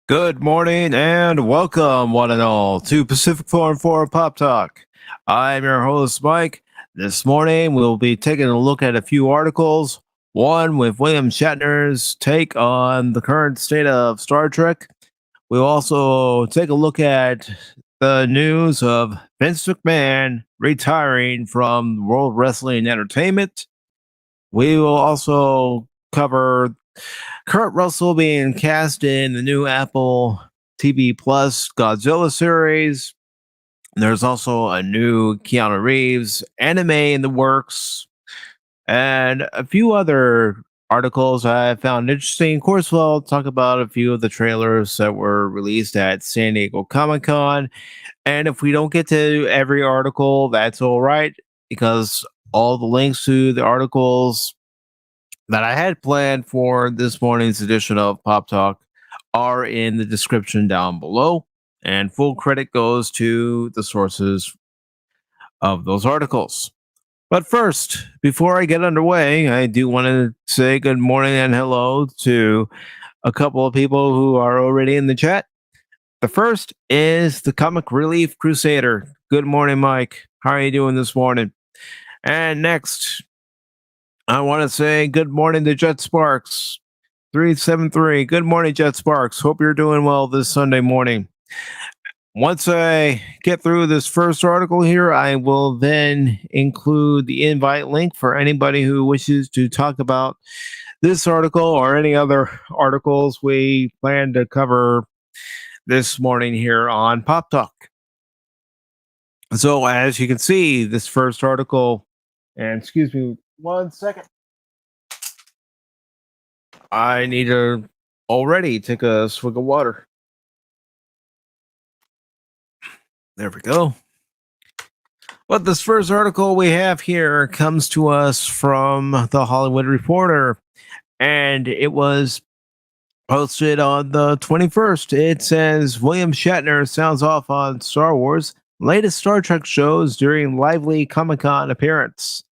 Good morning and welcome, one and all, to PACIFIC414 Pop Talk. I'm your host, Mike. This morning, we'll be taking a look at a few articles. One with William Shatner's take on the current state of Star Trek. We'll also take a look at the news of Vince McMahon retiring from World Wrestling Entertainment. We will also cover Kurt Russell being cast in the new Apple TV Plus Godzilla series. There's also a new Keanu Reeves anime in the works, and a few other articles I found interesting. Of course, we'll talk about a few of the trailers that were released at San Diego Comic Con. And if we don't get to every article, that's all right, because all the links to the articles that I had planned for this morning's edition of Pop Talk are in the description down below, and full credit goes to the sources of those articles. But first, before I get underway, I do want to say good morning and hello to a couple of people who are already in the chat. The first is the Comic Relief Crusader. Good morning, Mike. How are you doing this morning? And next, I want to say good morning to Jet Sparks 373. Good morning, Jet Sparks. Hope you're doing well this Sunday morning. Once I get through this first article here, I will then include the invite link for anybody who wishes to talk about this article or any other articles we plan to cover this morning here on Pop Talk. So, as you can see, this first article, and excuse me 1 second. I need to already take a swig of water. There we go. But this first article we have here comes to us from the Hollywood Reporter, and it was posted on the 21st. It says William Shatner sounds off on Star Wars latest Star Trek shows during lively Comic-Con appearance.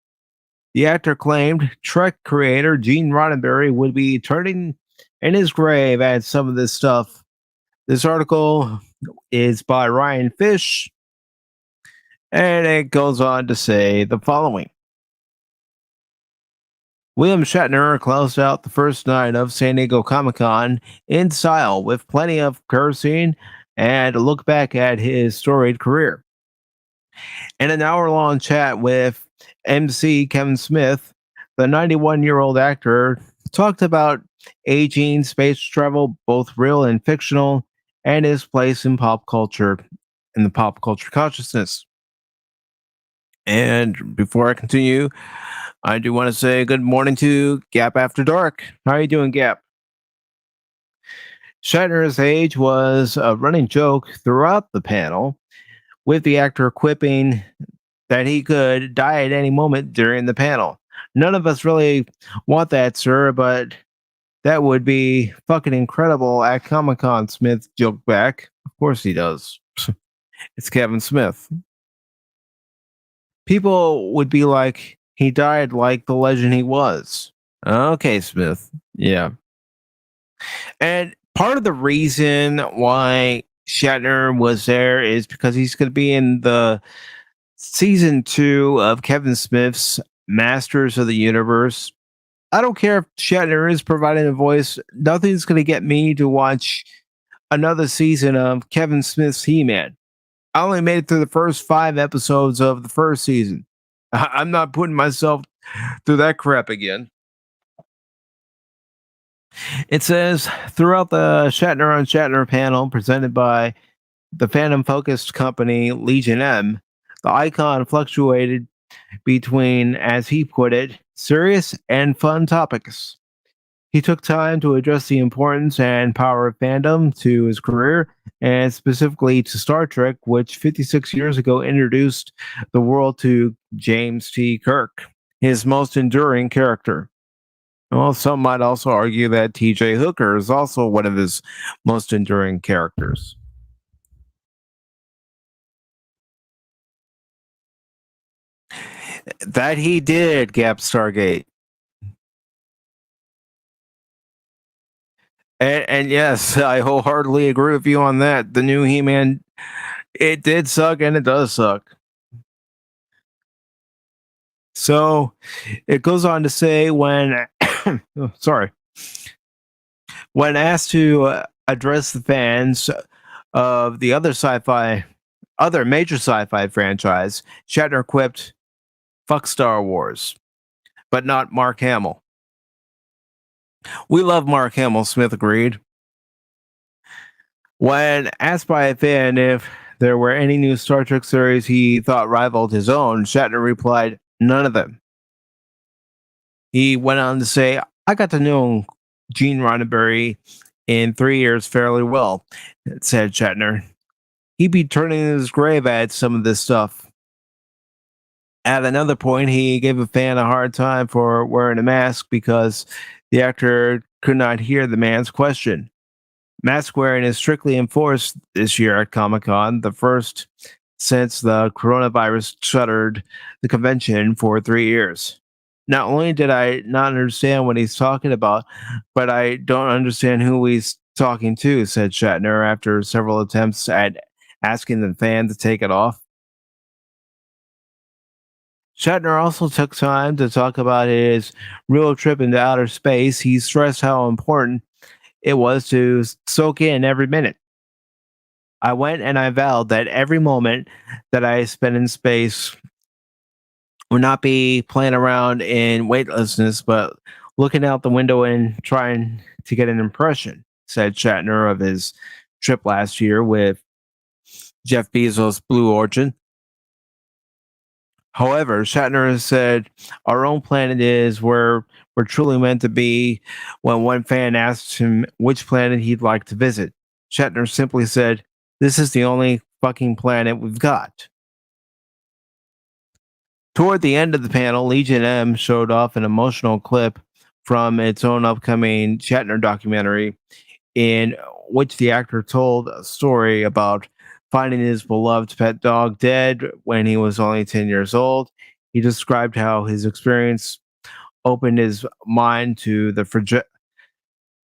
The actor claimed Trek creator Gene Roddenberry would be turning in his grave at some of this stuff. This article is by Ryan Fish, and it goes on to say the following. William Shatner closed out the first night of San Diego Comic-Con in style with plenty of cursing and a look back at his storied career. In an hour-long chat with MC Kevin Smith, the 91-year-old actor talked about aging, space travel, both real and fictional, and his place in pop culture, in the pop culture consciousness. And before I continue, I do want to say good morning to Gap After Dark. How are you doing, Gap? Shatner's age was a running joke throughout the panel, with the actor quipping that he could die at any moment during the panel. None of us really want that, sir, but that would be fucking incredible at Comic-Con, Smith joked back. Of course he does. It's Kevin Smith. People would be like, he died like the legend he was. Okay, Smith. Yeah. And part of the reason why Shatner was there is because he's going to be in the season 2 of Kevin Smith's Masters of the Universe. I don't care if Shatner is providing a voice. Nothing's going to get me to watch another season of Kevin Smith's He-Man. I only made it through the first 5 episodes of the first season. I'm not putting myself through that crap again. It says, throughout the Shatner on Shatner panel presented by the fandom-focused company Legion M, the icon fluctuated between, as he put it, serious and fun topics. He took time to address the importance and power of fandom to his career, and specifically to Star Trek, which 56 years ago introduced the world to James T. Kirk, his most enduring character. Well, some might also argue that T.J. Hooker is also one of his most enduring characters. That he did, Gap Stargate. And yes, I wholeheartedly agree with you on that. The new He-Man, it did suck and it does suck. So it goes on to say when, oh, sorry, when asked to address the fans of the other major sci-fi franchise, Shatner quipped, "Fuck Star Wars," but not Mark Hamill. We love Mark Hamill, Smith agreed. When asked by a fan if there were any new Star Trek series he thought rivaled his own, Shatner replied, "None of them." He went on to say, "I got to know Gene Roddenberry in 3 years fairly well," said Shatner. "He'd be turning in his grave at some of this stuff." At another point, he gave a fan a hard time for wearing a mask because the actor could not hear the man's question. Mask wearing is strictly enforced this year at Comic Con, the first since the coronavirus shuttered the convention for 3 years. Not only did I not understand what he's talking about, but I don't understand who he's talking to, said Shatner after several attempts at asking the fan to take it off. Shatner also took time to talk about his real trip into outer space. He stressed how important it was to soak in every minute. "I went and I vowed that every moment that I spent in space would not be playing around in weightlessness, but looking out the window and trying to get an impression," said Shatner of his trip last year with Jeff Bezos' Blue Origin. However, Shatner has said, "Our own planet is where we're truly meant to be." When one fan asked him which planet he'd like to visit, Shatner simply said, "This is the only fucking planet we've got." Toward the end of the panel, Legion M showed off an emotional clip from its own upcoming Shatner documentary, in which the actor told a story about finding his beloved pet dog dead when he was only 10 years old. He described how his experience opened his mind to the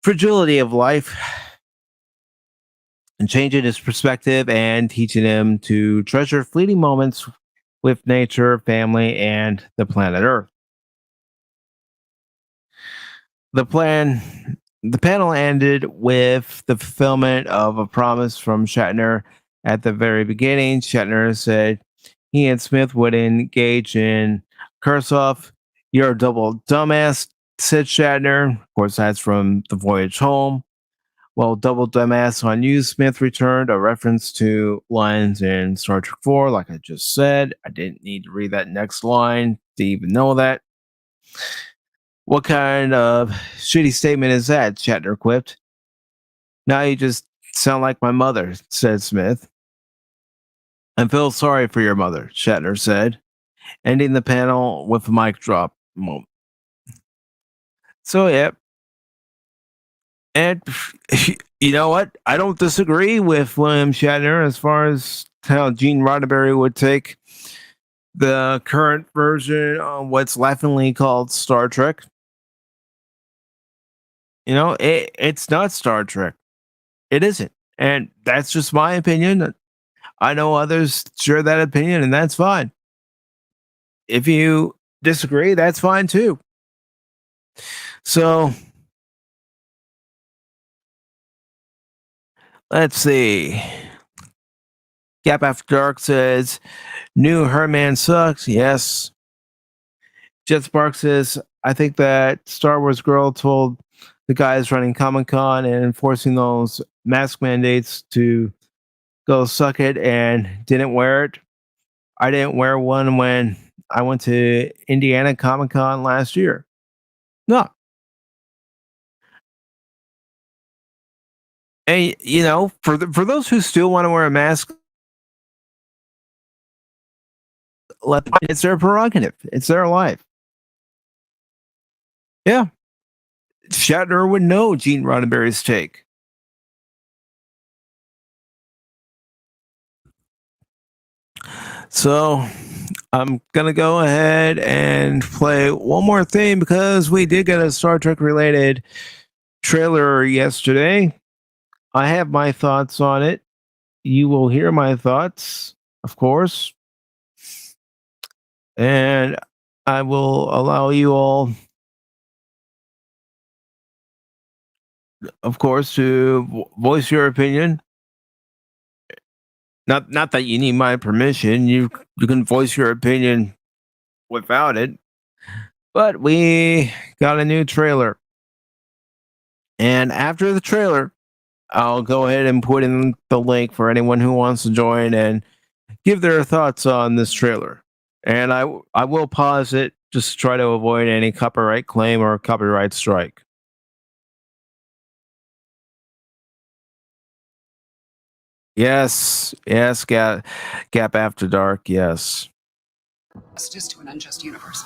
fragility of life and changing his perspective and teaching him to treasure fleeting moments with nature, family, and the planet Earth. The plan the panel ended with the fulfillment of a promise from Shatner at the very beginning. Shatner said he and Smith would engage in curse off. "You're a double dumbass," said Shatner. Of course, that's from The Voyage Home. "Well, double dumbass on you," Smith returned, a reference to lines in Star Trek 4, like I just said. I didn't need to read that next line to even know that. "What kind of shitty statement is that?" Shatner quipped. "Now you just sound like my mother," said Smith. "I feel sorry for your mother," Shatner said, ending the panel with a mic drop moment. So, yeah. And you know what? I don't disagree with William Shatner as far as how Gene Roddenberry would take the current version of what's laughingly called Star Trek. It's not Star Trek. It isn't. And that's just my opinion. I know others share that opinion, and that's fine. If you disagree, that's fine too. So let's see. Gap After Dark says, "New Herman sucks." Yes. Jet Spark says, "I think that Star Wars Girl told the guys running Comic Con and enforcing those mask mandates to go suck it and didn't wear it. I didn't wear one when I went to Indiana Comic Con last year." No. And for those who still want to wear a mask, it's their prerogative. It's their life. Yeah. Shatner would know Gene Roddenberry's take. So I'm gonna go ahead and play one more thing because we did get a Star Trek related trailer yesterday. I have my thoughts on it. You will hear my thoughts, of course, and I will allow you all, of course, to voice your opinion. Not that you need my permission. You can voice your opinion without it. But we got a new trailer, and after the trailer, I'll go ahead and put in the link for anyone who wants to join and give their thoughts on this trailer. And I will pause it just to try to avoid any copyright claim or copyright strike. Yes, yes, Gap After Dark, yes. Justice to an unjust universe.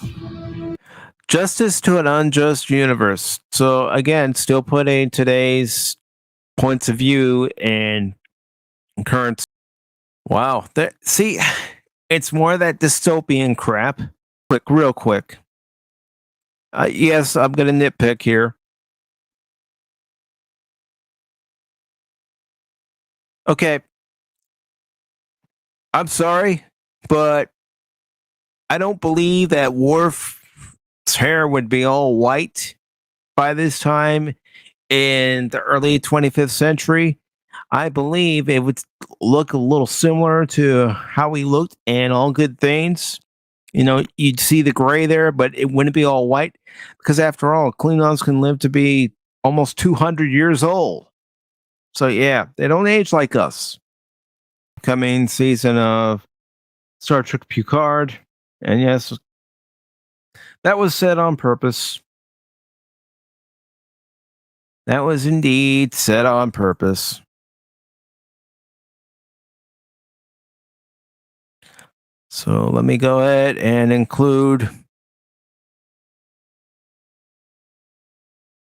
Justice to an unjust universe. So again, still putting today's points of view and current. Wow, see, it's more of that dystopian crap. Real quick. Yes, I'm gonna nitpick here. Okay, I'm sorry, but I don't believe that Worf's hair would be all white by this time in the early 25th century. I believe it would look a little similar to how he looked in All Good Things. You know, you'd see the gray there, but it wouldn't be all white because, after all, Klingons can live to be almost 200 years old. So, yeah, they don't age like us. Coming season of Star Trek Picard. And yes, that was said on purpose. That was indeed said on purpose. So let me go ahead and include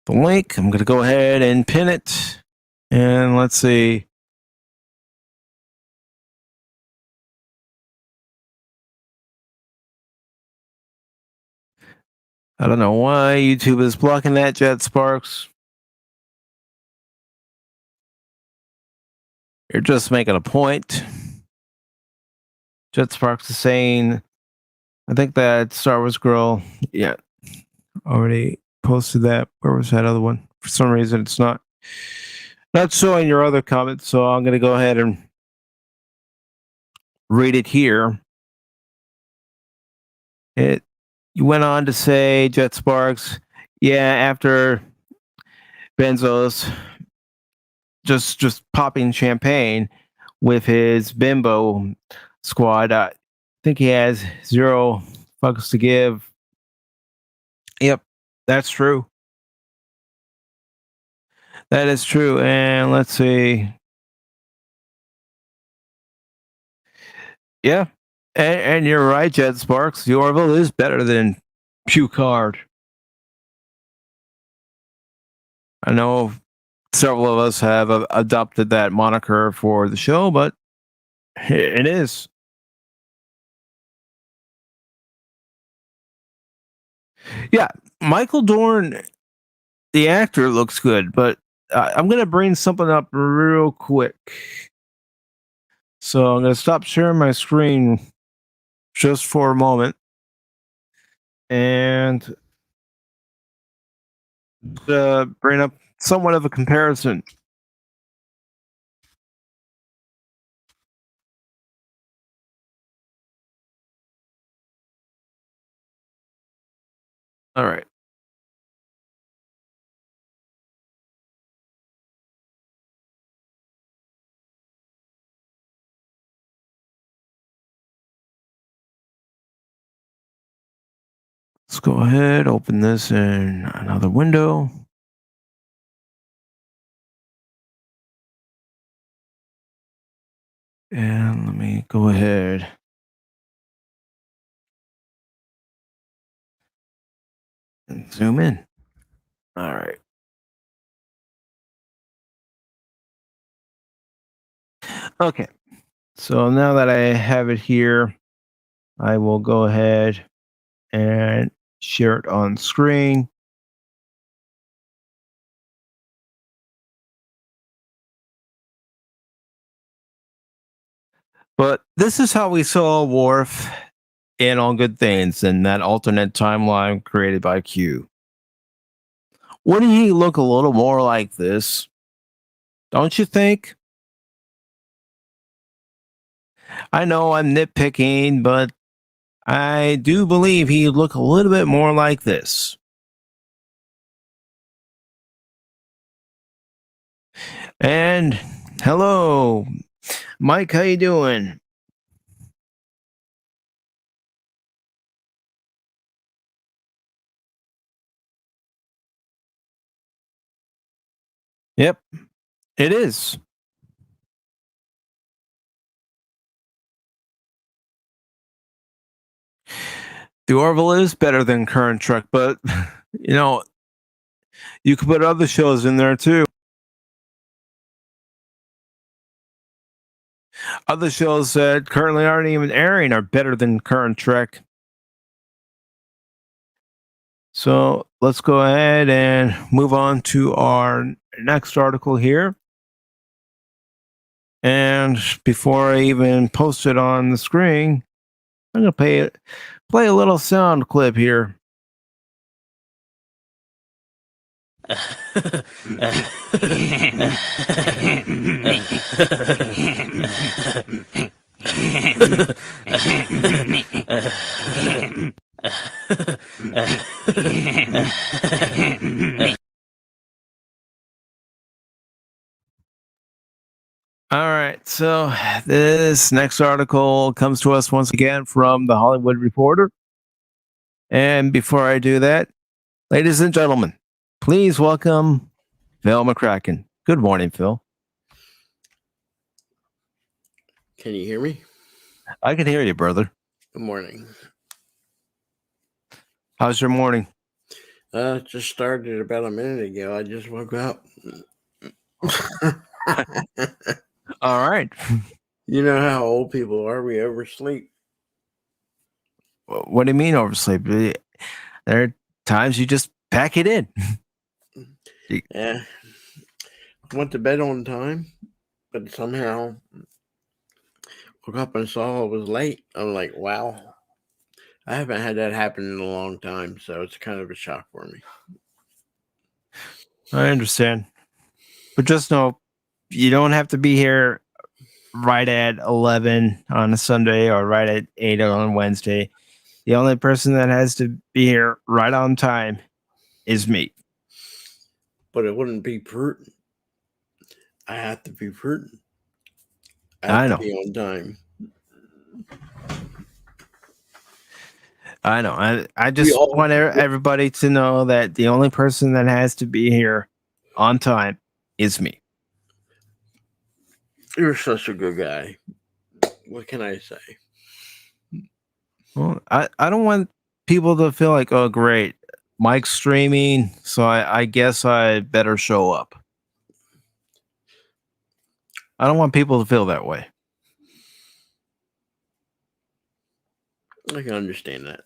the link. I'm going to go ahead and pin it. And let's see. I don't know why YouTube is blocking that, Jet Sparks. You're just making a point. Jet Sparks is saying, I think that Star Wars Girl, yeah, already posted that. Where was that other one? For some reason, it's not showing your other comments, so I'm going to go ahead and read it here. You went on to say, Jet Sparks, yeah, after Benzo's just popping champagne with his bimbo squad, I think he has zero fucks to give. Yep, that's true. That is true. And let's see. Yeah. And you're right, Jet Sparks. The Orville is better than Pucard. I know several of us have adopted that moniker for the show, but it is. Yeah. Michael Dorn, the actor, looks good, but I'm going to bring something up real quick. So I'm going to stop sharing my screen just for a moment. And bring up somewhat of a comparison. All right. Let's go ahead, open this in another window. And let me go ahead and zoom in. All right. Okay. So now that I have it here, I will go ahead and share it on screen. But this is how we saw Worf in All Good Things in that alternate timeline created by Q. Wouldn't he look a little more like this? Don't you think? I know I'm nitpicking, but I do believe he'd look a little bit more like this. And hello, Mike, how you doing? Yep, it is. The Orville is better than current Trek, but you know, you could put other shows in there too. Other shows that currently aren't even airing are better than current Trek. So let's go ahead and move on to our next article here. And before I even post it on the screen, I'm going to play a little sound clip here. All right, so this next article comes to us once again from the Hollywood Reporter. And before I do that, ladies and gentlemen, please welcome Phil McCracken. Good morning, Phil. Can you hear me? I can hear you, brother. Good morning. How's your morning? Just started about a minute ago. I just woke up. All right. You know how old people are. We oversleep. What do you mean oversleep? There are times you just pack it in. Yeah. I went to bed on time, but somehow woke up and saw it was late. I'm like, wow. I haven't had that happen in a long time, so it's kind of a shock for me. I understand. But just know you don't have to be here right at 11 on a Sunday or right at 8 on Wednesday. The only person that has to be here right on time is me. But it wouldn't be prudent. I have to be prudent. I have know. to be on time. I know. I just want everybody to know that the only person that has to be here on time is me. You're such a good guy. What can I say? Well, I don't want people to feel like, oh, great, Mike's streaming, so I guess I better show up. I don't want people to feel that way. I can understand that.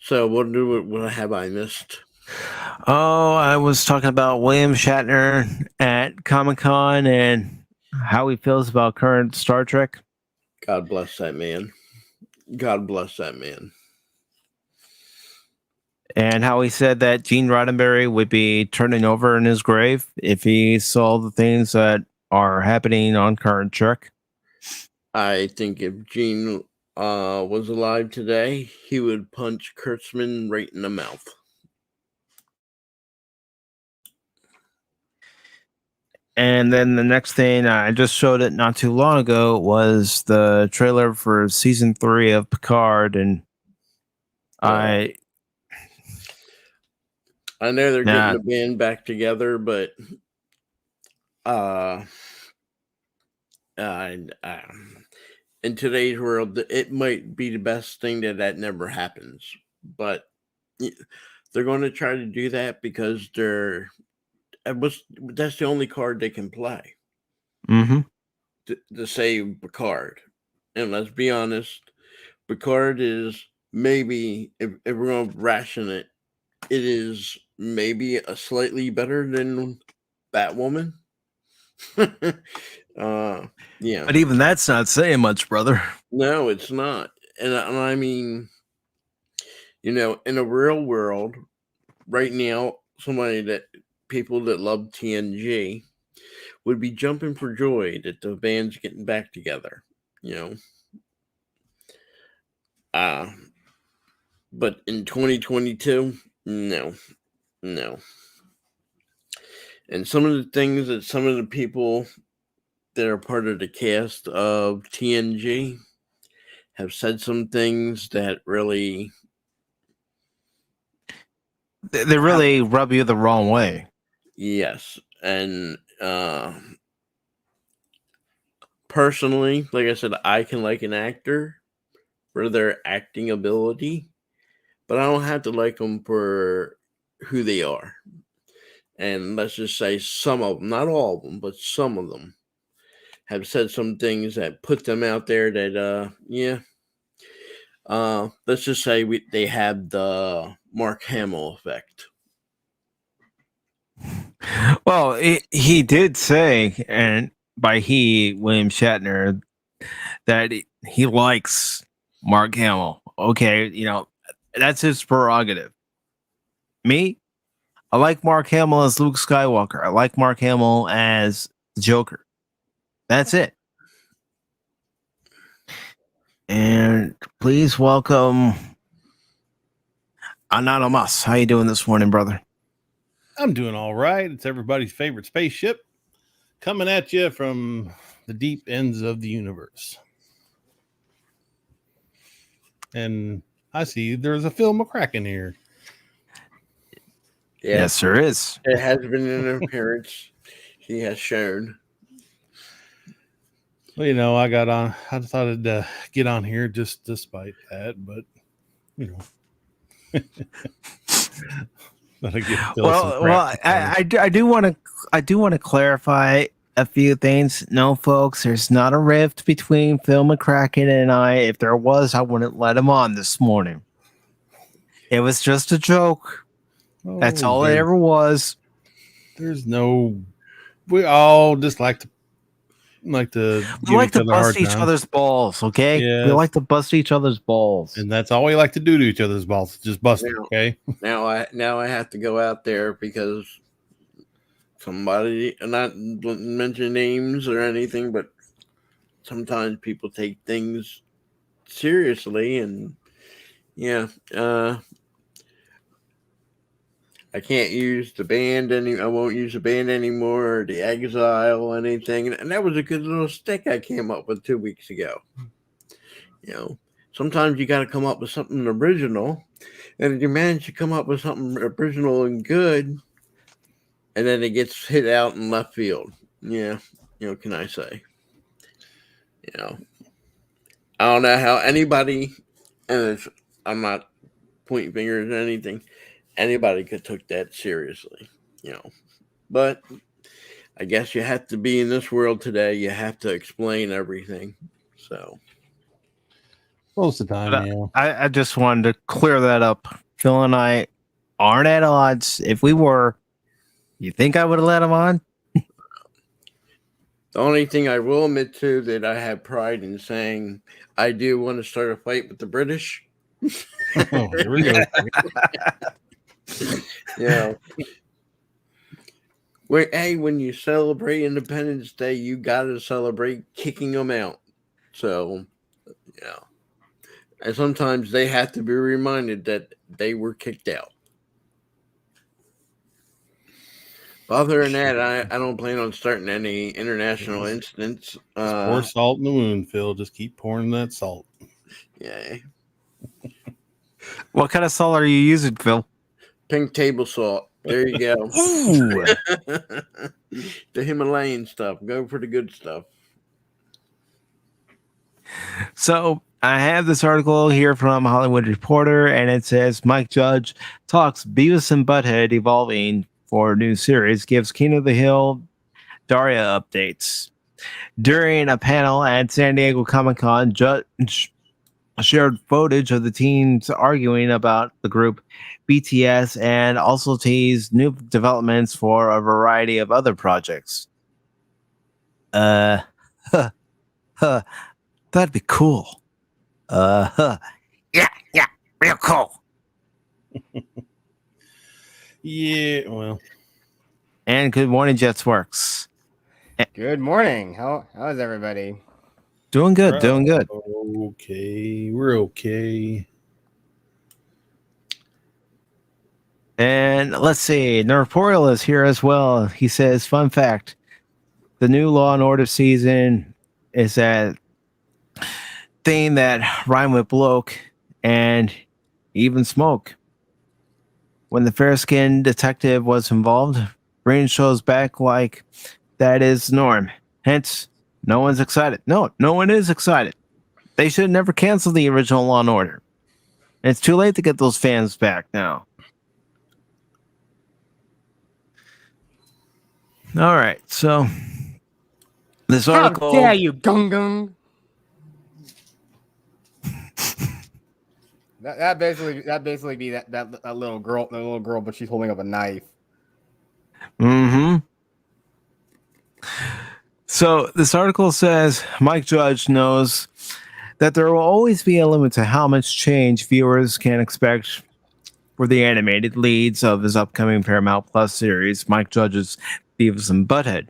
So what have I missed? Oh, I was talking about William Shatner at Comic-Con and how he feels about current Star Trek. God bless that man. God bless that man. And how he said that Gene Roddenberry would be turning over in his grave if he saw the things that are happening on current Trek. I think if Gene was alive today, he would punch Kurtzman right in the mouth. And then the next thing, I just showed it not too long ago, was the trailer for season 3 of Picard. And I know they're getting the band back together, but in today's world, it might be the best thing that never happens. But they're going to try to do that because that's the only card they can play. Mm-hmm. To save Picard. And let's be honest, Picard is maybe, if we're going to ration it, it is maybe a slightly better than Batwoman. Yeah. But even that's not saying much, brother. No, it's not. And I mean, in a real world, right now, people that love TNG would be jumping for joy that the band's getting back together, you know. But in 2022, no. And some of the things that some of the people that are part of the cast of TNG have said some things that really They really rub you the wrong way. yes. And personally, like I said, I can like an actor for their acting ability, but I don't have to like them for who they are. And let's just say some of them, not all of them, but some of them have said some things that put them out there that let's just say they have the Mark Hamill effect. Well, he did say, and by he, William Shatner, that he likes Mark Hamill. Okay, that's his prerogative. Me, I like Mark Hamill as Luke Skywalker. I like Mark Hamill as the Joker. That's it. And please welcome Anonymous. How you doing this morning, brother? I'm doing all right. It's everybody's favorite spaceship coming at you from the deep ends of the universe. And I see there's a Phil McCracken here. Yeah, Yes, there is. it has been an appearance he has shown. Well, I thought I'd get on here just despite that, but I do want to clarify a few things. No, folks, there's not a rift between Phil McCracken and I. If there was, I wouldn't let him on this morning. It was just a joke. That's all it ever was. There's no. We all just like to bust each other's balls. Okay, yes. We like to bust each other's balls, and that's all we like to do to each other's balls. Just bust them. Okay. Now I have to go out there because somebody, not mention names or anything, but sometimes people take things seriously, and I can't use the band I won't use the band anymore, or the Exile, anything. And that was a good little stick I came up with 2 weeks ago. Sometimes you got to come up with something original, and if you manage to come up with something original and good, and then it gets hit out in left field. Can I say? I don't know how anybody, and I'm not pointing fingers or anything, anybody could took that seriously, but I guess you have to be in this world today. You have to explain everything. So most of the time, I just wanted to clear that up. Phil and I aren't at odds. If we were, you think I would have let him on? The only thing I will admit to that I have pride in saying, I do want to start a fight with the British. Oh, here we go. When you celebrate Independence Day, you got to celebrate kicking them out. So, and sometimes they have to be reminded that they were kicked out. Other than that, I don't plan on starting any international incidents. Pour salt in the wound, Phil. Just keep pouring that salt. Yeah. What kind of salt are you using, Phil? Pink table salt. There you go. Ooh. The Himalayan stuff. Go for the good stuff. So I have this article here from Hollywood Reporter, and it says Mike Judge talks Beavis and Butthead evolving for a new series, gives King of the Hill Daria updates. During a panel at San Diego Comic-Con, Judge shared footage of the teens arguing about the group BTS and also teased new developments for a variety of other projects. Uh, huh, huh, that'd be cool. Huh. Yeah, real cool. Yeah, well, And good morning, Jets Works. Good morning. How's everybody? Doing good, doing good. okay. We're okay. And let's see, Nerporial is here as well. He says, fun fact, the new Law and Order season is that thing that rhyme with bloke and even smoke. When the fair-skinned detective was involved, Brain shows back like that is the norm. Hence, no one's excited. No one is excited. They should never cancel the original Law and Order. It's too late to get those fans back now. All right, so this article. How dare you, Gung Gung? that basically be that little girl, but she's holding up a knife. Mm-hmm. So this article says Mike Judge knows that there will always be a limit to how much change viewers can expect for the animated leads of his upcoming Paramount Plus series, Mike Judge's Beavis and Butthead.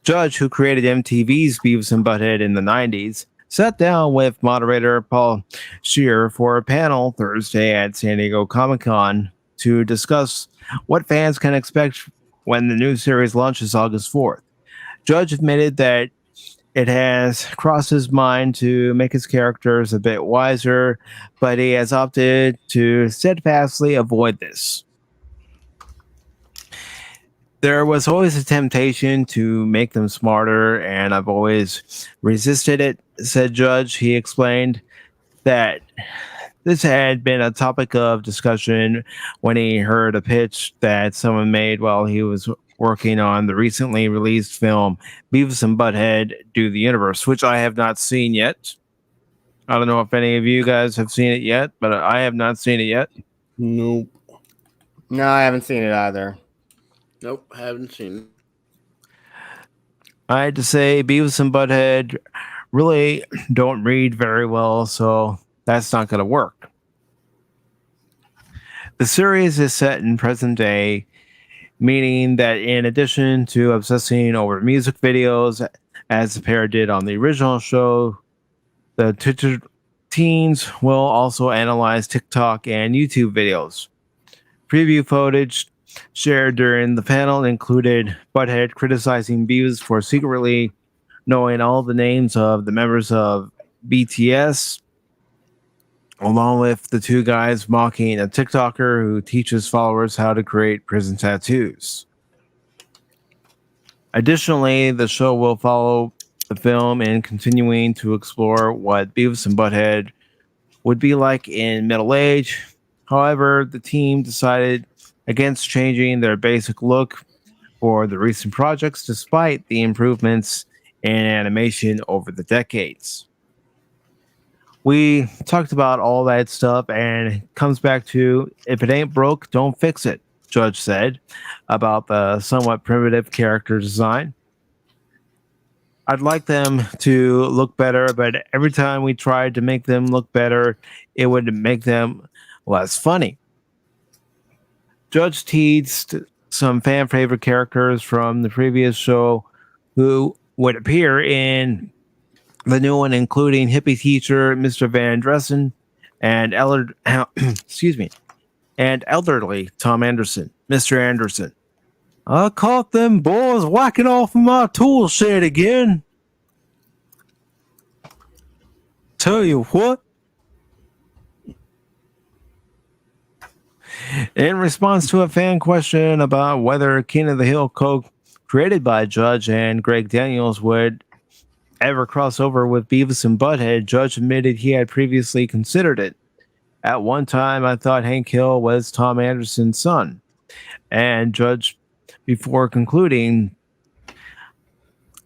Judge, who created MTV's Beavis and Butthead in the 90s, sat down with moderator Paul Scheer for a panel Thursday at San Diego Comic-Con to discuss what fans can expect when the new series launches August 4th. Judge admitted that it has crossed his mind to make his characters a bit wiser, but he has opted to steadfastly avoid this. There was always a temptation to make them smarter, and I've always resisted it, said Judge. He explained that this had been a topic of discussion when he heard a pitch that someone made while he was working on the recently released film Beavis and Butthead Do the Universe, which I have not seen yet. I don't know if any of you guys have seen it yet, but I have not seen it yet. Nope. No, I haven't seen it either. Nope, haven't seen it. I had to say Beavis and Butthead really don't read very well, so that's not going to work. The series is set in present day, meaning that in addition to obsessing over music videos, as the pair did on the original show, the teens will also analyze TikTok and YouTube videos. Preview footage shared during the panel included Butthead criticizing Beavis for secretly knowing all the names of the members of BTS, along with the two guys mocking a TikToker who teaches followers how to create prison tattoos. Additionally, the show will follow the film in continuing to explore what Beavis and Butthead would be like in middle age. However, the team decided against changing their basic look for the recent projects, despite the improvements in animation over the decades. We talked about all that stuff, and it comes back to if it ain't broke, don't fix it, Judge said about the somewhat primitive character design. I'd like them to look better, but every time we tried to make them look better, it would make them less funny. Judge teased some fan favorite characters from the previous show who would appear in the new one, including hippie teacher Mr. Van Dressen and elderly Tom Anderson, Mr. Anderson. I caught them boys whacking off in my tool shed again. Tell you what. In response to a fan question about whether King of the Hill Coke created by Judge and Greg Daniels would ever cross over with Beavis and Butthead, Judge admitted he had previously considered it. At one time, I thought Hank Hill was Tom Anderson's son, and Judge, before concluding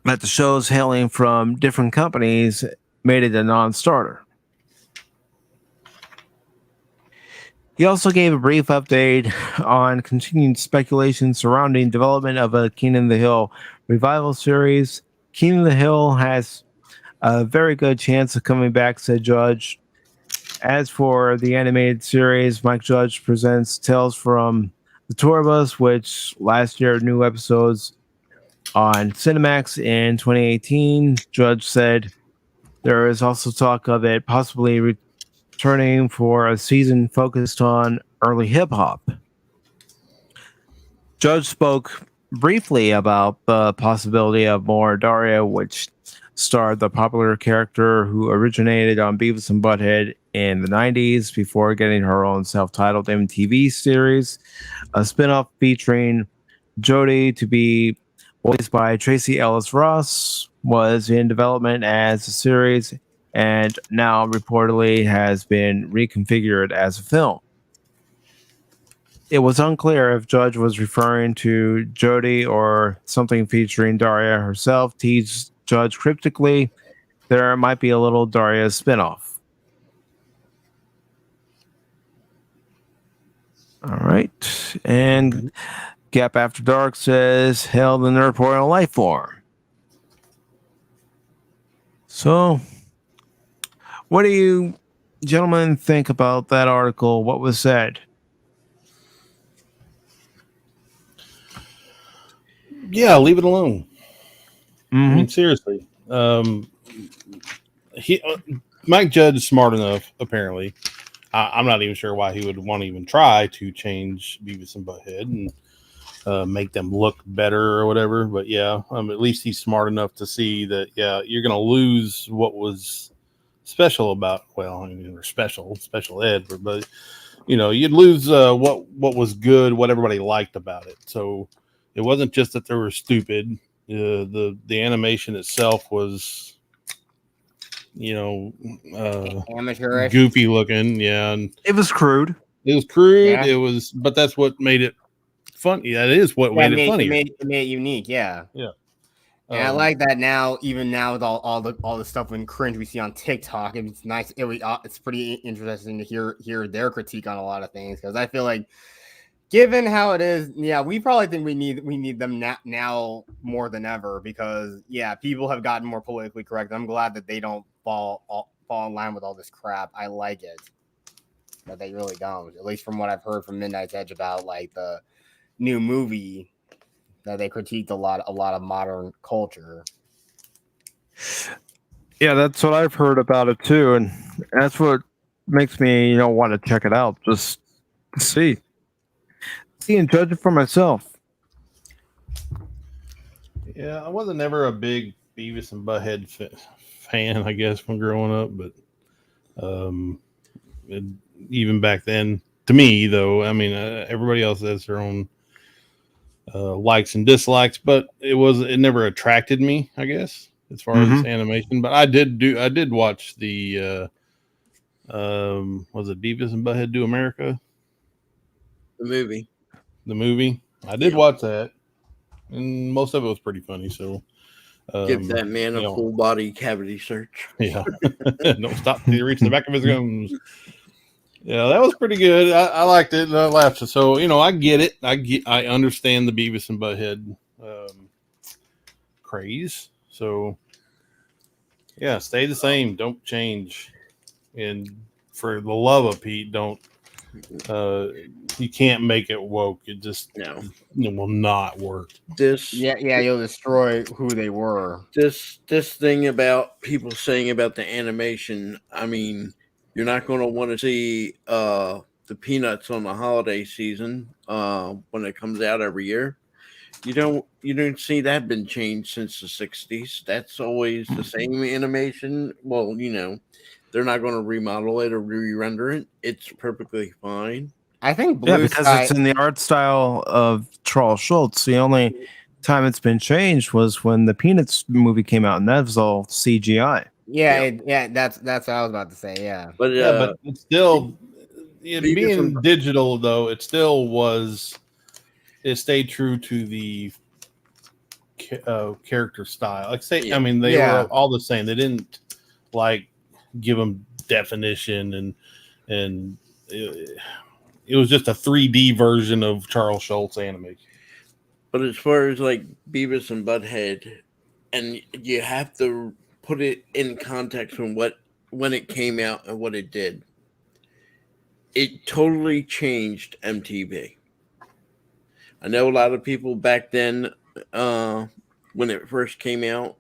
that the shows hailing from different companies made it a non-starter. He also gave a brief update on continued speculation surrounding development of a King in the Hill revival series. King of the Hill has a very good chance of coming back, said Judge. As for the animated series, Mike Judge presents Tales from the Tour Bus, which last year new episodes on Cinemax in 2018. Judge said there is also talk of it possibly returning for a season focused on early hip hop. Judge spoke briefly about the possibility of more Daria, which starred the popular character who originated on Beavis and Butthead in the 90s before getting her own self-titled MTV series, a spin-off featuring Jodie to be voiced by Tracy Ellis Ross was in development as a series and now reportedly has been reconfigured as a film. It was unclear if Judge was referring to Jodie or something featuring Daria herself. Teased Judge cryptically, there might be a little Daria spinoff. All right. And Gap After Dark says, "Hell, the nerd boy on life form." So, what do you gentlemen think about that article? What was said? Yeah, leave it alone. I Mhm. mean, seriously. Mike Judge is smart enough, apparently. I'm not even sure why he would want to even try to change Beavis and Butthead and make them look better or whatever. But yeah, at least he's smart enough to see that, yeah, you're going to lose what was special about, well, I mean, special ed, but you know, you'd lose what was good, what everybody liked about it. So it wasn't just that they were stupid. The animation itself was, you know, Amateurish. goofy looking, yeah, and It was crude. it was crude. Yeah. It was, but that's what made it funny. That is what made it funnier. It made it unique, yeah. Yeah. And I like that now, even now with all the stuff and cringe we see on TikTok, it's nice. It's pretty interesting to hear their critique on a lot of things, because I feel like, given how it is, yeah, we probably think we need them now more than ever, because yeah, people have gotten more politically correct. I'm glad that they don't fall in line with all this crap. I like it, but they really don't. At least from what I've heard from Midnight's Edge about like the new movie, that they critiqued a lot of modern culture. Yeah, that's what I've heard about it too, and that's what makes me, want to check it out, just to see and judge it for myself. Yeah, I wasn't ever a big Beavis and Butthead fan, I guess, from growing up, but even back then, to me, though, I mean, everybody else has their own likes and dislikes, but it never attracted me, I guess, as far as animation. But I did watch the was it Beavis and Butthead Do America? The movie. I did watch that, and most of it was pretty funny. So give that man a full body cavity search. Yeah, don't stop till you reach the back of his gums. Yeah, that was pretty good. I liked it. And I laughed. So I get it. I understand the Beavis and Butthead craze. So yeah, stay the same. Don't change. And for the love of Pete, don't. You can't make it woke. It just it will not work. You'll destroy who they were. This thing about people saying about the animation, I mean, you're not going to want to see the Peanuts on the holiday season when it comes out every year. You don't see that been changed since the 60s. That's always the same animation. Well, they're not going to remodel it or re-render it. It's perfectly fine. I think because it's in the art style of Charles Schultz. The only time it's been changed was when the Peanuts movie came out, and that was all CGI. That's what I was about to say. Yeah, but it's still being digital, though. It still was. It stayed true to the character style. I mean, they were all the same. They didn't give them definition, and it was just a 3D version of Charles Schultz animation. But as far as Beavis and Butthead and you have to put it in context from when it came out and what it did. It totally changed MTV. I know a lot of people back then, when it first came out,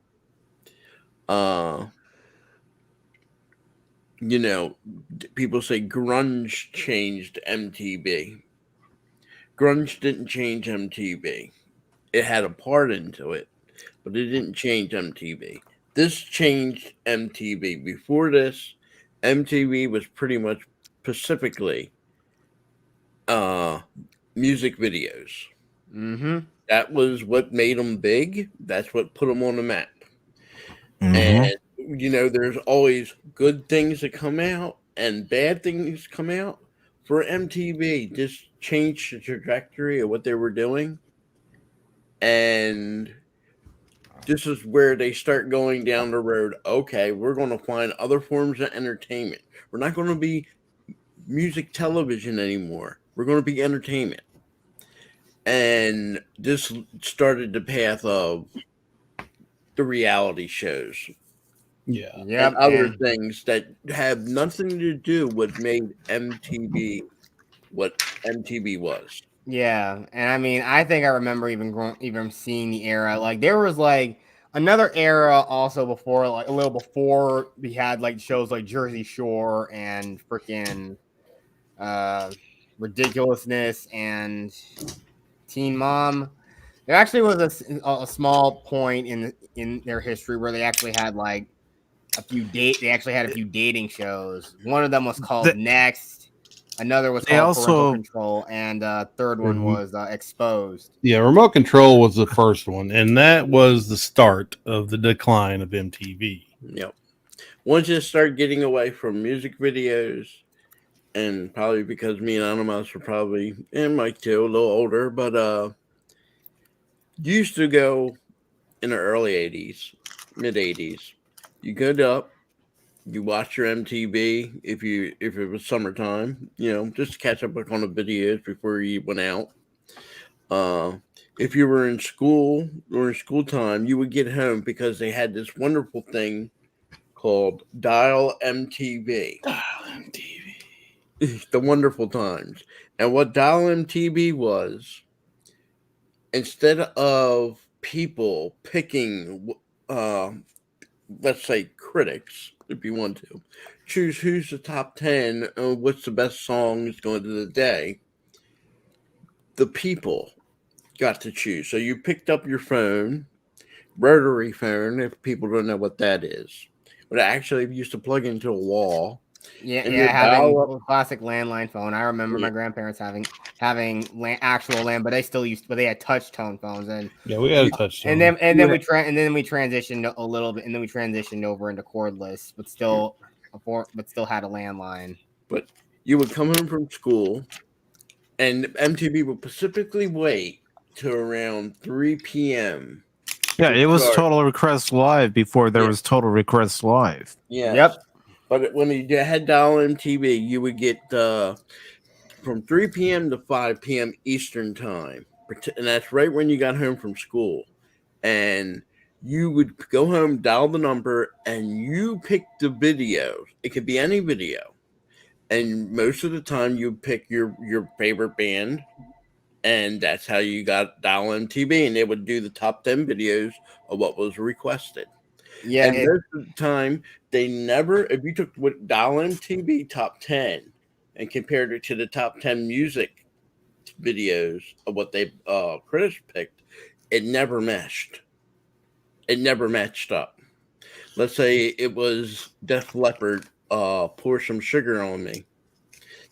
people say grunge changed MTV. Grunge didn't change MTV. It had a part into it, but it didn't change MTV. This changed MTV. Before this, MTV was pretty much specifically music videos. Mm-hmm. That was what made them big. That's what put them on the map. Mhm. And there's always good things that come out and bad things come out. For MTV, just changed the trajectory of what they were doing. And this is where they start going down the road. Okay, we're going to find other forms of entertainment. We're not going to be music television anymore. We're going to be entertainment. And this started the path of the reality shows. Yep, And other things that have nothing to do with made MTV what MTV was. Yeah, and I mean, I think I remember even seeing the era. Like there was like another era also before, like a little before we had like shows like Jersey Shore and freaking Ridiculousness and Teen Mom. There actually was a small point in their history where they actually had like They actually had a few dating shows. One of them was called Next. Another was They called Parental also- Control, and third one was Exposed. Yeah, Remote Control was the first one, and that was the start of the decline of MTV. Yep. Once you start getting away from music videos, and probably because me and Animals were probably, and Mike too, a little older, but used to go in the early 80s, mid 80s. You get up, you watch your MTV if it was summertime, just to catch up on the videos before you went out. If you were in school or in school time, you would get home because they had this wonderful thing called Dial MTV. The Wonderful Times. And what Dial MTV was, instead of people picking, let's say critics, if you want to, choose who's the top 10, what's the best songs going to the day, the people got to choose. So you picked up your phone, rotary phone, if people don't know what that is. But actually used to plug into a wall. Having a classic landline phone. I remember my grandparents having actual land, but they had touch tone phones, and we had a touch tone. and then we transitioned a little bit, and then we transitioned over into cordless, but still had a landline. But you would come home from school, and MTV would specifically wait to around 3 p.m. Yeah, it was Total Request Live before there was Total Request Live. Yeah. Yep. But when you had Dial MTV, you would get from 3 p.m. to 5 p.m. Eastern time. And that's right when you got home from school. And you would go home, dial the number, and you pick the video. It could be any video. And most of the time, you pick your favorite band. And that's how you got Dial MTV. And they would do the top 10 videos of what was requested. Yeah. And most of the time, they never, if you took what Dial MTV top 10 and compared it to the top 10 music videos of what they critics picked, it never meshed. It never matched up. Let's say it was Def Leppard, Pour Some Sugar on Me.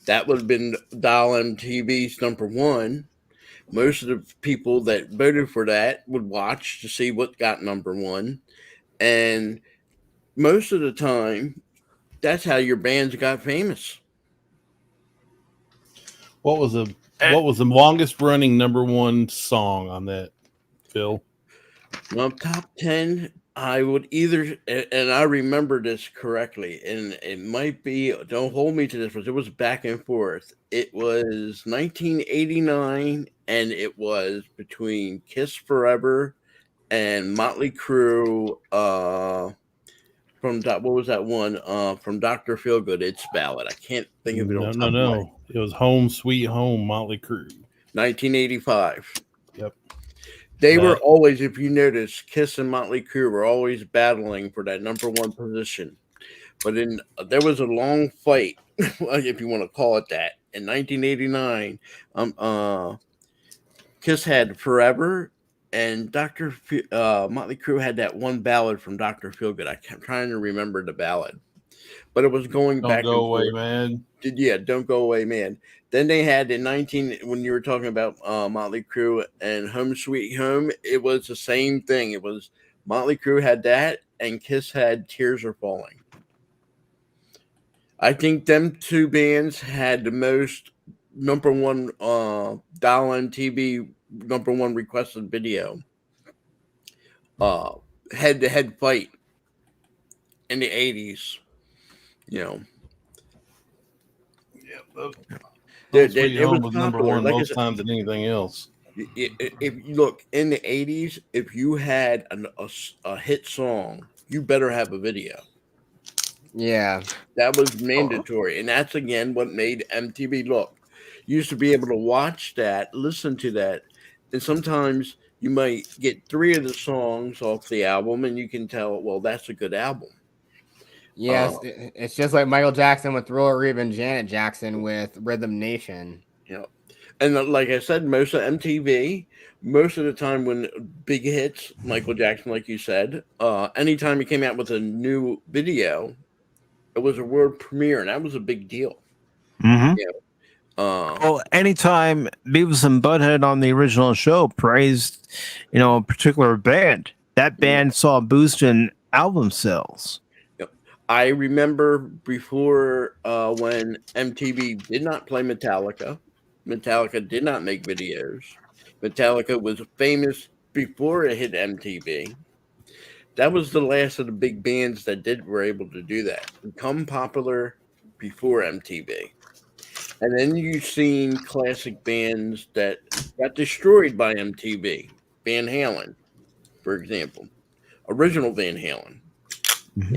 That would have been Dial MTV's number one. Most of the people that voted for that would watch to see what got number one. And most of the time, that's how your bands got famous. What was the longest running number one song on that, Phil? Well, top 10, I would either, and I remember this correctly, and it might be, don't hold me to this, but it was back and forth. It was 1989, and it was between Kiss Forever and Motley Crue. From what was that one? From Dr. Feelgood, It's Ballad. I can't think of it on top of my head. It was Home Sweet Home, Motley Crue. 1985. Yep. They were always, if you notice, Kiss and Motley Crue were always battling for that number one position. But there was a long fight, if you want to call it that. In 1989, Kiss had Forever, and Motley Crue had that one ballad from Dr. Feelgood. I'm trying to remember the ballad, but it was going back. Don't Go Away, Man. Yeah, Don't Go Away, Man. Then they had when you were talking about Motley Crue and Home Sweet Home, it was the same thing. It was Motley Crue had that, and Kiss had Tears Are Falling. I think them two bands had the most number one dial on TV number one requested video head-to-head fight in the 80s. It was number one most times than anything else. If you look in the 80s, if you had a hit song, you better have a video. Yeah, that was mandatory, and that's again what made MTV look. You used to be able to watch that, listen to that, and sometimes you might get 3 of the songs off the album, and you can tell, well, that's a good album. Yes, it's just like Michael Jackson with Thriller, or even Janet Jackson with Rhythm Nation. Yeah, and like I said, most of MTV, most of the time when big hits, Michael Jackson, like you said, anytime he came out with a new video, it was a world premiere, and that was a big deal. Mm-hmm. Well, anytime Beavis and Butthead on the original show praised, a particular band, that band saw a boost in album sales. I remember before when MTV did not play Metallica. Metallica did not make videos. Metallica was famous before it hit MTV. That was the last of the big bands that were able to do that. Become popular before MTV. And then you've seen classic bands that got destroyed by MTV. Van Halen, for example. Original Van Halen. Mm-hmm.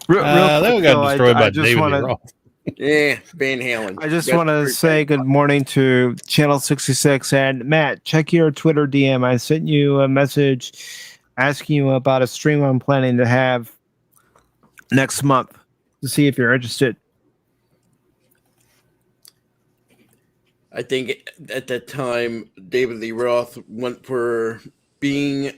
Real quick, got destroyed by David Lee Roth. Yeah, Van Halen. I just want to say good morning to Channel 66. And Matt, check your Twitter DM. I sent you a message asking you about a stream I'm planning to have next month to see if you're interested. I think at that time, David Lee Roth went for being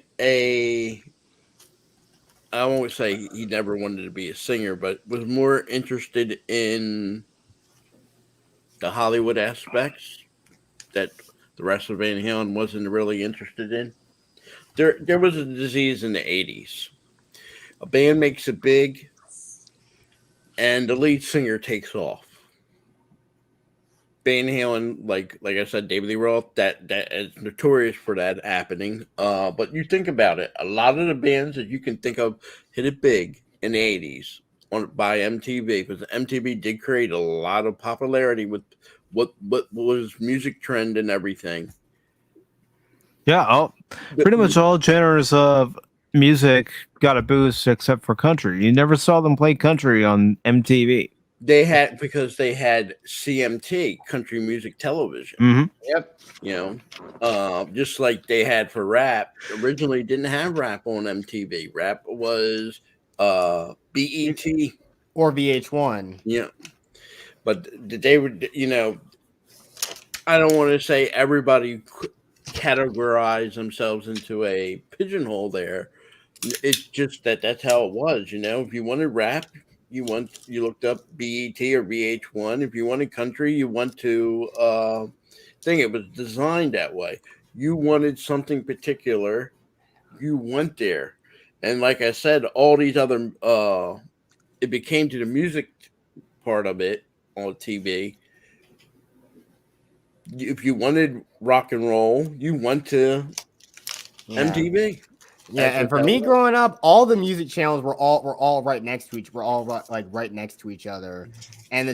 I won't say he never wanted to be a singer, but was more interested in the Hollywood aspects that the rest of Van Halen wasn't really interested in. There was a disease in the 80s. A band makes it big, and the lead singer takes off. Van Halen, like I said, David Lee Roth, that is notorious for that happening. But you think about it, a lot of the bands that you can think of hit it big in the 80s by MTV, because MTV did create a lot of popularity with what was music trend and everything. Yeah, pretty much all genres of music got a boost except for country. You never saw them play country on MTV. Because they had CMT, Country Music Television. Mm-hmm. Yep. Just like they had for rap. Originally didn't have rap on MTV. Rap was BET or VH1. Yeah. But they would, I don't want to say everybody categorize themselves into a pigeonhole there. It's just that's how it was, If you wanted rap, you looked up BET or VH1. If you wanted country, you went to thing. It was designed that way. You wanted something particular, you went there. And like I said, all these other it became to the music part of it on TV. If you wanted rock and roll, you went to MTV. Yeah, and for me growing up, all the music channels were all right next to right next to each other, and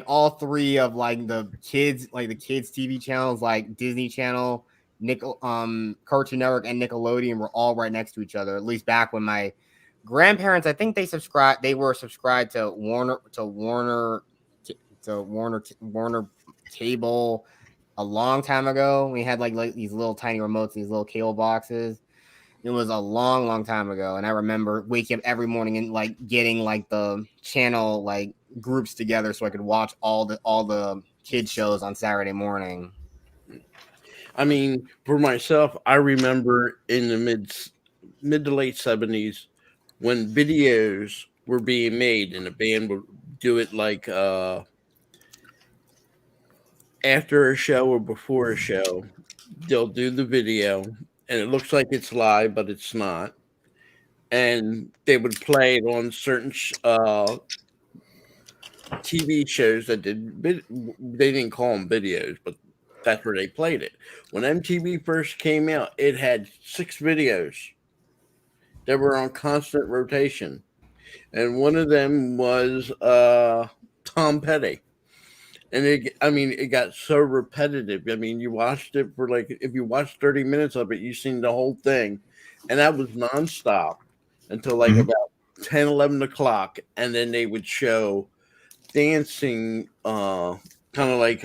all 3 of the kids TV channels, like Disney Channel, Cartoon Network and Nickelodeon were all right next to each other. At least back when my grandparents, I think they were subscribed to Warner Cable a long time ago. We had like these little tiny remotes, these little cable boxes. It was a long, long time ago, and I remember waking up every morning and like getting like the channel like groups together so I could watch all the kid shows on Saturday morning. I mean, for myself, I remember in the mid to late 70s when videos were being made, and the band would do it like after a show or before a show. They'll do the video, and it looks like it's live, but it's not. And they would play it on certain TV shows that they didn't call them videos, but that's where they played it. When MTV first came out, it had 6 videos that were on constant rotation, and one of them was Tom Petty. And it got so repetitive. I mean, you watched it for like, if you watched 30 minutes of it, you seen the whole thing, and that was nonstop until like about 10, 11 o'clock, and then they would show dancing, kind of like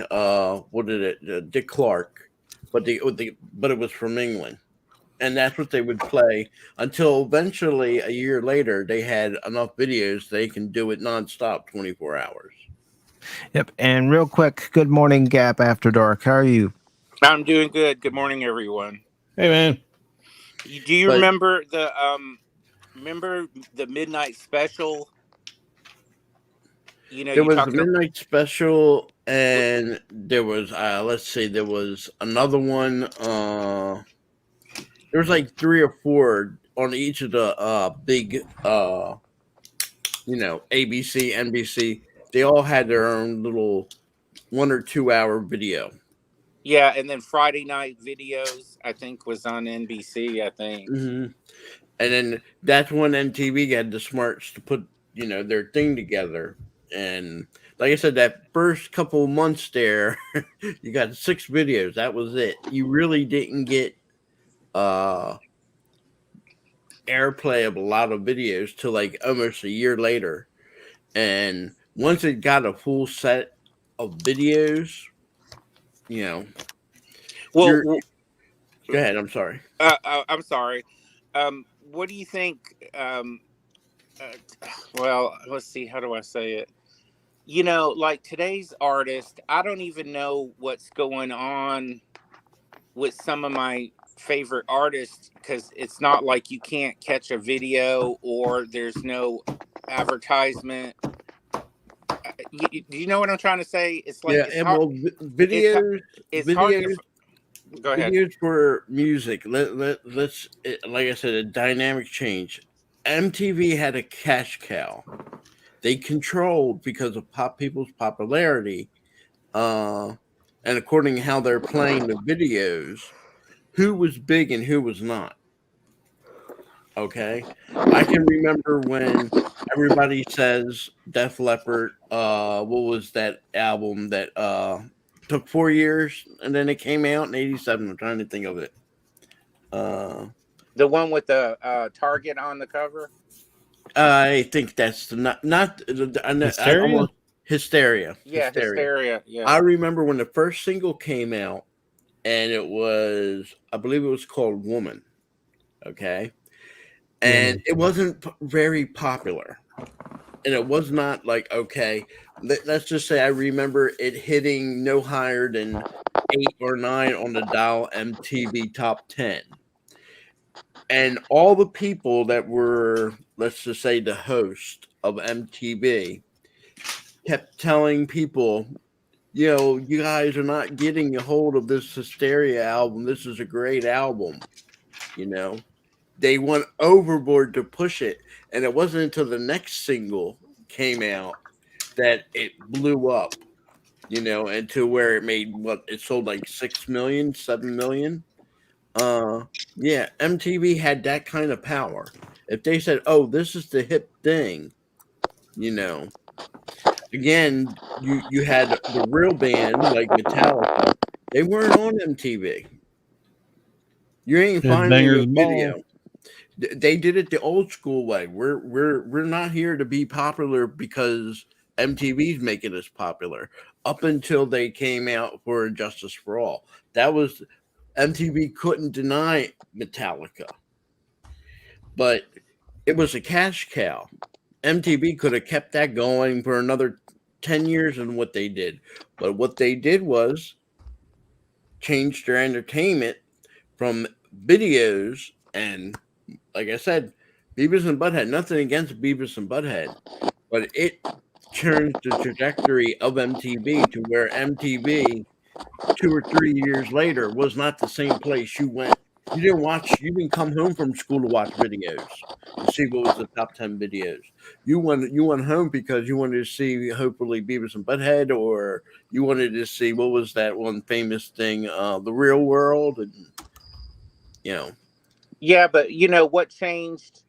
what did it, Dick Clark, but it was from England, and that's what they would play until eventually a year later they had enough videos they can do it nonstop 24 hours. Yep. And real quick, good morning, Gap After Dark. How are you? I'm doing good. Good morning, everyone. Hey, man. Do you remember the midnight special? You know, there was a midnight special, and there was there was another one. There was like 3 or 4 on each of the big ABC, NBC. They all had their own little 1 or 2 hour video. Yeah, and then Friday night videos, I think, was on NBC, I think. Mm-hmm. And then that's when MTV had the smarts to put, their thing together. And like I said, that first couple months there, you got 6 videos. That was it. You really didn't get airplay of a lot of videos till like almost a year later. And once it got a full set of videos, Well, go ahead. I'm sorry. I'm sorry. What do you think? Well, let's see. How do I say it? Like today's artist, I don't even know what's going on with some of my favorite artists, because it's not like you can't catch a video or there's no advertisement. Do you know what I'm trying to say? It's like videos. It's hard to, go ahead. Videos for music. Let's like I said, a dynamic change. MTV had a cash cow. They controlled because of people's popularity, and according to how they're playing the videos, who was big and who was not. Okay, I can remember when everybody says Def Leppard. What was that album that took 4 years and then it came out in '87? I'm trying to think of it. The one with the Target on the cover. I think that's not Hysteria? Hysteria. Yeah, Hysteria. Yeah. I remember when the first single came out, and I believe it was called Woman. Okay. And it wasn't very popular. And it was not like, okay, let's just say I remember it hitting no higher than 8 or 9 on the Dial MTV Top 10. And all the people that were, let's just say, the host of MTV kept telling people, you guys are not getting a hold of this Hysteria album. This is a great album. They went overboard to push it. And it wasn't until the next single came out that it blew up, and to where it made it sold like 6 million, 7 million. Yeah, MTV had that kind of power. If they said, "Oh, this is the hip thing," again, you had the real band like Metallica. They weren't on MTV. You ain't Yeah, finding Banger's a video. They did it the old school way. We're not here to be popular because MTV's making us popular. Up until they came out for Justice for All, that was MTV couldn't deny Metallica, but it was a cash cow. MTV could have kept that going for another 10 years than what they did. But what they did was change their entertainment from videos. And like I said, Beavis and Butthead, nothing against Beavis and Butthead, but it changed the trajectory of MTV to where MTV 2 or 3 years later was not the same place you went. You didn't come home from school to watch videos to see what was the top 10 videos. You went home because you wanted to see hopefully Beavis and Butthead, or you wanted to see what was that one famous thing, The Real World, and you know. Yeah, but what changed?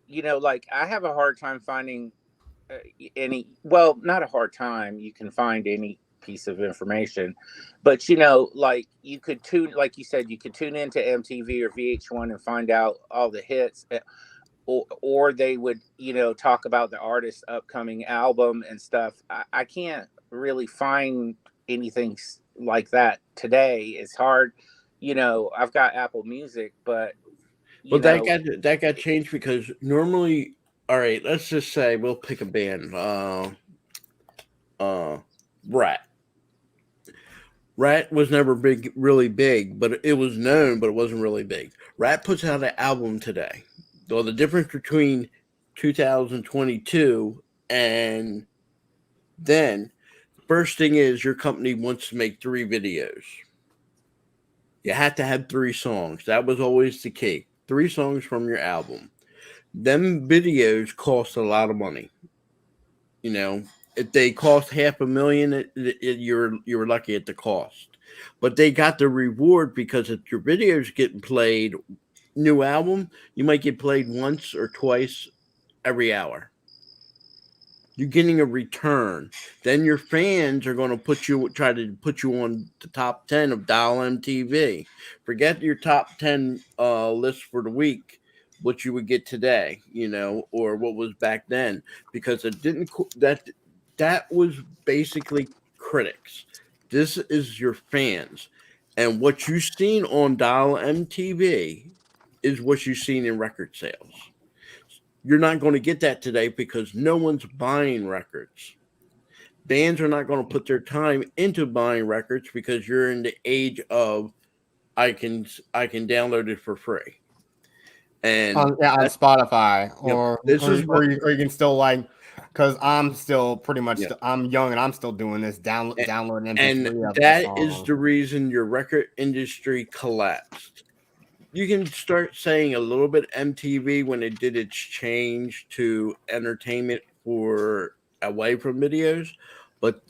Like I have a hard time finding any. Well, not a hard time. You can find any piece of information, but like you could tune, like you said, you could tune into MTV or VH1 and find out all the hits, or they would talk about the artist's upcoming album and stuff. I can't really find anything like that today. It's hard. I've got Apple Music, but Well, that got changed because normally, all right, let's just say we'll pick a band, Rat. Rat was never really big, but it was known, but it wasn't really big. Rat puts out an album today. So the difference between 2022 and then, first thing is your company wants to make 3 videos. You had to have 3 songs. That was always the key. 3 songs from your album. Them videos cost a lot of money. If they cost $500,000, you're lucky at the cost. But they got the reward because if your video's getting played, new album, you might get played once or twice every hour. You're getting a return. Then your fans are going to try to put you on the top 10 of Dial MTV. Forget your top 10 list for the week, what you would get today, or what was back then, because it didn't. That was basically critics. This is your fans, and what you've seen on Dial MTV is what you've seen in record sales. You're not going to get that today because no one's buying records. Bands are not going to put their time into buying records because you're in the age of I can download it for free. And on Spotify, or you can still because I'm still pretty much I'm young and I'm still doing this downloading MP3. And that is the reason your record industry collapsed. You can start saying a little bit MTV when it did its change to entertainment for away from videos, but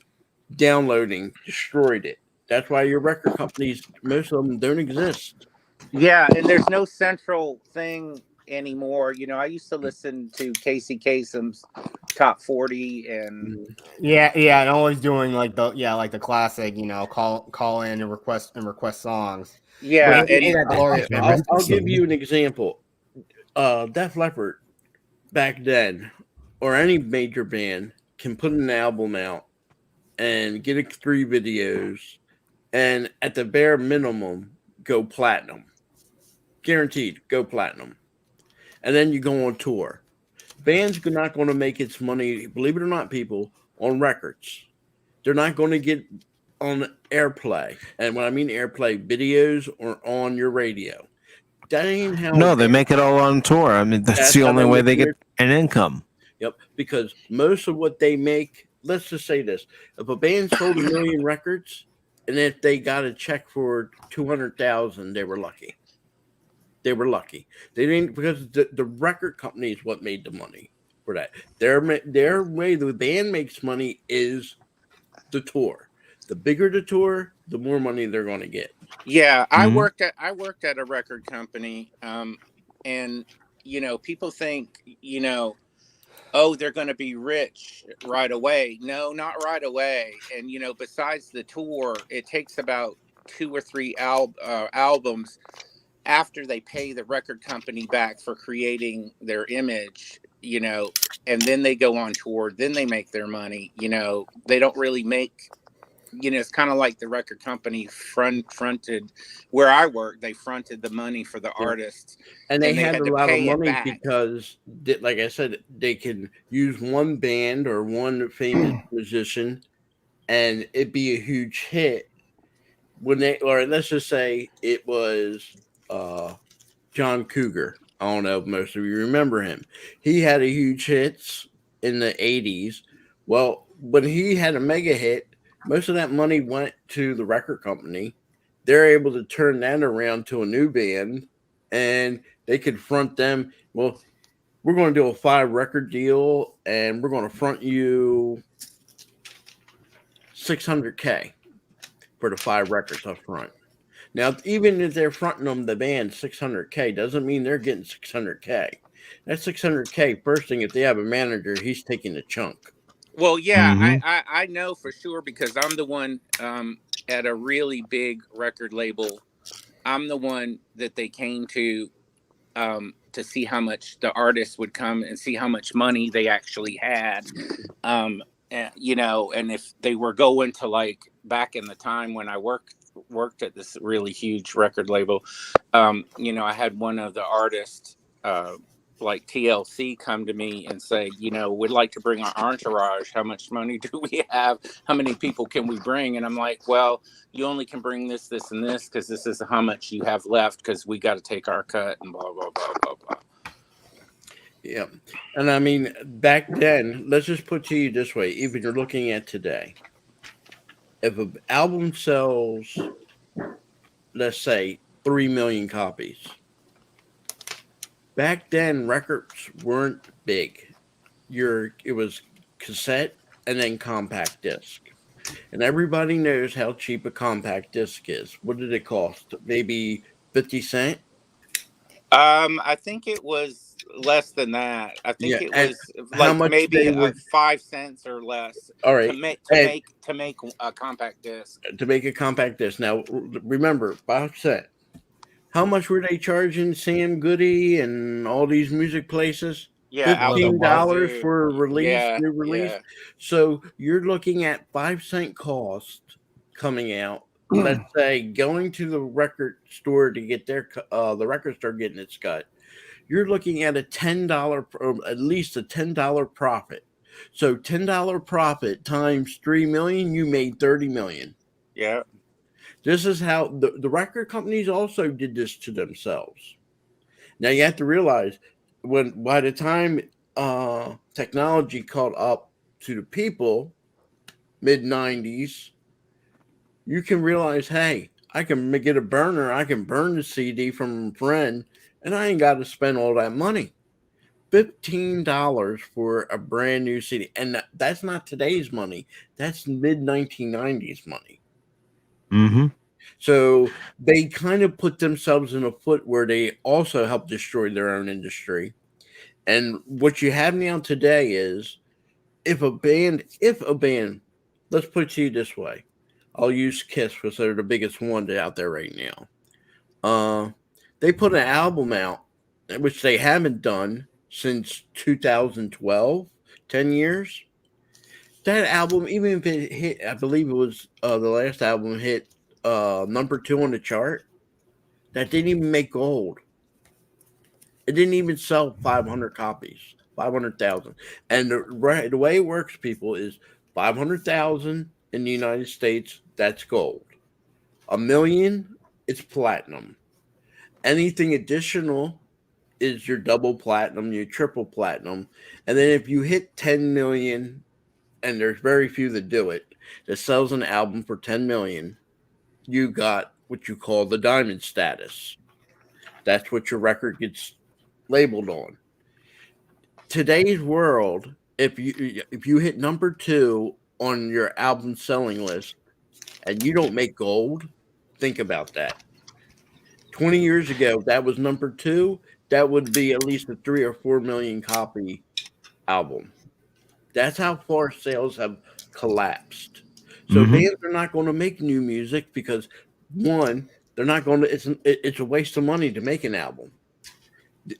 downloading destroyed it. That's why your record companies, most of them don't exist. Yeah, and there's no central thing anymore. I used to listen to Casey Kasem's Top 40 and and always doing like the classic, call in and request songs. Yeah, I'll give you an example. Def Leppard back then, or any major band, can put an album out and get 3 videos, and at the bare minimum, go platinum. Guaranteed, go platinum. And then you go on tour. Bands are not going to make its money, believe it or not, people, on records. They're not going to get on airplay. And when I mean airplay, videos or on your radio. That ain't how. No, they make it all on tour. I mean, that's the only way they get an income. Yep, because most of what they make, let's just say this. If a band sold 1 million records, and if they got a check for 200,000, they were lucky. They were lucky. They didn't, because the record company is what made the money for that. Their way the band makes money is the tour. The bigger the tour, the more money they're going to get. Yeah, I worked at a record company, and people think oh, they're going to be rich right away. No, not right away. And besides the tour, it takes about 2 or 3 albums after they pay the record company back for creating their image, you know, and then they go on tour, then they make their money, you know, they don't really make, you know, it's kind of like the record company fronted where I work, they fronted the money for the artists, and they they had had a to lot of pay it money back. because, like I said, they can use one band or one famous musician, and it'd be a huge hit. When they, or let's just say it was John Cougar. I don't know if most of you remember him. He had a huge hits in the 80s. Well, when he had a mega hit, most of that money went to the record company. They're able to turn that around to a new band, and they could front them. Well, we're going to do a 5 record deal, and we're going to front you $600K for the 5 records up front. Now, even if they're fronting them the band $600K, doesn't mean they're getting $600K. That's $600K. First thing, if they have a manager, he's taking a chunk. Well, yeah, Mhm. I know for sure because I'm the one at a really big record label. I'm the one that they came to see how much the artists would come and see how much money they actually had. And, you know, and if they were going to, like, back in the time when I worked at this really huge record label, you know, I had one of the artists, like TLC, come to me and say, you know, we'd like to bring our entourage. How much money do we have? How many people can we bring? And I'm like, well, you only can bring this, this, and this because this is how much you have left because we got to take our cut and blah, blah, blah, blah, blah. Yeah. And I mean, back then, let's just put to you this way, even you're looking at today, if an album sells, let's say, 3 million copies, back then records weren't big. It was cassette and then compact disc. And everybody knows how cheap a compact disc is. What did it cost? Maybe 50 cents? I think it was less than that. I think Yeah. it And was how like much maybe they would, 5 cents or less all to right. And make a compact disc. to make a compact disc. Now, remember, 5 cents. How much were they charging Sam Goody and all these music places? Yeah, Was it what? $15 Zoo. for a release, Yeah, new release. yeah. So you're looking at 5 cent cost coming out. Let's say going to the record store to get the record store getting its cut. You're looking at a $10, at least a $10 profit. So $10 profit times 3 million, you made 30 million. Yeah. This is how the record companies also did this to themselves. Now you have to realize by the time technology caught up to the people, mid 90s, you can realize, hey, I can get a burner, I can burn the CD from a friend, and I ain't got to spend all that money. $15 for a brand new CD, and that's not today's money. That's mid 1990s money. Mm-hmm. So they kind of put themselves in a foot where they also help destroy their own industry. And what you have now today is if a band, let's put it to you this way. I'll use Kiss because they're the biggest one out there right now. They put an album out, which they haven't done since 2012, 10 years. That album, even if it hit, I believe it was the last album hit number 2 on the chart. That didn't even make gold. It didn't even sell 500 copies, 500,000. And the way it works, people, is 500,000 in the United States, that's gold. 1 million, it's platinum. Anything additional is your double platinum, your triple platinum. And then if you hit 10 million, and there's very few that do it, that sells an album for 10 million, you got what you call the diamond status. That's what your record gets labeled on. Today's world, if you hit number 2 on your album selling list and you don't make gold, think about that. 20 years ago, that was number 2. That would be at least a 3 or 4 million copy album. That's how far sales have collapsed. So Mhm. bands are not going to make new music because, one, They're not going to. It's a waste of money to make an album.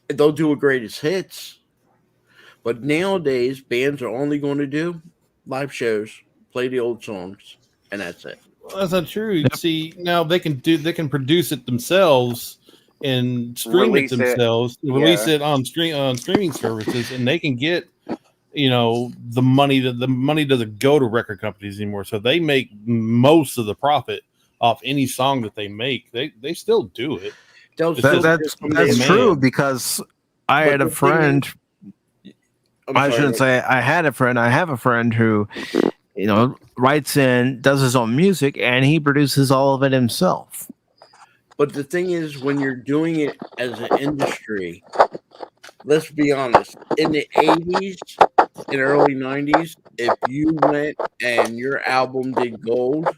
They'll do a greatest hits, but nowadays bands are only going to do live shows, play the old songs, and that's it. Well, that's not true. Yep. See, now they can produce it themselves and stream Release it it. themselves, release it on streaming services, and they can get the money doesn't go to record companies anymore, so they make most of the profit off any song that they make. They still do it. That's true, because I had a friend. I shouldn't say I had a friend. I have a friend who, writes in, does his own music, and he produces all of it himself. But the thing is, when you're doing it as an industry, let's be honest, in the 80s and early 90s, if you went and your album did gold,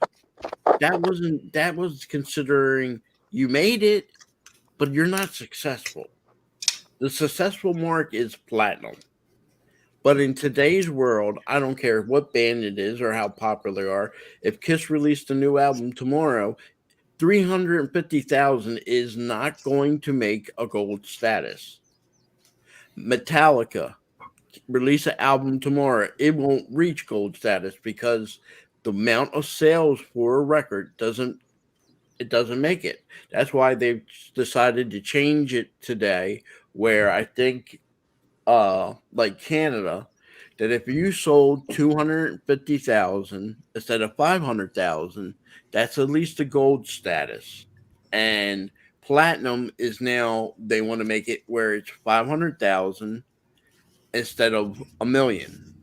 that was considering you made it, but you're not successful. The successful mark is platinum. But in today's world, I don't care what band it is or how popular they are. If Kiss released a new album tomorrow, 350,000 is not going to make a gold status. Metallica release an album tomorrow, it won't reach gold status because the amount of sales for a record doesn't make it. That's why they've decided to change it today, where I think like Canada, that if you sold 250,000 instead of 500,000, that's at least a gold status. And platinum is now, they want to make it where it's 500,000 instead of 1 million.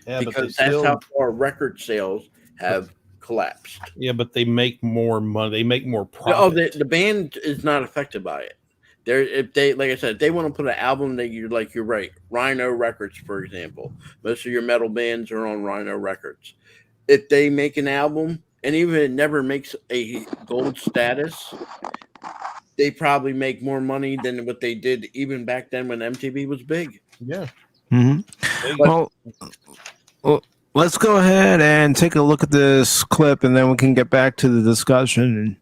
Yeah, because that's how far record sales have collapsed. Yeah, but they make more money. They make more profit. Oh, the band is not affected by it. If they, like I said, if they want to put an album that you're right, Rhino Records, for example. Most of your metal bands are on Rhino Records. If they make an album, and even if it never makes a gold status, they probably make more money than what they did even back then when MTV was big. Yeah. Mm-hmm. Well, let's go ahead and take a look at this clip, and then we can get back to the discussion.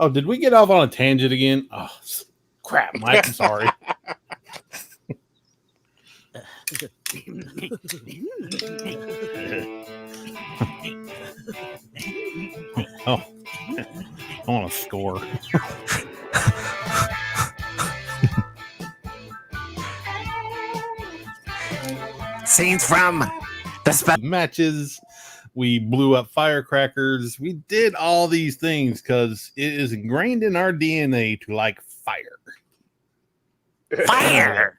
Oh, did we get off on a tangent again? Oh, crap, Mike. I'm sorry. Oh, I want to score. Scenes from the matches. We blew up firecrackers. We did all these things because it is ingrained in our DNA to like fire. Fire!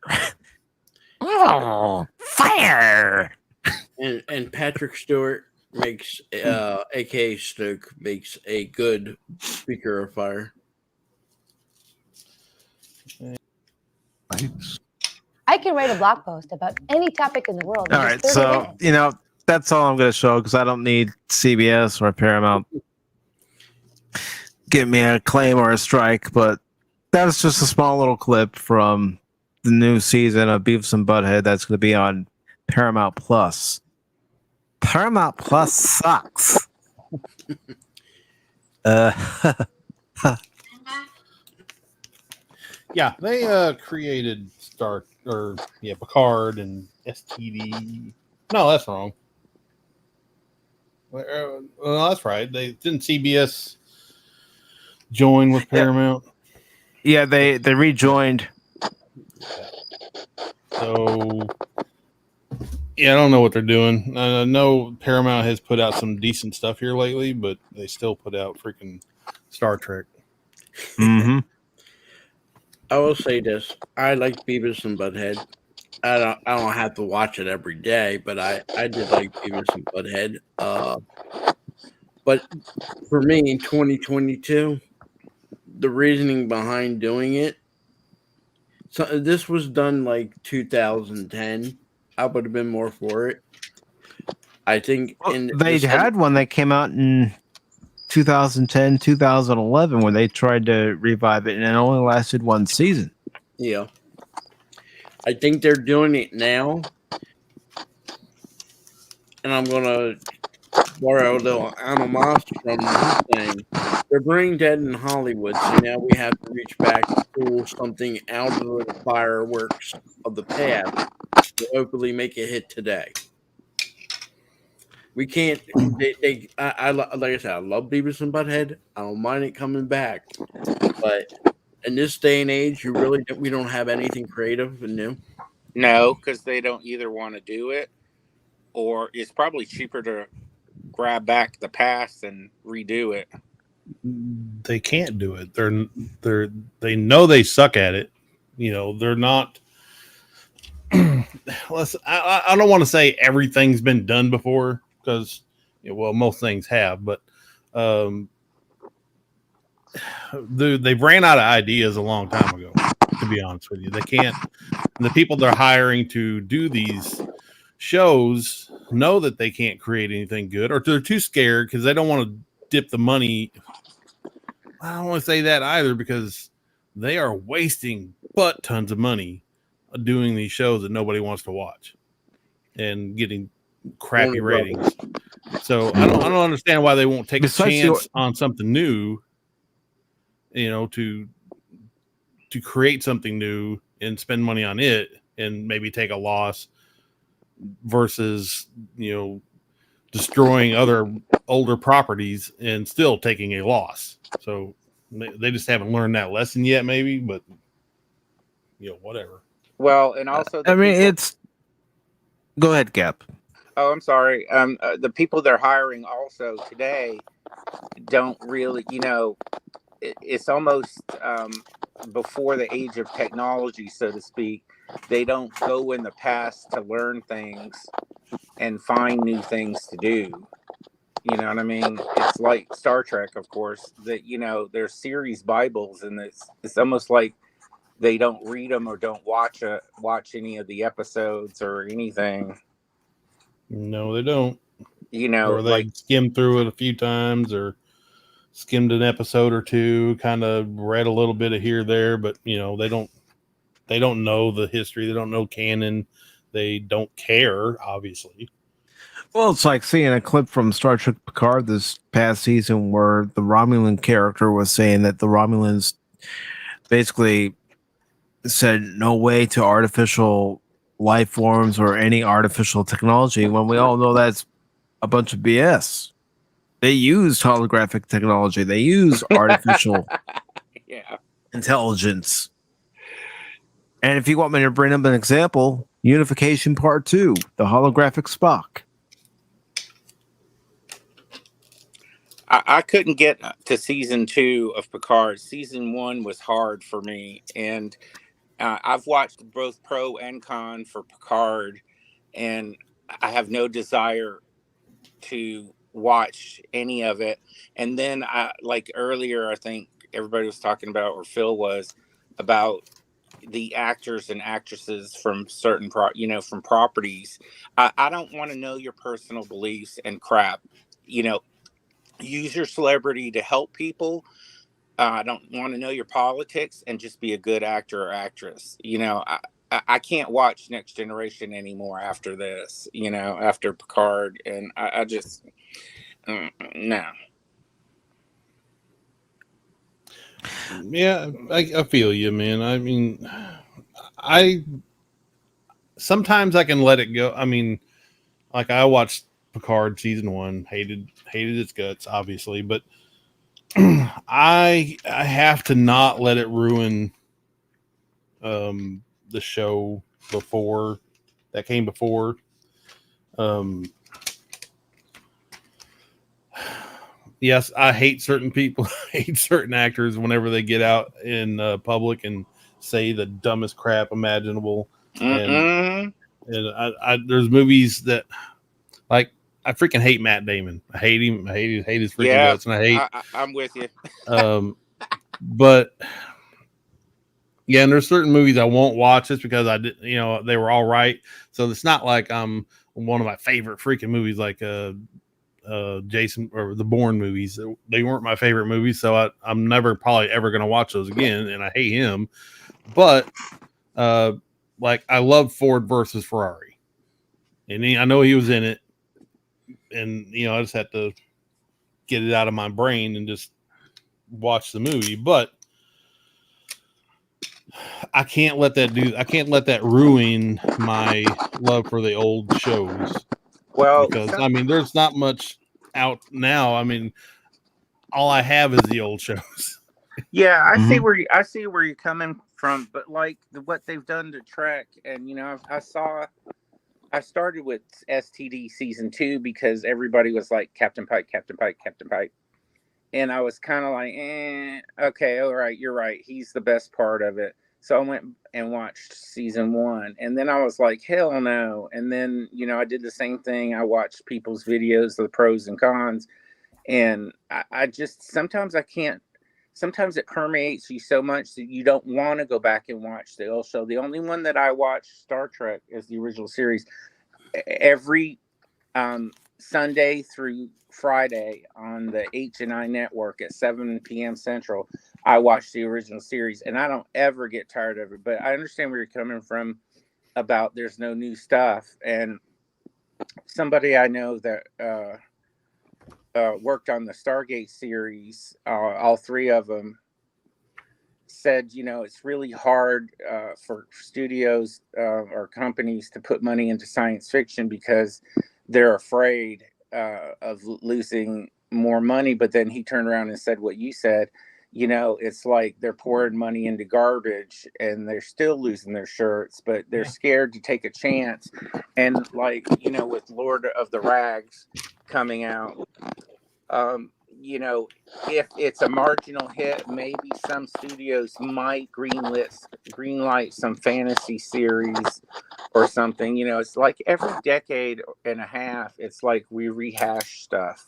Oh, fire! And Patrick Stewart makes, aka Stoke, makes a good speaker of fire. I can write a blog post about any topic in the world. All right, so that's all I'm going to show, because I don't need CBS or Paramount give me a claim or a strike. But that was just a small little clip from the new season of Beavis and Butthead that's going to be on Paramount Plus. Paramount Plus sucks. Yeah, they created Picard and STD. No, that's wrong. Well, that's right. They didn't CBS join with Paramount. Yeah, they rejoined. So yeah, I don't know what they're doing. I know Paramount has put out some decent stuff here lately, but they still put out freaking Star Trek. Mm-hmm. I will say this: I like Beavis and Butthead. I don't have to watch it every day, but I did like Beavis and Butthead. But for me in 2022, the reasoning behind doing it, so this was done like 2010. I would have been more for it. I think they had one that came out in 2010, 2011 when they tried to revive it, and it only lasted one season. Yeah. I think they're doing it now. And I'm going to borrow a little animosity from this thing. They're brain dead in Hollywood, so now we have to reach back and pull something out of the fireworks of the past to hopefully make a hit today. We can't. Like I said, I love Beavis and Butthead. I don't mind it coming back, but in this day and age, we don't have anything creative and new. No, because they don't either want to do it, or it's probably cheaper to grab back the past and redo it. They can't do it. They know they suck at it. They're not. I don't want to say everything's been done before because, most things have, but they've ran out of ideas a long time ago. To be honest with you, they can't. The people they're hiring to do these shows know that they can't create anything good, or they're too scared because they don't want to dip the money. I don't want to say that either because they are wasting butt tons of money doing these shows that nobody wants to watch and getting crappy ratings. So I don't understand why they won't take a chance on something new, to create something new and spend money on it and maybe take a loss versus, destroying other older properties and still taking a loss. So they just haven't learned that lesson yet, maybe, but whatever. Well, and also, it's. Go ahead, Cap. Oh, I'm sorry. The people they're hiring also today don't really, it's almost before the age of technology, so to speak. They don't go in the past to learn things and find new things to do. You know what I mean? It's like Star Trek, of course, that, they're series Bibles, and it's almost like they don't read them or don't watch any of the episodes or anything. No, they don't. Or they skim through it a few times or skimmed an episode or two, kind of read a little bit of here, there, but they don't know the history. They don't know canon. They don't care, obviously. Well, it's like seeing a clip from Star Trek Picard this past season where the Romulan character was saying that the Romulans basically said no way to artificial life forms or any artificial technology, when we all know that's a bunch of BS. They used holographic technology. They use artificial intelligence. And if you want me to bring up an example, Unification Part 2, the holographic Spock. I couldn't get to season 2 of Picard. Season 1 was hard for me, and I've watched both pro and con for Picard, and I have no desire to watch any of it. And then, like earlier, I think everybody was talking about, or Phil was, about the actors and actresses from certain from properties. I don't want to know your personal beliefs and crap. Use your celebrity to help people. I don't want to know your politics, and just be a good actor or actress. I can't watch Next Generation anymore after this, after Picard. And I just, no. Yeah, I feel you, man. I mean, sometimes I can let it go. I mean, like I watched Picard season 1, hated its guts, obviously, but I have to not let it ruin the show that came before. Yes, I hate certain people, hate certain actors whenever they get out in public and say the dumbest crap imaginable. And there's movies that, like, I freaking hate Matt Damon. I hate him. I hate his freaking guts, and I'm with you. But yeah, and there's certain movies I won't watch just because they were all right. So it's not like I'm one of my favorite freaking movies, like Jason or the Bourne movies. They weren't my favorite movies, so I'm never probably ever going to watch those again, and I hate him. But like, I love Ford versus Ferrari, and I know he was in it, and I just had to get it out of my brain and just watch the movie, but I can't let that ruin my love for the old shows. Well, Because I mean, there's not much out now. I mean, all I have is the old shows. yeah, I see Mhm. I see where you're coming from, but like what they've done to Trek, and I started with STD season 2 because everybody was like Captain Pike, Captain Pike, Captain Pike, and I was kind of like, okay, all right, you're right, he's the best part of it. So I went and watched season 1, and then I was like, hell no. And then I did the same thing. I watched people's videos, the pros and cons, and I just sometimes I can't. Sometimes it permeates you so much that you don't want to go back and watch the old show. The only one that I watch, Star Trek, is the original series. Every Sunday through Friday on the H&I network at 7 p.m. Central, I watch the original series, and I don't ever get tired of it. But I understand where you're coming from about there's no new stuff. And somebody I know that worked on the Stargate series, all 3 of them, said, it's really hard for studios or companies to put money into science fiction because they're afraid of losing more money. But then he turned around and said what you said. It's like they're pouring money into garbage and they're still losing their shirts, but they're scared to take a chance. And like, with Lord of the Rags coming out, if it's a marginal hit, maybe some studios might greenlight some fantasy series or something. It's like every decade and a half, it's like we rehash stuff.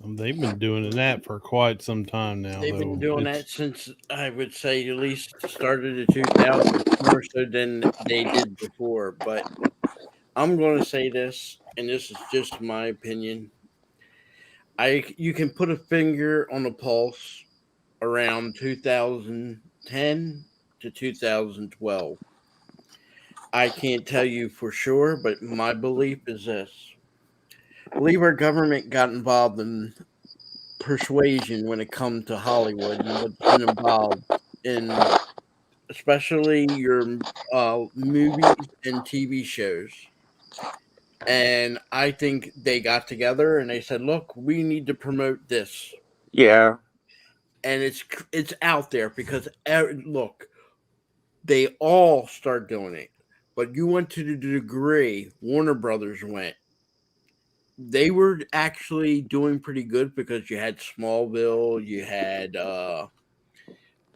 They've been doing that for quite some time now. They've been though. doing that since, I would say, at least started in 2000, more so than they did before. But I'm going to say this, and this is just my opinion. You can put a finger on the pulse around 2010 to 2012. I can't tell you for sure, but my belief is this. I believe our government got involved in persuasion when it comes to Hollywood and what's been involved in especially your movies and TV shows. And I think they got together and they said, "Look, we need to promote this." Yeah. And it's out there because look, they all start doing it. But you went to the degree Warner Brothers went. They were actually doing pretty good because you had Smallville, you had a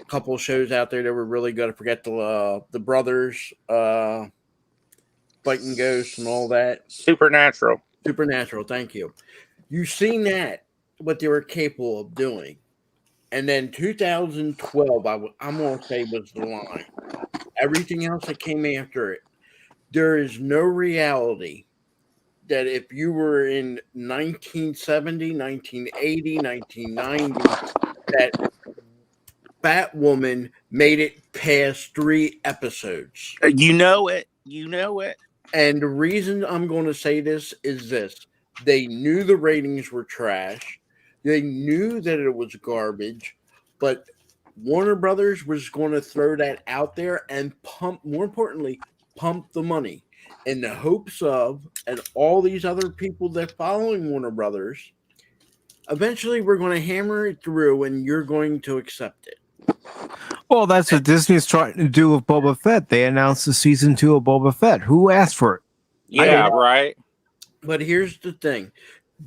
couple of shows out there that were really good. I forget the brothers, Fighting Ghosts and all that. Supernatural. Thank you. You've seen that, what they were capable of doing. And then 2012, I'm going to say was the line. Everything else that came after it, there is no reality that if you were in 1970, 1980, 1990, that Batwoman made it past 3 episodes. You know it. You know it. And the reason I'm going to say this is this. They knew the ratings were trash. They knew that it was garbage, but Warner Brothers was going to throw that out there and more importantly, pump the money in the hopes of, and all these other people that following Warner Brothers, eventually we're going to hammer it through and you're going to accept it. Well, that's what Disney's trying to do with Boba Fett. They announced the season 2 of Boba Fett. Who asked for it? Yeah, right. But here's the thing.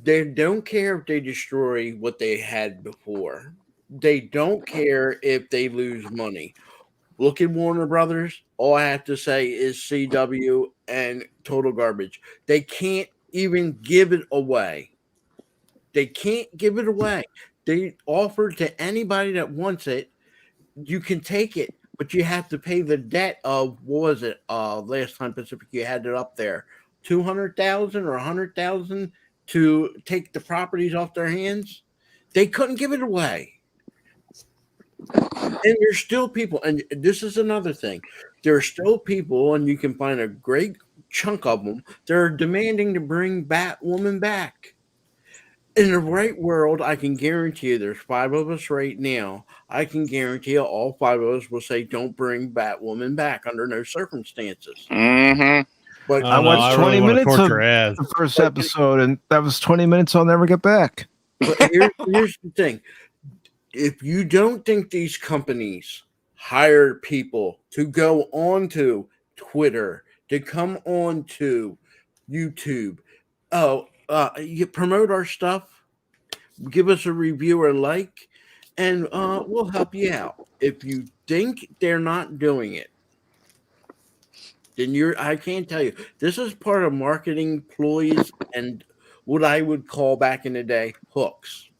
They don't care if they destroy what they had before. They don't care if they lose money. Look at Warner Brothers. All I have to say is CW and total garbage. They can't even give it away. They can't give it away. They offer to anybody that wants it, you can take it, but you have to pay the debt of, what was it? Last time Pacific, you had it up there, 200,000 or 100,000 to take the properties off their hands. They couldn't give it away. And there's still people, and this is another thing. There are still people, and you can find a great chunk of them, that are demanding to bring Batwoman back. In the right world, I can guarantee you there's 5 of us right now. I can guarantee you all 5 of us will say, don't bring Batwoman back under no circumstances. Mm-hmm. But I watched I really 20 want to minutes of torture ass. the first But- episode, and that was 20 minutes I'll never get back. But here's the thing. If you don't think these companies hire people to go onto Twitter, to come onto YouTube, you promote our stuff, give us a review or like, and we'll help you out. If you think they're not doing it, then I can't tell you. This is part of marketing ploys and what I would call back in the day hooks.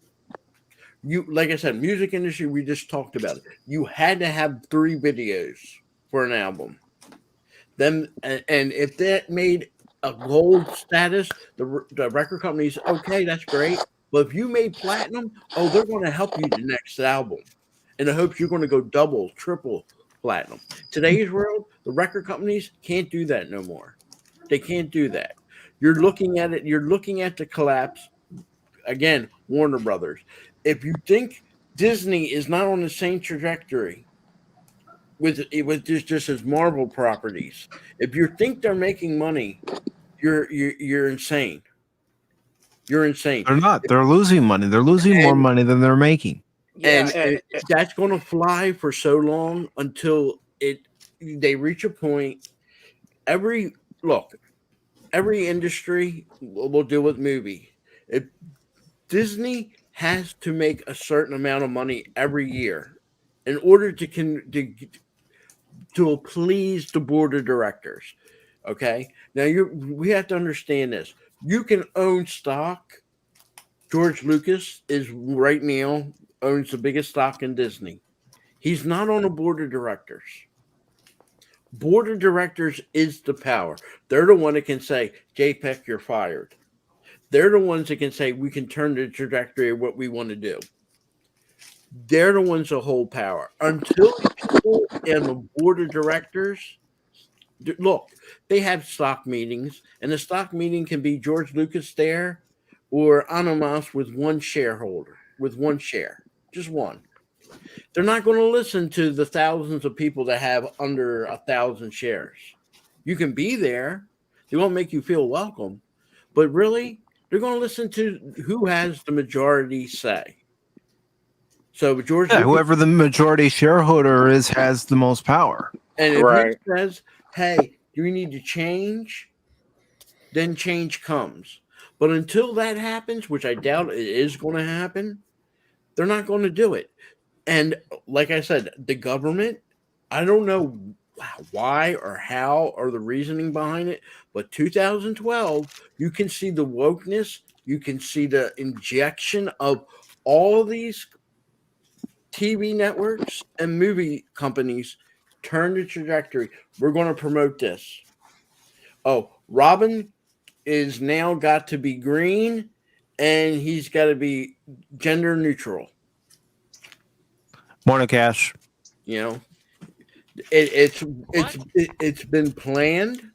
You, like I said, music industry, we just talked about it. You had to have 3 videos for an album. Then, and if that made a gold status, the record companies, okay, that's great. But if you made platinum, they're going to help you the next album in the hopes you're going to go double, triple platinum. Today's world, the record companies can't do that no more. They can't do that. You're looking at it. You're looking at the collapse. Again, Warner Brothers. If you think Disney is not on the same trajectory with just as Marvel properties, if you think they're making money, you're insane. You're insane. They're not. They're losing money. They're losing more money than they're making. And that's going to fly for so long until they reach a point. Every industry will deal with movie. If Disney has to make a certain amount of money every year in order to please the board of directors. Okay, now we have to understand this. You can own stock. George Lucas is right now owns the biggest stock in Disney. He's not on a board of directors. Board of directors is the power. They're the one that can say, JPEG, you're fired. They're the ones that can say, we can turn the trajectory of what we want to do. They're the ones that hold power. Until people in the board of directors, look, they have stock meetings, and the stock meeting can be George Lucas there or Anonymous with one shareholder, with one share, just one. They're not going to listen to the thousands of people that have under 1,000 shares. You can be there. They won't make you feel welcome. But really, they're going to listen to who has the majority say. So George Lucas, whoever the majority shareholder is has the most power. And if Right. he says, hey, do we need to change? Then change comes. But until that happens, which I doubt it is going to happen, they're not going to do it. And like I said, the government, I don't know why or how or the reasoning behind it, but 2012, you can see the wokeness, you can see the injection of all of these TV networks and movie companies turn the trajectory. We're going to promote this. Oh, Robin is now got to be green and he's got to be gender neutral. Morning, Cash. You know, it's been planned.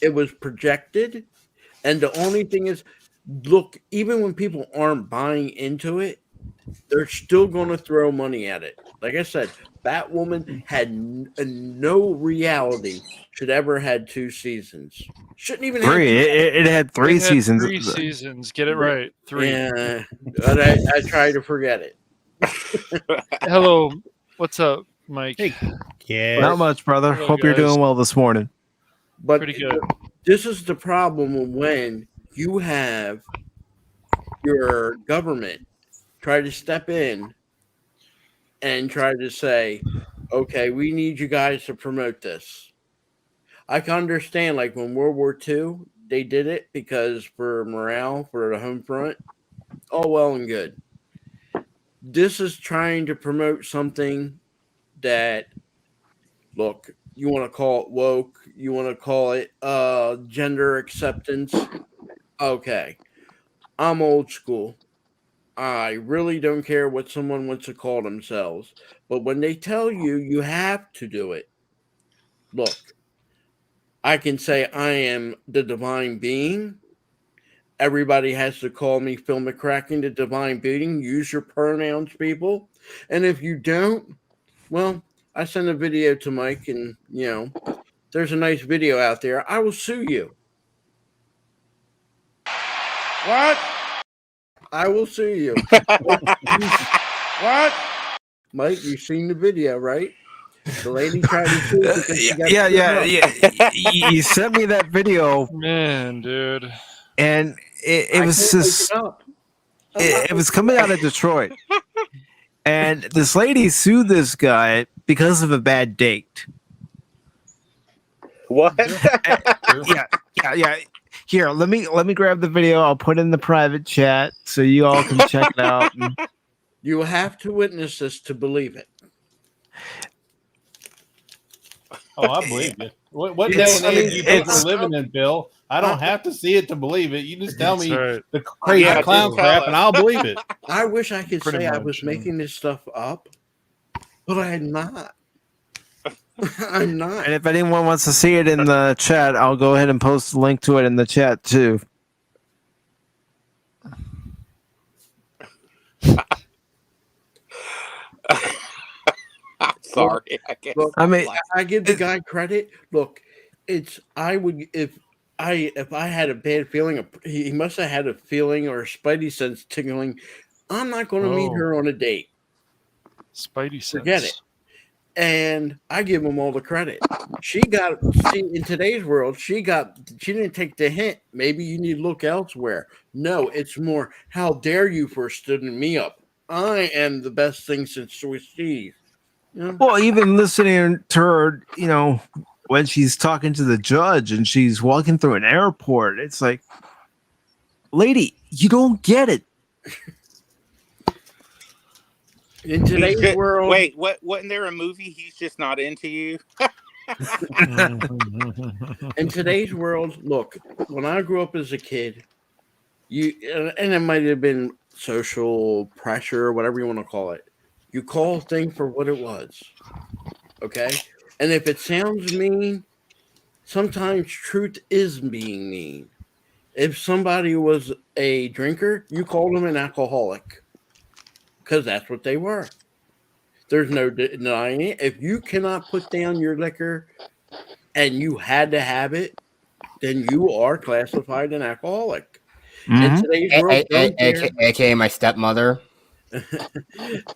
It was projected. And the only thing is, look, even when people aren't buying into it, they're still going to throw money at it. Like I said, Batwoman had no reality. Should ever had 2 seasons. Shouldn't even have 3. It had 3 seasons. 3 seasons. Get it right. 3. Yeah, but I try to forget it. Hello. What's up, Mike? Hey, yeah. Not much, brother. Hello, Hope you're guys. doing well this morning. But Pretty good. this is the problem when you have your government try to step in and try to say, okay, we need you guys to promote this. I can understand, like when World War II, they did it because for morale, for the home front, all well and good. This is trying to promote something that, look, you want to call it woke, you want to call it gender acceptance. Okay, I'm old school. I really don't care what someone wants to call themselves. But when they tell you you have to do it, look, I can say I am the divine being. Everybody has to call me Phil McCracken, the divine being. Use your pronouns, people. And if you don't, well, I send a video to Mike, and there's a nice video out there. I will sue you. What? I will sue you. What? Mike, you've seen the video, right? The lady tried to sue because she got yeah. You sent me that video, Man, dude. and it was just it was coming out of Detroit, and this lady sued this guy because of a bad date. What? Yeah. Here, let me grab the video. I'll put it in the private chat so you all can check it out. You have to witness this to believe it. Oh, I believe it. What day and age do you think we're living in, Bill? I don't have to see it to believe it. You just tell me the crazy clown crap, and I'll believe it. I wish I could Pretty say I much, was yeah. making this stuff up, but I'm not. I'm not. And if anyone wants to see it in the chat, I'll go ahead and post the link to it in the chat too. Sorry, I can't. Look, I mean, I give the guy credit. Look, I would if I had a bad feeling, he must have had a feeling or a spidey sense tingling. I'm not going to meet her on a date. Spidey sense. Forget it. And I give him all the credit. In today's world, she didn't take the hint. Maybe you need to look elsewhere. No, it's more, how dare you for stooding me up? I am the best thing since Swiss cheese. Well, even listening to her, when she's talking to the judge and she's walking through an airport, it's like, lady, you don't get it. In today's world, Wait, wasn't there a movie? He's just not into you. In today's world, look, when I grew up as a kid, and it might have been social pressure or whatever you want to call it. You call a thing for what it was, okay? And if it sounds mean, sometimes truth is being mean. If somebody was a drinker, you called them an alcoholic because that's what they were. There's no denying it. If you cannot put down your liquor and you had to have it, then you are classified an alcoholic. In today's world, aka my stepmother.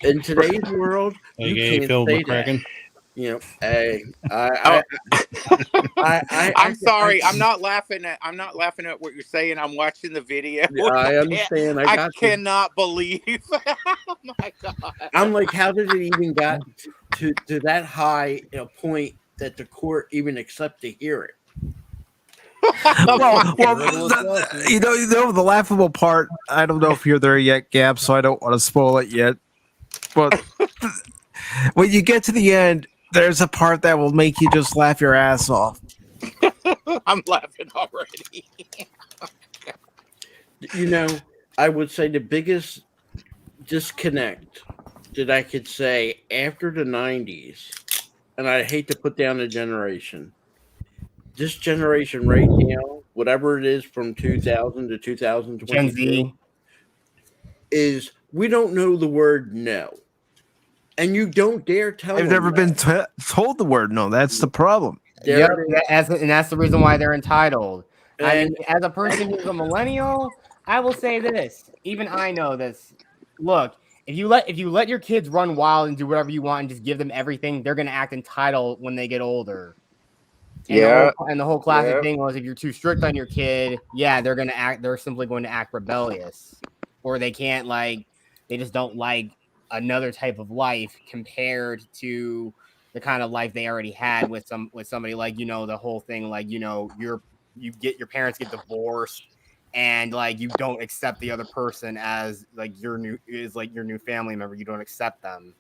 In today's world, you can't Phil say McCracken. that. I'm sorry. I'm not laughing at what you're saying. I'm watching the video. I understand. I cannot believe. Oh my god. I'm like, how did it even got to that high a point that the court even accept to hear it? The laughable part, I don't know if you're there yet, Gab, so I don't want to spoil it yet. But when you get to the end, there's a part that will make you just laugh your ass off. I'm laughing already. I would say the biggest disconnect that I could say after the 90s, and I hate to put down a generation, this generation right now, whatever it is from 2000 to 2022, Gen Z, is we don't know the word no. And you don't dare tell They've them never been that. told the word no. That's the problem. yep, and that's the reason why they're entitled. I mean, as a person who's a millennial, I will say this. Even I know this. Look, if you let your kids run wild and do whatever you want and just give them everything, they're gonna act entitled when they get older. And the whole classic thing was, if you're too strict on your kid, they're simply going to act rebellious, or they just don't like another type of life compared to the kind of life they already had with somebody, like, the whole thing, like, your parents get divorced and like you don't accept the other person as like your new family member. You don't accept them,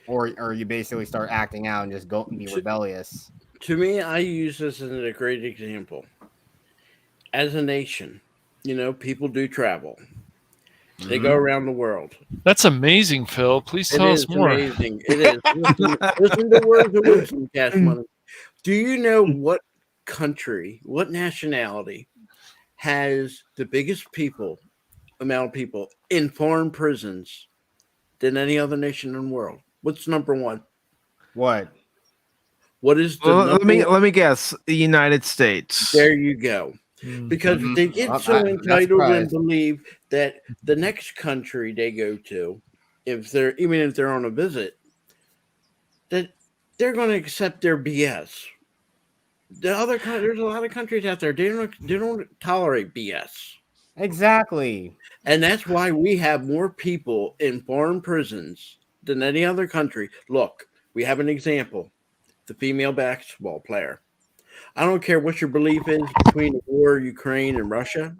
or you basically start acting out and just go and be rebellious. To me, I use this as a great example. As a nation, people do travel. They go around the world. That's amazing, Phil. Please tell us more. Amazing. It is. Listen to words of wisdom, Cash Money. Do you know what country, what nationality has the biggest amount of people in foreign prisons than any other nation in the world? What's number one? What? What is the Well, number let me guess. The United States. There you go. Mm. Because Mhm. they get I'm so not entitled and surprised. believe that the next country they go to, even if they're on a visit, that they're going to accept their BS. There's a lot of countries out there they don't tolerate BS, Exactly. and that's why we have more people in foreign prisons than any other country. Look, we have an example: the female basketball player. I don't care what your belief is between the war, Ukraine, and Russia.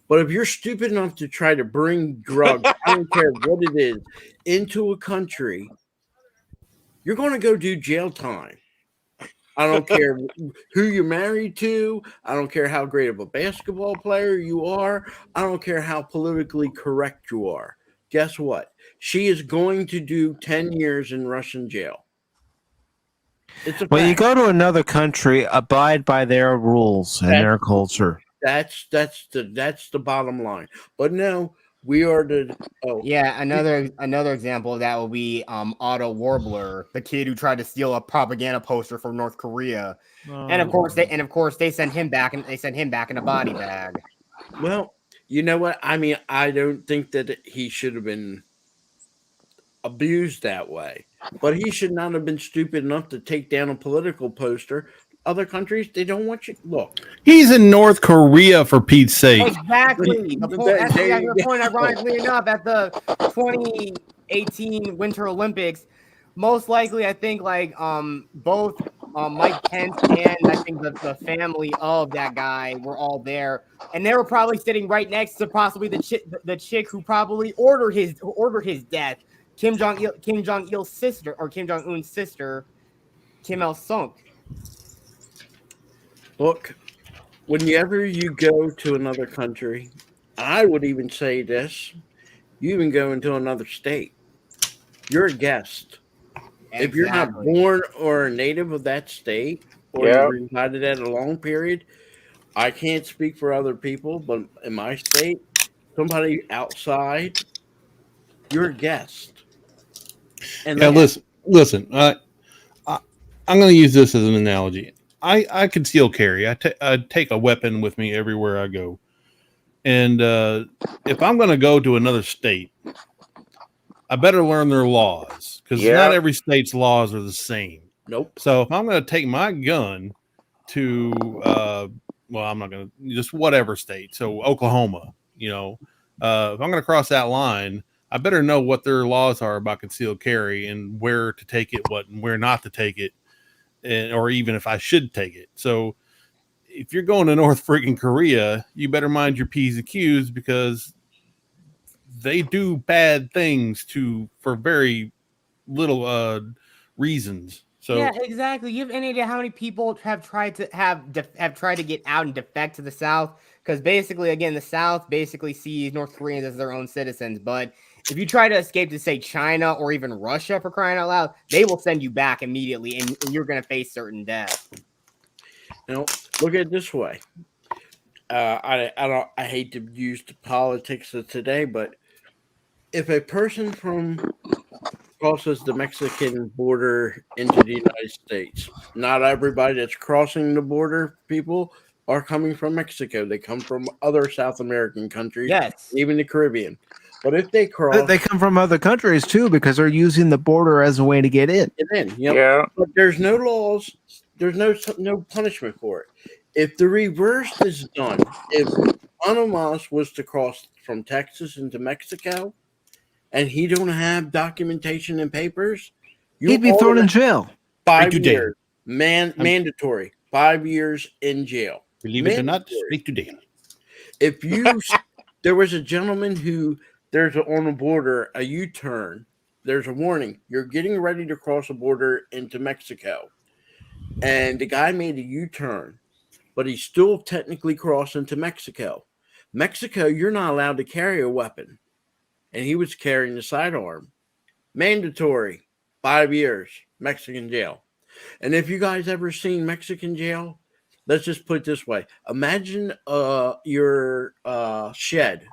But if you're stupid enough to try to bring drugs, I don't care what it is, into a country, you're going to go do jail time. I don't care who you're married to. I don't care how great of a basketball player you are. I don't care how politically correct you are. Guess what? She is going to do 10 years in Russian jail. It's a When you fact. go to another country, abide by their rules and their culture. That's the bottom line. But no, we are Yeah, another example of that will be Otto Warbler, the kid who tried to steal a propaganda poster from North Korea. And of course they sent him back in a body bag. Well, you know what? I mean, I don't think that he should have been abused that way, but he should not have been stupid enough to take down a political poster. Other countries, they don't want you. Look, He's in North Korea, for Pete's sake. Exactly. The point, that's There exactly you the go. point. Ironically enough, at the 2018 Winter Olympics, most likely, I think both Mike Pence and I think the family of that guy were all there, and they were probably sitting right next to possibly the chick who probably ordered his death, Kim Jong Il's sister, or Kim Jong Un's sister, Kim Il Sung. Look, whenever you go to another country, I would even say this: you even go into another state, you're a guest. If you're not Exactly. born or a native of that state, or you Yep. resided at a long period, I can't speak for other people, but in my state, somebody outside, you're a guest. And Yeah, that's listen. I'm going to use this as an analogy. I conceal carry. I take a weapon with me everywhere I go, and if I'm going to go to another state, I better learn their laws because not Yep. every state's laws are the same. nope. So if I'm going to take my gun to, well, I'm not going to just whatever state. So Oklahoma, if I'm going to cross that line, I better know what their laws are about concealed carry and where to take it, what and where not to take it, or even if I should take it. So if you're going to North freaking Korea, you better mind your P's and Q's because they do bad things for very little reasons. So Yeah, exactly. You have any idea how many people have tried to get out and defect to the South? Because basically, again, the South basically sees North Koreans as their own citizens. But if you try to escape to say China or even Russia, for crying out loud, they will send you back immediately, and you're going to face certain death. Now look at it this way. I hate to use the politics of today, but if a person crosses the Mexican border into the United States, not everybody that's crossing the border, people are coming from Mexico. They come from other South American countries, Yes. even the Caribbean. But if they cross, They come from other countries too because they're using the border as a way to get in. get in. Yeah. But there's no laws. There's no punishment for it. If the reverse is done, if Anamas was to cross from Texas into Mexico, and he don't have documentation and papers, He'd be thrown in jail. 5 Straight to jail. years. Mandatory. 5 years in jail. believe it or not, Mandatory. straight to jail. If there was a gentleman who on the border a U-turn. There's a warning. You're getting ready to cross a border into Mexico, and the guy made a U-turn, but he's still technically crossed into Mexico. Mexico, you're not allowed to carry a weapon, and he was carrying a sidearm. Mandatory, 5 years, Mexican jail. And if you guys ever seen Mexican jail, let's just put it this way. Imagine your shed.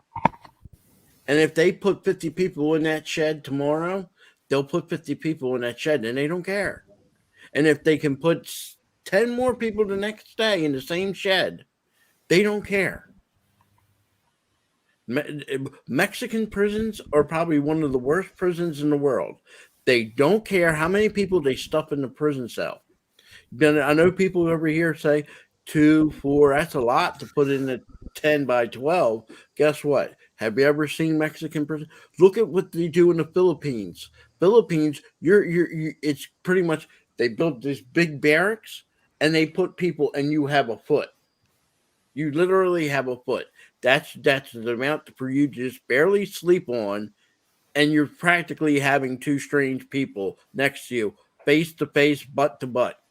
And if they put 50 people in that shed tomorrow, they'll put 50 people in that shed and they don't care. And if they can put 10 more people the next day in the same shed, they don't care. Mexican prisons are probably one of the worst prisons in the world. They don't care how many people they stuff in the prison cell. I know people over here say 2, 4, that's a lot to put in a 10 by 12. Guess what? Have you ever seen Mexican prison? Look at what they do in the Philippines. Philippines, it's pretty much they built these big barracks and they put people and you have a foot. You literally have a foot. That's the amount for you to just barely sleep on, and you're practically having two strange people next to you, face to face, butt to butt.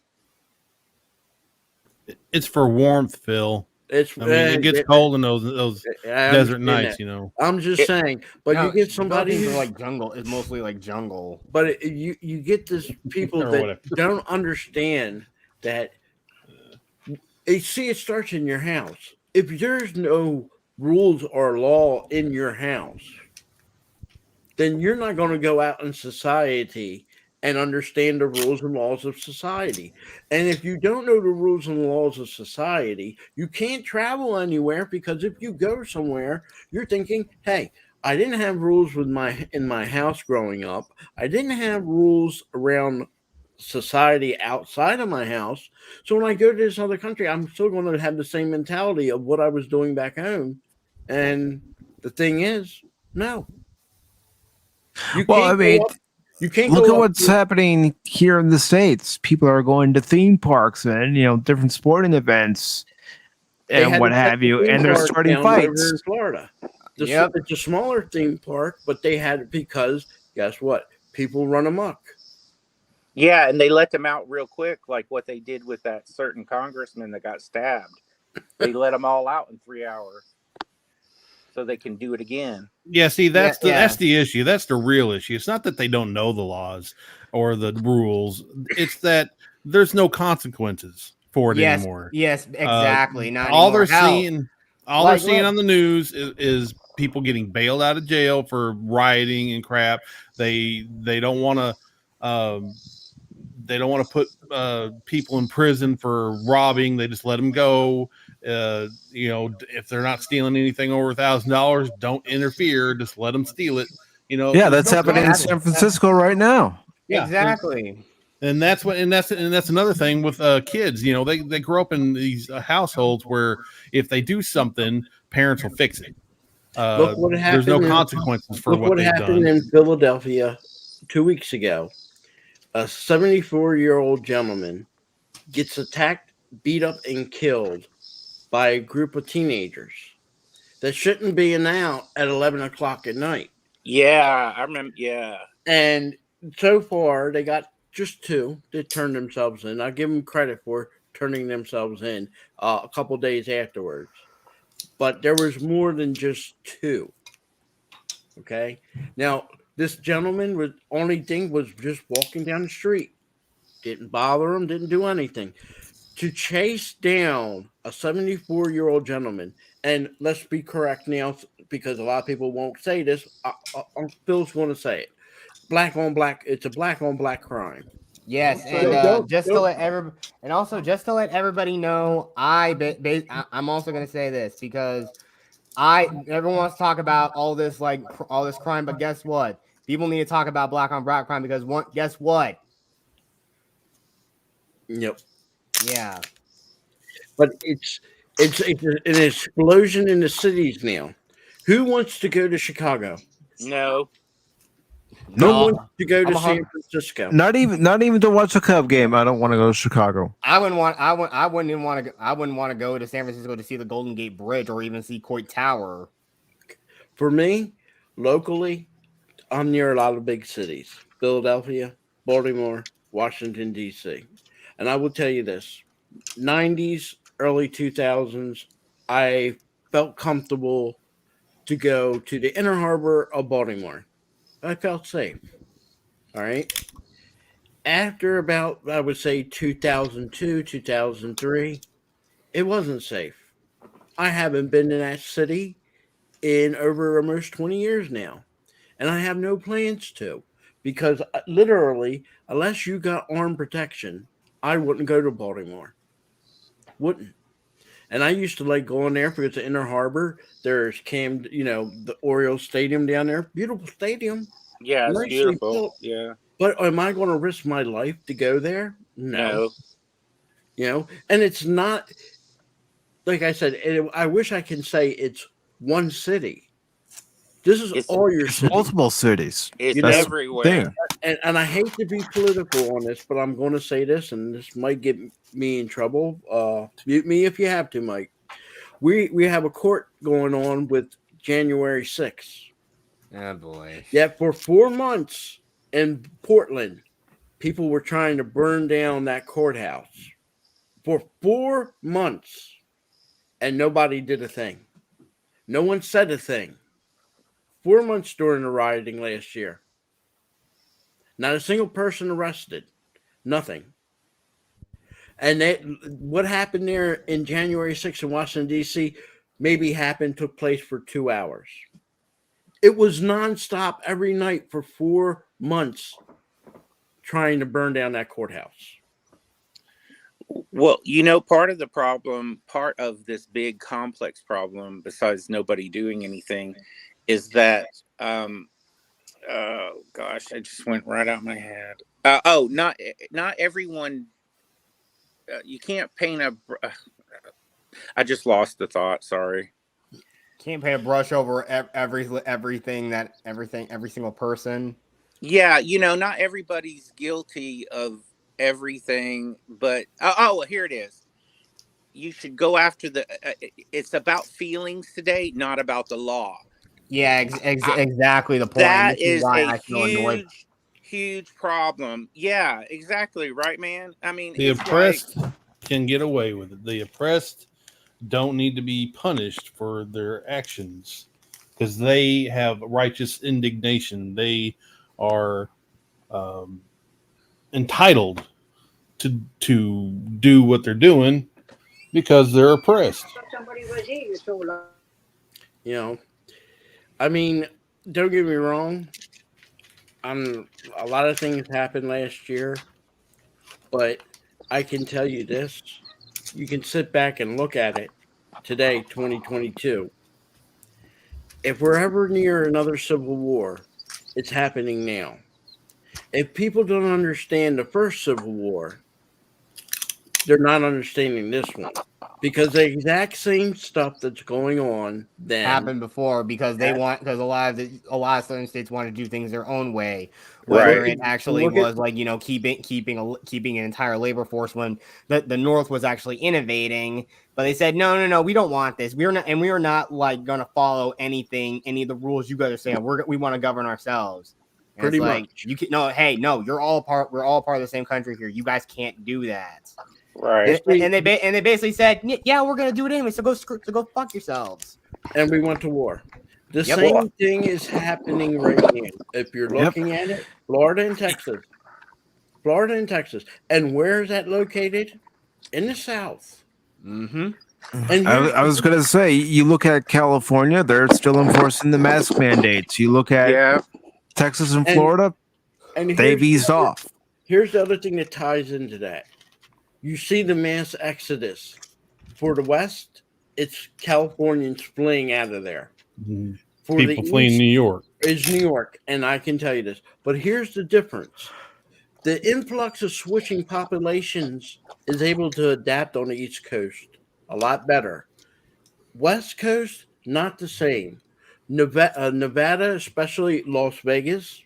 It's for warmth, Phil. It gets cold in those desert nights, you know. I'm just saying, but you get somebody who's like jungle. It's mostly like jungle. But you get this people that don't understand that. See, it starts in your house. If there's no rules or law in your house, then you're not going to go out in society and understand the rules and laws of society. And if you don't know the rules and laws of society, you can't travel anywhere, because if you go somewhere, you're thinking, hey, I didn't have rules in my house growing up. I didn't have rules around society outside of my house. So when I go to this other country, I'm still going to have the same mentality of what I was doing back home. And the thing is, no. You can't look at what's happening here in the States. People are going to theme parks and, you know, different sporting events and what have you, and they're starting fights. In Florida. It's a smaller theme park, but they had it because, guess what? People run amok. Yeah, and they let them out real quick, like what they did with that certain congressman that got stabbed. They let them all out in 3 hours so they can do it again. Yeah, see, that's the issue. That's the real issue. It's not that they don't know the laws or the rules. It's that there's no consequences for it anymore. Yes, exactly. Not all anymore. they're seeing on the news is people getting bailed out of jail for rioting and crap. They don't want to. They don't want to put people in prison for robbing. They just let them go. You know, if they're not stealing anything over $1,000, don't interfere. Just let them steal it. You know. Yeah, that's happening in San Francisco right now. Yeah, exactly. And that's another thing with kids. You know, they grow up in these households where if they do something, parents will fix it. Look what happened. There's no consequences for what they've happened done. in Philadelphia 2 weeks ago. A 74-year-old gentleman gets attacked, beat up, and killed by a group of teenagers that shouldn't be out at 11 o'clock at night. Yeah, I remember. Yeah. And so far, they got just 2 that turned themselves in. I give them credit for turning themselves in a couple days afterwards. But there was more than just 2. Okay? Now, this gentleman was just walking down the street. Didn't bother him, didn't do anything. To chase down a 74-year-old gentleman, and let's be correct now, because a lot of people won't say this. Phil's going to say it. Black on black. It's a black on black crime. Yes, and just to let everybody know, I'm also going to say this because everyone wants to talk about all this crime, but guess what? People need to talk about black on black crime because guess what? Yep. Yeah. But it's an explosion in the cities now. Who wants to go to Chicago? No. No one wants to go to San Francisco. Not even to watch a Cub game. I don't want to go to Chicago. I wouldn't want to go to San Francisco to see the Golden Gate Bridge or even see Coit Tower. For me, locally, I'm near a lot of big cities: Philadelphia, Baltimore, Washington, D.C. And I will tell you this: 90s, early 2000s, I felt comfortable to go to the Inner Harbor of Baltimore. I felt safe. All right. After about, I would say 2002, 2003, It wasn't safe. I haven't been in that city in over almost 20 years now, and I have no plans to, because literally, unless you got armed protection, I wouldn't go to Baltimore. Wouldn't. And I used to like going there because the Inner Harbor. There's the Orioles Stadium down there. Beautiful stadium, Yeah, it's nicely beautiful. built. Yeah. But am I going to risk my life to go there? No. No. And it's not, like I said, I wish I can say it's one city. This is It's all your It's cities. multiple cities. it's You know, everywhere. Thing. And I hate to be political on this, but I'm going to say this, and this might get me in trouble. Mute me if you have to, Mike. We have a court going on with January 6th. Oh boy. Yeah, for 4 months in Portland, people were trying to burn down that courthouse. For 4 months, and nobody did a thing. No one said a thing. 4 months during the rioting last year. Not a single person arrested. Nothing. And what happened there in January 6th in Washington, D.C., took place for 2 hours. It was nonstop every night for 4 months trying to burn down that courthouse. Well, part of this big complex problem, besides nobody doing anything, is that oh gosh, I just went right out my head. Not everyone. You can't paint a. I just lost the thought. Sorry. Can't paint a brush over every single person. Yeah, not everybody's guilty of everything, but here it is. You should go after it's about feelings today, not about the law. Yeah, exactly the point. That This is why a I feel annoyed. huge problem. Yeah, exactly. Right, man. I mean, The it's oppressed can get away with it. The oppressed don't need to be punished for their actions because they have righteous indignation. They are entitled to do what they're doing because they're oppressed. I mean, don't get me wrong. A lot of things happened last year, but I can tell you this. You can sit back and look at it today, 2022. If we're ever near another civil war, it's happening now. If people don't understand the first Civil War, they're not understanding this one. Because the exact same stuff that's going on then happened before because a lot of southern states want to do things their own way. Right. Whether it actually was keeping an entire labor force when the North was actually innovating, but they said no, we don't want this. We are not like going to follow any of the rules you guys are saying. We want to govern ourselves. And pretty it's like, much. you can we're all part of the same country here. You guys can't do that. right. And they basically said, yeah, we're gonna do it anyway. So go fuck yourselves. And we went to war. The Yep. same thing is happening right now. If you're looking at it, Florida and Texas. And where is that located? In the South. Mm-hmm. And I was going to say, you look at California, they're still enforcing the mask mandates. You look at Texas and Florida, they've eased off. Here's the other thing that ties into that. You see the mass exodus. For the West, it's Californians fleeing out of there. Mm-hmm. For People the fleeing East, New York. is New York, and I can tell you this. But here's the difference. The influx of switching populations is able to adapt on the East Coast a lot better. West Coast, not the same. Nevada, especially Las Vegas,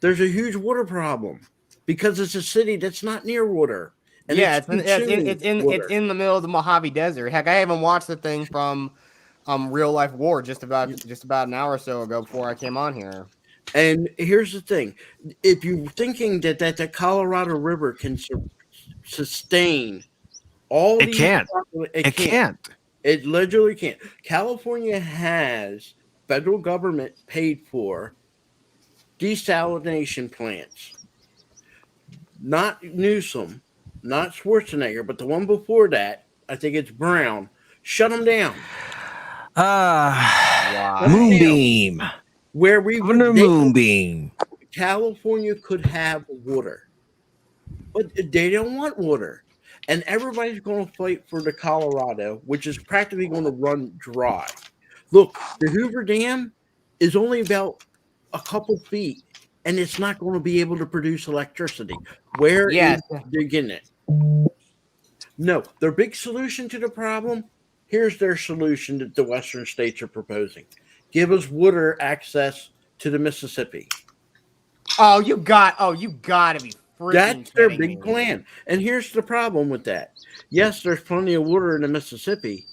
there's a huge water problem because it's a city that's not near water. And it's in the middle of the Mojave Desert. Heck, I even watched the thing from Real Life War just about an hour or so ago before I came on here. And here's the thing: if you're thinking that the Colorado River can sustain all, it can't. It can't. It literally can't. California has federal government paid for desalination plants. Not Newsom, not Schwarzenegger, but the one before that I think it's brown. Shut them down. Wow. Moonbeam. Where we Governor Moonbeam. California could have water, but they don't want water. And everybody's going to fight for the Colorado, which is practically going to run dry. Look, the Hoover Dam is only about a couple feet, and it's not going to be able to produce electricity. Where is they getting it? No, their big solution to the problem, here's their solution that the Western states are proposing. Give us water access to the Mississippi. Oh, you gotta be freaking That's their kidding big me. plan. And here's the problem with that. Yes, there's plenty of water in the Mississippi,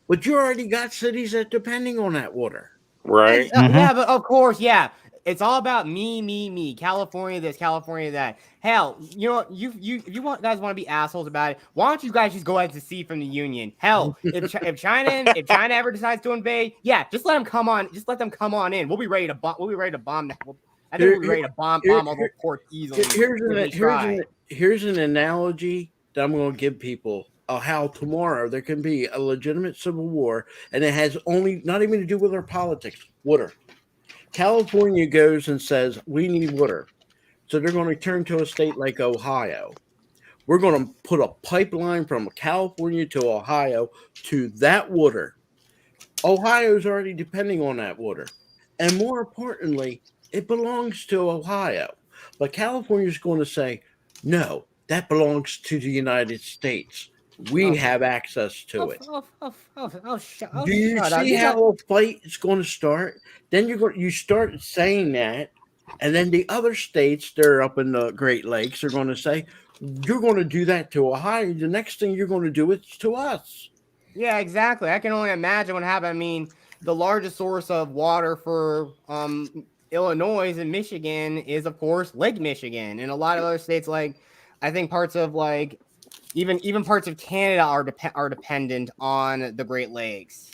but you already got cities that depending on that water. Right. Yeah, but of course, yeah. It's all about me. California this, California that. Hell, you know, you guys want to be assholes about it. Why don't you guys just go ahead and secede from the Union? Hell, if China ever decides to invade, yeah, just let them come on. Just let them come on in. We'll be ready to bomb. We'll be ready to bomb. I think we'll be ready to bomb all those ports easily. Here's an analogy that I'm going to give people of how tomorrow there can be a legitimate civil war, and it has only not even to do with our politics. Water. California goes and says, we need water. So they're going to turn to a state like Ohio. We're going to put a pipeline from California to Ohio to that water. Ohio's already depending on that water. And more importantly, it belongs to Ohio. But California's going to say, no, that belongs to the United States. We have access to it. Do you see how a fight is going to start? Then you start saying that, and then the other states that are up in the Great Lakes are going to say, you're going to do that to Ohio. The next thing you're going to do is to us. Yeah, exactly. I can only imagine what happened. I mean, the largest source of water for Illinois and Michigan is, of course, Lake Michigan, and a lot of other states, like I think parts of like even parts of Canada are dependent on the Great Lakes.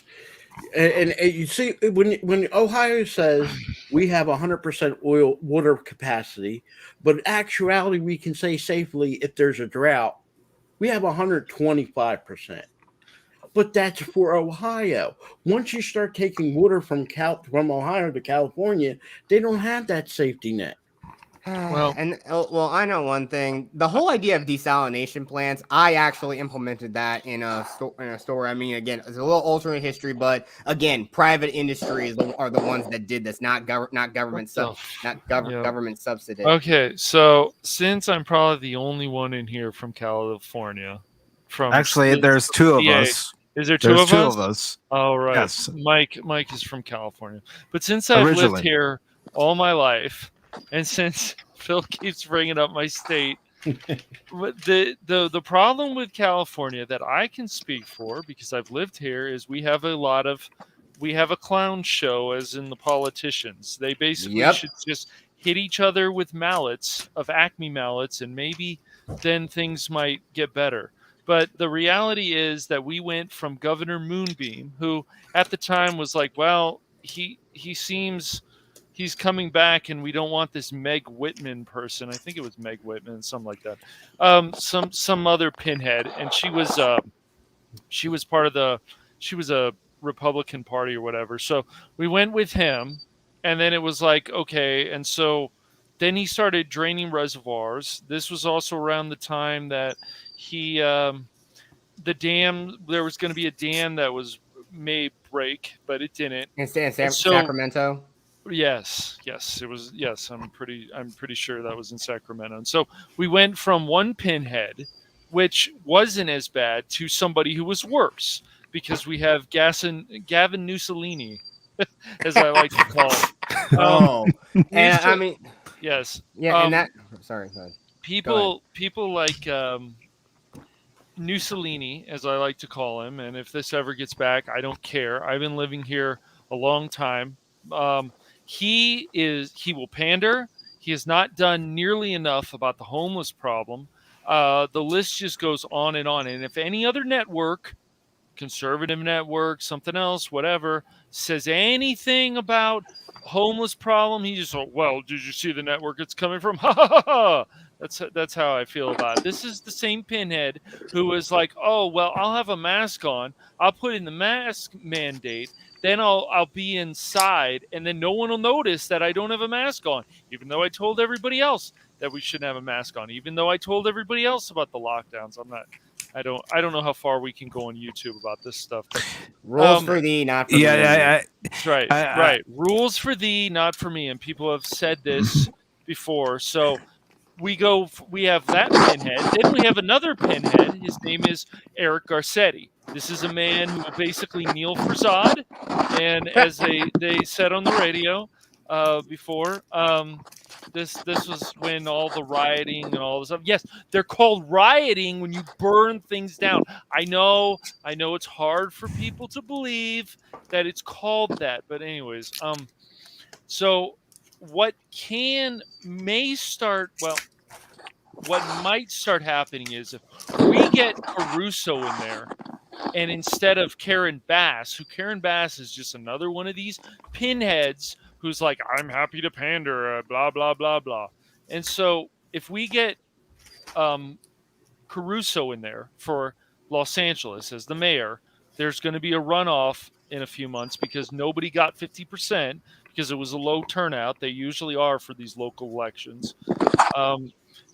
And you see, when Ohio says we have 100% oil water capacity, but in actuality, we can say safely if there's a drought, we have 125%. But that's for Ohio. Once you start taking water from Ohio to California, they don't have that safety net. Well, I know one thing. The whole idea of desalination plants, I actually implemented that in a store. I mean, again, it's a little alternate history, but again, private industries are the ones that did this, not government subsidy. Okay, so since I'm probably the only one in here from California, Actually, there's two of us. Is there two of us? Oh, right. Yes. Mike is from California. But since I've lived here all my life, and since Phil keeps bringing up my state, the problem with California that I can speak for, because I've lived here, is we have a clown show, as in the politicians. They basically should just hit each other with mallets, of Acme mallets, and maybe then things might get better. But the reality is that we went from Governor Moonbeam, who at the time was like, well, he seems he's coming back, and we don't want this Meg Whitman person. I think it was Meg Whitman, something like that. Some other pinhead, and she was a Republican Party or whatever. So we went with him, and then it was like, okay, and so then he started draining reservoirs. This was also around the time that the dam, there was going to be a dam that may break, but it didn't. In Sacramento. Yes, it was. Yes, I'm pretty sure that was in Sacramento. And so we went from one pinhead, which wasn't as bad, to somebody who was worse, because we have Gavin Mussolini, as I like to call him. And I mean, yes, yeah, and that. Sorry, go ahead. People like Mussolini, as I like to call him, and if this ever gets back, I don't care. I've been living here a long time. He will pander. He has not done nearly enough about the homeless problem. The list just goes on. And if any other network, conservative network, something else, whatever, says anything about homeless problem, he just, well, did you see the network it's coming from? Ha ha ha! That's how I feel about it. This is the same pinhead who was like, "Oh well, I'll have a mask on. I'll put in the mask mandate. Then I'll be inside, and then no one will notice that I don't have a mask on, even though I told everybody else that we shouldn't have a mask on. Even though I told everybody else about the lockdowns. I don't know how far we can go on YouTube about this stuff. But, Rules for thee, not for me. That's right. Right. Rules for thee, not for me. And people have said this before. So we have that pinhead. Then we have another pinhead. His name is Eric Garcetti. This is a man who will basically kneel for Zod. And as they said on the radio before, this was when all the rioting and all this stuff. Yes, they're called rioting when you burn things down. I know it's hard for people to believe that it's called that. But anyways, so what might start happening is if we get Caruso in there, and instead of Karen Bass is just another one of these pinheads who's like, I'm happy to pander, blah, blah, blah, blah. And so if we get Caruso in there for Los Angeles as the mayor, there's going to be a runoff in a few months because nobody got 50% because it was a low turnout. They usually are for these local elections.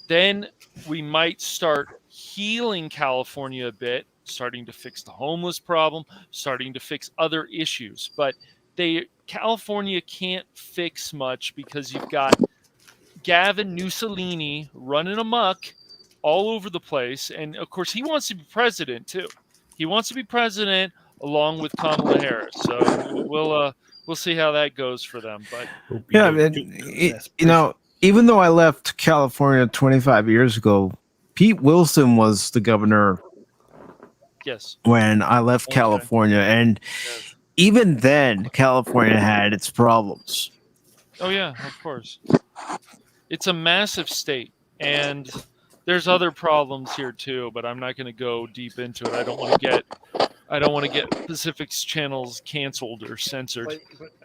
Then we might start healing California a bit, starting to fix the homeless problem, starting to fix other issues. But California can't fix much because you've got Gavin Mussolini running amok all over the place. And, of course, he wants to be president, too. He wants to be president along with Kamala Harris. So we'll see how that goes for them. But even though I left California 25 years ago, Pete Wilson was the governor. Yes. When I left California, and even then, California had its problems. Oh yeah, of course. It's a massive state, and there's other problems here too. But I'm not going to go deep into it. I don't want to get Pacific's channels canceled or censored.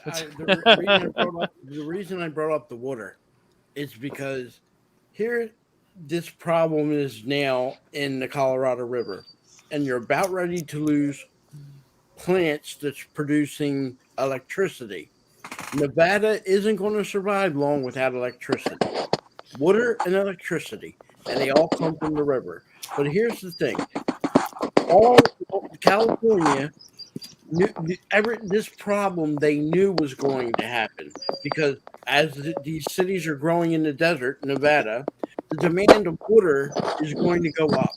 The reason I brought up the water is because here, this problem is now in the Colorado River. And you're about ready to lose plants that's producing electricity. Nevada isn't going to survive long without electricity. Water and electricity, and they all come from the river. But here's the thing. All California this problem they knew was going to happen because as these cities are growing in the desert, Nevada, the demand of water is going to go up.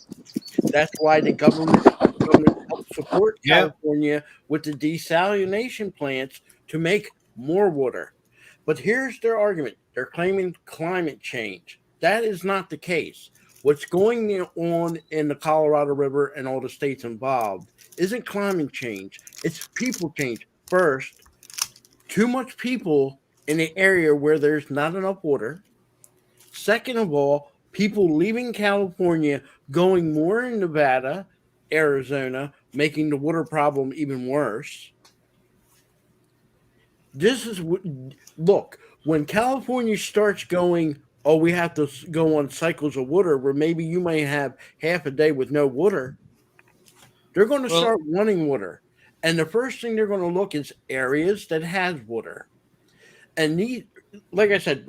That's why the government helped support California with the desalination plants to make more water. But here's their argument. They're claiming climate change. That is not the case. What's going on in the Colorado River and all the states involved isn't climate change. It's people change. First, too much people in the area where there's not enough water. Second of all, people leaving California, going more in Nevada, Arizona, making the water problem even worse. Look, when California starts going, oh, we have to go on cycles of water where maybe you may have half a day with no water, they're going to start wanting water. And the first thing they're going to look is areas that has water. And like I said,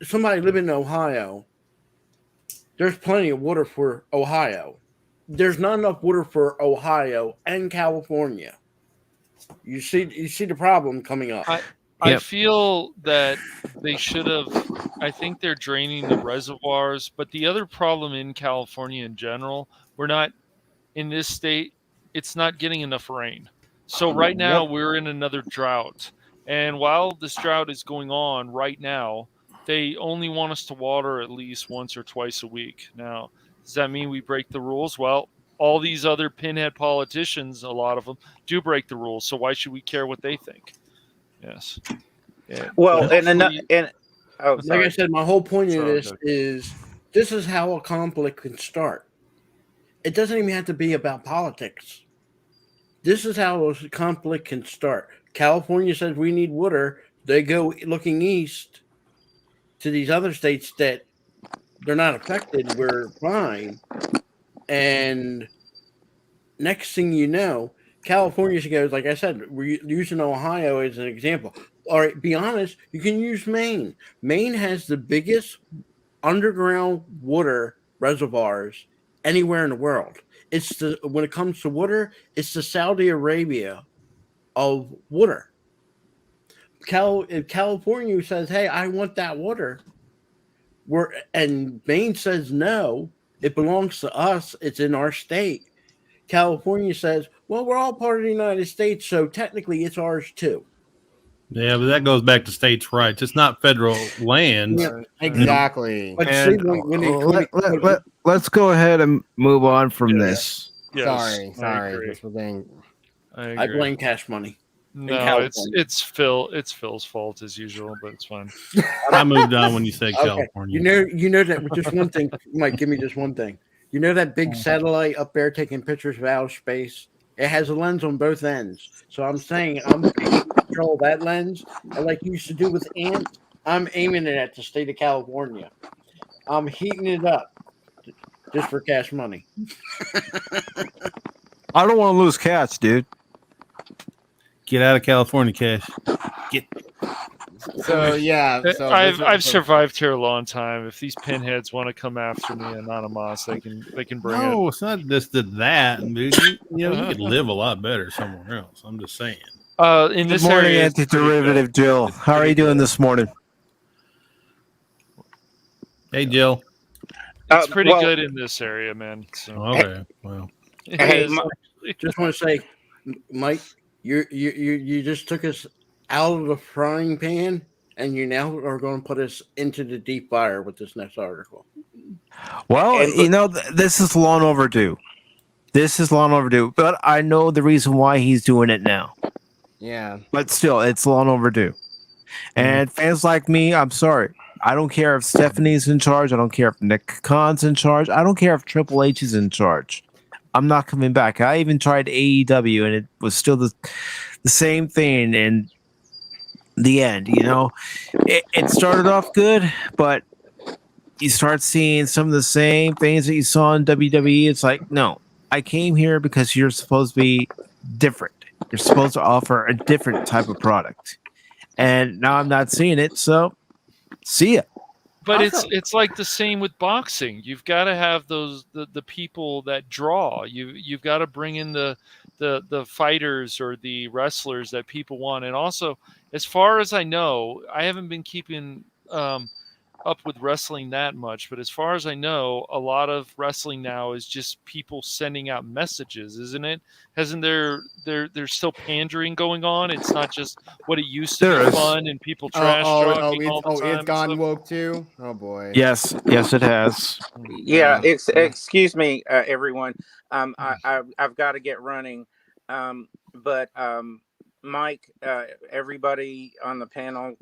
somebody living in Ohio, there's plenty of water for Ohio. There's not enough water for Ohio and California. You see the problem coming up. I feel that they should have. I think they're draining the reservoirs, but the other problem in California in general, we're not in this state. It's not getting enough rain. So right now we're in another drought, and while this drought is going on right now, they only want us to water at least once or twice a week. Now, does that mean we break the rules? Well, all these other pinhead politicians, a lot of them, do break the rules. So why should we care what they think? Yes. Yeah. Well, like I said, my whole point of this is how a conflict can start. It doesn't even have to be about politics. This is how a conflict can start. California says we need water. They go looking east to these other states that they're not affected. We're fine. And next thing you know, California goes, like I said, we're using Ohio as an example. All right, be honest, you can use Maine. Maine has the biggest underground water reservoirs anywhere in the world. When it comes to water, it's the Saudi Arabia of water. If California says, "Hey, I want that water," and Maine says no, it belongs to us. It's in our state. California says, "Well, we're all part of the United States, so technically it's ours too." Yeah, but that goes back to states' rights. It's not federal land. Yeah, Exactly. But And let's go ahead and move on from this. Sorry. I agree. That's the thing. I blame Cash Money. No, it's Phil's fault as usual, but it's fine. I moved on when you said Okay. California. You know that just one thing, Mike. Give me just one thing. You know that big satellite up there taking pictures of outer space? It has a lens on both ends. So I'm saying I'm taking control of that lens. And like you used to do with ants, I'm aiming it at the state of California. I'm heating it up just for Cash Money. I don't want to lose Cash, dude. Get out of California, Cash. Get. So yeah, so I've survived here a long time. If these pinheads want to come after me anonymous, they can bring it. No, it's not just that. Dude. You could live a lot better somewhere else. I'm just saying. In this Good morning, area, anti-derivative Jill. How are you doing this morning? Hey, Jill. it's pretty good in this area, man. So. Okay. Well. Hey, Just want to say, Mike, you just took us out of the frying pan, and you now are going to put us into the deep fire with this next article. Well, this is long overdue. But I know the reason why he's doing it now. Yeah. But still, it's long overdue. And fans like me, I'm sorry. I don't care if Stephanie's in charge. I don't care if Nick Khan's in charge. I don't care if Triple H is in charge. I'm not coming back. I even tried AEW, and it was still the same thing in the end. It started off good, but you start seeing some of the same things that you saw in WWE. It's like, no, I came here because you're supposed to be different. You're supposed to offer a different type of product. And now I'm not seeing it, so see ya. But it's like the same with boxing. You've got to have the people that draw. You've got to bring in the fighters or the wrestlers that people want. And also, as far as I know, I haven't been keeping up with wrestling that much, but as far as I know, a lot of wrestling now is just people sending out messages, isn't it? Hasn't there's still pandering going on? It's not just what it used to be fun and people trash talking all the time. It's gone woke too. Oh boy. Yes, it has. Yeah, excuse me, everyone. I've got to get running. But Mike, everybody on the panel,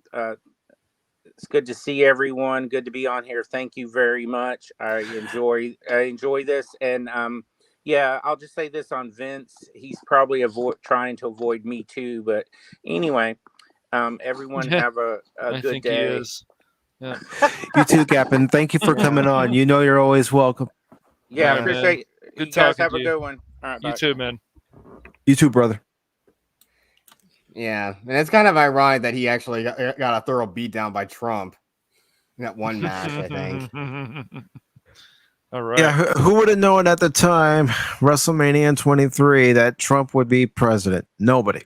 it's good to see everyone. Good to be on here. Thank you very much. I enjoy this, and yeah, I'll just say this on Vince. He's probably trying to avoid me too. But anyway, everyone have a good day. He is. Yeah. You too, Captain. Thank you for coming on. You're always welcome. Yeah, I appreciate it. Good You guys talking have to a you. good one. All right, bye. You too, man. You too, brother. Yeah, and it's kind of ironic that he actually got a thorough beatdown by Trump in that one match, I think. All right. Yeah, who would have known at the time, WrestleMania 23, that Trump would be president? Nobody.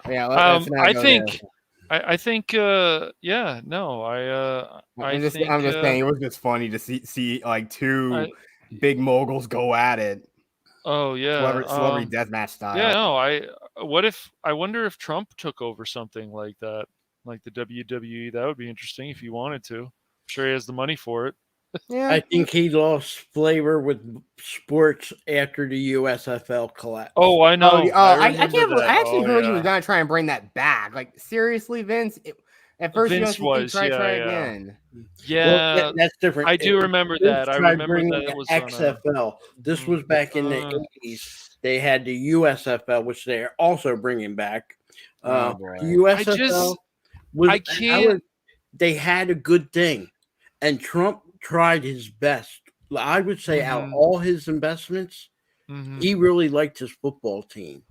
Yeah, I think. Yeah, no, I'm just saying it was just funny to see like two big moguls go at it. Oh yeah, celebrity deathmatch style. Yeah, no, I wonder if Trump took over something like that, like the WWE. That would be interesting if he wanted to. I'm sure he has the money for it. Yeah, I think he lost flavor with sports after the USFL collapse. Oh, I know. I can't believe. I actually heard he was gonna try and bring that back. Like seriously, Vince. At first, Vince he was try again. Yeah, well, that's different. I do remember that. I remember that it was XFL. This was back in the 80s. They had the USFL, which they are also bringing back. The USFL I can't. They had a good thing, And Trump tried his best. I would say out of all his investments, he really liked his football team.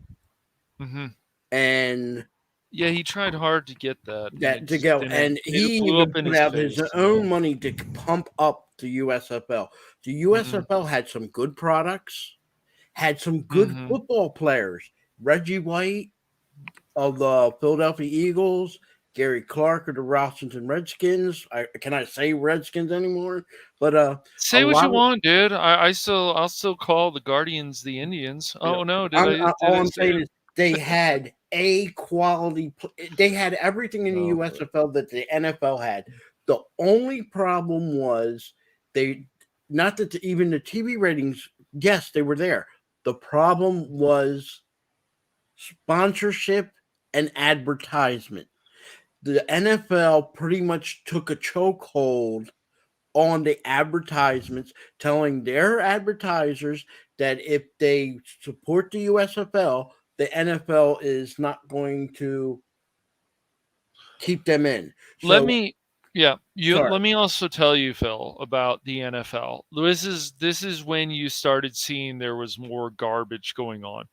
And yeah, he tried hard to get that to go, and he even put out his own money to pump up the USFL. The USFL had some good products, had some good football players. Reggie White of the Philadelphia Eagles, Gary Clark of the Washington Redskins. Can I say Redskins anymore? But say what you want, dude. I'll still call the Guardians the Indians. Oh no, all I'm saying is they had a quality. They had everything in the USFL that the NFL had. The only problem was not that even the TV ratings. Yes, they were there. The problem was sponsorship and advertisement. The NFL pretty much took a chokehold on the advertisements, telling their advertisers that if they support the USFL, the NFL is not going to keep them in. Let me also tell you, Phil, about the NFL. This is when you started seeing there was more garbage going on.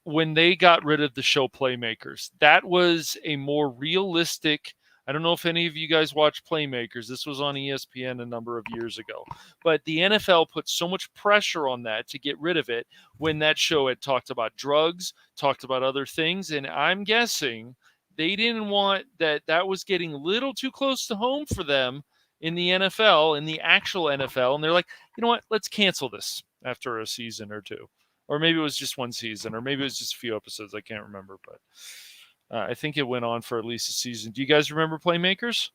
When they got rid of the show Playmakers, that was a more realistic. I don't know if any of you guys watch Playmakers. This was on ESPN a number of years ago. But the NFL put so much pressure on that to get rid of it when that show had talked about drugs, talked about other things. And I'm guessing they didn't want that was getting a little too close to home for them in the NFL, in the actual NFL. And they're like, you know what? Let's cancel this after a season or two. Or maybe it was just one season, or maybe it was just a few episodes. I can't remember, but I think it went on for at least a season. Do you guys remember Playmakers?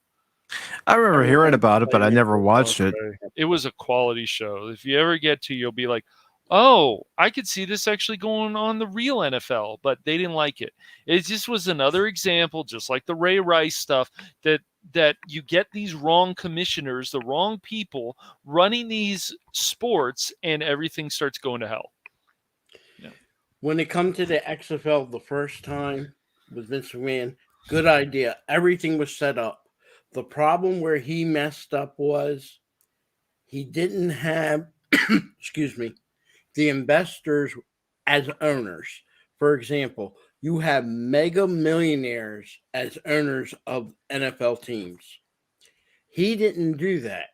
I remember hearing about it, but I never watched it. It was a quality show. If you ever get to, you'll be like, oh, I could see this actually going on the real NFL, but they didn't like it. It just was another example, just like the Ray Rice stuff, that you get these wrong commissioners, the wrong people running these sports, and everything starts going to hell. Yeah. When it comes to the XFL the first time with Vince McMahon, good idea. Everything was set up. The problem where he messed up was he didn't have, excuse me, the investors as owners. For example, you have mega millionaires as owners of NFL teams. He didn't do that.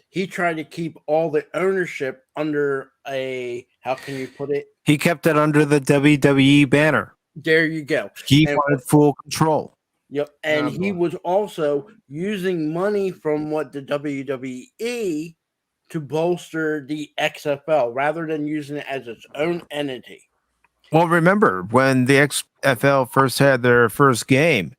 He tried to keep all the ownership under how can you put it? He kept it under the WWE banner. There you go. He wanted full control. Yep. And he was also using money from what the WWE to bolster the XFL rather than using it as its own entity. Well, remember when the XFL first had their first game,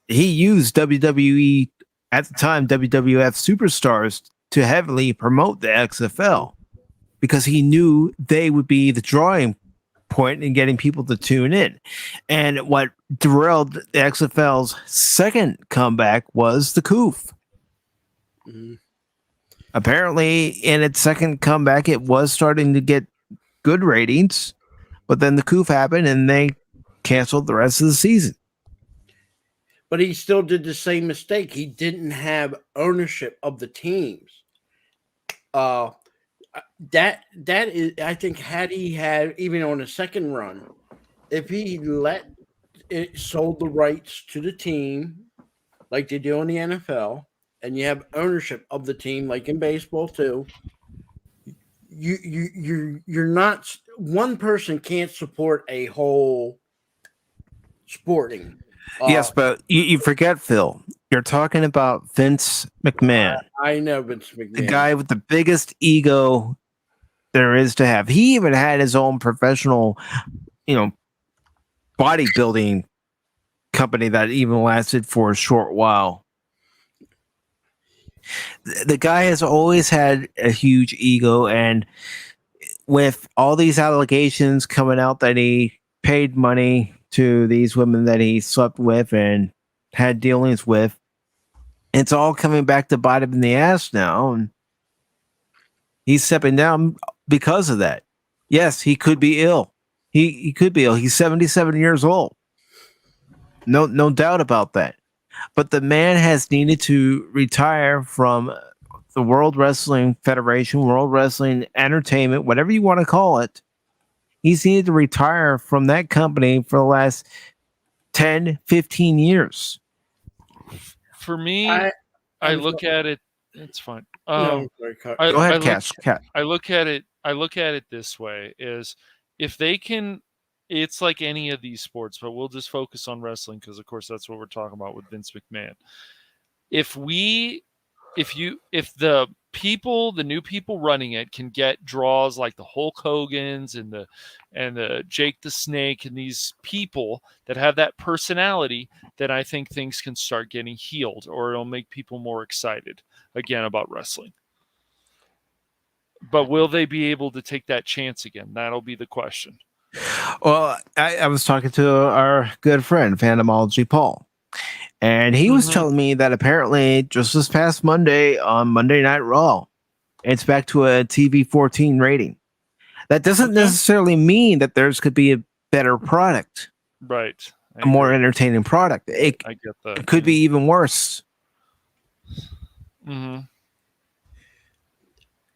he used WWE at the time, WWF superstars to heavily promote the XFL because he knew they would be the drawing point in getting people to tune in. And what derailed the XFL's second comeback was the Coof. Mm-hmm. Apparently, in its second comeback, it was starting to get good ratings, but then the Coof happened and they canceled the rest of the season. But he still did the same mistake. He didn't have ownership of the teams. That is, I think, had he had even on a second run, if he sold the rights to the team like they do in the NFL, and you have ownership of the team like in baseball too, you're not, one person can't support a whole sporting. Yes, but you forget, Phil. You're talking about Vince McMahon. I know Vince McMahon. The guy with the biggest ego there is to have. He even had his own professional, bodybuilding company that even lasted for a short while. The guy has always had a huge ego, and with all these allegations coming out that he paid money to these women that he slept with and had dealings with, it's all coming back to bite him in the ass now, and he's stepping down because of that. Yes, he could be ill. He could be ill. He's 77 years old. No doubt about that. but the man has needed to retire from the World Wrestling Federation, World Wrestling Entertainment, whatever you want to call it. He's needed to retire from that company for the last 10, 15 years. For me, I look at it. It's fine. No, Go ahead, Cash. I look at it this way: is if they can, it's like any of these sports, but we'll just focus on wrestling because, of course, that's what we're talking about with Vince McMahon. If the new people running it can get draws like the Hulk Hogan's and the Jake the Snake and these people that have that personality, then I think things can start getting healed, or it'll make people more excited again about wrestling. But will they be able to take that chance again? That'll be the question. Well, I was talking to our good friend, Phantomology Paul, and he was telling me that apparently just this past Monday on Monday Night Raw, it's back to a TV 14 rating. That doesn't necessarily mean that theirs could be a better product. Right. A more entertaining product. I get that. It could be even worse. Mm-hmm.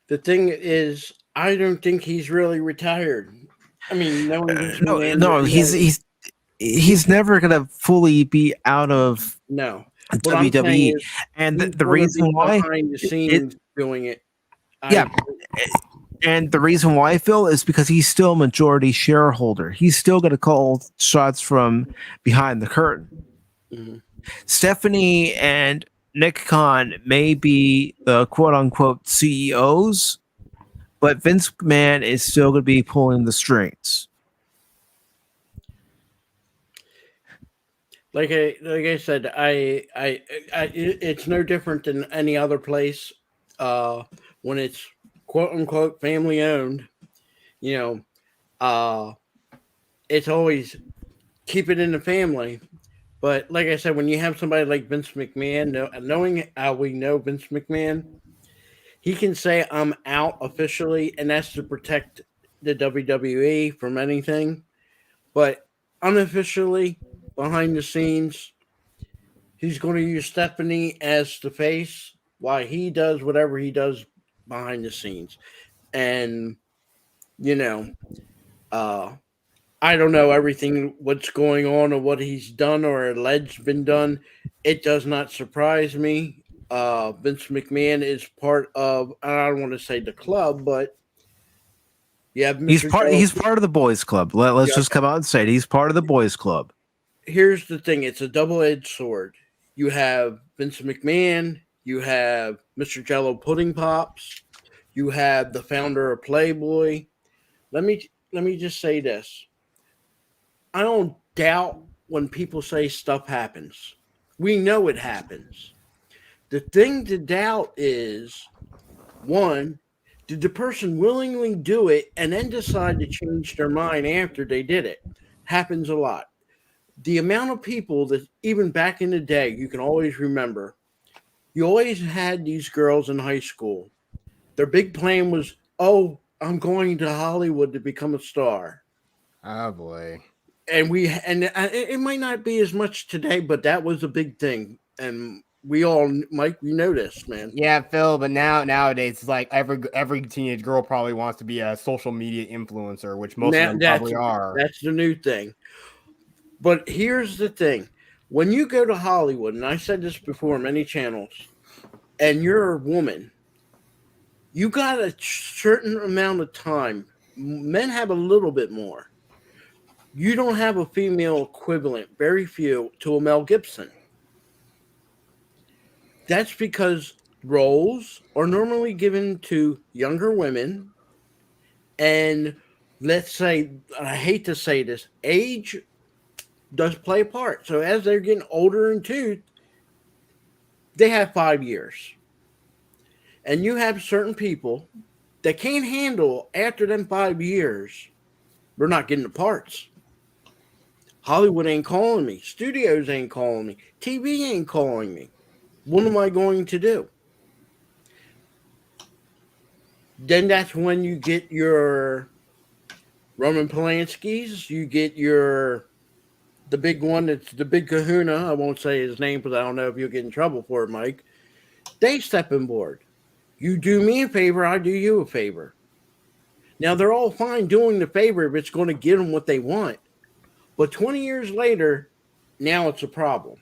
The thing is, I don't think he's really retired. I mean, he's never gonna fully be out of WWE. And the reason why behind the scenes doing it. And the reason why, Phil, is because he's still a majority shareholder. He's still going to call shots from behind the curtain. Mm-hmm. Stephanie and Nick Khan may be the quote-unquote CEOs, but Vince McMahon is still going to be pulling the strings. Like I said, it's no different than any other place when it's quote unquote family owned. It's always keep it in the family. But like I said, when you have somebody like Vince McMahon, knowing how we know Vince McMahon, he can say I'm out officially, and that's to protect the WWE from anything. But unofficially, behind the scenes, he's going to use Stephanie as the face while he does whatever he does behind the scenes. And, I don't know everything, what's going on or what he's done or alleged been done. It does not surprise me. Vince McMahon is part of, I don't want to say the club, but he's part of the boys club. Let's just come out and say it. He's part of the boys club. Here's the thing. It's a double-edged sword. You have Vince McMahon. You have Mr. Jello Pudding Pops. You have the founder of Playboy. Let me just say this. I don't doubt when people say stuff happens. We know it happens. The thing to doubt is, one, did the person willingly do it and then decide to change their mind after they did it? Happens a lot. The amount of people that even back in the day, you can always remember, you always had these girls in high school. Their big plan was, I'm going to Hollywood to become a star. Oh, boy. And it might not be as much today, but that was a big thing. And we all, Mike, we know this, man. Yeah, Phil, but nowadays, it's like every teenage girl probably wants to be a social media influencer, which most of them probably are. That's the new thing. But here's the thing. When you go to Hollywood, and I said this before on many channels, and you're a woman, you got a certain amount of time. Men have a little bit more. You don't have a female equivalent, very few, to a Mel Gibson. That's because roles are normally given to younger women. And let's say, I hate to say this, age does play a part. So as they're getting older in tooth, they have 5 years. And you have certain people that can't handle after them 5 years, they're not getting the parts. Hollywood ain't calling me. Studios ain't calling me. TV ain't calling me. What am I going to do? Then that's when you get your Roman Polanski's, you get your the big one that's the big kahuna, I won't say his name because I don't know if you'll get in trouble for it, Mike. They step in board. You do me a favor, I do you a favor. Now, they're all fine doing the favor if it's going to get them what they want. But 20 years later, now it's a problem.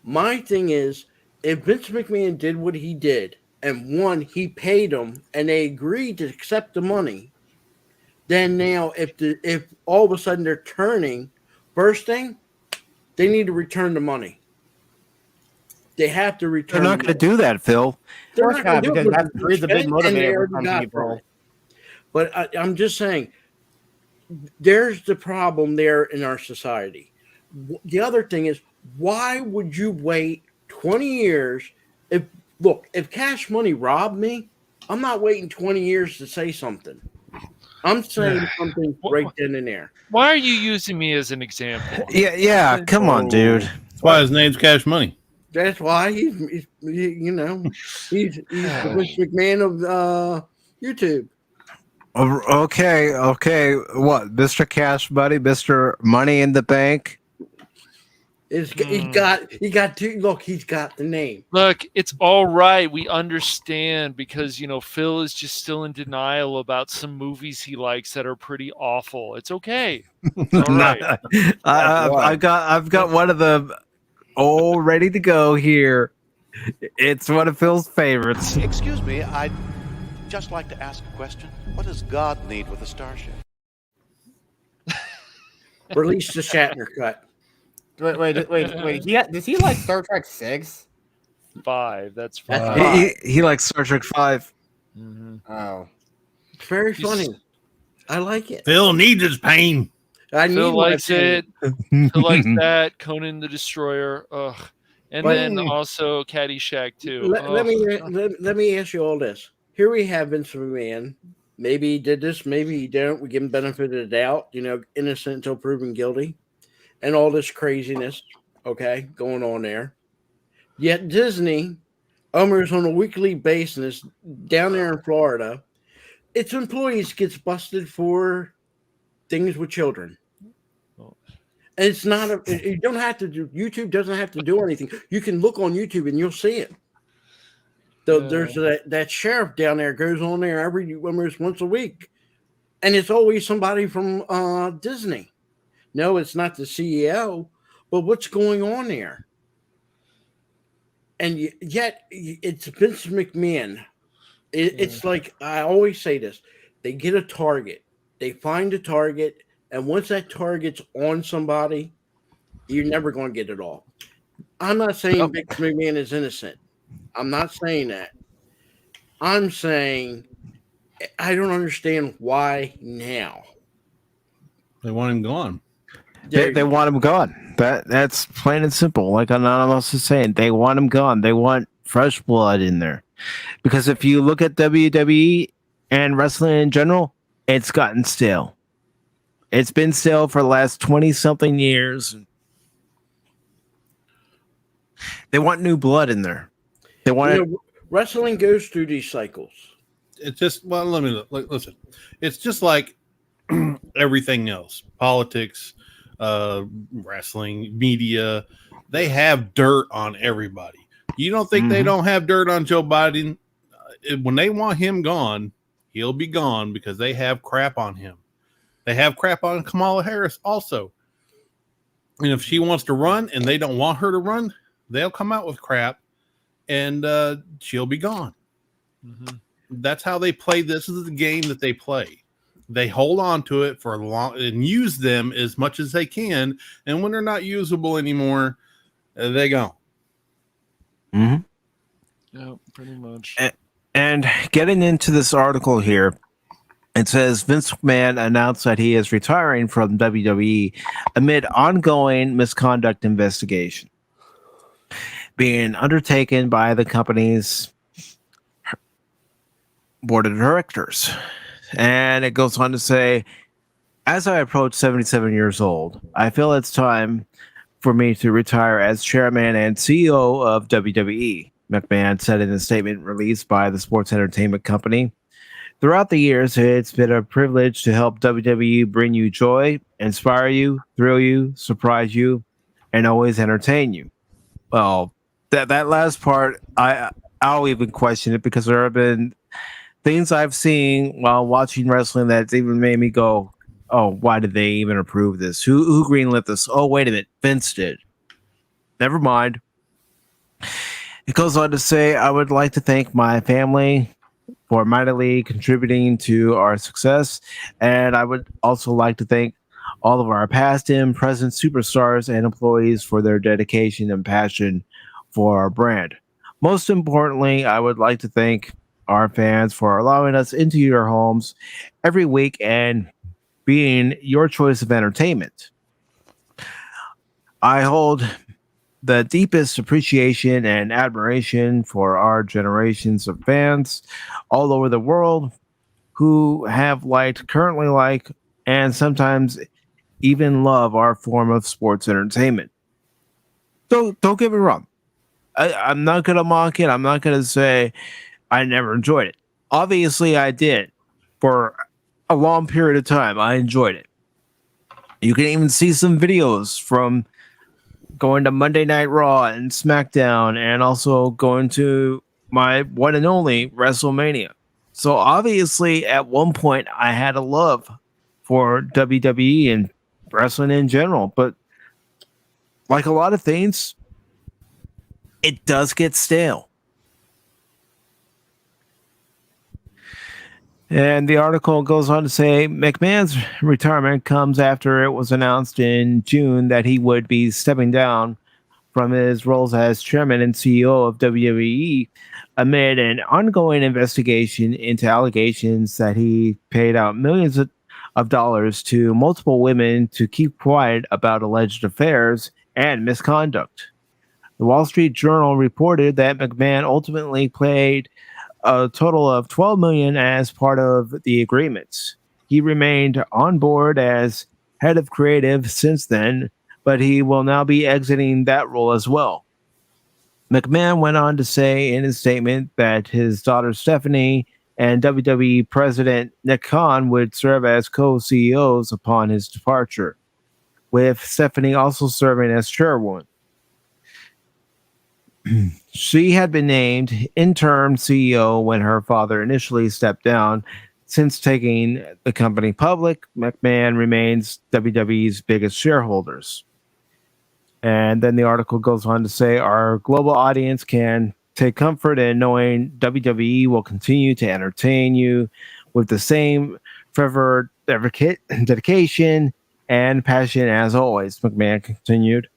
My thing is, if Vince McMahon did what he did, and one, he paid them, and they agreed to accept the money, then now if all of a sudden they're bursting, they need to return the money. They have to return. They're not going to do that, Phil. They're not going to do it because that's the big motivator for some people. But I'm just saying, there's the problem there in our society. The other thing is, why would you wait 20 years? If Cash Money robbed me, I'm not waiting 20 years to say something. I'm saying something right then and there. Why are you using me as an example? Yeah. Come on, dude. That's why his name's Cash Money. That's why he's the Vince McMahon of YouTube. Okay. What, Mr. Cash Money, Mr. Money in the Bank? He got two. Look, he's got the name. Look, it's all right. We understand because Phil is just still in denial about some movies he likes that are pretty awful. It's okay. It's all right. I've got one of them all ready to go here. It's one of Phil's favorites. Excuse me, I'd just like to ask a question. What does God need with a starship? Release the Shatner cut. Wait. Does he like Star Trek 6? 5. That's 5. He likes Star Trek 5. Mm-hmm. Oh, It's very funny. I like it. Phil needs his pain. Phil likes it. Phil likes that. Conan the Destroyer. Ugh. And then also Caddyshack too. Let me ask you all this. Here we have Vince McMahon. Maybe he did this, maybe he didn't. We give him benefit of the doubt, innocent until proven guilty. And all this craziness, going on there. Yet Disney, owners on a weekly basis down there in Florida, its employees gets busted for things with children. And it's not you don't have to do, YouTube doesn't have to do anything. You can look on YouTube and you'll see it. There's that sheriff down there goes on there almost once a week. And it's always somebody from Disney. No, it's not the CEO, but what's going on there? And yet it's Vince McMahon. It's like, I always say this. They get a target. They find a target. And once that target's on somebody, you're never going to get it all. I'm not saying Vince McMahon is innocent. I'm not saying that. I'm saying I don't understand why now. They want him gone. They want him gone. That's plain and simple. Like Anonymous is saying, they want him gone. They want fresh blood in there. Because if you look at WWE and wrestling in general, it's gotten stale. It's been stale for the last 20-something years. They want new blood in there. They want wrestling goes through these cycles. It's just, listen. It's just like everything else. Politics, wrestling, media, they have dirt on everybody. You don't think they don't have dirt on Joe Biden? When they want him gone, he'll be gone because they have crap on him. They have crap on Kamala Harris also. And if she wants to run and they don't want her to run, they'll come out with crap and she'll be gone. Mm-hmm. That's how they play. This is the game that they play. They hold on to it for long and use them as much as they can. And when they're not usable anymore, they go. Mm-hmm. Yeah, pretty much. And getting into this article here, it says Vince McMahon announced that he is retiring from WWE amid ongoing misconduct investigation being undertaken by the company's board of directors. And it goes on to say, as I approach 77 years old, I feel it's time for me to retire as chairman and CEO of WWE, McMahon said in a statement released by the sports entertainment company Throughout the years, it's been a privilege to help WWE bring you joy, inspire you, thrill you, surprise you, and always entertain you. Well, that last part, I'll even question it because there have been things I've seen while watching wrestling that's even made me go, "Oh, why did they even approve this? Who greenlit this? Oh, wait a minute, Vince did." Never mind. It goes on to say, "I would like to thank my family for mightily contributing to our success, and I would also like to thank all of our past and present superstars and employees for their dedication and passion for our brand. Most importantly, I would like to thank our fans for allowing us into your homes every week and being your choice of entertainment. I hold the deepest appreciation and admiration for our generations of fans all over the world who have liked, currently like, and sometimes even love our form of sports entertainment. Don't get me wrong. I'm not gonna mock it. I'm not gonna say I never enjoyed it. Obviously, I did for a long period of time. I enjoyed it. You can even see some videos from going to Monday Night Raw and SmackDown, and also going to my one and only WrestleMania. So obviously, at one point, I had a love for WWE and wrestling in general. But like a lot of things, it does get stale. And the article goes on to say McMahon's retirement comes after it was announced in June that he would be stepping down from his roles as chairman and CEO of WWE amid an ongoing investigation into allegations that he paid out millions of dollars to multiple women to keep quiet about alleged affairs and misconduct. The Wall Street Journal reported that McMahon ultimately paid a total of 12 million as part of the agreements. He remained on board as head of creative since then, but he will now be exiting that role as well. McMahon went on to say in his statement that his daughter Stephanie and WWE President Nick Khan would serve as co-CEOs upon his departure, with Stephanie also serving as chairwoman. She had been named interim CEO when her father initially stepped down. Since taking the company public, McMahon remains WWE's biggest shareholders. And then the article goes on to say our global audience can take comfort in knowing WWE will continue to entertain you with the same fervor, dedication, and passion as always, McMahon continued.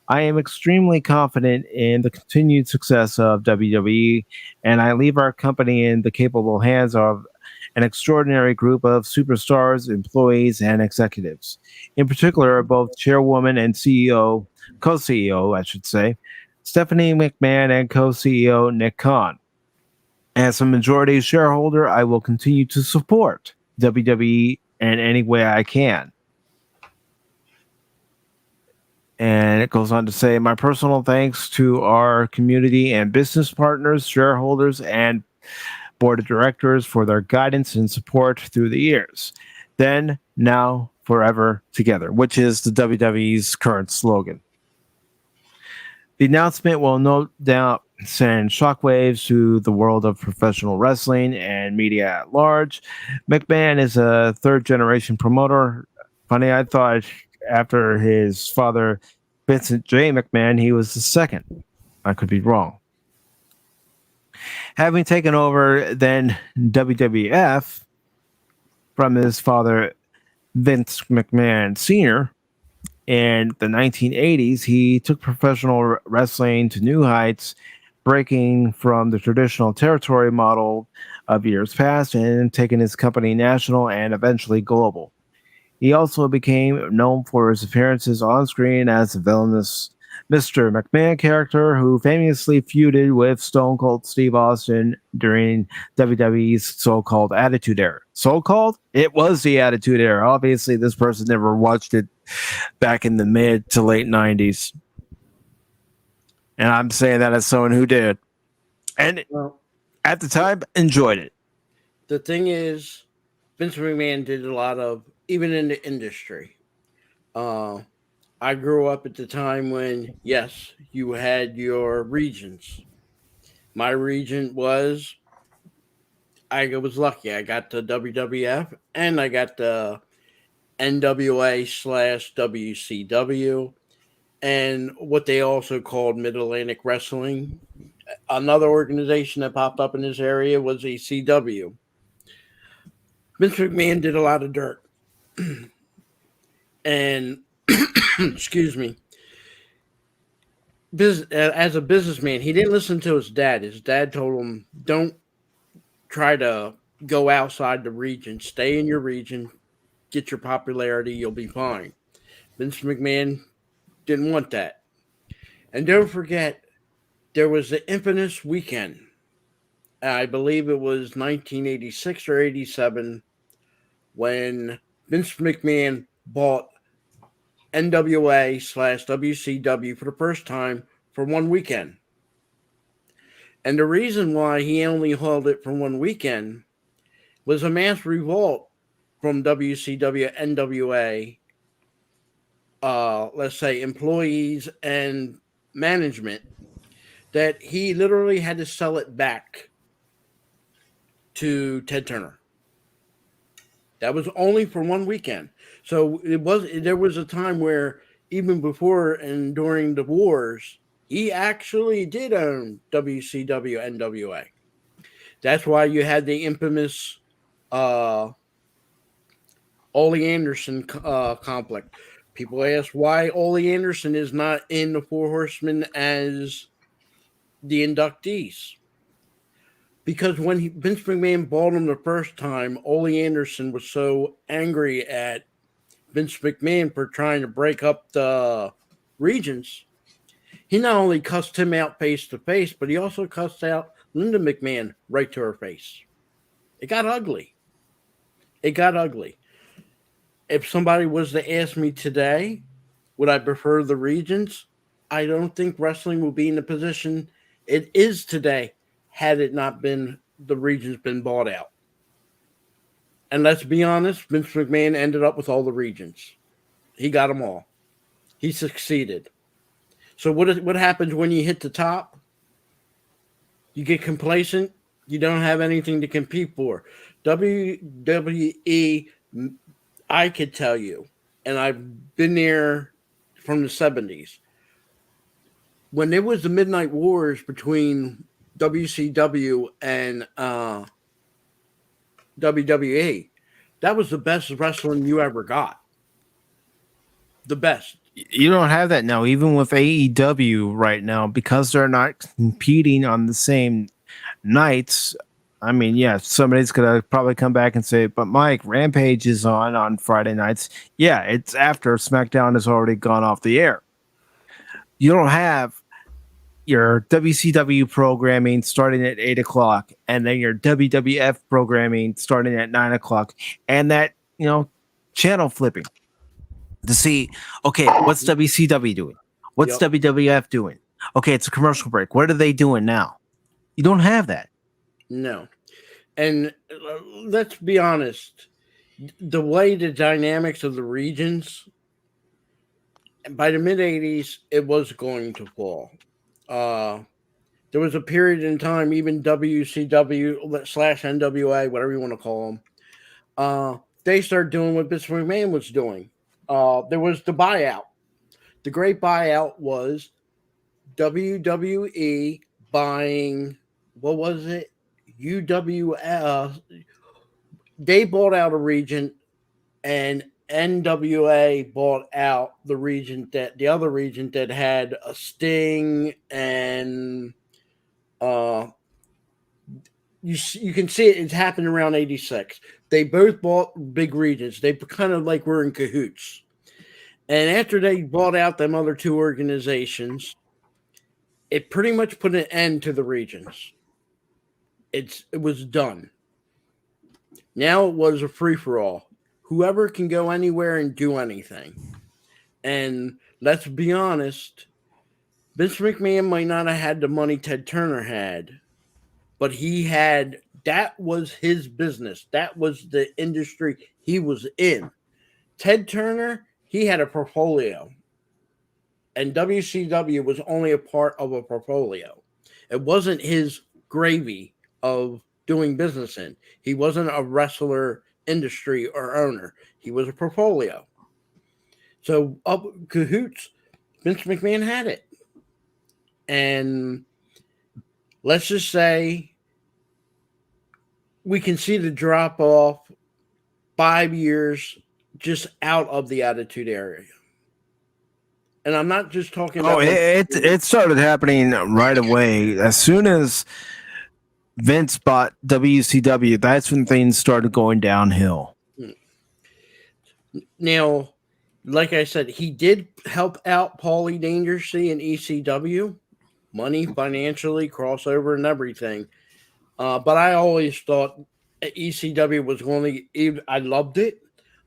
I am extremely confident in the continued success of WWE, and I leave our company in the capable hands of an extraordinary group of superstars, employees, and executives. In particular, both chairwoman and CEO, co-CEO, I should say, Stephanie McMahon and co-CEO Nick Khan. As a majority shareholder, I will continue to support WWE in any way I can. And it goes on to say, my personal thanks to our community and business partners, shareholders, and board of directors for their guidance and support through the years. Then, now, forever together, which is the WWE's current slogan. The announcement will no doubt send shockwaves to the world of professional wrestling and media at large. McMahon is a third-generation promoter. Funny, I thought after his father, Vincent J. McMahon, he was the second. I could be wrong. Having taken over then WWF from his father, Vince McMahon Sr., in the 1980s, he took professional wrestling to new heights, breaking from the traditional territory model of years past and taking his company national and eventually global. He also became known for his appearances on screen as the villainous Mr. McMahon character who famously feuded with Stone Cold Steve Austin during WWE's so-called Attitude Era. So-called? It was the Attitude Era. Obviously, this person never watched it back in the mid to late 90s. And I'm saying that as someone who did. And at the time, enjoyed it. the thing is, Vince McMahon did a lot of, even in the industry. I grew up at the time when, yes, you had your regions. My region was, I was lucky. I got the WWF and I got the NWA/WCW and what they also called Mid Atlantic Wrestling. Another organization that popped up in this area was ECW. Vince McMahon did a lot of dirt. And, excuse me, as a businessman, he didn't listen to his dad. His dad told him, don't try to go outside the region. Stay in your region. Get your popularity. You'll be fine. Vince McMahon didn't want that. And don't forget, there was the infamous weekend. I believe it was 1986 or 87 when Vince McMahon bought NWA/WCW for the first time for one weekend. And the reason why he only held it for one weekend was a mass revolt from WCW, NWA, let's say employees and management, that he literally had to sell it back to Ted Turner. That was only for one weekend. So there was a time where even before and during the wars, he actually did own WCW, NWA. That's why you had the infamous Ole Anderson conflict. People ask why Ole Anderson is not in the Four Horsemen as the inductees. Because when Vince McMahon bought him the first time, Ole Anderson was so angry at Vince McMahon for trying to break up the regions. He not only cussed him out face to face, but he also cussed out Linda McMahon right to her face. It got ugly. It got ugly. If somebody was to ask me today, would I prefer the regions? I don't think wrestling will be in the position it is today had it not been the regions been bought out. And let's be honest, Vince McMahon ended up with all the regions. He got them all. He succeeded. So what happens when you hit the top? You get complacent. You don't have anything to compete for. WWE, I could tell you, and I've been there from the 70s, when there was the Midnight Wars between WCW and WWE, that was the best wrestling you ever got. The best. You don't have that now, even with AEW right now, because they're not competing on the same nights. I mean, yeah, somebody's gonna probably come back and say, but Mike, Rampage is on Friday nights. Yeah, it's after SmackDown has already gone off the air. You don't have your WCW programming starting at 8 o'clock and then your WWF programming starting at 9 o'clock, and that, channel flipping to see, okay, what's WCW doing? What's WWF doing? Okay, it's a commercial break. What are they doing now? You don't have that. No. And let's be honest, the way the dynamics of the regions, by the mid-'80s, it was going to fall. There was a period in time, even WCW/NWA, whatever you want to call them, they started doing what Vince McMahon was doing. There was the buyout. The great buyout was WWE buying, what was it? UWF. They bought out a region, and NWA bought out the other region that had a Sting, and you can see it's happened around 86. They both bought big regions. They kind of like were in cahoots. And after they bought out them other two organizations, it pretty much put an end to the regions. It was done. Now it was a free-for-all. Whoever can go anywhere and do anything. And let's be honest, Vince McMahon might not have had the money Ted Turner had, but he had that was his business. That was the industry he was in. Ted Turner, he had a portfolio. And WCW was only a part of a portfolio. It wasn't his gravy of doing business in. He wasn't a wrestler industry or owner. He was a portfolio. So up cahoots, Vince McMahon had it. And let's just say we can see the drop off 5 years just out of the Attitude Era. And I'm not just talking about. Oh, it started happening right away. As soon as Vince bought WCW, that's when things started going downhill. Now, like I said, he did help out Paulie Dangerously in ECW, money, financially, crossover, and everything. But I always thought ECW was going to. I loved it,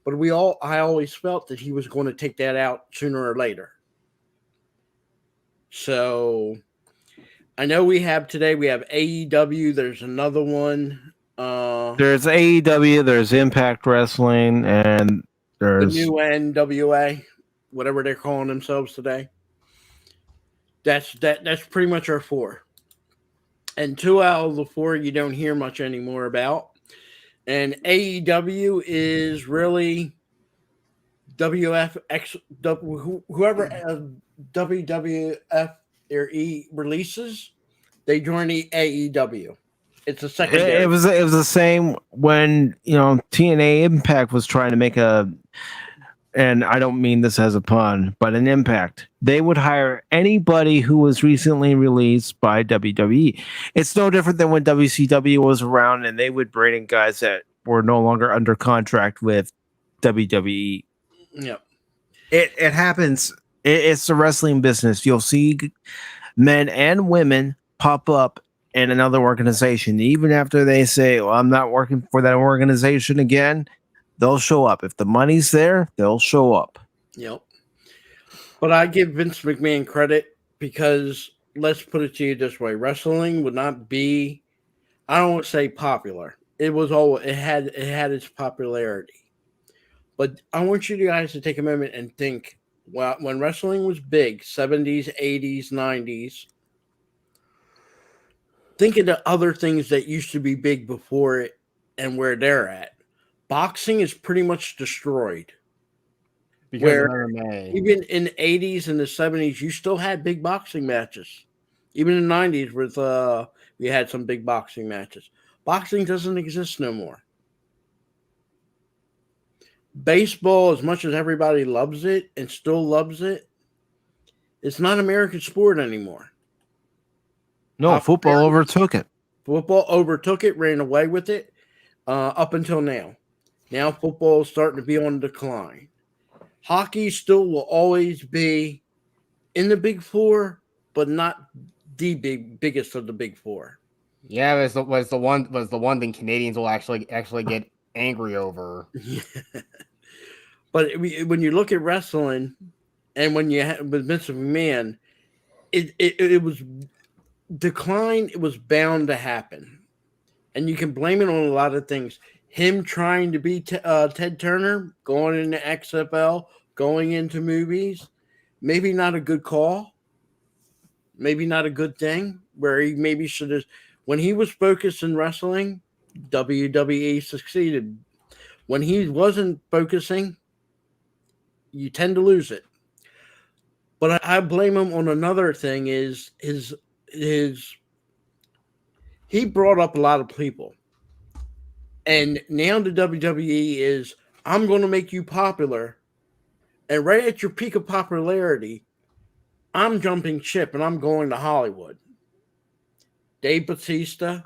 but I always felt that he was going to take that out sooner or later. So I know we have AEW. There's another one. There's AEW, there's Impact Wrestling, and there's the new NWA, whatever they're calling themselves today. That's pretty much our 4. And 2 out of the 4 you don't hear much anymore about. And AEW is really WFX, whoever WWF or E releases, they join the AEW. It's a secondary. It was the same when TNA Impact was trying to make and I don't mean this as a pun, but an Impact. They would hire anybody who was recently released by WWE. It's no different than when WCW was around and they would bring in guys that were no longer under contract with WWE. Yep. It happens. It's the wrestling business. You'll see men and women pop up in another organization. Even after they say, well, I'm not working for that organization again, they'll show up. If the money's there, they'll show up. Yep. But I give Vince McMahon credit because let's put it to you this way. Wrestling would not be, I don't want to say popular. It had its popularity. But I want you guys to take a moment and think, well, when wrestling was big, 70s, 80s, 90s, think of the other things that used to be big before it and where they're at. Boxing is pretty much destroyed. Because even in the 80s and the 70s, you still had big boxing matches. Even in the 90s, we had some big boxing matches. Boxing doesn't exist no more. Baseball, as much as everybody loves it and still loves it, it's not American sport anymore. No, football overtook it. Football overtook it, ran away with it up until now. Now football is starting to be on decline. Hockey still will always be in the Big Four, but not the biggest of the Big Four. Yeah, was the one thing Canadians will actually get angry over. Yeah. But when you look at wrestling, and when you with Vince McMahon, it was decline. It was bound to happen, and you can blame it on a lot of things. Him trying to be Ted Turner, going into XFL, going into movies, maybe not a good call, maybe not a good thing. Where he maybe should have, when he was focused in wrestling, WWE succeeded. When he wasn't focusing, you tend to lose it. But I blame him on another thing is he brought up a lot of people. And now the WWE is, I'm going to make you popular. And right at your peak of popularity, I'm jumping ship and I'm going to Hollywood. Dave Bautista.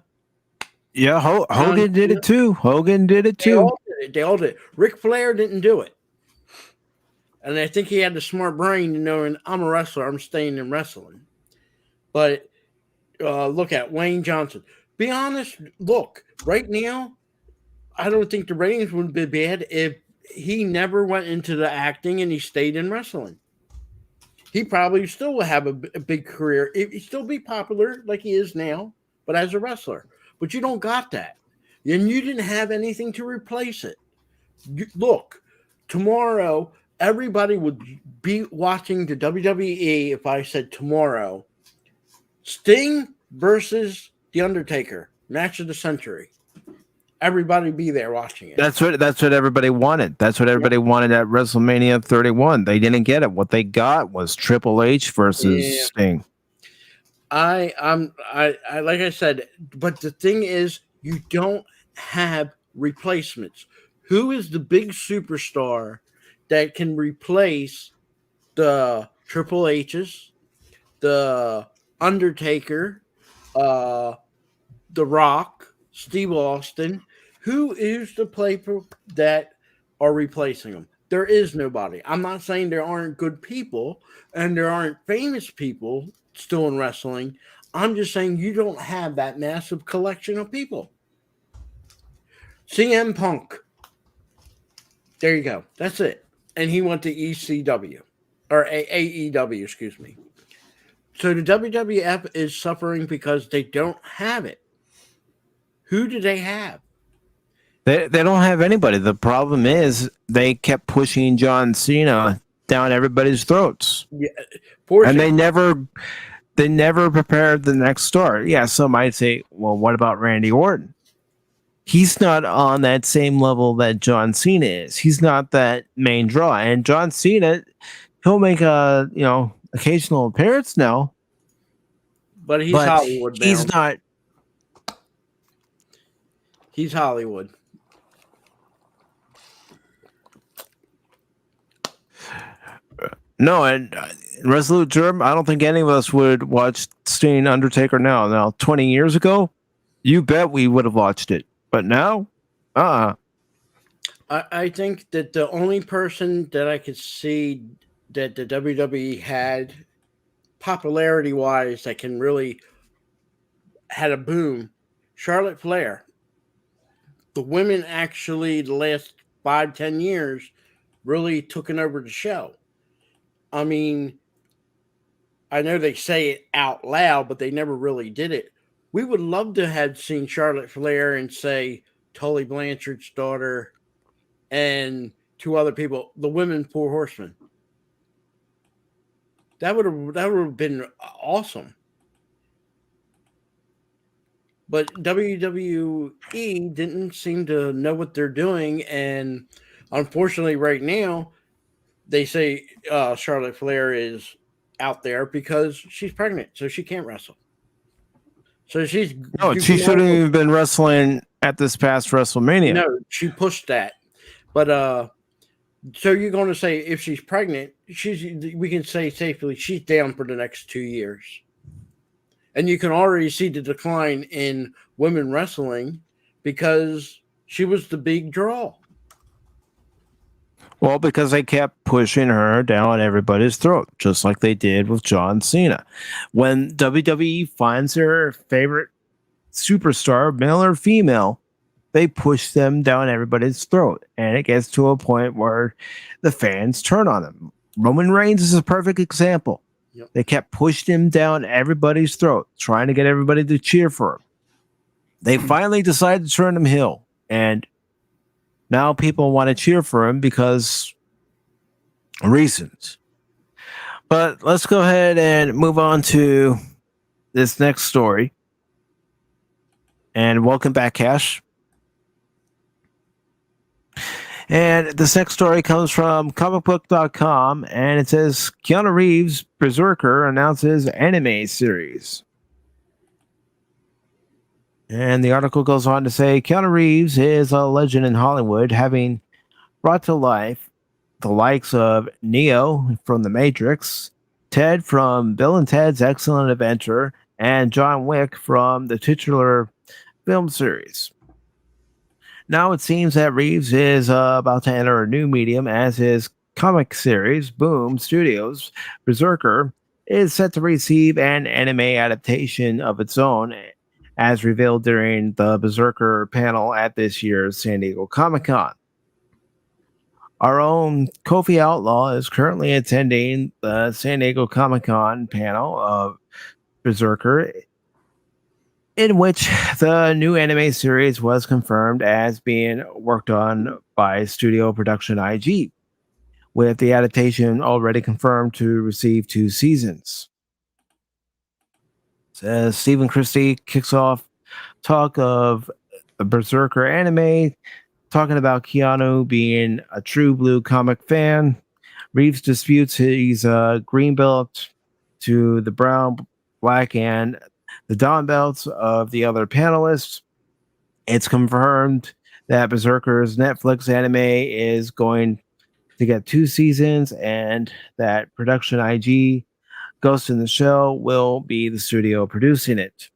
Yeah, Hogan did it too. Hogan did it too. They all did. Ric Flair didn't do it. And I think he had the smart brain to know, I'm a wrestler. I'm staying in wrestling. But look at Wayne Johnson. Be honest. Look, right now, I don't think the ratings would be bad if he never went into the acting and he stayed in wrestling. He probably still will have a big career. He'd still be popular like he is now, but as a wrestler. But you don't got that. and you didn't have anything to replace it. Look, tomorrow, everybody would be watching the WWE if I said tomorrow, Sting versus The Undertaker, match of the century. Everybody be there watching it. That's what everybody wanted. That's what everybody wanted at WrestleMania 31. They didn't get it. What they got was Triple H versus Sting. I like I said, but the thing is, you don't have replacements. Who is the big superstar that can replace the Triple H's, the Undertaker, The Rock, Steve Austin? Who is the player that are replacing them? There is nobody. I'm not saying there aren't good people and there aren't famous people still in wrestling. I'm just saying you don't have that massive collection of people. CM Punk. There you go. That's it. And he went to ECW or AEW, excuse me. So the WWF is suffering because they don't have it. Who do they have? They don't have anybody. The problem is they kept pushing John Cena down everybody's throats. Yeah, and they never prepared the next star. Yeah, some might say, well, what about Randy Orton? He's not on that same level that John Cena is. He's not that main draw. And John Cena, he'll make a occasional appearance now. But he's Hollywood bound. He's not. He's Hollywood. No, and Resolute Germ, I don't think any of us would watch Sting Undertaker now. Now, 20 years ago, you bet we would have watched it. But now, I think that the only person that I could see that the WWE had popularity-wise that can really had a boom, Charlotte Flair. The women actually, the last 5-10 years, really took over the show. I mean, I know they say it out loud, but they never really did it. We would love to have seen Charlotte Flair and say Tully Blanchard's daughter and 2 other people, the women 4 horsemen. That would have been awesome. But WWE didn't seem to know what they're doing, and unfortunately, right now, they say Charlotte Flair is out there because she's pregnant, so she can't wrestle. So she shouldn't even been wrestling at this past WrestleMania. No, she pushed that. But so you're going to say if she's pregnant, we can say safely she's down for the next 2 years. And you can already see the decline in women wrestling because she was the big draw. Well, because they kept pushing her down everybody's throat, just like they did with John Cena. When WWE finds their favorite superstar, male or female, they push them down everybody's throat. And it gets to a point where the fans turn on them. Roman Reigns is a perfect example. Yep. They kept pushing him down everybody's throat, trying to get everybody to cheer for him. They finally decided to turn him heel. And now people want to cheer for him because reasons. But let's go ahead and move on to this next story. And welcome back, Cash. And this next story comes from comicbook.com, and it says Keanu Reeves' Berserker announces anime series. And the article goes on to say Keanu Reeves is a legend in Hollywood, having brought to life the likes of Neo from The Matrix, Ted from Bill and Ted's Excellent Adventure, and John Wick from the titular film series. Now it seems that Reeves is about to enter a new medium as his comic series, Boom Studios' Berserker, is set to receive an anime adaptation of its own, as revealed during the Berserker panel at this year's San Diego Comic-Con. Our own Kofi Outlaw is currently attending the San Diego Comic-Con panel of Berserker. in which the new anime series was confirmed as being worked on by Studio Production IG, with the adaptation already confirmed to receive 2 seasons. Says Stephen Christie kicks off talk of a Berserker anime, talking about Keanu being a true blue comic fan. Reeves disputes his green belt to the brown, black, and the dawn belts of the other panelists. It's confirmed that Berserker's Netflix anime is going to get 2 seasons and that Production IG Ghost in the Shell will be the studio producing it.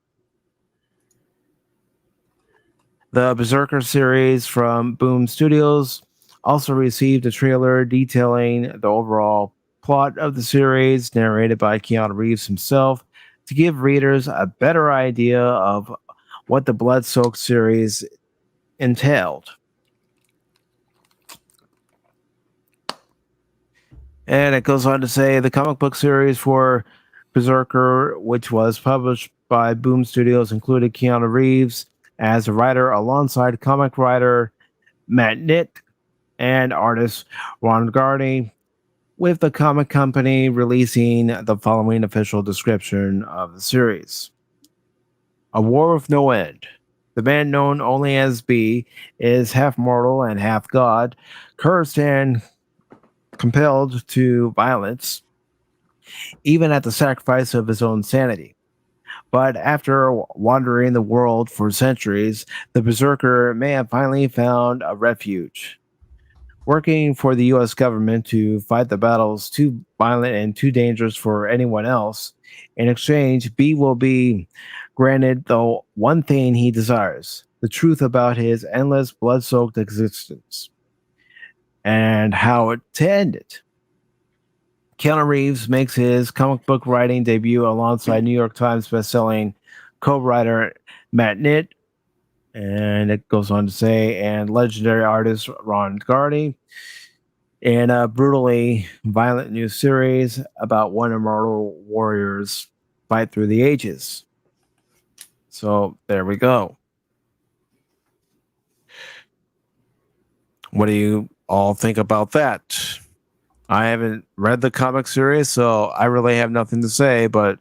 The Berserker series from Boom Studios also received a trailer detailing the overall plot of the series, narrated by Keanu Reeves himself, to give readers a better idea of what the Blood-Soaked series entailed. And it goes on to say the comic book series for Berserker, which was published by Boom Studios, included Keanu Reeves as a writer alongside comic writer Matt Nitt and artist Ron Garney, with the comic company releasing the following official description of the series. A war with no end. The man known only as B is half mortal and half god, cursed and compelled to violence, even at the sacrifice of his own sanity. But after wandering the world for centuries, the Berserker may have finally found a refuge. Working for the US government to fight the battles too violent and too dangerous for anyone else, in exchange, B will be granted the one thing he desires: the truth about his endless blood-soaked existence and how it ended. Keanu Reeves makes his comic book writing debut alongside New York Times bestselling co-writer Matt Nitt, and it goes on to say, and legendary artist Ron Garney, in a brutally violent new series about one immortal warrior's fight through the ages. So there we go. What do you all think about that? I haven't read the comic series, so I really have nothing to say, but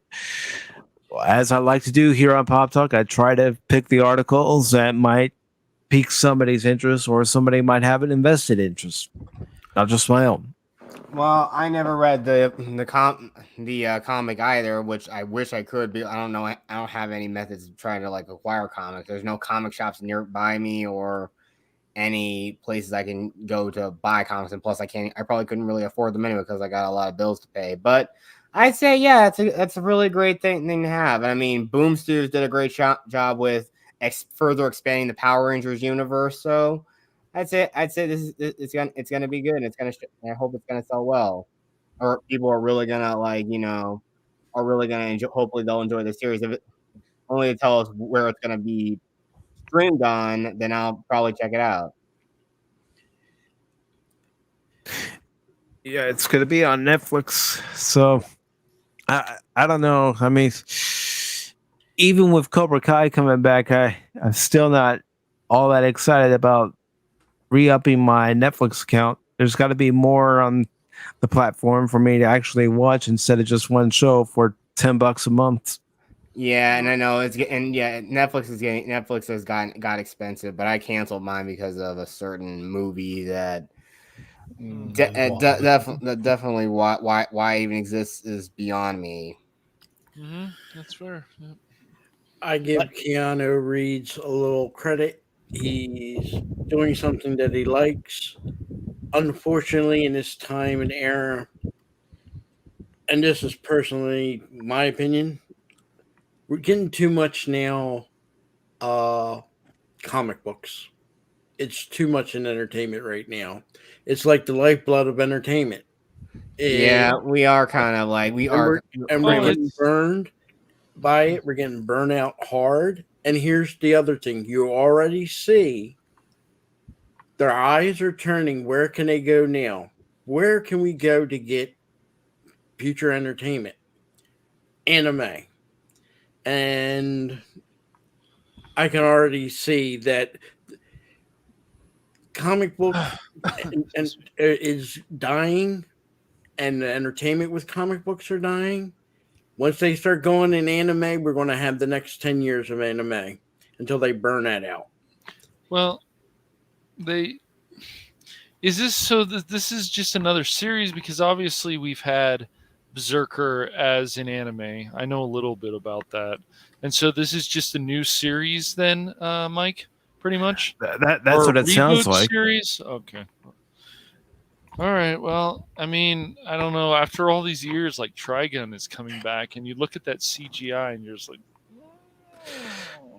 as I like to do here on Pop Talk, I try to pick the articles that might pique somebody's interest or somebody might have an invested interest, not just my own. Well, I never read the comic either, which I wish I could. But I don't know. I don't have any methods of trying to like acquire comics. There's no comic shops nearby me or any places I can go to buy comics. And plus, I probably couldn't really afford them anyway because I got a lot of bills to pay. But I'd say, yeah, that's a really great thing to have. And I mean, Boom Studios did a great job with further expanding the Power Rangers universe. So I'd say it's gonna be good. I hope it's gonna sell well, or people are really gonna are really gonna enjoy. Hopefully, they'll enjoy the series. If it only to tell us where it's gonna be streamed on, then I'll probably check it out. Yeah, it's going to be on Netflix, so I don't know. I mean, even with Cobra Kai coming back, I'm still not all that excited about re-upping my Netflix account. There's got to be more on the platform for me to actually watch instead of just one show for $10 a month. Yeah, and I know Netflix has got expensive, but I canceled mine because of a certain movie that definitely why it even exists is beyond me. Mm-hmm. That's fair. Yep. I give Keanu Reeves a little credit. He's doing something that he likes. Unfortunately, in this time and era, and this is personally my opinion, we're getting too much now comic books. It's too much in entertainment right now. It's like the lifeblood of entertainment. Yeah, we are kind of like we're getting burned by it. We're getting burned out hard. And here's the other thing: you already see their eyes are turning. Where can they go now? Where can we go to get future entertainment? Anime. And I can already see that comic book and is dying, and the entertainment with comic books are dying. Once they start going in anime, we're going to have the next 10 years of anime until they burn that out. Well, is this so that this is just another series? Because obviously we've had Berserker as an anime. I know a little bit about that. And so this is just a new series then, Mike, pretty much? That's Or what it sounds reboot like. series? Okay. All right. Well, I mean, I don't know. After all these years, like Trigun is coming back, and you look at that CGI, and you're just like,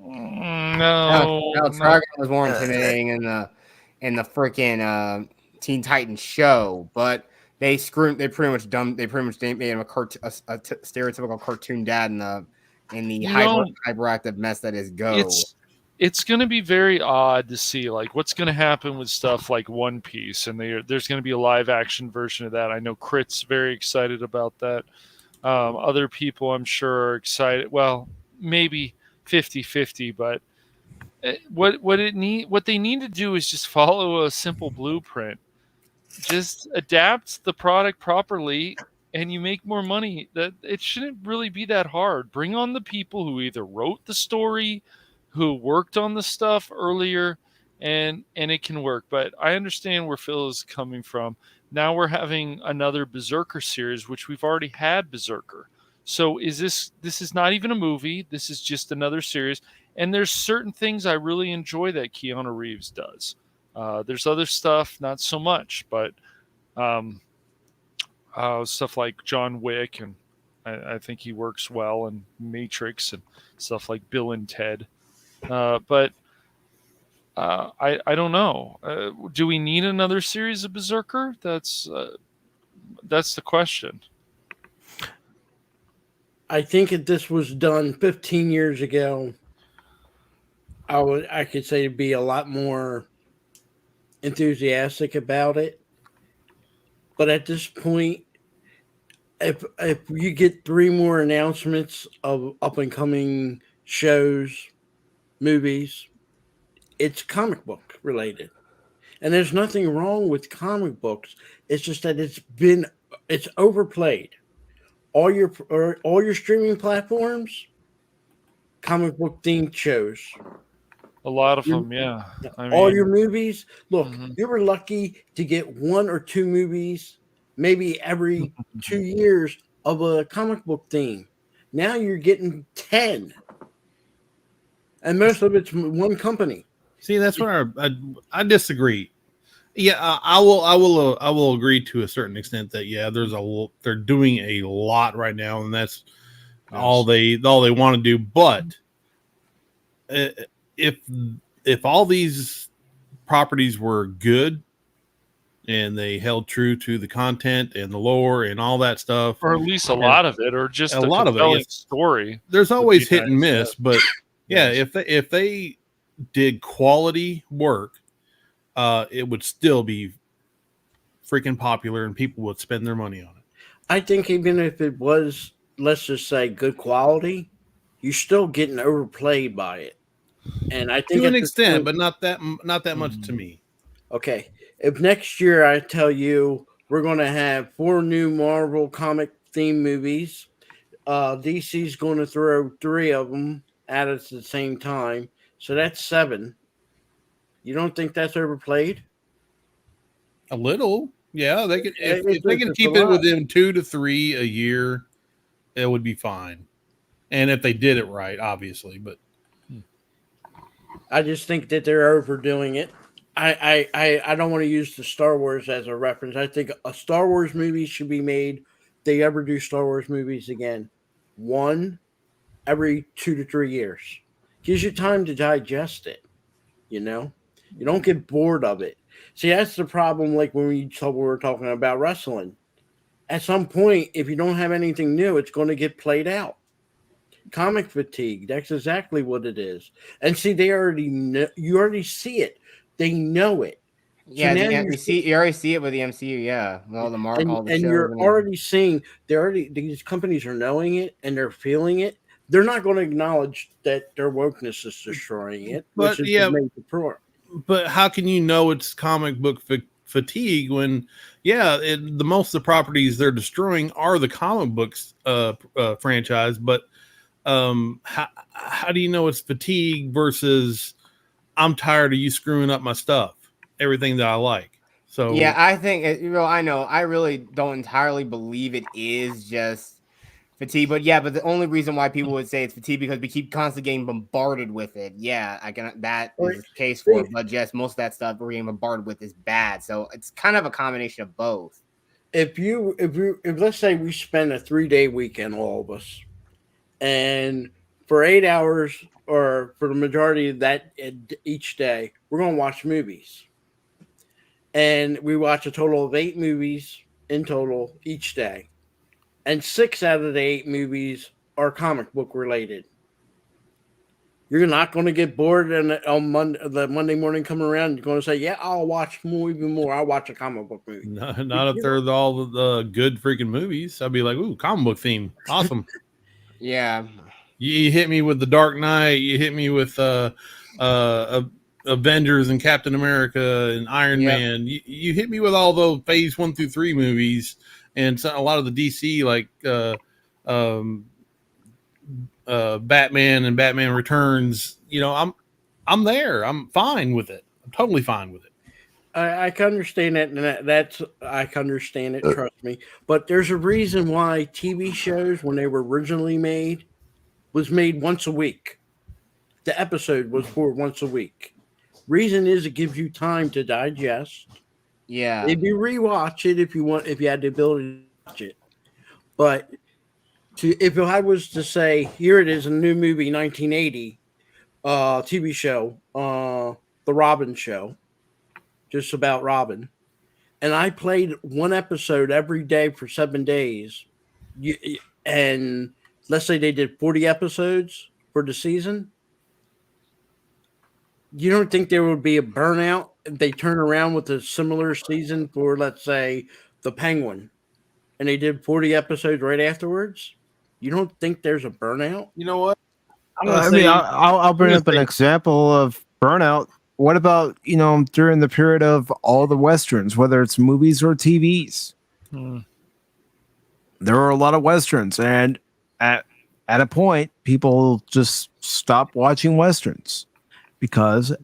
no. Trigun was more intimidating in the freaking Teen Titans show, but they pretty much made him a stereotypical cartoon dad in the hyperactive mess that is Go. It's going to be very odd to see like what's going to happen with stuff like One Piece, and there's going to be a live action version of that. I know Crit's very excited about that. Other people, I'm sure, are excited. Well, maybe 50-50, but what they need to do is just follow a simple blueprint. Just adapt the product properly, and you make more money. That it shouldn't really be that hard. Bring on the people who either wrote the story, who worked on the stuff earlier, and it can work. But I understand where Phil is coming from. Now we're having another Berserker series, which we've already had Berserker. So this is not even a movie. This is just another series. And there's certain things I really enjoy that Keanu Reeves does. There's other stuff, not so much, but stuff like John Wick, and I think he works well, and Matrix, and stuff like Bill and Ted. But I don't know. Do we need another series of Berserker? That's the question. I think if this was done 15 years ago, I could say be a lot more enthusiastic about it. But at this point, if you get 3 more announcements of up and coming shows, movies, it's comic book related. And there's nothing wrong with comic books. It's just that it's overplayed. All your streaming platforms, comic book themed shows. A lot of them, yeah. All your movies. Look, you were lucky to get 1 or 2 movies, maybe every 2 years, of a comic book theme. Now you're getting 10, and most of it's one company. See, that's where I disagree. Yeah, I will agree to a certain extent that they're doing a lot right now, and that's all they want to do. But if all these properties were good and they held true to the content and the lore and all that stuff, or at least a lot of it, or just a lot of it, story. There's always hit and miss, but if they did quality work, it would still be freaking popular and people would spend their money on it. I think even if it was, let's just say, good quality, you're still getting overplayed by it. And I think to an extent, but not that much to me. Okay, if next year I tell you we're going to have 4 new Marvel comic theme movies, DC's going to throw 3 of them at us at the same time, so that's 7. You don't think that's overplayed? A little, yeah. They could if they can keep it within 2 to 3 a year, it would be fine. And if they did it right, obviously, but I just think that they're overdoing it. I don't want to use the Star Wars as a reference. I think a Star Wars movie should be made. If they ever do Star Wars movies again, 1 every 2 to 3 years. Gives you time to digest it. You know, you don't get bored of it. See, that's the problem. Like when we were talking about wrestling, at some point, if you don't have anything new, it's going to get played out. Comic fatigue. That's exactly what it is. And see, they already know. You already see it. They know it. Yeah, so you already see it with the MCU. Yeah, all the and you're already seeing. These companies are knowing it and they're feeling it. they're not going to acknowledge that their wokeness is destroying it, But which is yeah, the major problem. But how can you know it's comic book fatigue when, the most of the properties they're destroying are the comic books franchise? But how do you know it's fatigue versus I'm tired of you screwing up my stuff, everything that I like? So Yeah, I think I know. I really don't entirely believe it is just fatigue, but the only reason why people would say it's fatigue because we keep constantly getting bombarded with it. Yeah, I can. That is the case for it, but just most of that stuff we're getting bombarded with is bad. So it's kind of a combination of both. If let's say we spend a 3-day weekend, all of us, and for 8 hours or for the majority of that each day, we're going to watch movies. And we watch a total of 8 movies in total each day. And 6 out of the 8 movies are comic book related. You're not going to get bored and on Monday morning coming around, you're going to say, yeah, I'll watch even more. I'll watch a comic book movie. Not if they're all the good freaking movies. I'd be like, ooh, comic book theme. Awesome. Yeah. You hit me with The Dark Knight. You hit me with Avengers and Captain America and Iron Man. You hit me with all those phase 1 through 3 movies and a lot of the DC like Batman and Batman Returns. I'm there. I'm fine with it. I'm totally fine with it. I can understand that, and I can understand it. Trust me. But there's a reason why TV shows, when they were originally made, was made once a week. The episode was for once a week. Reason is it gives you time to digest. Yeah. If you rewatch it, if you had the ability to watch it, but if I was to say, here it is, a new movie, 1980, TV show, The Robin Show, just about Robin, and I played one episode every day for 7 days, and let's say they did 40 episodes for the season, you don't think there would be a burnout if they turn around with a similar season for, let's say, The Penguin, and they did 40 episodes right afterwards? You don't think there's a burnout? You know what? I'll bring up an example of burnout. What about, during the period of all the Westerns, whether it's movies or TVs? There were a lot of Westerns, and at a point, people just stopped watching Westerns because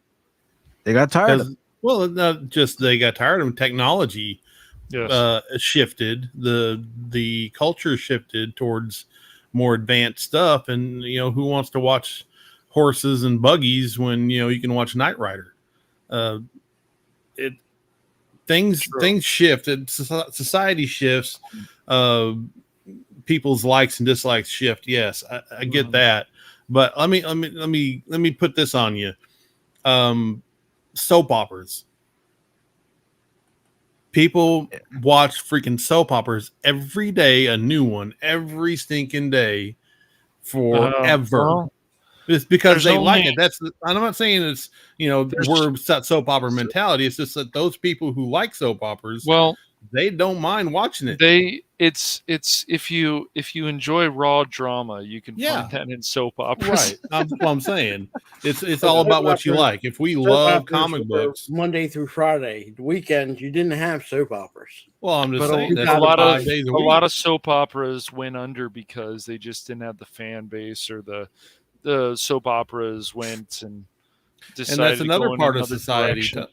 they got tired of them. Well, not just they got tired of them. Technology shifted. The culture shifted towards more advanced stuff, and who wants to watch horses and buggies when you can watch Knight Rider? Things shift. Society shifts. People's likes and dislikes shift. Yes, I get that. But let me put this on you. Soap operas. People watch freaking soap operas every day, a new one every stinking day forever. It's because they like it. I'm not saying it's we're soap opera mentality. It's just that those people who like soap operas, they don't mind watching it. It's if you enjoy raw drama, you can find that in soap operas. Right. That's what I'm saying. It's all about what you like. If we love comic books, Monday through Friday, the weekends you didn't have soap operas. Well, I'm just saying a lot of soap operas went under because they just didn't have the fan base, or the soap operas went and decided. And that's another part of society too,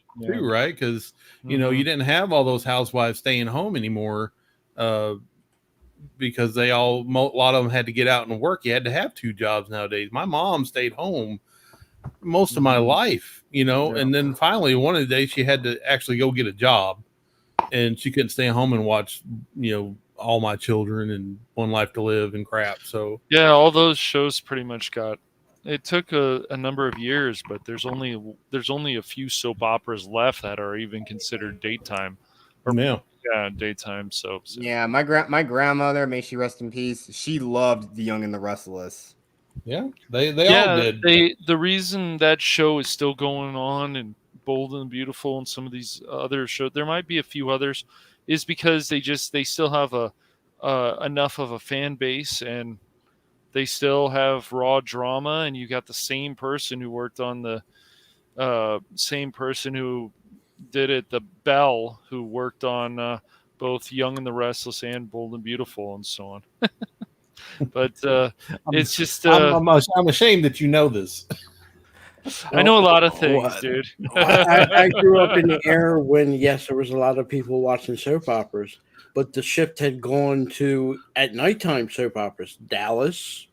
right? Because you didn't have all those housewives staying home anymore. Because a lot of them had to get out and work. You had to have 2 jobs nowadays. My mom stayed home most of my life, and then finally one of the days she had to actually go get a job, and she couldn't stay home and watch, All My Children and One Life to Live and crap. So all those shows pretty much it took a number of years, but there's only a few soap operas left that are even considered daytime. Daytime soaps. Yeah, my grandmother, may she rest in peace, she loved The Young and the Restless. Yeah, they all did. The reason that show is still going on, and Bold and Beautiful and some of these other shows, there might be a few others, is because they still have enough of a fan base, and they still have raw drama, and you got the same person who worked on the same person who did it, the Bell, who worked on both Young and the Restless and Bold and Beautiful and so on. But it's just I'm ashamed that you know this. I know a lot of things, dude. I grew up in the era when, yes, there was a lot of people watching soap operas, but the shift had gone to at nighttime soap operas. Dallas,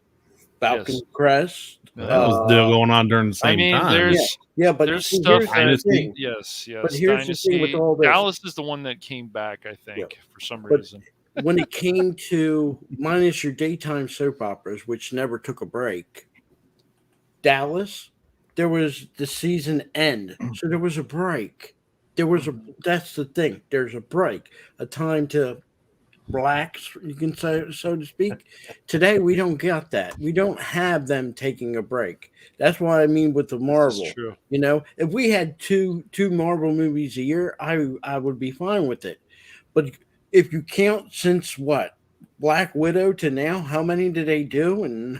Falcon Crest. That was still going on during the same time. But there's see, stuff here's the that thing. yes. But here's Dynasty. the thing with all this. Dallas is the one that came back, I think, for some reason. When it came to minus your daytime soap operas, which never took a break, Dallas, there was the season end, so there was a break. That's the thing. There's a break, a time to relax, you can say, so to speak. Today we don't get that. We don't have them taking a break. That's what I mean with the Marvel. True. You know, if we had two Marvel movies a year, I would be fine with it. But if you count since what, Black Widow to now, how many did they do?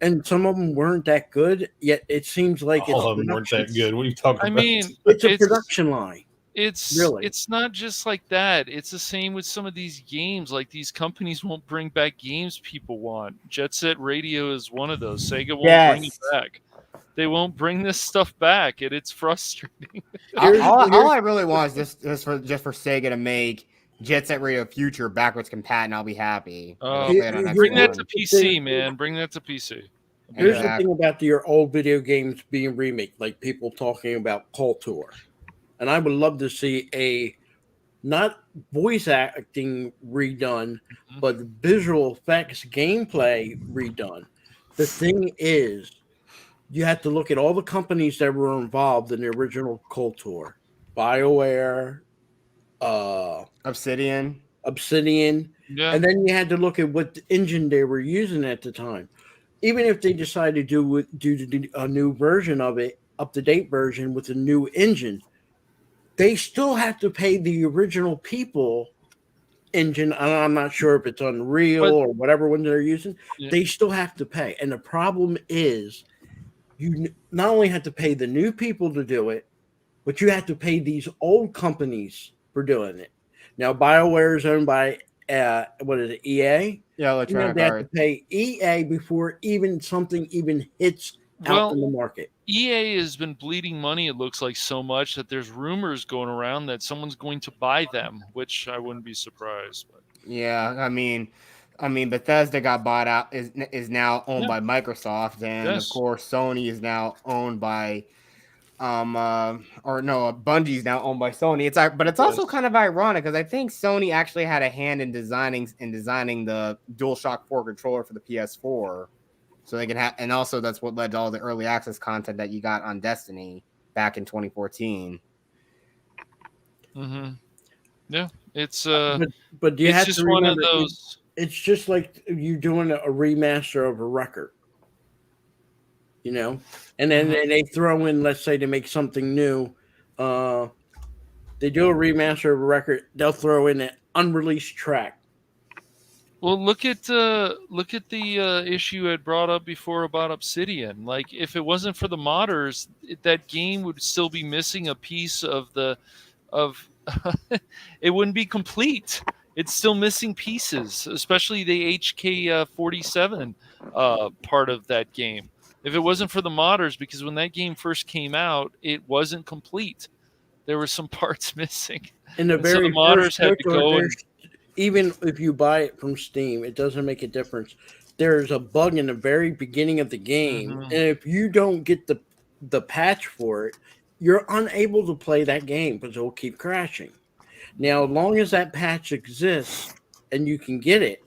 And some of them weren't that good. Yet it seems like all of them weren't that good. What are you talking about? I mean, it's a production line. It's not just like that. It's the same with some of these games. Like, these companies won't bring back games people want. Jet Set Radio is one of those. Sega won't bring it back. They won't bring this stuff back, and it's frustrating. all I really want is just for Sega to make Jet Set Radio Future backwards compatible, and I'll be happy. Bring that to PC, man. Bring that to PC. Here's the thing about your old video games being remade, like people talking about KOTOR. And I would love to see a not voice acting redone, but visual effects gameplay redone. The thing is, you have to look at all the companies that were involved in the original KOTOR. BioWare, Obsidian. And then you had to look at what engine they were using at the time. Even if they decided to do a new version of it, up-to-date version with a new engine, they still have to pay the original people engine. I'm not sure if it's Unreal or whatever one they're using. Yeah. They still have to pay. And the problem is, you not only have to pay the new people to do it, but you have to pay these old companies for doing it. Now, BioWare is owned by, what is it, EA? Yeah, Electronic They have to pay EA before something hits out in the market. EA has been bleeding money, it looks like, so much that there's rumors going around that someone's going to buy them, which I wouldn't be surprised. But. Yeah, I mean, Bethesda got bought out, is now owned by Microsoft, and of course Sony is now owned by Bungie's now owned by Sony. It's also kind of ironic because I think Sony actually had a hand in designing the DualShock 4 controller for the PS4. So they can have, and also that's what led to all the early access content that you got on Destiny back in 2014. Mm-hmm. Yeah, it's but you have to remember, one of those. It's just like you doing a remaster of a record, you know, and then they throw in, let's say, to make something new. They do a remaster of a record. They'll throw in an unreleased track. Well, look at the issue I brought up before about Obsidian. Like, if it wasn't for the modders, that game would still be missing a piece of it wouldn't be complete. It's still missing pieces, especially the HK47 part of that game. If it wasn't for the modders, because when that game first came out, it wasn't complete. There were some parts missing. So the modders had to go. Even if you buy it from Steam, it doesn't make a difference. There's a bug in the very beginning of the game, and if you don't get the patch for it, you're unable to play that game because it will keep crashing. Now, as long as that patch exists and you can get it,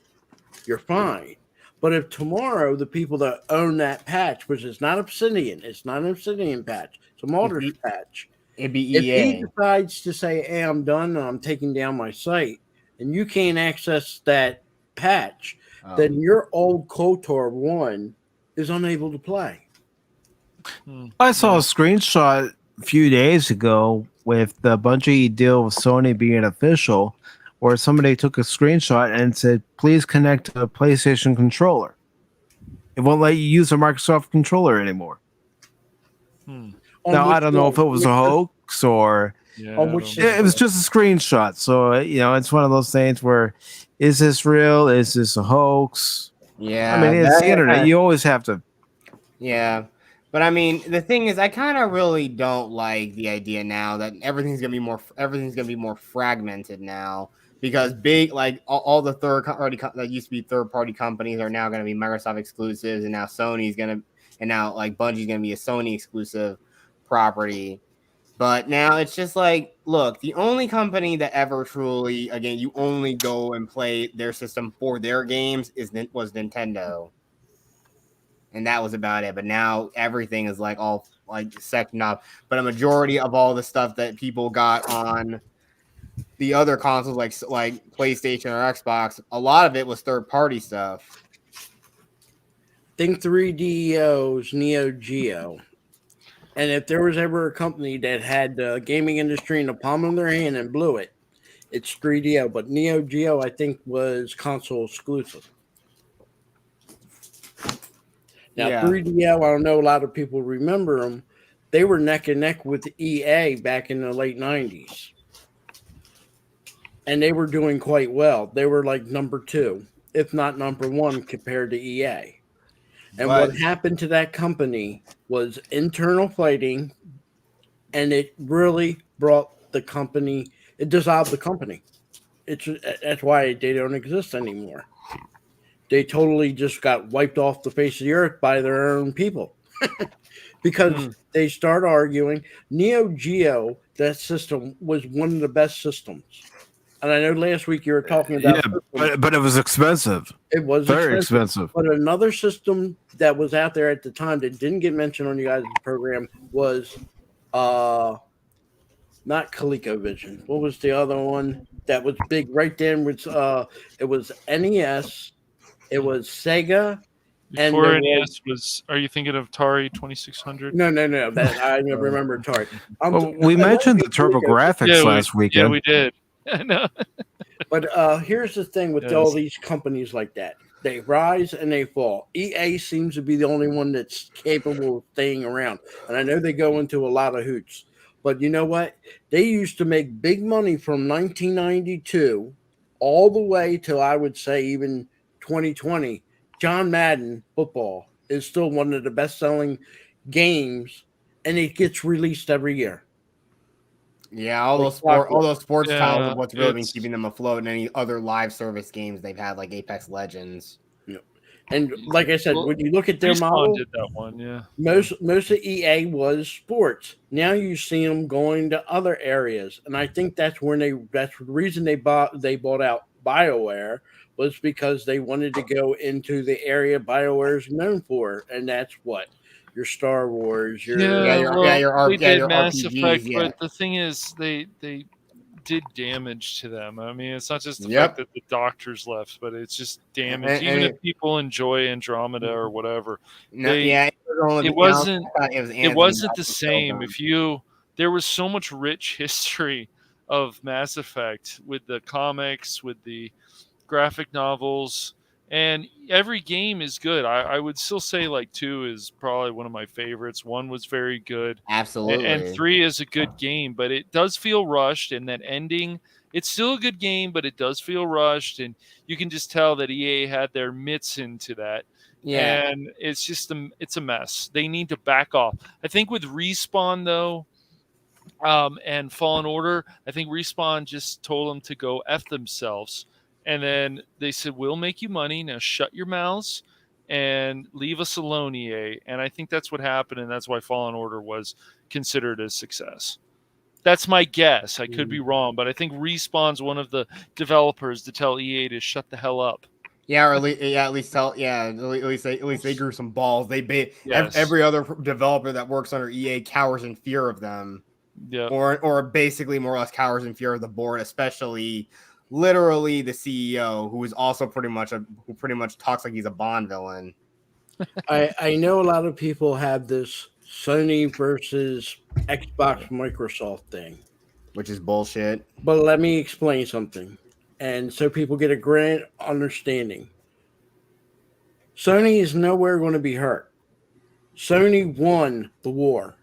you're fine. But if tomorrow the people that own that patch, which is not Obsidian, it's not an Obsidian patch, it's a Modders patch. It'd be EA. If he decides to say, hey, I'm done and I'm taking down my site, and you can't access that patch, then your old KOTOR 1 is unable to play. I saw a screenshot a few days ago with the Bungie deal with Sony being official, where somebody took a screenshot and said, please connect to a PlayStation controller. it won't let you use a Microsoft controller anymore. Hmm. Now, I don't know if it was a hoax or Yeah, On which it was just a screenshot. So, it's one of those things where, is this real? Is this a hoax? Yeah, I mean, it's the internet. You always have to. Yeah. But I mean, the thing is, I kind of really don't like the idea now that everything's gonna be more fragmented now, because big like all the that used to be third party companies are now gonna be Microsoft exclusives, and now like Bungie's gonna be a Sony exclusive property. But now it's just like, look, the only company that ever truly, again, you only go and play their system for their games was Nintendo. And that was about it. But now everything is like all like sectioned up. But a majority of all the stuff that people got on the other consoles, like PlayStation or Xbox, a lot of it was third party stuff. Think 3DO's Neo Geo. And if there was ever a company that had the gaming industry in the palm of their hand and blew it, it's 3DO. But Neo Geo, I think, was console exclusive. Now, Yeah. 3DO, I don't know a lot of people remember them. They were neck and neck with EA back in the late 90s. And they were doing quite well. They were like number 2, if not number 1, compared to EA. And what happened to that company was internal fighting, and it really brought the company, it dissolved the company. That's why they don't exist anymore. They totally just got wiped off the face of the earth by their own people because they start arguing. Neo Geo, that system was one of the best systems. And I know last week you were talking about but it was expensive. It was very expensive. But another system that was out there at the time that didn't get mentioned on you guys' program was not ColecoVision. What was the other one that was big right then? Which it was NES, it was Sega. Before NES was, are you thinking of Atari 2600? No. That I never remember Atari. We mentioned the TurboGrafx last weekend. Yeah, we did. I know. But here's the thing with all these companies like that. They rise and they fall. EA seems to be the only one that's capable of staying around. And I know they go into a lot of hoots. But you know what? They used to make big money from 1992 all the way till, I would say, even 2020. John Madden football is still one of the best-selling games, and it gets released every year. Yeah, all those sports titles are what's really been keeping them afloat, and any other live service games they've had, like Apex Legends. Yeah. And like I said, when you look at their model, did that one, yeah. Most of EA was sports. Now you see them going to other areas, and I think that's the reason they bought out BioWare was because they wanted to go into the area BioWare is known for, and that's what your Star Wars, your Mass RPGs, Effect, but the thing is, they did damage to them. I mean, it's not just the fact that the doctors left, but it's just damage. Even if people enjoy Andromeda or whatever, it wasn't the same. There was so much rich history of Mass Effect with the comics, with the graphic novels, and every game is good. I would still say like 2 is probably one of my favorites. 1 was very good. Absolutely. And 3 is a good game, but it does feel rushed. And that ending, it's still a good game, but it does feel rushed. And you can just tell that EA had their mitts into that. Yeah. And it's just it's a mess. They need to back off. I think with Respawn, though, and Fallen Order, I think Respawn just told them to go F themselves. And then they said, we'll make you money. Now shut your mouths and leave us alone, EA. And I think that's what happened, and that's why Fallen Order was considered a success. That's my guess. I could be wrong, but I think Respawn's one of the developers to tell EA to shut the hell up. Yeah, or at least they grew some balls. Every other developer that works under EA cowers in fear of them. Yeah. Or basically more or less cowers in fear of the board, especially literally the CEO, who is also pretty much talks like he's a Bond villain. I know a lot of people have this Sony versus Xbox Microsoft thing, which is bullshit. But let me explain something, and so people get a grand understanding. Sony is nowhere going to be hurt. Sony won the war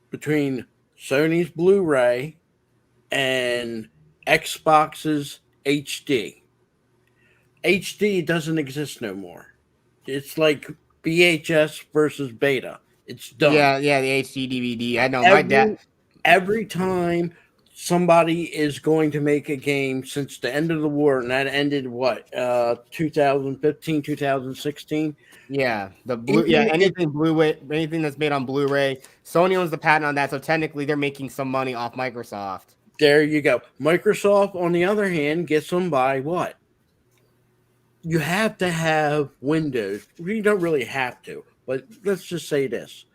between Sony's Blu-ray and Xbox's HD. HD doesn't exist no more. It's like VHS versus beta. It's done. Yeah, the HD DVD. I know my dad. Every time somebody is going to make a game since the end of the war, and that ended what 2015, 2016. Yeah, anything Blu-ray, anything that's made on Blu-ray, Sony owns the patent on that, so technically they're making some money off Microsoft. There you go. Microsoft, on the other hand, gets them by what? You have to have Windows. You don't really have to, but let's just say this.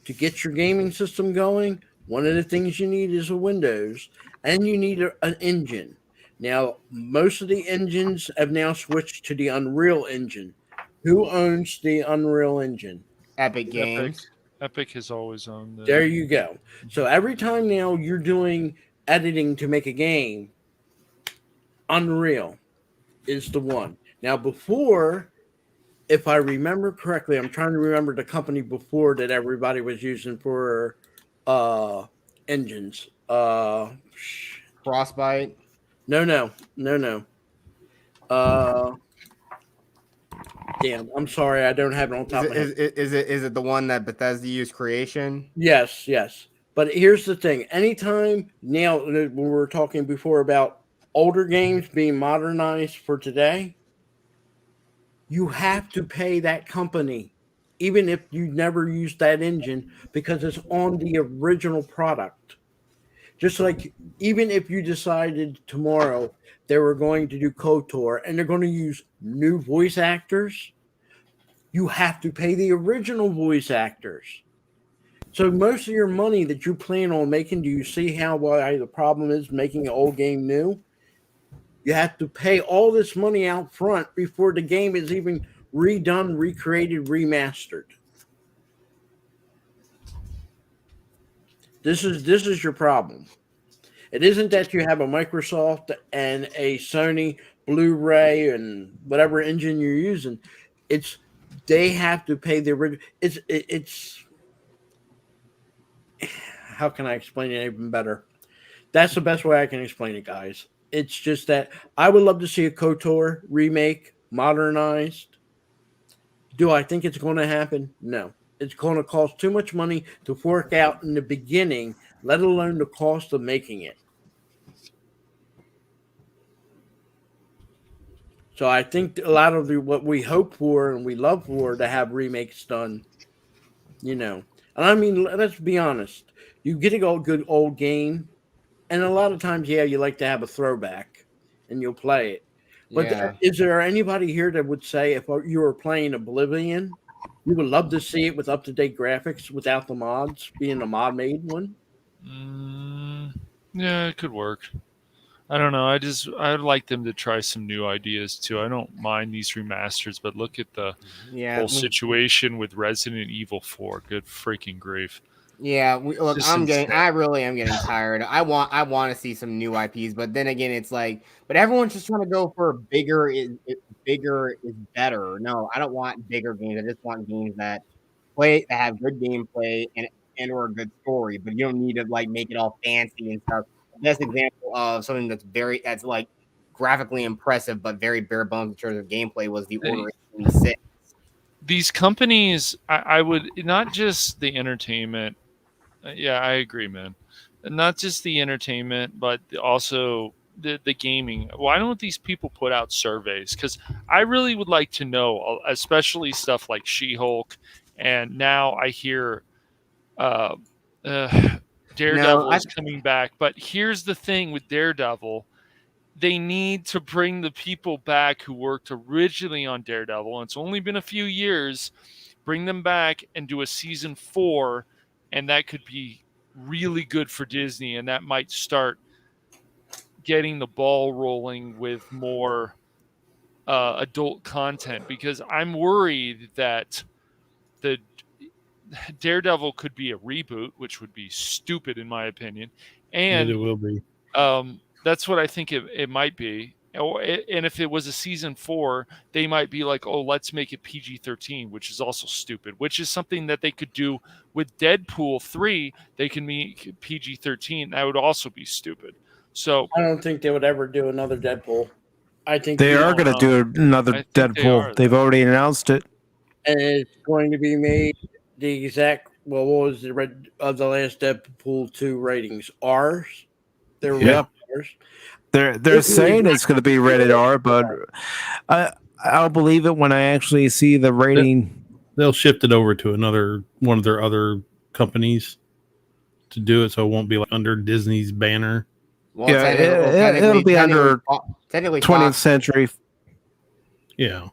To get your gaming system going, one of the things you need is a Windows, and you need an engine. Now, most of the engines have now switched to the Unreal Engine. Who owns the Unreal Engine? Epic Games. Epic has always owned it. There you go. So every time now you're doing editing to make a game, Unreal is the one. Now, before, if I remember correctly, I'm trying to remember the company before that everybody was using for engines. Frostbite? No. Damn, I'm sorry, I don't have it on top of my head. Is it the one that Bethesda used, Creation? Yes. But here's the thing. Anytime now, when we were talking before about older games being modernized for today, you have to pay that company, even if you never used that engine, because it's on the original product. Just like even if you decided tomorrow they were going to do KOTOR and they're going to use new voice actors, you have to pay the original voice actors. So most of your money that you plan on making, do you see why the problem is making an old game new? You have to pay all this money out front before the game is even redone, recreated, remastered. This is your problem. It isn't that you have a Microsoft and a Sony Blu-ray and whatever engine you're using. It's they have to pay the original. It's how can I explain it even better? That's the best way I can explain it, guys. It's just that I would love to see a KOTOR remake, modernized. Do I think it's going to happen? No. It's going to cost too much money to fork out in the beginning, let alone the cost of making it. So I think a lot of what we hope for and we love for to have remakes done, And I mean, let's be honest. You get a good old game, and a lot of times, you like to have a throwback, and you'll play it. But is there anybody here that would say if you were playing Oblivion, you would love to see it with up-to-date graphics without the mods, being a mod-made one? Yeah, it could work. I don't know. I'd like them to try some new ideas too. I don't mind these remasters, but look at the whole situation with Resident Evil 4. Good freaking grief. Yeah, I really am getting tired. I want to see some new IPs, but then again, it's like, but everyone's just trying to go for bigger is better. No, I don't want bigger games. I just want games that have good gameplay and or a good story. But you don't need to like make it all fancy and stuff. The best example of something that's like graphically impressive but very bare bones in terms of gameplay was the Order 86. These companies, I would not just the entertainment. Yeah, I agree, man. And not just the entertainment, but also the gaming. Why don't these people put out surveys? Because I really would like to know, especially stuff like She-Hulk. And now I hear Daredevil is coming back. But here's the thing with Daredevil. They need to bring the people back who worked originally on Daredevil. And it's only been a few years. Bring them back and do a season 4. And that could be really good for Disney. And that might start getting the ball rolling with more adult content. Because I'm worried that the Daredevil could be a reboot, which would be stupid in my opinion. And it will be. That's what I think it might be. And if it was a season 4, they might be like, oh, let's make it PG-13, which is also stupid, which is something that they could do with Deadpool 3. They can make PG-13. That would also be stupid. So I don't think they would ever do another Deadpool. I think They are going to do another Deadpool. They've already announced it. And it's going to be made the exact, what was the last Deadpool 2 ratings? R's? They're Yep. R's. They're saying it's going to be rated R, but I'll believe it when I actually see the rating. They'll shift it over to one of their other companies to do it, so it won't be like under Disney's banner. Well, Yeah, it'll be under technically 20th century. Yeah.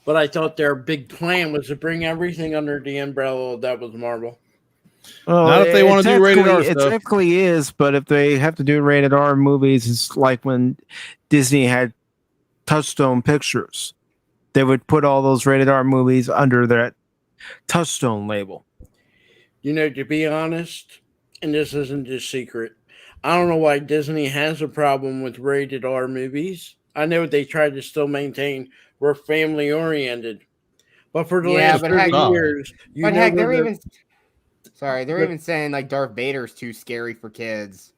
But I thought their big plan was to bring everything under the umbrella that was Marvel. Well, not if they want to do rated R It stuff. technically is, but if they have to do rated R movies, it's like when Disney had Touchstone Pictures. They would put all those rated R movies under that Touchstone label. You know, to be honest, and this isn't just secret, I don't know why Disney has a problem with rated R movies. I know they try to still maintain we're family oriented, but for the last 30 years, they're even saying like Darth Vader's too scary for kids.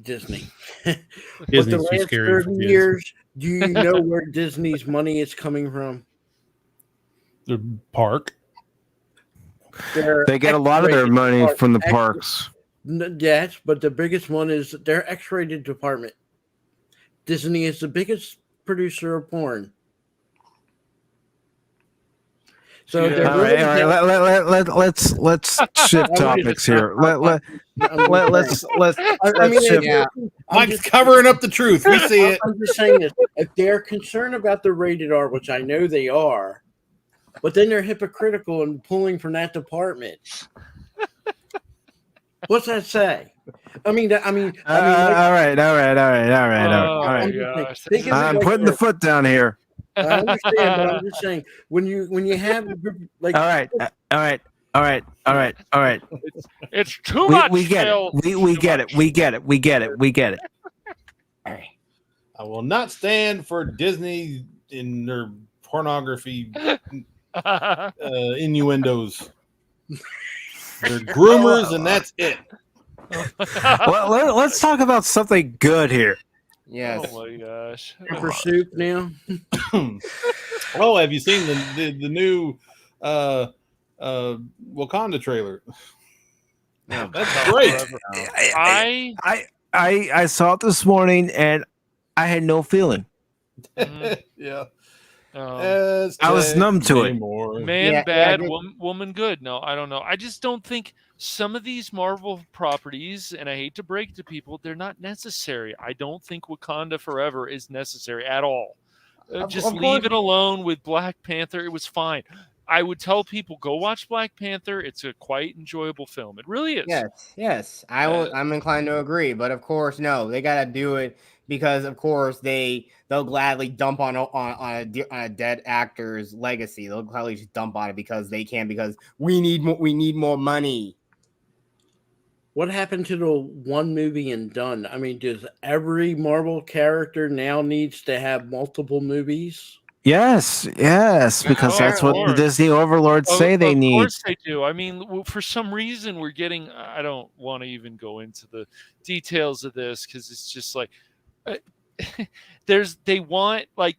Disney. Disney's but the too last scary 30 years, do you know where Disney's money is coming from? The park. They get a lot of their money from the parks. Yes, but the biggest one is their X-rated department. Disney is the biggest producer of porn. So let's shift topics here. Let's shift. Mike's covering up the truth. We see it. I'm just saying this. If they're concerned about the rated R, which I know they are, but then they're hypocritical and pulling from that department. What's that say? All right. I'm putting the foot down here. I understand, but I'm just saying when you have like. All right. It's too much. We get it. We get it. All right. I will not stand for Disney in their pornography innuendos. They're groomers, and that's it. Well, let's talk about something good here. Yes. Oh my gosh. For soup now. Oh, have you seen the new Wakanda trailer? No, that's great. I saw it this morning and I had no feeling. Yeah. I was numb to it. Man bad, woman good. No, I don't know. I just don't think some of these Marvel properties, and I hate to break it to people, they're not necessary. I don't think Wakanda Forever is necessary at all. Just leave it alone with Black Panther. It was fine. I would tell people, go watch Black Panther. It's a quite enjoyable film. It really is. Yes. I'm inclined to agree, but of course, no, they got to do it because, of course, they'll gladly dump on a dead actor's legacy. They'll gladly just dump on it because they can, because we need more money. What happened to the one movie and done? I mean, does every Marvel character now needs to have multiple movies? Yes, because that's what the Disney overlords say they need. Of course they do. I mean, for some reason, we're getting. I don't want to even go into the details of this because it's just like they want, like,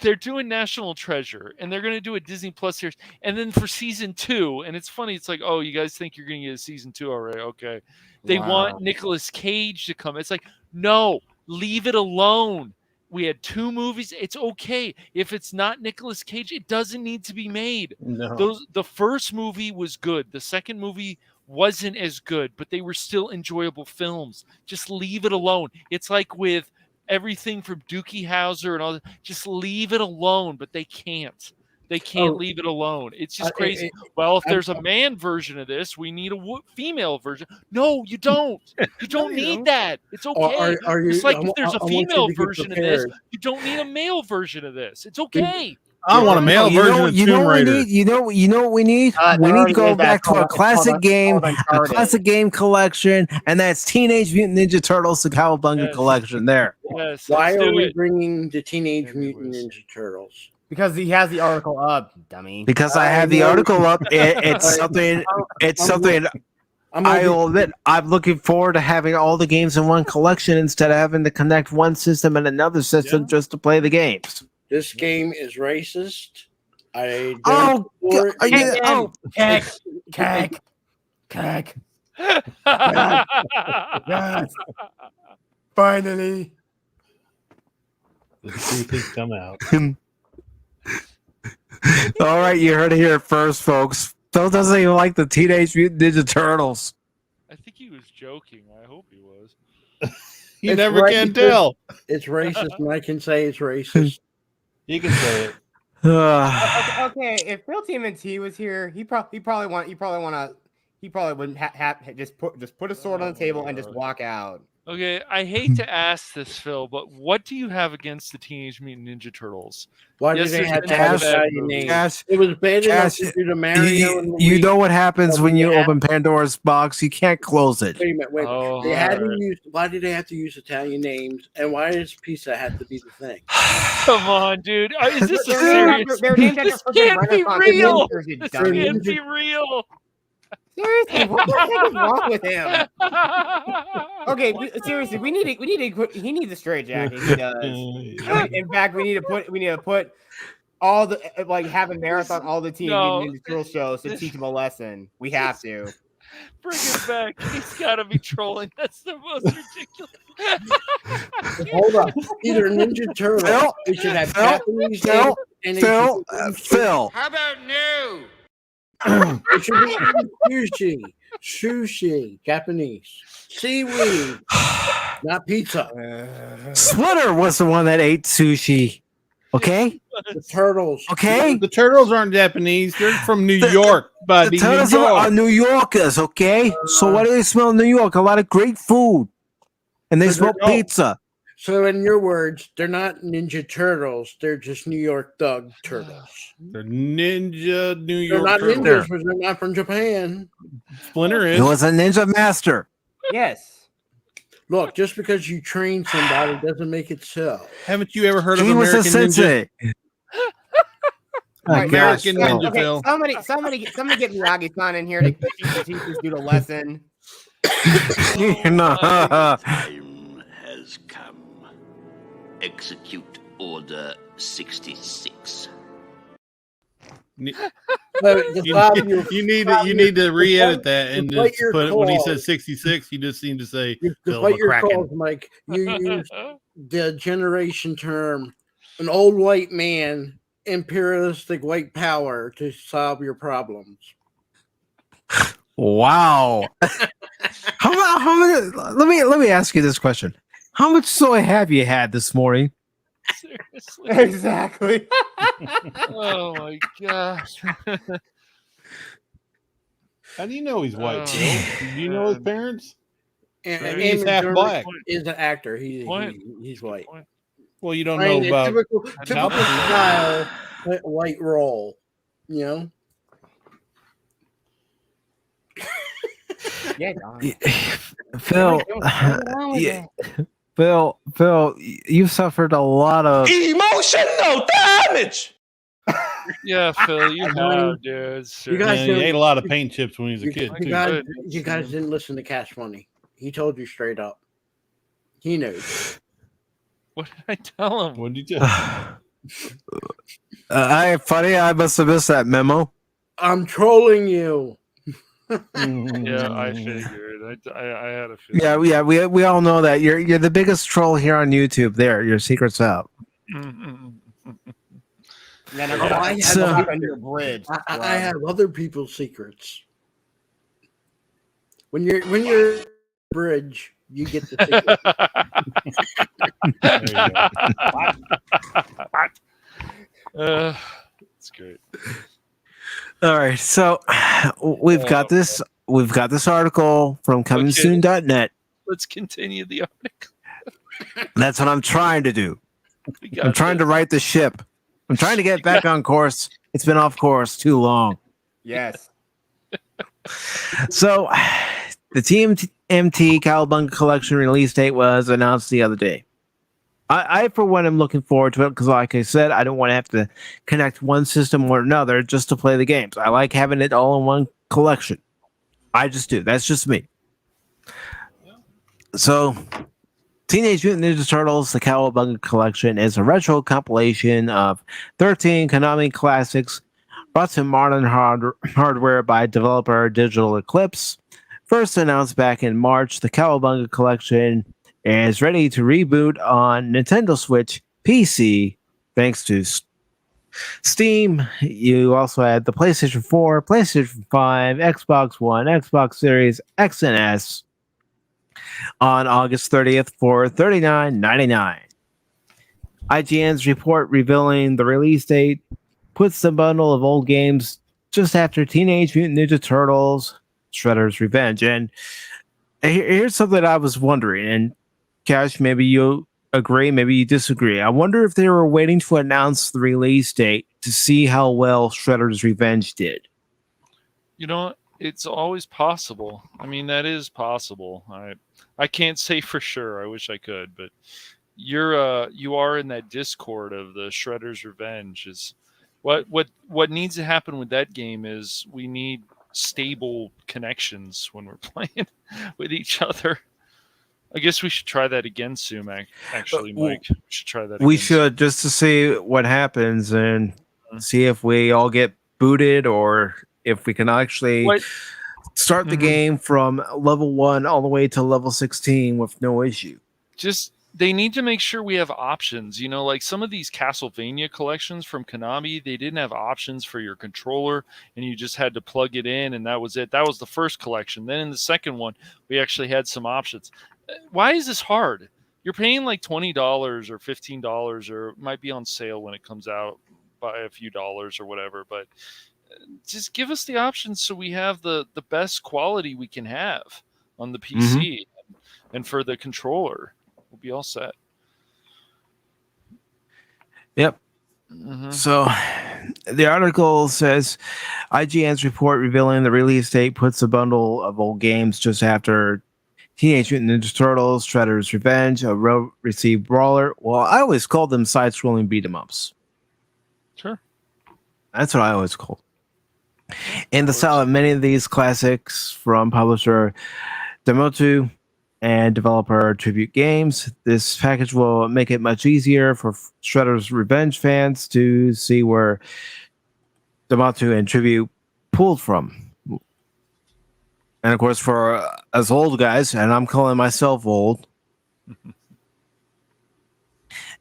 they're doing National Treasure and they're going to do a Disney Plus series, and then for season 2, and it's funny. It's like, oh, you guys think you're going to get a season 2 already? Okay. They want Nicolas Cage to come. It's like, no, leave it alone. We had 2 movies. It's okay. If it's not Nicolas Cage, it doesn't need to be made. No. The first movie was good. The second movie wasn't as good, but they were still enjoyable films. Just leave it alone. It's like with everything from Dookie Howser and all that. Just leave it alone, but they can't. They can't leave it alone. It's just crazy. Well, if there's a man version of this, we need a female version. No, you don't. You don't need that. It's okay. It's like if there's a female version of this, you don't need a male version of this. It's okay. I want a male version of Tomb Raider. You know what we need? We need to go back to a classic game collection, and that's Teenage Mutant Ninja Turtles, the Cowabunga collection. There. Yes. Why are we bringing the Teenage Mutant Ninja Turtles? Because he has the article up, dummy. Because I have the article up. It's something. It's something. I'll admit, I'm looking forward to having all the games in one collection instead of having to connect one system and another system just to play the games. This game is racist. I don't Keg. Yes. Finally. The truth has come out. All right, you heard it here first, folks. Phil doesn't even like the Teenage Mutant Ninja Turtles. I think he was joking. I hope he was. You never can tell. It's racist, and I can say it's racist. You can say it. Okay, if Phil TMNT was here, he probably wouldn't just put a sword on the table and just walk out. Okay, I hate to ask this, Phil, but what do you have against the Teenage Mutant Ninja Turtles? Why did they have to have Italian names? It was bad enough to do the Mario. You know what happens when you open Pandora's box? You can't close it. Wait a minute, wait. They had to use. Why did they have to use Italian names? And why does pizza have to be the thing? Come on, dude. Is this a serious? This can't be real. This can't be real. Seriously, what the heck is wrong with him? Okay, seriously, he needs a straight jacket. He does. In fact, we need to put all the have a marathon all the Teenage Mutant Ninja Turtles shows to teach him a lesson. We have to. Bring it back. He's got to be trolling. That's the most ridiculous. Hold on. Either Ninja Turtle. We should have Japanese names and Phil. How about no? It should be sushi, Japanese, seaweed, not pizza. Splitter was the one that ate sushi. Okay, the turtles. Okay, the turtles aren't Japanese. They're from New York, buddy. The turtles are New Yorkers. Okay, so what do they smell in New York? A lot of great food, and they smell pizza. So, in your words, they're not Ninja Turtles. They're just New York Thug Turtles. They're Ninja New They're York not Turtles. ninjas, but they're not from Japan. Splinter is. It was a ninja master. Yes. Look, just because you train somebody doesn't make it so. Haven't you ever heard of He was American a sensei. Ninja? American Ninja, Phil. Somebody get Miyagi-san in here to teach this dude a lesson. Time has come. Execute Order 66. You need to re-edit that and just put when he says 66, you just need to say despite your calls, Mike. You use the generation term, an old white man, imperialistic white power to solve your problems. Wow. Let me ask you this question. How much soy have you had this morning? Seriously. Exactly. Oh my gosh. How do you know he's white? Do you know his parents? And he's half black. Is an actor. He's white. Well, you don't know about typical style white role. You know. Yeah, Phil, Phil, you suffered a lot of emotional damage. Yeah, Phil, you have, dude. You guys he ate a lot of paint chips when he was a kid. You guys didn't listen to Cash Money. He told you straight up. He knew. What did I tell him? What did you tell funny, I must have missed that memo. I'm trolling you. Yeah, I figured. I had a feeling. Yeah, we all know that you're the biggest troll here on YouTube. There, your secret's out. I have other people's secrets. When you're bridge, you get the secret. That's great. All right, so we've got this article from comingsoon.net. Let's continue the article. That's what I'm trying to do. I'm trying to right the ship. I'm trying to get back on course. It's been off course too long. Yes. So, the TMT Cowabunga Collection release date was announced the other day. I for one, am looking forward to it because, like I said, I don't want to have to connect one system or another just to play the games. I like having it all in one collection. I just do. That's just me. So, Teenage Mutant Ninja Turtles: The Cowabunga Collection is a retro compilation of 13 Konami classics brought to modern hardware by developer Digital Eclipse. First announced back in March, the Cowabunga Collection is ready to reboot on Nintendo Switch, PC, thanks to Steam. You also had the PlayStation 4, PlayStation 5, Xbox One, Xbox Series X and S on August 30th for $39.99. IGN's report revealing the release date puts the bundle of old games just after Teenage Mutant Ninja Turtles Shredder's Revenge. And here's something I was wondering, and Cash, maybe you agree, maybe you disagree. I wonder if they were waiting to announce the release date to see how well Shredder's Revenge did. You know, it's always possible. I mean, that is possible. I can't say for sure. I wish I could, but you are in that Discord of the Shredder's Revenge. Is what needs to happen with that game is we need stable connections when we're playing with each other. I guess we should try that again soon, actually, Mike. We should try that again. We should, just to see what happens and see if we all get booted or if we can actually start the game from level 1 all the way to level 16 with no issue. Just, they need to make sure we have options. You know, like some of these Castlevania collections from Konami, they didn't have options for your controller, and you just had to plug it in, and that was it. That was the first collection. Then in the second one, we actually had some options. Why is this hard? You're paying like $20 or $15, or it might be on sale when it comes out by a few dollars or whatever, but just give us the options so we have the best quality we can have on the PC and for the controller. We'll be all set. Yep. So the article says IGN's report revealing the release date puts a bundle of old games just after Teenage Mutant Ninja Turtles, Shredder's Revenge, a received brawler. Well, I always called them side-scrolling beat-em-ups. Sure. That's what I always called. In the style of many of these classics from publisher Demotu and developer Tribute Games, this package will make it much easier for Shredder's Revenge fans to see where Demotu and Tribute pulled from. And of course, for us old guys, and I'm calling myself old, you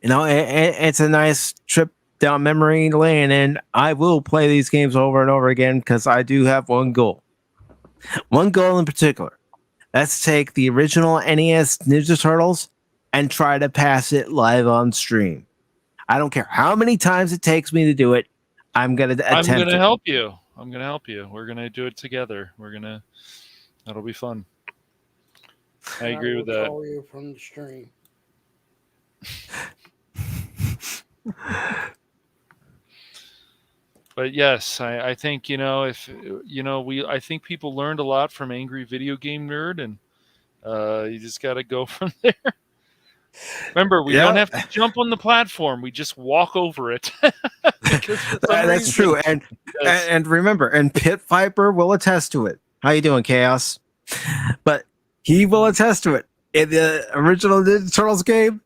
know, it's a nice trip down memory lane, and I will play these games over and over again because I do have one goal in particular. Let's take the original NES Ninja Turtles and try to pass it live on stream. I don't care how many times it takes me to do it. I'm going to attempt it. I'm going to help you. We're going to do it together. That'll be fun. I agree with that. Call you from the stream. But yes, I think, you know, I think people learned a lot from Angry Video Game Nerd, and you just got to go from there. Remember, we don't have to jump on the platform; we just walk over it. That's true, and remember, and Pit Viper will attest to it. How you doing, Chaos? But he will attest to it. In the original Ninja Turtles game,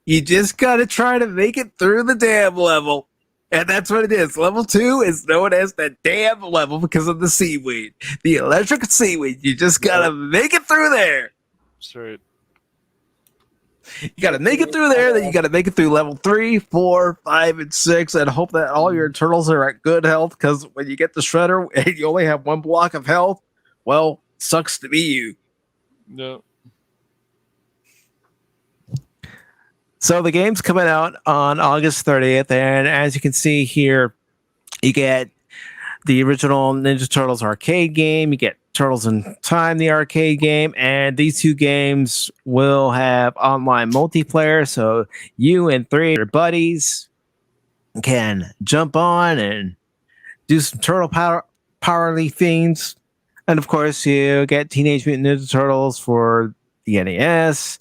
you just got to try to make it through the damn level. And that's what it is. Level 2 is known as the damn level because of the seaweed. The electric seaweed. You just got to make it through there. That's right. You got to make it through there, then you got to make it through level 3, 4, 5, and 6, and hope that all your turtles are at good health, because when you get the Shredder and you only have one block of health, well, sucks to be you. No. So the game's coming out on August 30th, and as you can see here, you get the original Ninja Turtles arcade game, you get Turtles in Time, the arcade game, and these two games will have online multiplayer, so you and 3 of your buddies can jump on and do some turtle powerly things. And of course, you get Teenage Mutant Ninja Turtles for the NES,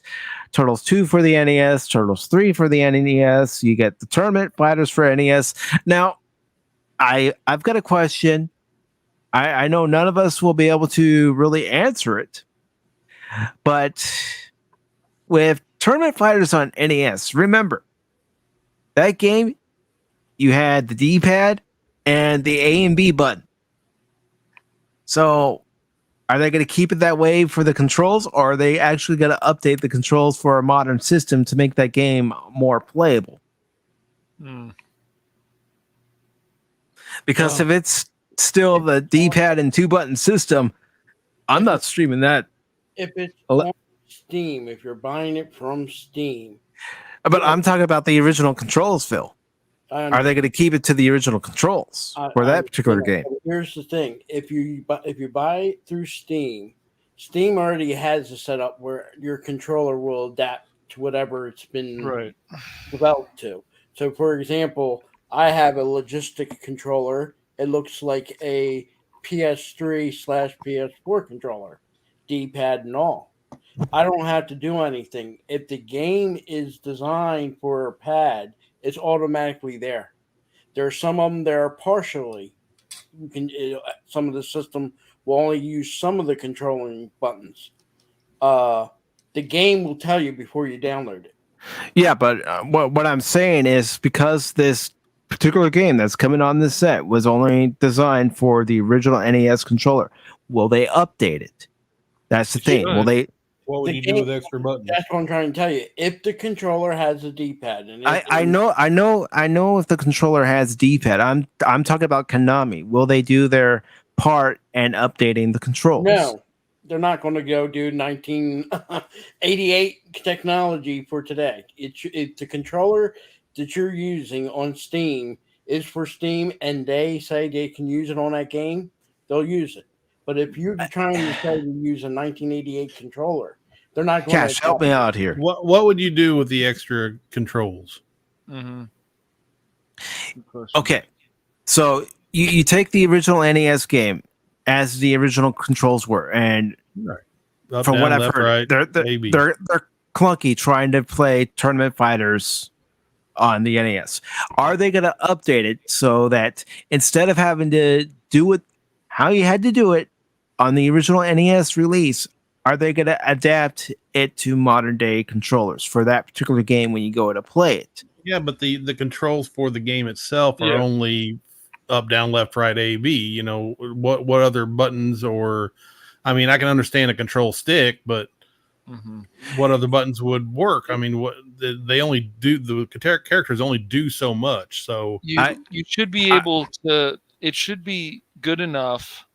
Turtles 2 for the NES, Turtles 3 for the NES. You get the Tournament Fighters for NES. Now, I've got a question. I know none of us will be able to really answer it, but with Tournament Fighters on NES, remember that game, you had the D-pad and the A and B button. So are they going to keep it that way for the controls, or are they actually going to update the controls for a modern system to make that game more playable? Because if it's still the D-pad and 2-button system, I'm not streaming that. If it's on Steam, if you're buying it from Steam. But I'm talking about the original controls, Phil. Are they going to keep it to the original controls for that particular game? Here's the thing: if you buy it through Steam, Steam already has a setup where your controller will adapt to whatever it's been developed to. So, for example, I have a Logistic controller. It looks like a PS3/PS4 controller, D-pad and all. I don't have to do anything. If the game is designed for a pad, it's automatically there. There are some of them that are partially. Some of the system will only use some of the controlling buttons. The game will tell you before you download it. Yeah, but what I'm saying is because this particular game that's coming on this set was only designed for the original NES controller, will they update it? That's the thing. Will they? What would you do with extra buttons? That's what I'm trying to tell you. If the controller has a D-pad, and I know if the controller has D-pad. I'm talking about Konami. Will they do their part and updating the controls? No, they're not going to go do 1988 technology for today. It's the controller that you're using on Steam is for Steam, and they say they can use it on that game, they'll use it. But if you're trying to say you use a 1988 controller, they're not going Cash, help me out here. What would you do with the extra controls? Okay, so you take the original NES game as the original controls were, and Up, from down, what I've left, heard, right, they're clunky trying to play Tournament Fighters on the NES. Are they going to update it so that instead of having to do it how you had to do it on the original NES release, are they going to adapt it to modern day controllers for that particular game when you go to play it? Yeah, but the controls for the game itself are only up, down, left, right, A, B. You know, what other buttons or, I mean, I can understand a control stick, but what other buttons would work? I mean, what they only do, the characters only do so much. So you should be able to, it should be good enough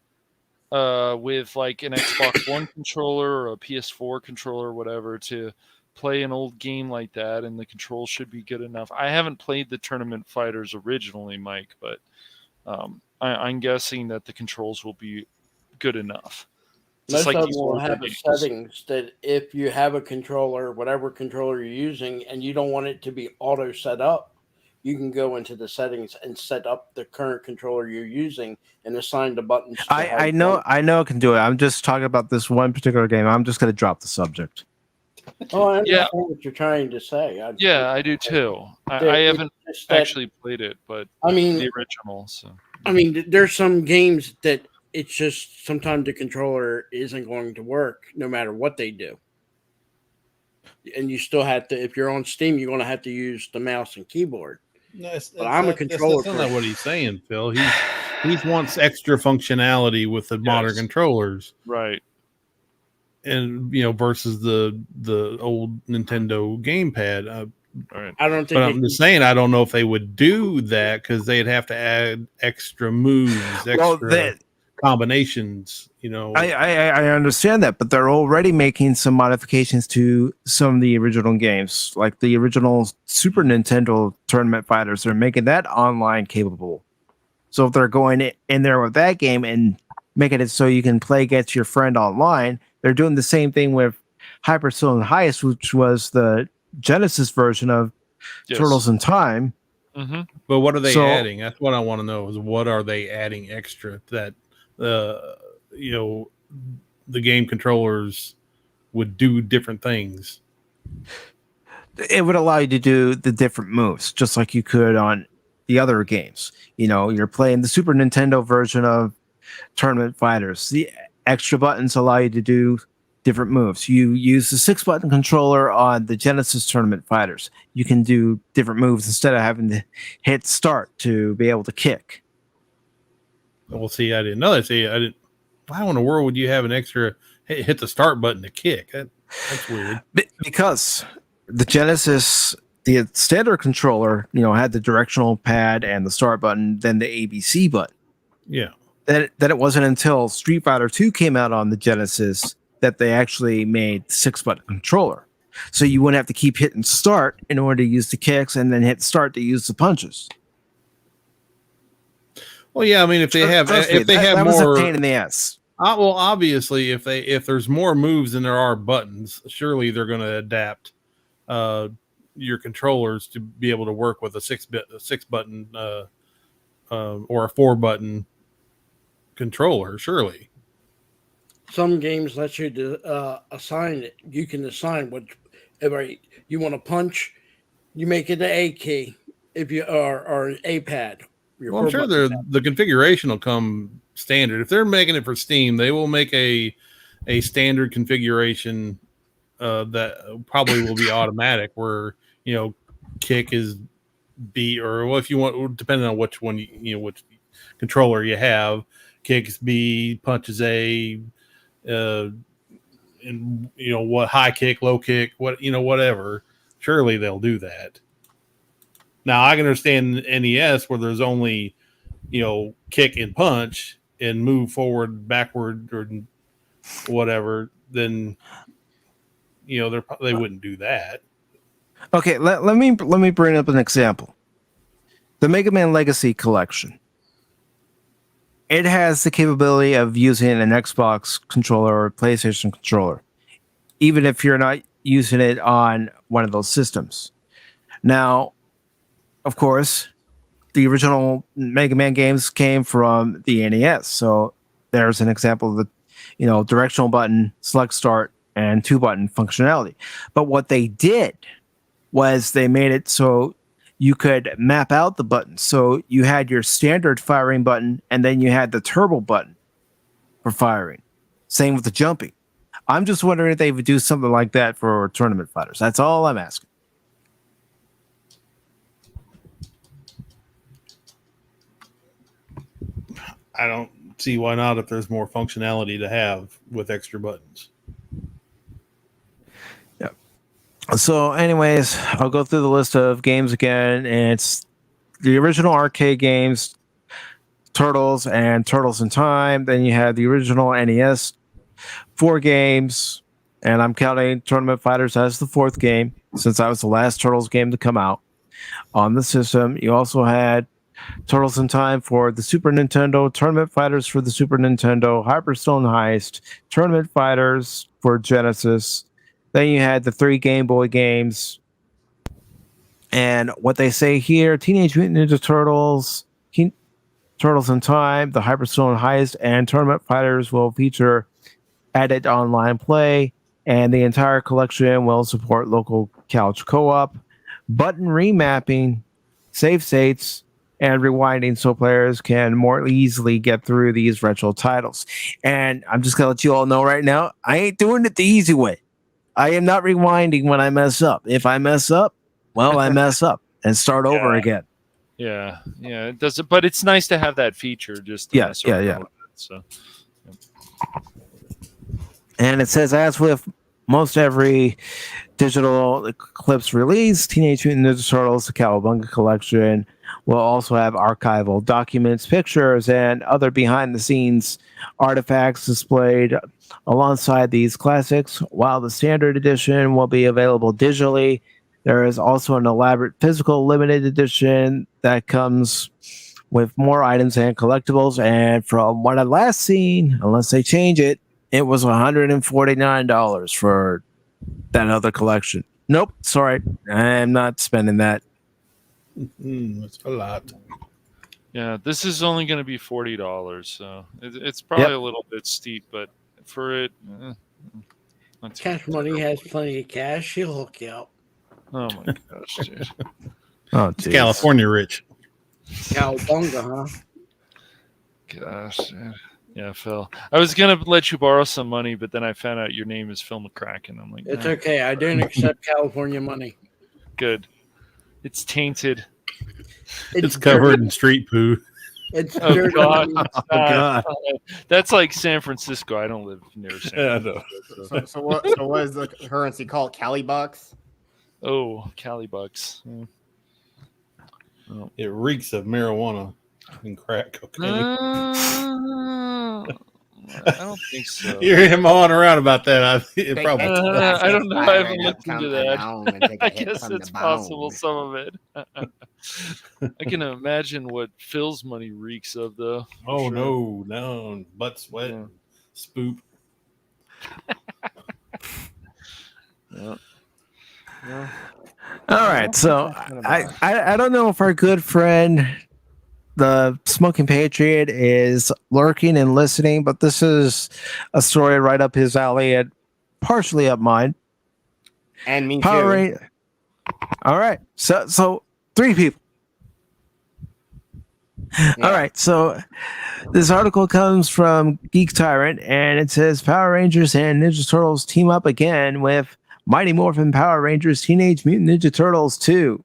with like an Xbox One controller or a PS4 controller or whatever to play an old game like that, and the controls should be good enough. I haven't played the Tournament Fighters originally, Mike, but I'm guessing that the controls will be good enough. Most of them will have settings that if you have a controller, whatever controller you're using, and you don't want it to be auto set up, you can go into the settings and set up the current controller you're using and assign the buttons. I know it can do it. I'm just talking about this one particular game. I'm just going to drop the subject. Oh, I understand what you're trying to say. I do too. I haven't actually played it, but I mean the original. So I mean, there's some games that it's just sometimes the controller isn't going to work no matter what they do. And you still have to, if you're on Steam, you're going to have to use the mouse and keyboard. But I'm a controller. That's not what he's saying, Phil. He wants extra functionality with the modern controllers, right? And versus the old Nintendo gamepad. Right. I don't think. But I'm just saying, I don't know if they would do that because they'd have to add extra moves, extra combinations. I understand that, but they're already making some modifications to some of the original games, like the original Super Nintendo Tournament Fighters. They're making that online capable. So if they're going in there with that game and making it so you can play against your friend online, they're doing the same thing with Hyper Cylinder Heist, which was the Genesis version of Turtles in Time. Mm-hmm. But what are they adding? That's what I want to know. Is what are they adding extra that you know, the game controllers would do different things? It would allow you to do the different moves, just like you could on the other games. You know, you're playing the Super Nintendo version of Tournament Fighters. The extra buttons allow you to do different moves. You use the 6-button controller on the Genesis Tournament Fighters. You can do different moves instead of having to hit start to be able to kick. Well, see, I didn't know that. See, I didn't. Why in the world would you have an extra hit the start button to kick? That's weird. Because the Genesis, the standard controller, you know, had the directional pad and the start button, then the ABC button. Yeah. Then it wasn't until Street Fighter 2 came out on the Genesis that they actually made the 6-button controller. So you wouldn't have to keep hitting start in order to use the kicks and then hit start to use the punches. Well, yeah, I mean, if they have that more, was a pain in the ass. Well, obviously, if there's more moves than there are buttons, surely they're going to adapt your controllers to be able to work with a 6-button or a 4-button controller. Surely, some games let you assign it. You can assign what you want to punch. You make it the A key if you or an A pad. Well, I'm sure the configuration will come standard. If they're making it for Steam, they will make a standard configuration that probably will be automatic, where, you know, kick is B, or well, if you want, depending on which one which controller you have, kick is B, punch is A, and you know what, high kick, low kick, whatever. Surely they'll do that. Now, I can understand NES where there's only, you know, kick and punch and move forward, backward, or whatever. Then, you know, they wouldn't do that. Okay, let me bring up an example. The Mega Man Legacy Collection. It has the capability of using an Xbox controller or a PlayStation controller, even if you're not using it on one of those systems. Now, of course, the original Mega Man games came from the NES. So there's an example of the, you know, directional button, select start, and 2-button functionality. But what they did was they made it so you could map out the buttons. So you had your standard firing button, and then you had the turbo button for firing. Same with the jumping. I'm just wondering if they would do something like that for Tournament Fighters. That's all I'm asking. I don't see why not if there's more functionality to have with extra buttons. Yeah. So, anyways, I'll go through the list of games again. It's the original arcade games, Turtles and Turtles in Time. Then you had the original NES 4 games, and I'm counting Tournament Fighters as the 4th game since that was the last Turtles game to come out on the system. You also had Turtles in Time for the Super Nintendo, Tournament Fighters for the Super Nintendo, Hyperstone Heist, Tournament Fighters for Genesis. Then you had the 3 Game Boy games. And what they say here, Teenage Mutant Ninja Turtles, Turtles in Time, the Hyperstone Heist, and Tournament Fighters will feature added online play, and the entire collection will support local couch co-op, button remapping, save states, and rewinding so players can more easily get through these retro titles. And I'm just going to let you all know right now, I ain't doing it the easy way. I am not rewinding when I mess up. If I mess up, well, I mess up and start over again. Yeah, it does it, but it's nice to have that feature. Just yeah. With it, so. And it says, as with most every digital Eclipse release, Teenage Mutant Ninja Turtles: The Cowabunga Collection will also have archival documents, pictures, and other behind-the-scenes artifacts displayed alongside these classics. While the standard edition will be available digitally, there is also an elaborate physical limited edition that comes with more items and collectibles. And from what I've last seen, unless they change it, it was $149 for that other collection. Nope, sorry, I'm not spending that. That's a lot. Yeah, this is only going to be $40, so it's probably a little bit steep, but for it, Cash Money has plenty of cash. She'll hook you up. Oh my gosh, dude! Oh, it's California rich. Cowabunga, huh? Gosh, dude. Yeah, Phil. I was gonna let you borrow some money, but then I found out your name is Phil McCracken. I'm like, it's okay. I didn't accept California money. Good. It's tainted. It's covered in street poo. It's dirty. God. Oh, God. That's like San Francisco. I don't live near San Francisco. So what is the currency called? Cali bucks? Oh, Cali bucks. It reeks of marijuana and crack cocaine. I don't think so. You're him on around about that. I don't know. I haven't looked into that. I guess it's possible, some of it. I can imagine what Phil's money reeks of, though. Oh, sure. No. Butt sweat, spoop. Yeah. All right. So I don't know if our good friend, the Smoking Patriot, is lurking and listening, but this is a story right up his alley and partially up mine. And me too. All right. So 3 people. Yeah. All right. So this article comes from Geek Tyrant, and it says Power Rangers and Ninja Turtles team up again with Mighty Morphin Power Rangers Teenage Mutant Ninja Turtles 2.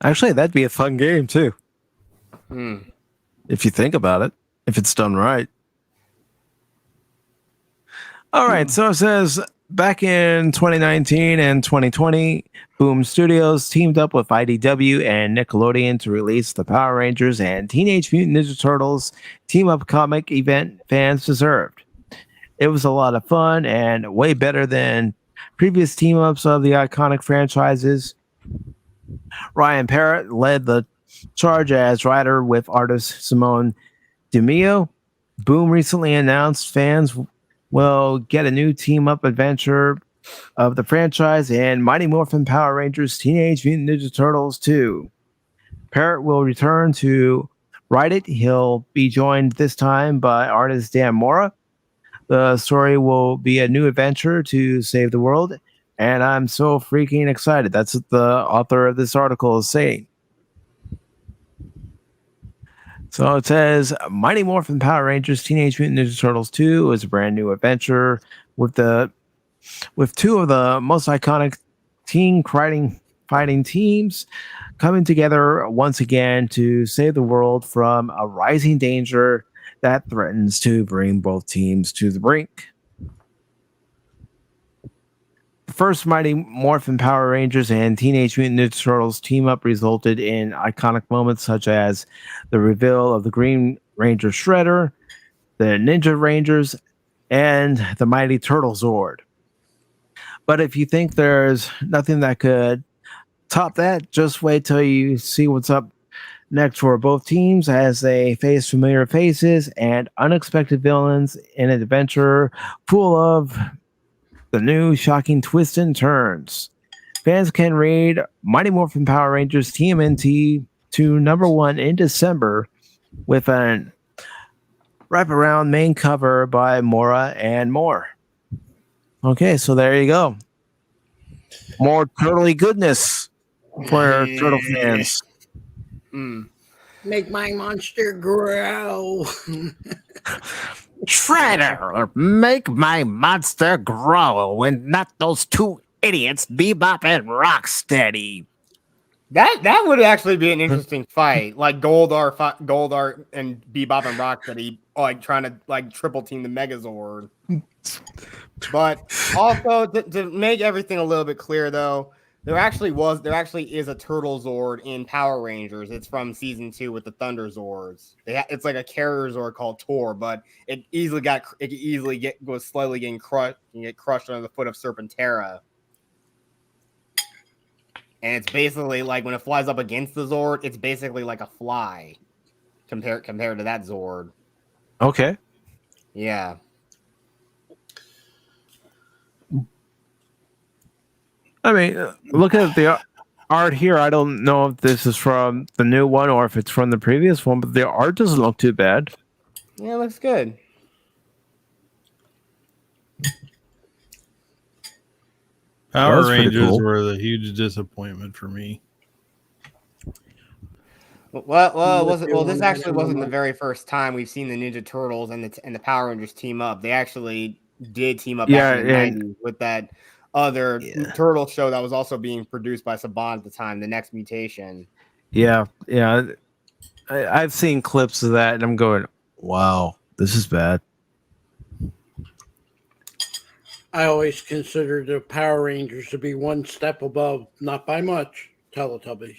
Actually, that'd be a fun game too. If you think about it, if it's done right. All right, so it says back in 2019 and 2020, Boom Studios teamed up with IDW and Nickelodeon to release the Power Rangers and Teenage Mutant Ninja Turtles team-up comic event fans deserved. It was a lot of fun and way better than previous team-ups of the iconic franchises. Ryan Parrott led the charge as writer with artist Simone DeMeo. Boom recently announced fans will get a new team-up adventure of the franchise in Mighty Morphin Power Rangers Teenage Mutant Ninja Turtles 2. Parrott will return to write it. He'll be joined this time by artist Dan Mora. The story will be a new adventure to save the world, and I'm so freaking excited. That's what the author of this article is saying. So it says Mighty Morphin Power Rangers Teenage Mutant Ninja Turtles 2 is a brand new adventure with 2 of the most iconic teen fighting teams coming together once again to save the world from a rising danger that threatens to bring both teams to the brink. The first Mighty Morphin Power Rangers and Teenage Mutant Ninja Turtles team-up resulted in iconic moments such as the reveal of the Green Ranger Shredder, the Ninja Rangers, and the Mighty Turtle Zord. But if you think there's nothing that could top that, just wait till you see what's up next for both teams as they face familiar faces and unexpected villains in an adventure full of the new shocking twists and turns. Fans can read Mighty Morphin Power Rangers TMNT to #1 in December with an wraparound main cover by Mora and more. Okay, so there you go. More turtly goodness for turtle fans. Make my monster grow. Shredder, make my monster grow, and not those 2 idiots, Bebop and Rocksteady. That would actually be an interesting fight, like Goldar and Bebop and Rocksteady, like trying to like triple team the Megazord. But also to make everything a little bit clear, though, there actually is a Turtle Zord in Power Rangers. It's from season 2 with the Thunder Zords. It's like a carrier Zord called Tor, but it was slowly getting crushed under the foot of Serpentera. And it's basically like when it flies up against the Zord, it's basically like a fly compared to that Zord. Okay. Yeah. I mean, look at art here, I don't know if this is from the new one or if it's from the previous one, but the art doesn't look too bad. Yeah, it looks good. Power That's pretty Rangers cool. were the huge disappointment for me. This actually wasn't the very first time we've seen the Ninja Turtles and the Power Rangers team up. They actually did team up back in the 90s with that other turtle show that was also being produced by Saban at the time, The Next Mutation. Yeah. I've seen clips of that, and I'm going, wow, this is bad. I always consider the Power Rangers to be one step above, not by much, Teletubbies.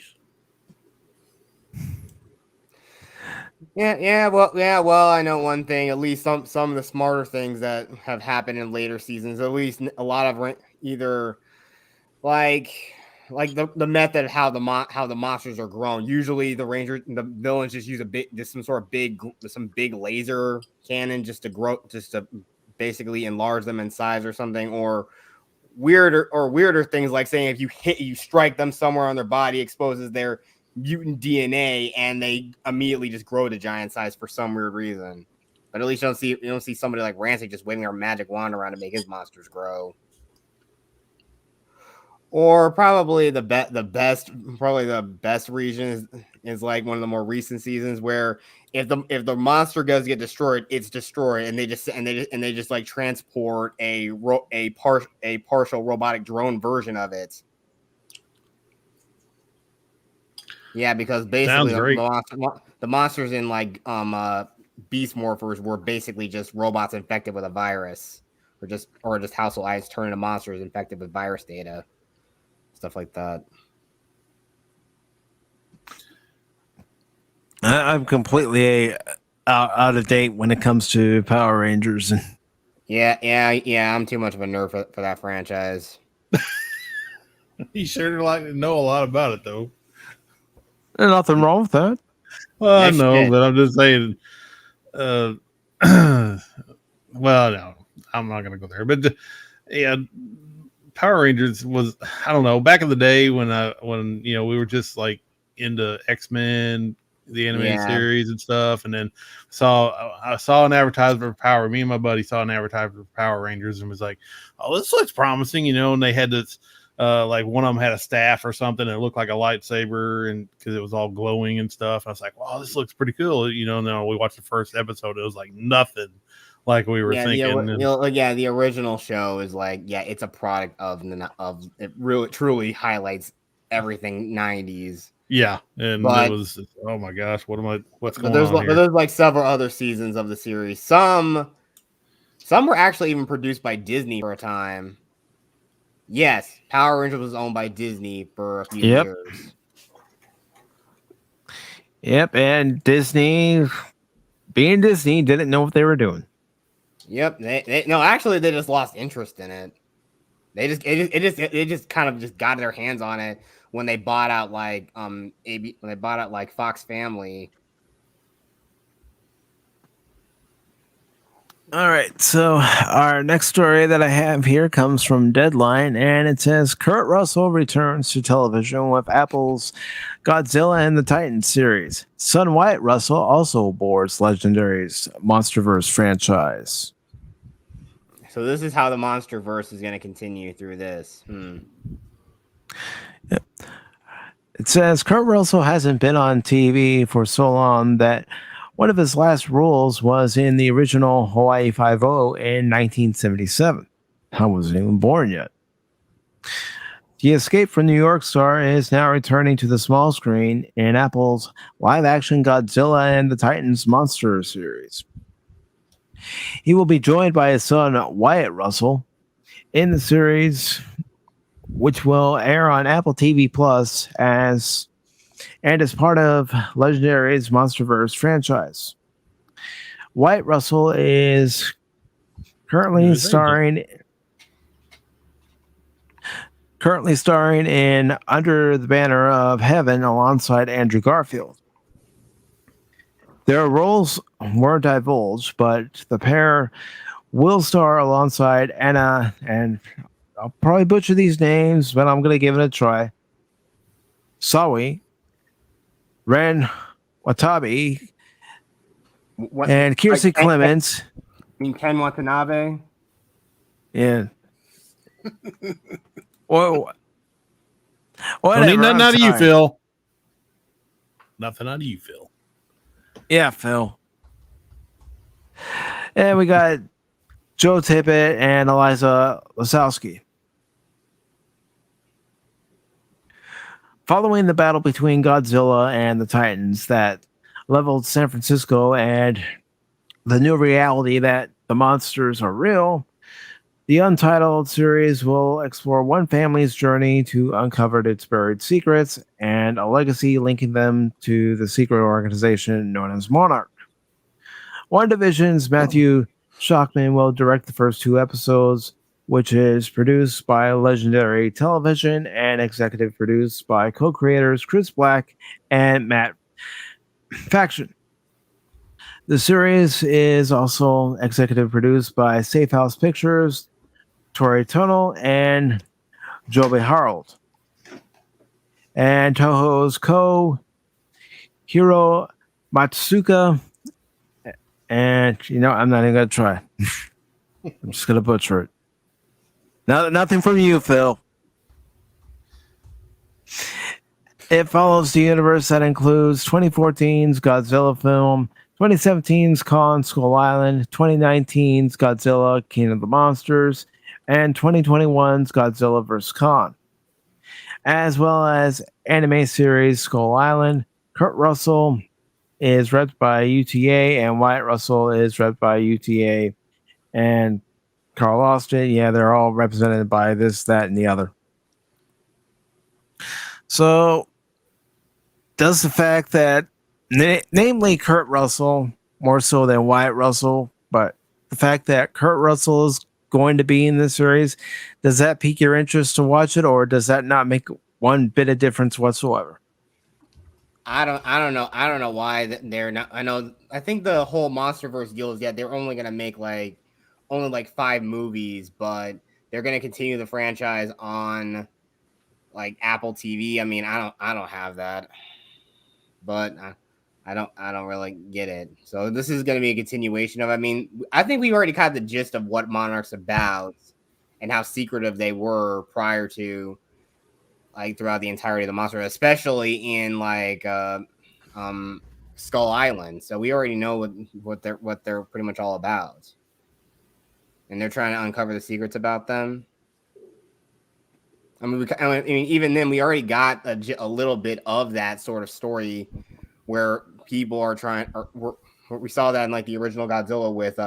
Well, I know one thing. At least some of the smarter things that have happened in later seasons. At least a lot of either like the method of how the monsters are grown. Usually, the villains just use some big laser cannon just to basically enlarge them in size or something, or weirder things like saying if you strike them somewhere on their body, exposes their mutant DNA, and they immediately just grow to giant size for some weird reason. But at least you don't see somebody like Rancid just waving their magic wand around to make his monsters grow. Or probably the best region is like one of the more recent seasons where if the monster does get destroyed, it's destroyed, and they just like transport a partial robotic drone version of it. Yeah, because basically the monsters in like Beast Morphers were basically just robots infected with a virus, or just household items turned into monsters infected with virus data. Stuff like that. I'm completely out of date when it comes to Power Rangers. Yeah. I'm too much of a nerd for that franchise. You sure like to know a lot about it, though. There's nothing wrong with that. Well, I know, but I'm just saying. Well, no, I'm not going to go there. But yeah. Power Rangers was, I don't know, back in the day when we were just like into X-Men, the animated series and stuff, and then I saw an advertisement for Power. Me and my buddy saw an advertisement for Power Rangers and was like, "Oh, this looks promising," and they had this like one of them had a staff or something and it looked like a lightsaber, and because it was all glowing and stuff. I was like, "Wow, this looks pretty cool," and then we watched the first episode. It was like nothing like we were thinking. The original show is like, it's a product of it. Really, truly highlights everything 90s. Yeah, and it was, oh my gosh, what's going on here? But there's like several other seasons of the series. Some were actually even produced by Disney for a time. Yes, Power Rangers was owned by Disney for a few years. Yep, and Disney, being Disney, didn't know what they were doing. Yep, they just lost interest in it. They just kind of just got their hands on it when they bought out like Fox Family. All right, so our next story that I have here comes from Deadline, and it says Kurt Russell returns to television with Apple's Godzilla and the Titans series. Son Wyatt Russell also boards Legendary's MonsterVerse franchise. So this is how the MonsterVerse is going to continue through this. Yep. It says Kurt Russell hasn't been on TV for so long that one of his last roles was in the original Hawaii Five-0 in 1977. I wasn't even born yet. The Escape from New York star is now returning to the small screen in Apple's live-action Godzilla and the Titans Monster series. He will be joined by his son, Wyatt Russell, in the series, which will air on Apple TV Plus as part of Legendary's MonsterVerse franchise. Wyatt Russell is currently starring in Under the Banner of Heaven alongside Andrew Garfield. Their roles weren't divulged, but the pair will star alongside Anna, and I'll probably butcher these names, but I'm going to give it a try. Sawi, Ren Watabe, What? and Kiersey Like, Clements. Ken Watanabe. Yeah. Well, Don't need whatever. nothing I'm out of you, tired. Phil. Nothing out of you, Phil. Yeah, Phil. And we got Joe Tippett and Eliza Lasowski. Following the battle between Godzilla and the Titans that leveled San Francisco and the new reality that the monsters are real, the Untitled series will explore one family's journey to uncover its buried secrets and a legacy linking them to the secret organization known as Monarch. One Division's Matthew Shockman will direct the first 2 episodes, which is produced by Legendary Television and executive produced by co-creators Chris Black and Matt Faction. The series is also executive produced by Safe House Pictures, Tori Tunnel, and Joby Harold. And Toho's Hiro Matsuka. And, I'm not even going to try. I'm just going to butcher it. Nothing from you, Phil. It follows the universe that includes 2014's Godzilla film, 2017's Kong Skull Island, 2019's Godzilla King of the Monsters, and 2021's Godzilla vs. Kong, as well as anime series Skull Island. Kurt Russell is repped by UTA, and Wyatt Russell is repped by UTA, and Carl Austin, they're all represented by this, that, and the other. So, does the fact that, namely Kurt Russell, more so than Wyatt Russell, but the fact that Kurt Russell is going to be in this series, does that pique your interest to watch it, or does that not make one bit of difference whatsoever? I don't know why they're not. I think the whole MonsterVerse deal is they're only gonna make only 5 movies, but they're gonna continue the franchise on Apple TV. I mean, I don't have that, but I don't really get it. So this is gonna be a continuation of. I mean, I think we already got the gist of what Monarch's about and how secretive they were prior to. Throughout the entirety of the monster, especially in Skull Island. So we already know what they're pretty much all about, and they're trying to uncover the secrets about them. I mean, even then, we already got a little bit of that sort of story where people are trying. We saw that in the original Godzilla with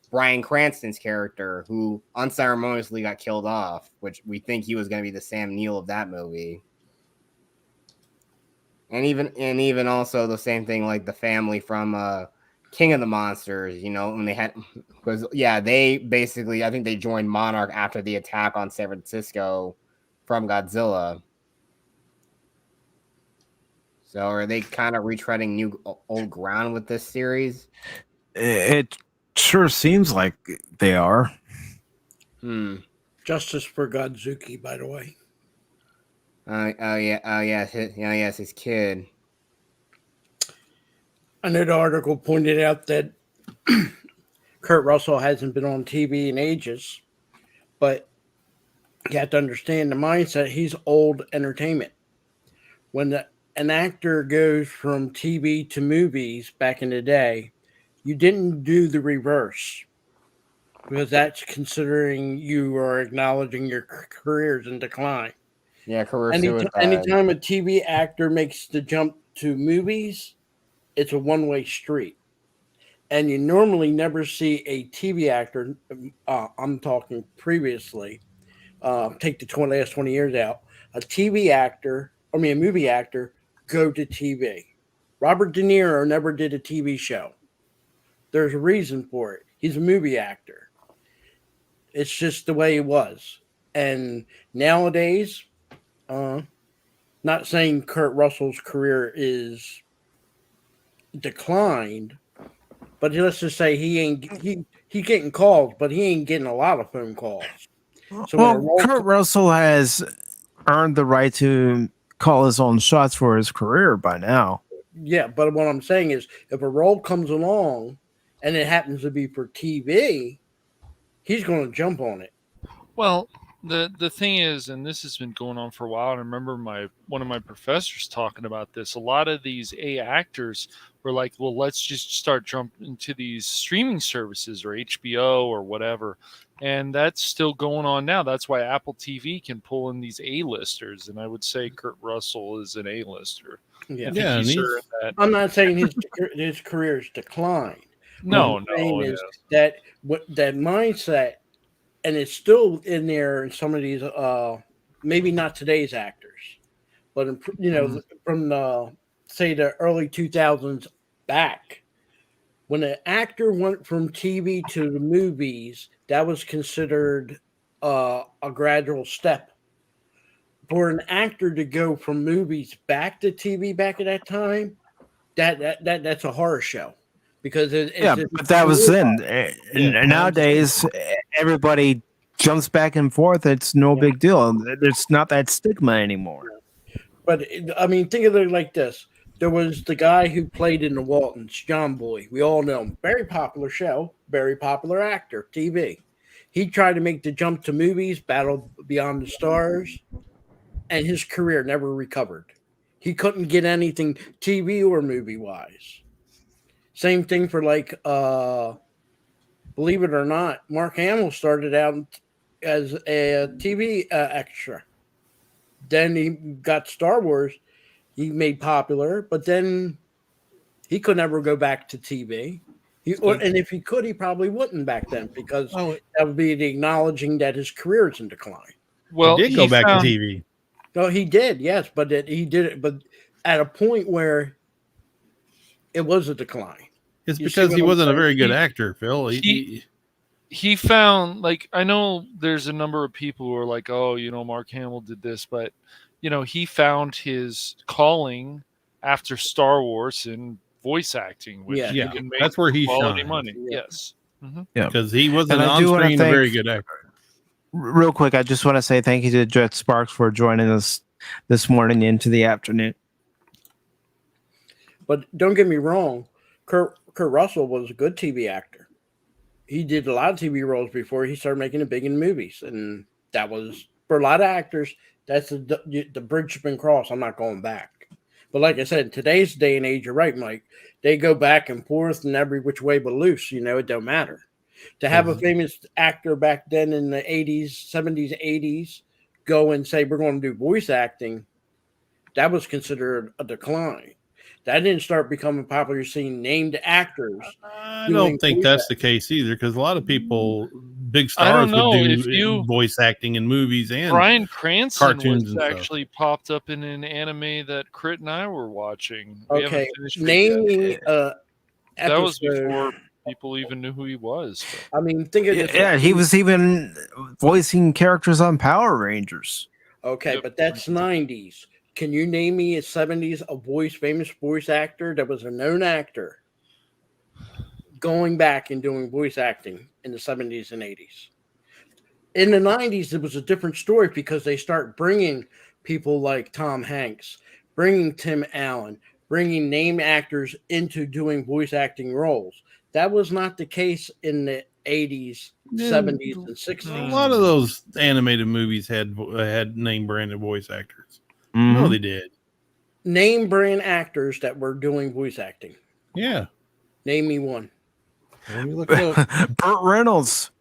Bryan Cranston's character, who unceremoniously got killed off, which we think he was going to be the Sam Neill of that movie. And even also the same thing, the family from King of the Monsters, when they had, they basically, I think they joined Monarch after the attack on San Francisco from Godzilla. So are they kind of retreading old ground with this series? It sure seems like they are. Justice for Godzuki, by the way. Yes, his kid. I know the article pointed out that Kurt Russell hasn't been on TV in ages, but you have to understand the mindset. He's old entertainment. When an actor goes from TV to movies back in the day, you didn't do the reverse, because that's considering you are acknowledging your career's in decline. Yeah, career suicide. Anytime a TV actor makes the jump to movies, it's a one-way street. And you normally never see a TV actor, I'm talking previously, take the last 20 years out, a movie actor, go to TV. Robert De Niro never did a TV show. There's a reason for it. He's a movie actor. It's just the way it was. And nowadays, not saying Kurt Russell's career is declined, but let's just say he getting calls, but he ain't getting a lot of phone calls. So Kurt Russell has earned the right to call his own shots for his career by now. Yeah, but what I'm saying is, if a role comes along and it happens to be for TV, he's going to jump on it. Well, the thing is, and this has been going on for a while, and I remember one of my professors talking about this. A lot of these actors were like, well, let's just start jumping into these streaming services or HBO or whatever. And that's still going on now. That's why Apple TV can pull in these A-listers. And I would say Kurt Russell is an A-lister. Yeah, I'm not saying his career's declined. No, is that that mindset, and it's still in there in some of these, maybe not today's actors, but from the say the early 2000s back, when an actor went from TV to the movies, that was considered a gradual step. For an actor to go from movies back to TV back at that time, that's a horror show, because but that was then. And nowadays, everybody jumps back and forth. It's no big deal. There's not that stigma anymore. But I mean, think of it like this: there was the guy who played in the Waltons, John Boy. We all know him. Very popular show, very popular actor, TV. He tried to make the jump to movies, Battle Beyond the Stars, and his career never recovered. He couldn't get anything TV or movie wise. Same thing for believe it or not, Mark Hamill started out as a TV extra. Then he got Star Wars. He made popular, but then he could never go back to TV. And if he could, he probably wouldn't back then, because that would be the acknowledging that his career is in decline. Well, he did go back to TV. No, he did, yes, but he did it, but at a point where it was a decline. It's because he wasn't a very good actor, Phil. He found, like, I know there's a number of people who are like, oh, Mark Hamill did this, but he found his calling after Star Wars in voice acting, which yeah, can make that's where he quality shined. money. Yes, because he wasn't on screen a very good actor. Real quick, I just want to say thank you to Jet Sparks for joining us this morning into the afternoon. But don't get me wrong, Kurt Russell was a good TV actor. He did a lot of TV roles before he started making it big in movies, and that was, for a lot of actors, that's the bridge has been crossed. I'm not going back. But like I said, in today's day and age, you're right, Mike. They go back and forth and every which way but loose. It don't matter. To have a famous actor back then in the 80s, 70s, 80s go and say, we're going to do voice acting, that was considered a decline. That didn't start becoming popular, seeing named actors. I don't think that's the case either, because a lot of people, big stars, would do voice acting in movies and Bryan Cranston cartoons was actually popped up in an anime that Crit and I were watching. Okay, naming that was before people even knew who he was. But. I mean, think of this. Yeah, he was even voicing characters on Power Rangers. Okay, but that's 90s. Can you name me a 70s famous voice actor that was a known actor going back and doing voice acting in the 70s and 80s? In the 90s, it was a different story, because they start bringing people like Tom Hanks, bringing Tim Allen, bringing name actors into doing voice acting roles. That was not the case in the 80s, 70s, and 60s. A lot of those animated movies had name branded voice actors. No, they did. Name brand actors that were doing voice acting. Yeah. Name me one. Let me look it up. Burt Reynolds.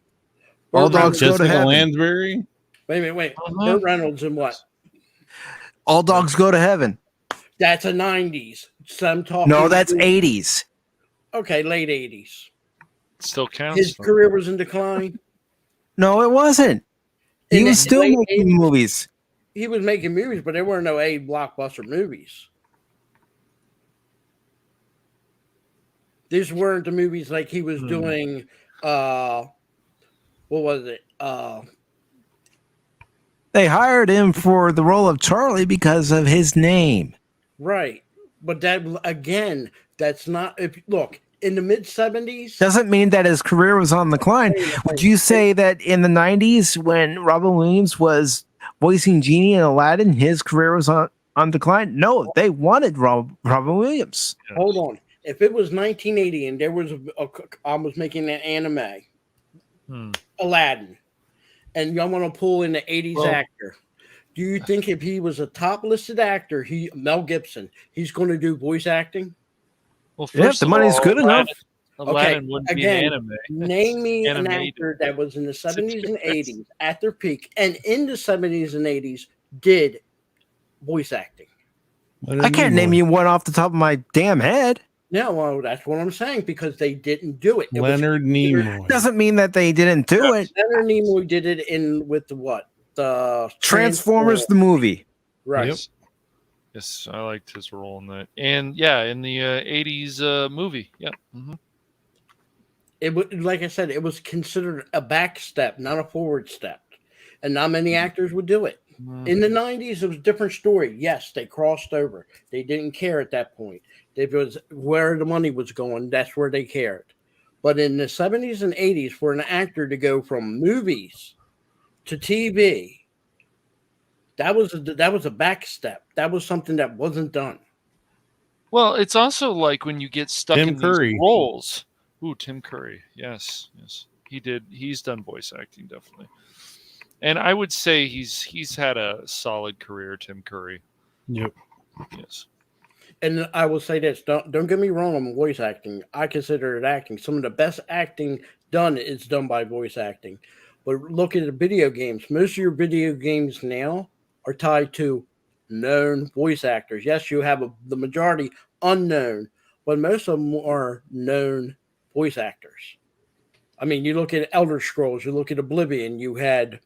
All Dogs Go to Heaven. Lansbury. Wait. Burt Reynolds and what? All Dogs Go to Heaven. That's a 90s. So I'm talking. No, that's 80s. Okay, late 80s. Still counts. His career was in decline. No, it wasn't. He was still making movies. He was making movies, but there were no blockbuster movies. These weren't the movies like he was doing. What was it? They hired him for the role of Charlie because of his name. Right. But that, again, that's not. Look, in the mid 70s. Doesn't mean that his career was on the decline. Would you say that in the 90s, when Robin Williams was voicing Genie in Aladdin, his career was on decline? No, they wanted Robin Williams. Hold on. If it was 1980 and there was I was making an anime, Aladdin, and y'all want to pull in the 80s actor, do you think if he was a top listed actor, Mel Gibson, he's going to do voice acting? Well, first the money's good enough. Aladdin wouldn't be an anime. Name me an actor that was in the 70s and 80s at their peak, and in the 70s and 80s did voice acting. I can't name you one off the top of my damn head. No, well, that's what I'm saying, because they didn't do it. Leonard Nimoy. Doesn't mean that they didn't do it. Leonard Nimoy did it with the Transformers the movie. Right. Yep. Yes, I liked his role in that. And yeah, in the 80s movie. Yeah. Mm-hmm. It was, like I said, it was considered a back step, not a forward step. And not many actors would do it. In the 90s, it was a different story. Yes, they crossed over. They didn't care at that point. It was where the money was going. That's where they cared. But in the 70s and 80s, for an actor to go from movies to TV, that was a back step. That was something that wasn't done. Well, it's also like when you get stuck in these roles. Ooh, Tim Curry. Yes. He did. He's done voice acting, definitely. And I would say he's had a solid career, Tim Curry. Yep. Yes. And I will say this: don't get me wrong on voice acting. I consider it acting. Some of the best acting done is done by voice acting. But look at the video games. Most of your video games now are tied to known voice actors. Yes, you have the majority unknown, but most of them are known voice actors. I mean, you look at Elder Scrolls, you look at Oblivion, you had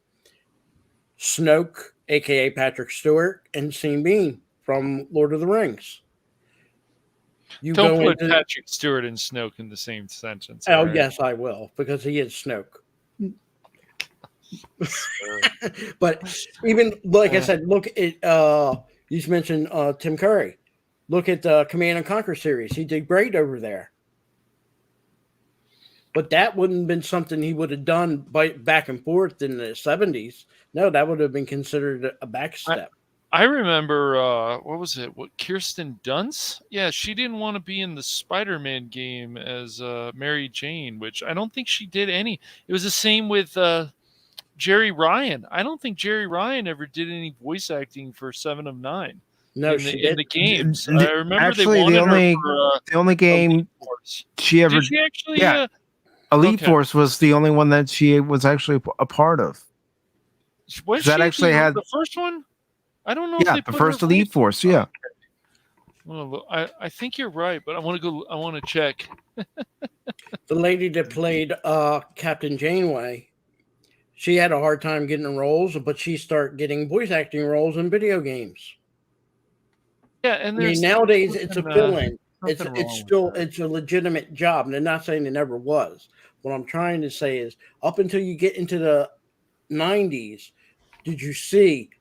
Snoke, aka Patrick Stewart, and Sean Bean from Lord of the Rings. Don't put Patrick Stewart and Snoke in the same sentence. Oh, right? Yes, I will, because he is Snoke. But even like I said, look at you mentioned Tim Curry. Look at the Command and Conquer series. He did great over there. But that wouldn't have been something he would have done back and forth in the 70s. No, that would have been considered a backstep. I remember, what was it? Kirsten Dunst? Yeah, she didn't want to be in the Spider-Man game as Mary Jane, which I don't think she did any. It was the same with Jerry Ryan. I don't think Jerry Ryan ever did any voice acting for 7 of 9. No, in the games. I remember actually, they wanted the only game she ever... Did she actually... Yeah. Elite Force was the only one that she was actually a part of. Was that actually had the first one? I don't know. Yeah, if they the first Elite Force. Yeah. Well, I think you're right, but I want to go. I want to check. The lady that played Captain Janeway, she had a hard time getting roles, but she started getting voice acting roles in video games. Yeah, and nowadays it's a fill-in. It's a legitimate job, and I'm not saying it never was. What I'm trying to say is, up until you get into the 90s, did you see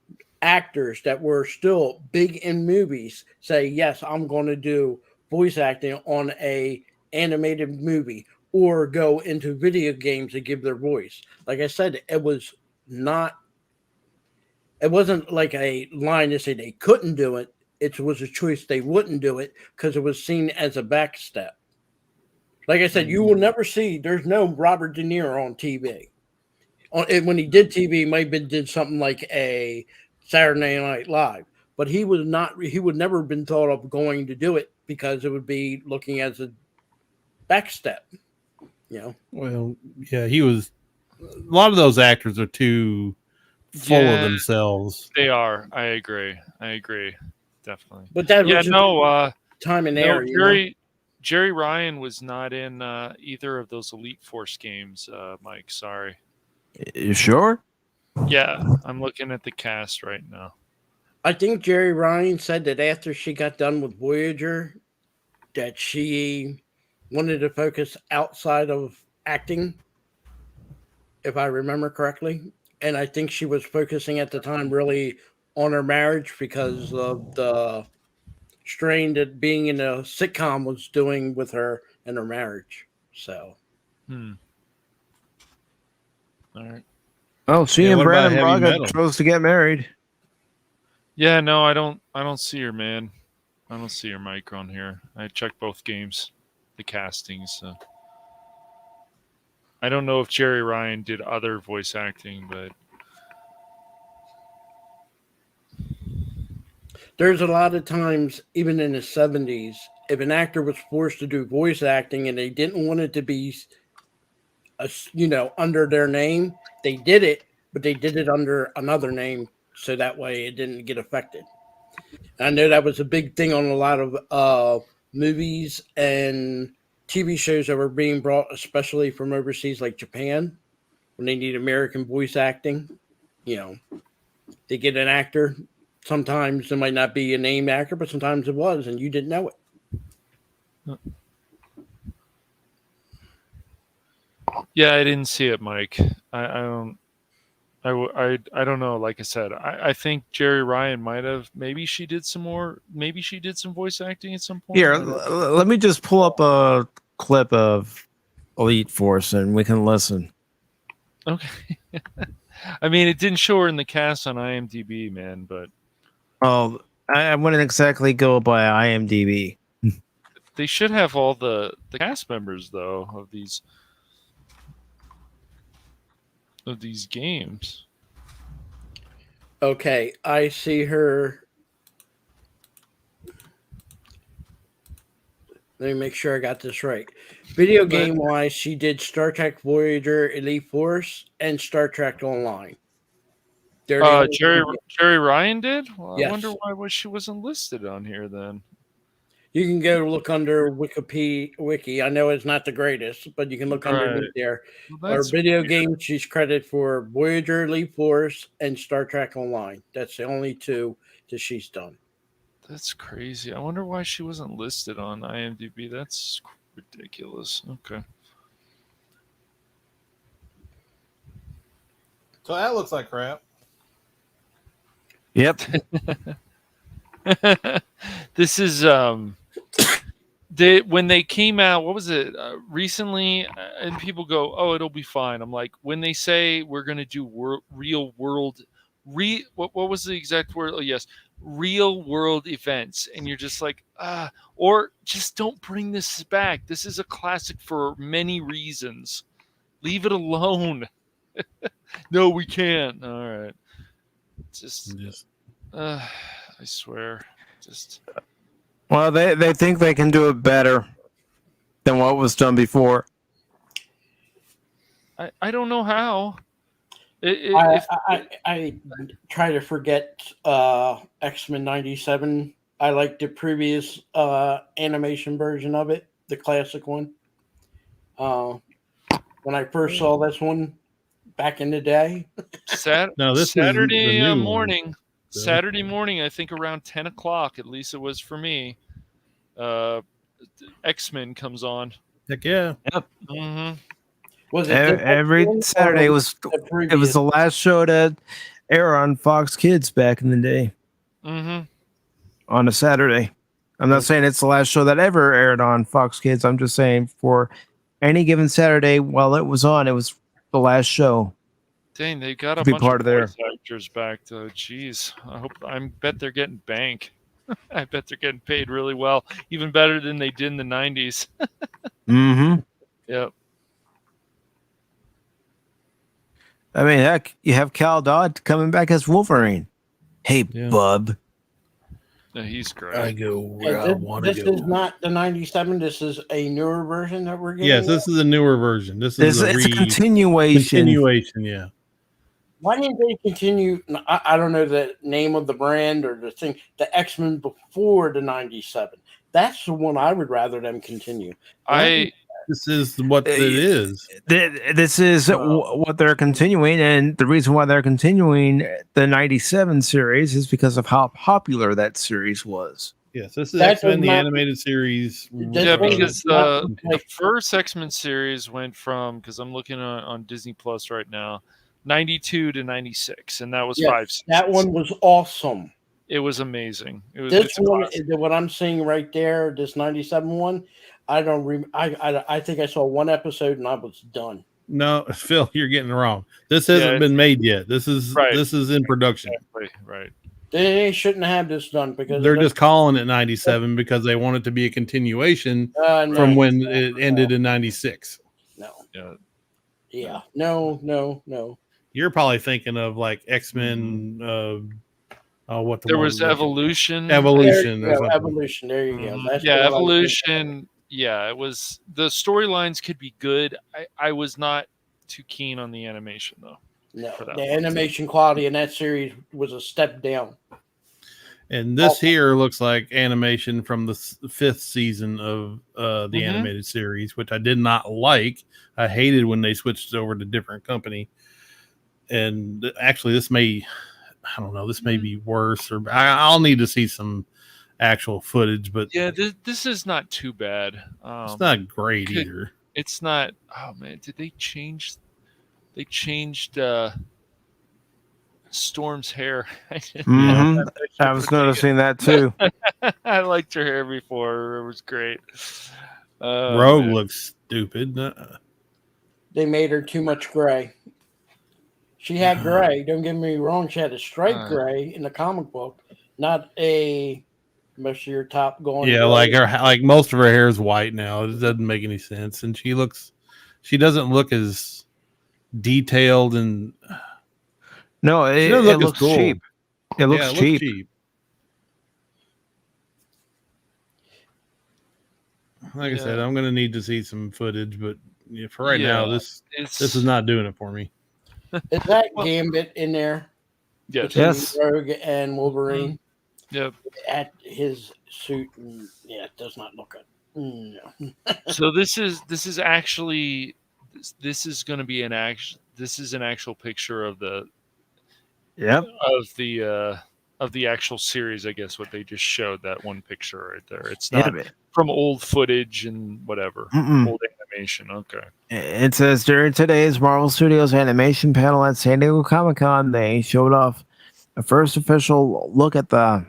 actors that were still big in movies say, yes, I'm going to do voice acting on a animated movie, or go into video games and give their voice? Like I said, it wasn't like a line to say they couldn't do it. It was a choice they wouldn't do it because it was seen as a backstep. Like I said, you will never see, there's no Robert De Niro on TV. When he did TV, he might have did something like a Saturday Night Live, but he would never have been thought of going to do it because it would be looking as a backstep. Well, yeah, he was. A lot of those actors are too full of themselves. They are. I agree. Definitely. But that was time and era. Jerry Ryan was not in either of those Elite Force games, Mike. Sorry. You sure? Yeah, I'm looking at the cast right now. I think Jerry Ryan said that after she got done with Voyager, that she wanted to focus outside of acting, if I remember correctly. And I think she was focusing at the time really on her marriage because of the strain that being in a sitcom was doing with her and her marriage. So. All right. Oh, she and Brandon Braga chose to get married. Yeah, no, I don't see her, man. I don't see her mic on here. I checked both games, the castings. So. I don't know if Jerry Ryan did other voice acting, but there's a lot of times, even in the 70s, if an actor was forced to do voice acting and they didn't want it to be, under their name, they did it, but they did it under another name so that way it didn't get affected. And I know that was a big thing on a lot of movies and TV shows that were being brought, especially from overseas, like Japan, when they need American voice acting. They get an actor. Sometimes it might not be a named actor, but sometimes it was, and you didn't know it. Yeah, I didn't see it, Mike. I don't know. Like I said, I think Jerry Ryan might have. Maybe she did some more. Maybe she did some voice acting at some point. Here, let me just pull up a clip of Elite Force and we can listen. Okay. I mean, it didn't show her in the cast on IMDb, man, but. Oh, I wouldn't exactly go by IMDb. They should have all the cast members, though, of these games. Okay, I see her. Let me make sure I got this right. Video game wise, she did Star Trek Voyager, Elite Force, and Star Trek Online. Jerry Ryan did? Well, yes. I wonder why she wasn't listed on here then. You can go look under Wikipedia Wiki. I know it's not the greatest, but you can look underneath there. Well, Our video game, she's credited for Voyager, Elite Force, and Star Trek Online. That's the only two that she's done. That's crazy. I wonder why she wasn't listed on IMDb. That's ridiculous. Okay. So that looks like crap. Yep. This is when they came out, what was it, recently, and people go, oh, it'll be fine. I'm like, when they say we're going to do real world, what was the exact word? Oh, yes, real world events. And you're just like, or just don't bring this back. This is a classic for many reasons. Leave it alone. No, we can't. All right. I swear. Well, they think they can do it better than what was done before. I don't know how. I try to forget X-Men 97. I like the previous animation version of it, the classic one. When I first saw this one back in the day. Saturday morning. Saturday morning, I think around 10 o'clock, at least it was for me, X-Men comes on. Heck yeah. Yep. Mm-hmm. Was it every Saturday? It was the last show to air on Fox Kids back in the day. Mm-hmm. On a Saturday. I'm not saying it's the last show that ever aired on Fox Kids. I'm just saying for any given Saturday while it was on, it was the last show. Dang, they got a bunch of voice actors back, though. Jeez, I bet they're getting bank. I bet they're getting paid really well, even better than they did in the 90s. Mm-hmm. Yep. I mean, heck, you have Cal Dodd coming back as Wolverine. Hey, bub. Yeah, he's great. I go where I want to go. This is not the 97. This is a newer version that we're getting. Yes, this is a newer version. This is a continuation. Continuation, yeah. Why didn't they continue? I don't know the name of the brand or the thing. The X-Men before the 97. That's the one I would rather them continue. This is what it is. This is what they're continuing, and the reason why they're continuing the 97 series is because of how popular that series was. Yes, this is X-Men, the animated series. Yeah, because the first X-Men series went from, because I'm looking on Disney Plus right now, 92 to 96, and that was 5 seasons. That one was awesome. It was amazing. This one, what I'm seeing right there, this 97 one, I don't. I think I saw one episode and I was done. No, Phil, you're getting it wrong. This hasn't been made yet. This is in production. Exactly. Right. They shouldn't have this done because they're just calling it 97 because they want it to be a continuation from when it ended in 96. No. Yeah. No. You're probably thinking of like X-Men. There was Evolution. Evolution. There you go. Evolution. There you go. That's yeah, Evolution. Yeah, it was the storylines could be good. I was not too keen on the animation though. No, the animation quality in that series was a step down. And this here looks like animation from the 5th season of the animated series, which I did not like. I hated when they switched over to different company. And actually, this may be worse. Or I'll need to see some actual footage. But yeah, this is not too bad. It's not great either. It's not. Oh man, did they change? They changed Storm's hair. I was noticing that too. I liked her hair before. It was great. Rogue looks stupid. They made her too much gray. She had gray. Don't get me wrong. She had a straight gray in the comic book, not a most of your top going. Yeah, gray. like most of her hair is white now. It doesn't make any sense, and she doesn't look as detailed and. No, it looks cool. cheap. It looks cheap. Like I said, I'm going to need to see some footage, but for right now, this is not doing it for me. Is that Gambit in there? Yes. Rogue and Wolverine. Yep. At his suit, it does not look good. No. So this is actually going to be an actual picture of the. Yep. Of the actual series, I guess what they just showed, that one picture right there. It's not from old footage and whatever. Old animation. Okay. It says during today's Marvel Studios animation panel at San Diego Comic-Con, they showed off a first official look at the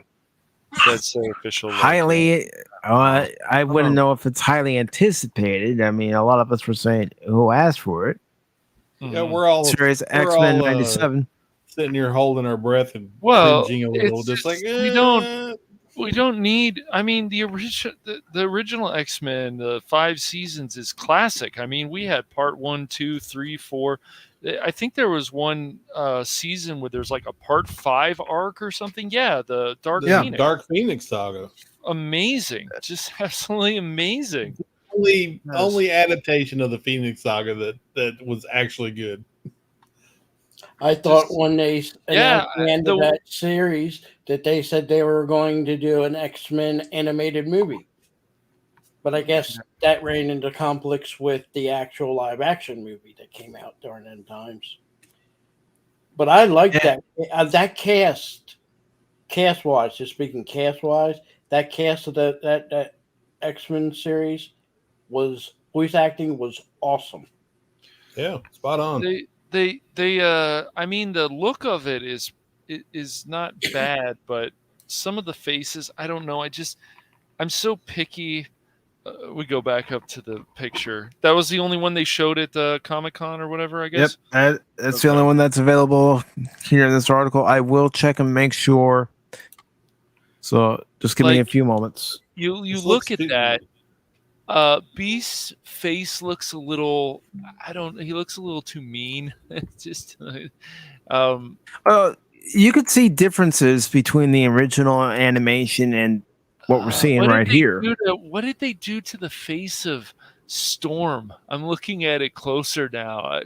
That's so official. Highly I wouldn't know if it's highly anticipated. I mean, a lot of us were saying who asked for it. Yeah, we're all series X-Men 97. Sitting here holding our breath and cringing a little, just like we don't need. I mean, the original X-Men, the 5 seasons is classic. I mean, we had part 1, 2, 3, 4. I think there was one season where there's like a part 5 arc or something. Yeah, the Dark Phoenix saga. Amazing, just absolutely amazing. Only adaptation of the Phoenix saga that was actually good. I thought when they announced the end of that series that they said they were going to do an X-Men animated movie. But I guess that ran into conflicts with the actual live-action movie that came out during them times. But I like that cast-wise, just speaking cast-wise, that cast of that X-Men series voice acting was awesome. Yeah, spot on. I mean, the look of it is not bad, but some of the faces, I don't know. I'm so picky. We go back up to the picture. That was the only one they showed at the Comic-Con or whatever, I guess. Yep, that's the only one that's available here in this article. I will check and make sure. So just give me a few moments. You look at that. Beast's face looks a little. He looks a little too mean. It's just. You could see differences between the original animation and what we're seeing right here. What did they do to the face of Storm? I'm looking at it closer now.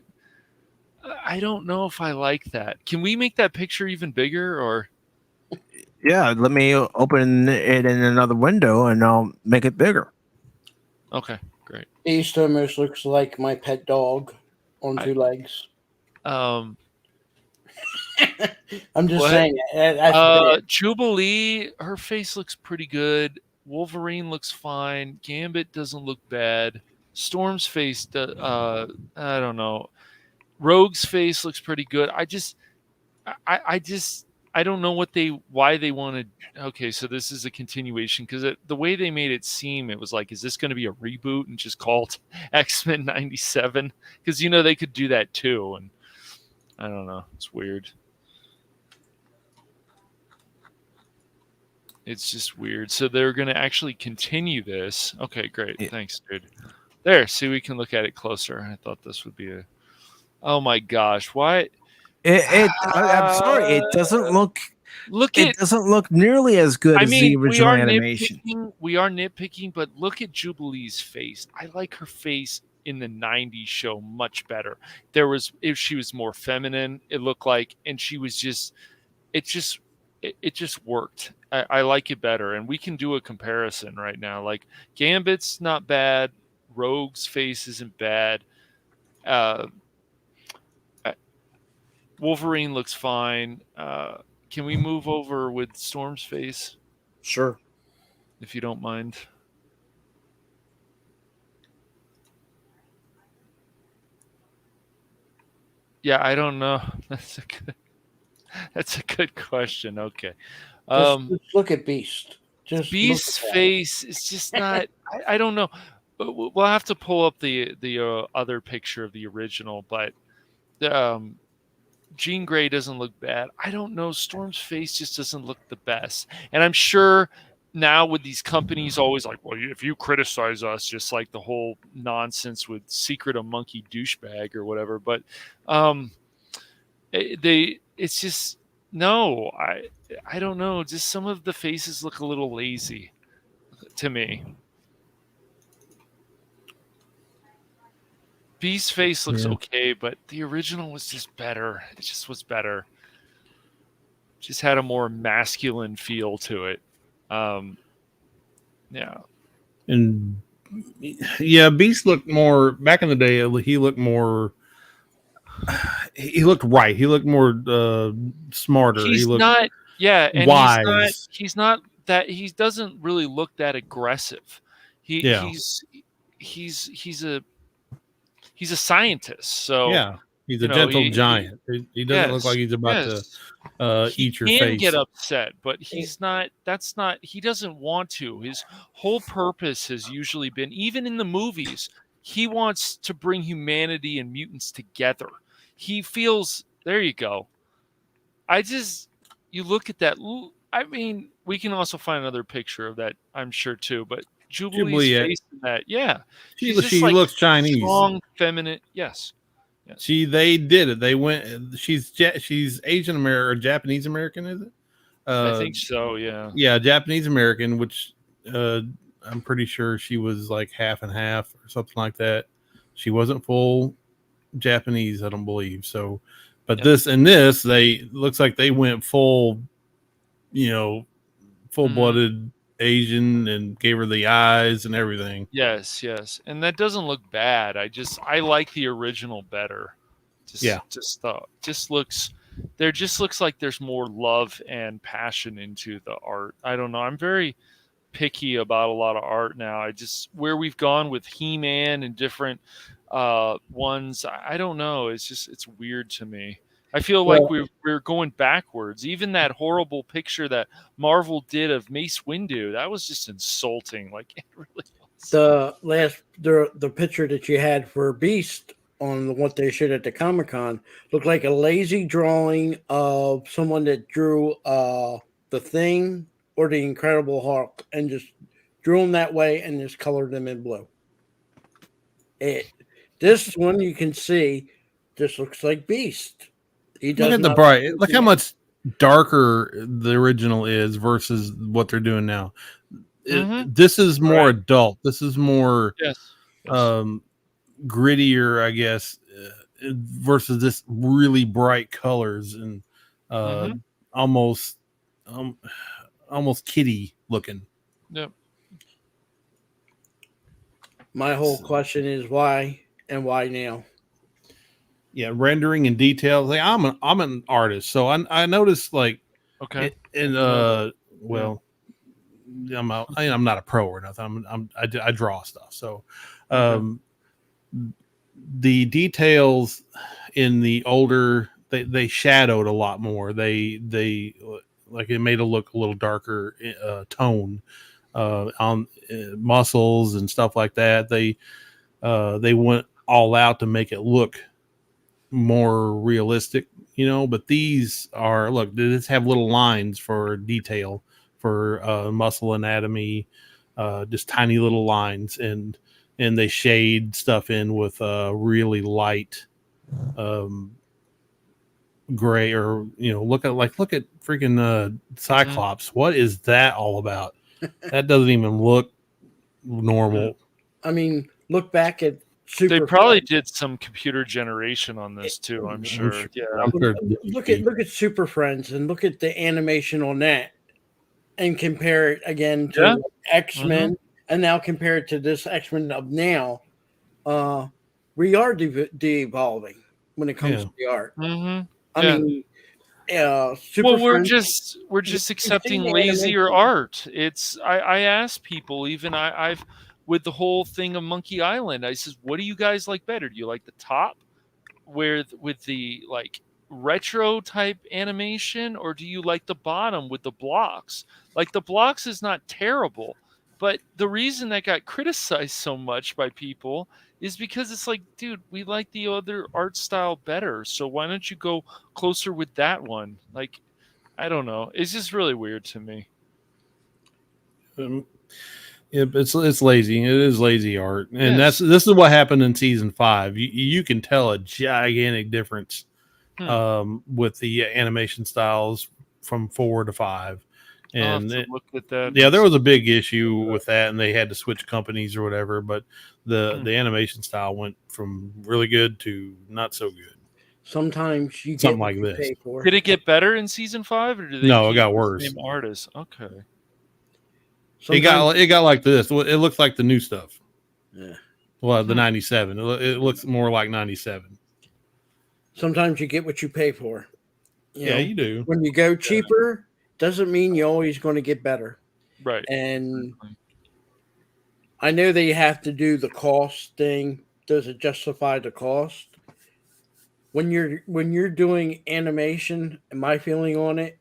I don't know if I like that. Can we make that picture even bigger, or? Yeah, let me open it in another window and I'll make it bigger. Okay, great. Beast almost looks like my pet dog on 2 legs. I'm just saying. Jubilee, her face looks pretty good. Wolverine looks fine. Gambit doesn't look bad. Storm's face, I don't know. Rogue's face looks pretty good. I don't know why they wanted. Okay, so this is a continuation because the way they made it seem, it was like, is this going to be a reboot and just called X-Men 97? Because they could do that too, and I don't know, it's weird. It's just weird. So they're going to actually continue this. Okay, great. Yeah. Thanks, dude. There, see, we can look at it closer. I thought this would be a. Oh my gosh, why? I'm sorry, it doesn't look. Look It at. doesn't look nearly as good I as mean, the original animation. We are nitpicking, but look at Jubilee's face. I like her face in the '90s show much better. If she was more feminine, it looked like, and she was just. It just worked. I like it better, and we can do a comparison right now. Like Gambit's not bad, Rogue's face isn't bad. Wolverine looks fine. Can we move over with Storm's face, Sure. if you don't mind? Yeah, I don't know. That's a good question. Okay. Just look at Beast. Just Beast's face is just not. I don't know. We'll have to pull up the other picture of the original, but Jean Grey doesn't look bad. I don't know. Storm's face just doesn't look the best, and I'm sure now with these companies always like, well, if you criticize us, just like the whole nonsense with Secret of Monkey douchebag or whatever, but it's just no. I don't know. Just some of the faces look a little lazy to me. Beast's face looks okay, but the original was just better. It just was better. Just had a more masculine feel to it. Yeah. And yeah, Beast looked more back in the day. He looked more. He looked right. He looked more smarter. He's he looked not. Yeah, and wise. He's not that. He doesn't really look that aggressive. He's a scientist. So yeah, he's a gentle giant. He doesn't look like he's about to eat your face. He can get upset, but he's not. That's not. He doesn't want to. His whole purpose has usually been, even in the movies, he wants to bring humanity and mutants together. He feels. There you go. You look at that. I mean, we can also find another picture of that, I'm sure too. But Jubilee's face in that, yeah, she looks Chinese, strong, feminine. Yes. They did it. They went. She's Asian American or Japanese American, is it? I think so. Yeah. Yeah, Japanese American, which I'm pretty sure she was like half and half or something like that. She wasn't full Japanese, I don't believe. So, but this they looks like they went full, full-blooded Asian and gave her the eyes and everything. Yes, and that doesn't look bad. I like the original better. Just looks like there's more love and passion into the art. I don't know. I'm very picky about a lot of art now. Where we've gone with He-Man and different ones, I don't know. It's weird to me. I feel like we're going backwards. Even that horrible picture that Marvel did of Mace Windu, that was just insulting. Like, it really was. The picture that you had for Beast on what they showed at the Comic-Con looked like a lazy drawing of someone that drew the Thing or the Incredible Hulk and just drew them that way and just colored them in blue. This one you can see just looks like Beast. Look at the bright. Look how much darker the original is versus what they're doing now. This is more adult. This is more grittier, I guess, versus this really bright colors and almost kitty looking. Yep. My whole question is why and why now? Yeah, rendering and details. Like I'm an artist, so I noticed like I'm not a pro or nothing. I draw stuff. So the details in the older they shadowed a lot more. They like it made it look a little darker tone on muscles and stuff like that. They went all out to make it look more realistic, but these are they just have little lines for detail for muscle anatomy, just tiny little lines, and they shade stuff in with really light gray, or look at freaking Cyclops. What is that all about? That doesn't even look normal. I mean, look back at Super. They probably did some computer generation on this too. I'm sure. Yeah. Look at Super Friends and look at the animation on that, and compare it again to X-Men, and now compare it to this X-Men of now. We are de-evolving when it comes to the art. I mean, Super Friends, we're just accepting lazier art. It's I ask people, even I've with the whole thing of Monkey Island, I says, what do you guys like better? Do you like the top with the like retro type animation, or do you like the bottom with the blocks? Like the blocks is not terrible, but the reason that got criticized so much by people is because it's like, dude, we like the other art style better, so why don't you go closer with that one? Like, I don't know, it's just really weird to me. Yeah, it's lazy. It is lazy art, and this is what happened in season 5. You can tell a gigantic difference with the animation styles from 4 to 5. And look at that. Yeah, there was a big issue with that, and they had to switch companies or whatever. But the animation style went from really good to not so good. Sometimes you something get like this. pay for. Did it get better in season 5, or did they No, it keep got the worse. same artist? Okay. It got like this. It looks like the new stuff. Yeah. Well, the 97. It looks more like 97. Sometimes you get what you pay for. You do. When you go cheaper, doesn't mean you're always going to get better. Right. And I know they have to do the cost thing. Does it justify the cost? When you're doing animation, and my feeling on it,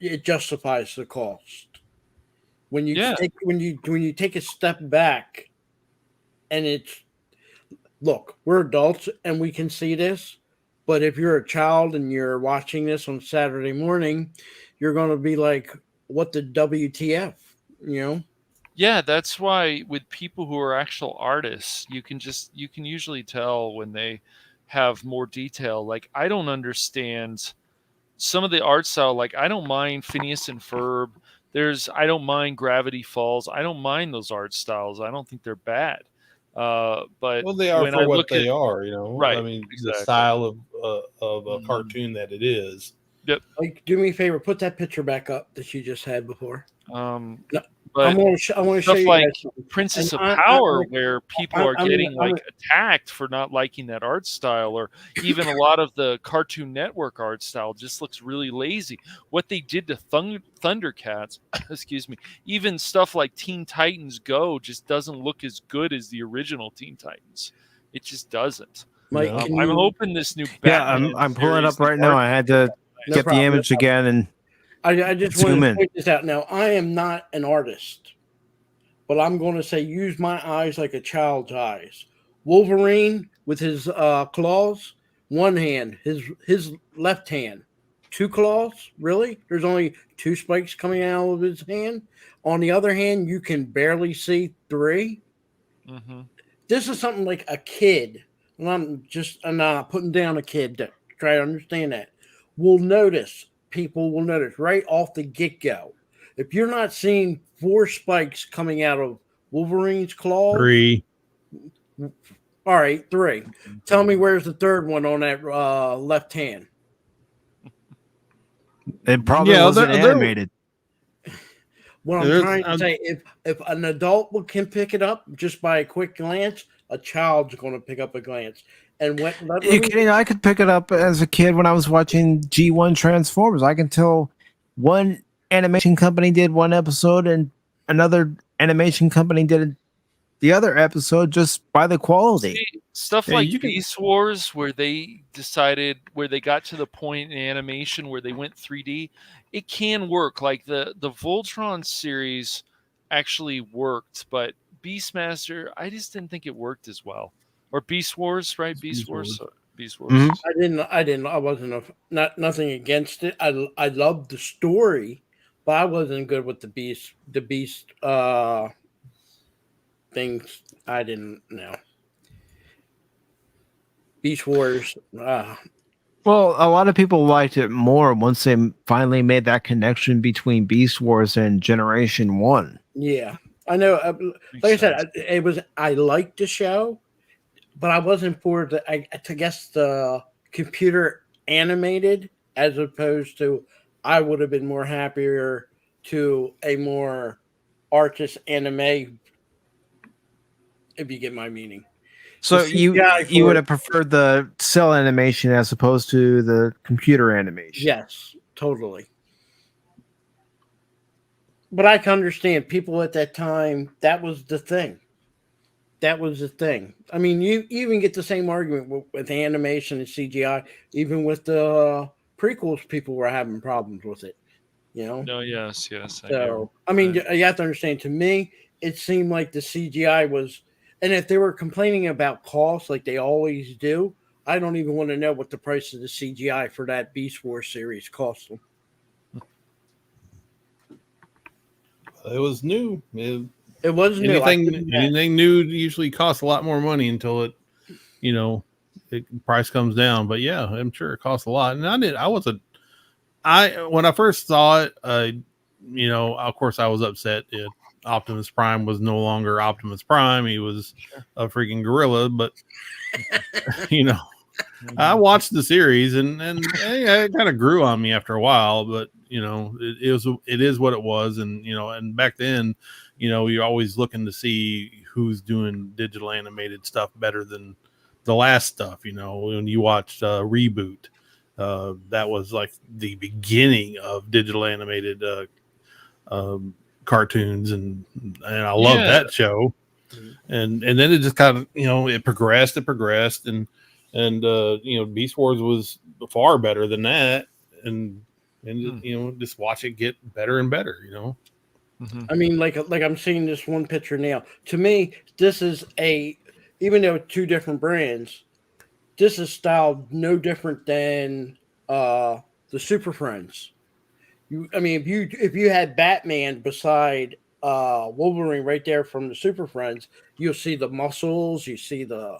it justifies the cost. When you take a step back, and it's, look, we're adults and we can see this, but if you're a child and you're watching this on Saturday morning, you're going to be like, what the WTF, Yeah, that's why with people who are actual artists, you can usually tell when they have more detail. Like, I don't understand some of the art style. Like, I don't mind Phineas and Ferb. I don't mind Gravity Falls. I don't mind those art styles. I don't think they're bad. But they are when for I what look they at, are, right? I mean, exactly. the style of a cartoon that it is. Yep. Like, do me a favor, put that picture back up that you just had before. But I want to show you like guys something. Princess And of Power, where people are getting attacked for not liking that art style, or even a lot of the Cartoon Network art style just looks really lazy. What they did to Thundercats, excuse me, even stuff like Teen Titans Go just doesn't look as good as the original Teen Titans. It just doesn't. Mike, I'm hoping this new Batman I'm pulling it up right now. I had to get the image again, and I just want to point this out. Now, I am not an artist, but I'm going to say use my eyes like a child's eyes. Wolverine with his claws, one hand, his left hand, 2 claws. Really? There's only 2 spikes coming out of his hand. On the other hand, you can barely see 3. Mm-hmm. This is something like a kid, and I'm not putting down a kid to try to understand that. People will notice right off the get-go. If you're not seeing 4 spikes coming out of Wolverine's claws. 3. All right, 3. Tell me where's the third one on that left hand. It probably wasn't animated. What I'm trying to say, if an adult can pick it up just by a quick glance, a child's going to pick up a glance. And you kidding? I could pick it up as a kid when I was watching G1 Transformers. I can tell one animation company did one episode and another animation company did the other episode just by the quality. See, stuff like Beast Wars, where they got to the point in animation where they went 3D, it can work. Like the Voltron series actually worked, but Beastmaster, I just didn't think it worked as well. Or Beast Wars, right? Beast Wars. Beast Wars. Mm-hmm. I wasn't nothing against it. I loved the story, but I wasn't good with the beast things. I didn't know. Beast Wars. Well, a lot of people liked it more once they finally made that connection between Beast Wars and Generation 1. Yeah, I know. Like I said, I liked the show, but I wasn't for to guess the computer animated as opposed to I would have been more happier to a more artist anime, if you get my meaning. So you would have preferred the cell animation as opposed to the computer animation. Yes, totally. But I can understand people at that time, that was the thing. That was the thing. I mean, you even get the same argument with animation and CGI. Even with the prequels, people were having problems with it. You know? No, yes. So, I mean, you have to understand, to me, it seemed like the CGI was, and if they were complaining about cost like they always do, I don't even want to know what the price of the CGI for that Beast Wars series cost them. It was new. It was new. Anything new usually costs a lot more money until it, price comes down. But yeah, I'm sure it costs a lot. And when I first saw it, of course I was upset. Optimus Prime was no longer Optimus Prime. He was a freaking gorilla. But I watched the series and it kind of grew on me after a while. But it is what it was. And back then, you're always looking to see who's doing digital animated stuff better than the last stuff. When you watched Reboot, that was like the beginning of digital animated cartoons, and I love that show. And then it just kind of it progressed and Beast Wars was far better than that, and just watch it get better and better. I mean, like I'm seeing this one picture now. To me, this is even though two different brands, this is styled no different than the Super Friends. If you had Batman beside Wolverine right there from the Super Friends, you'll see the muscles, you see the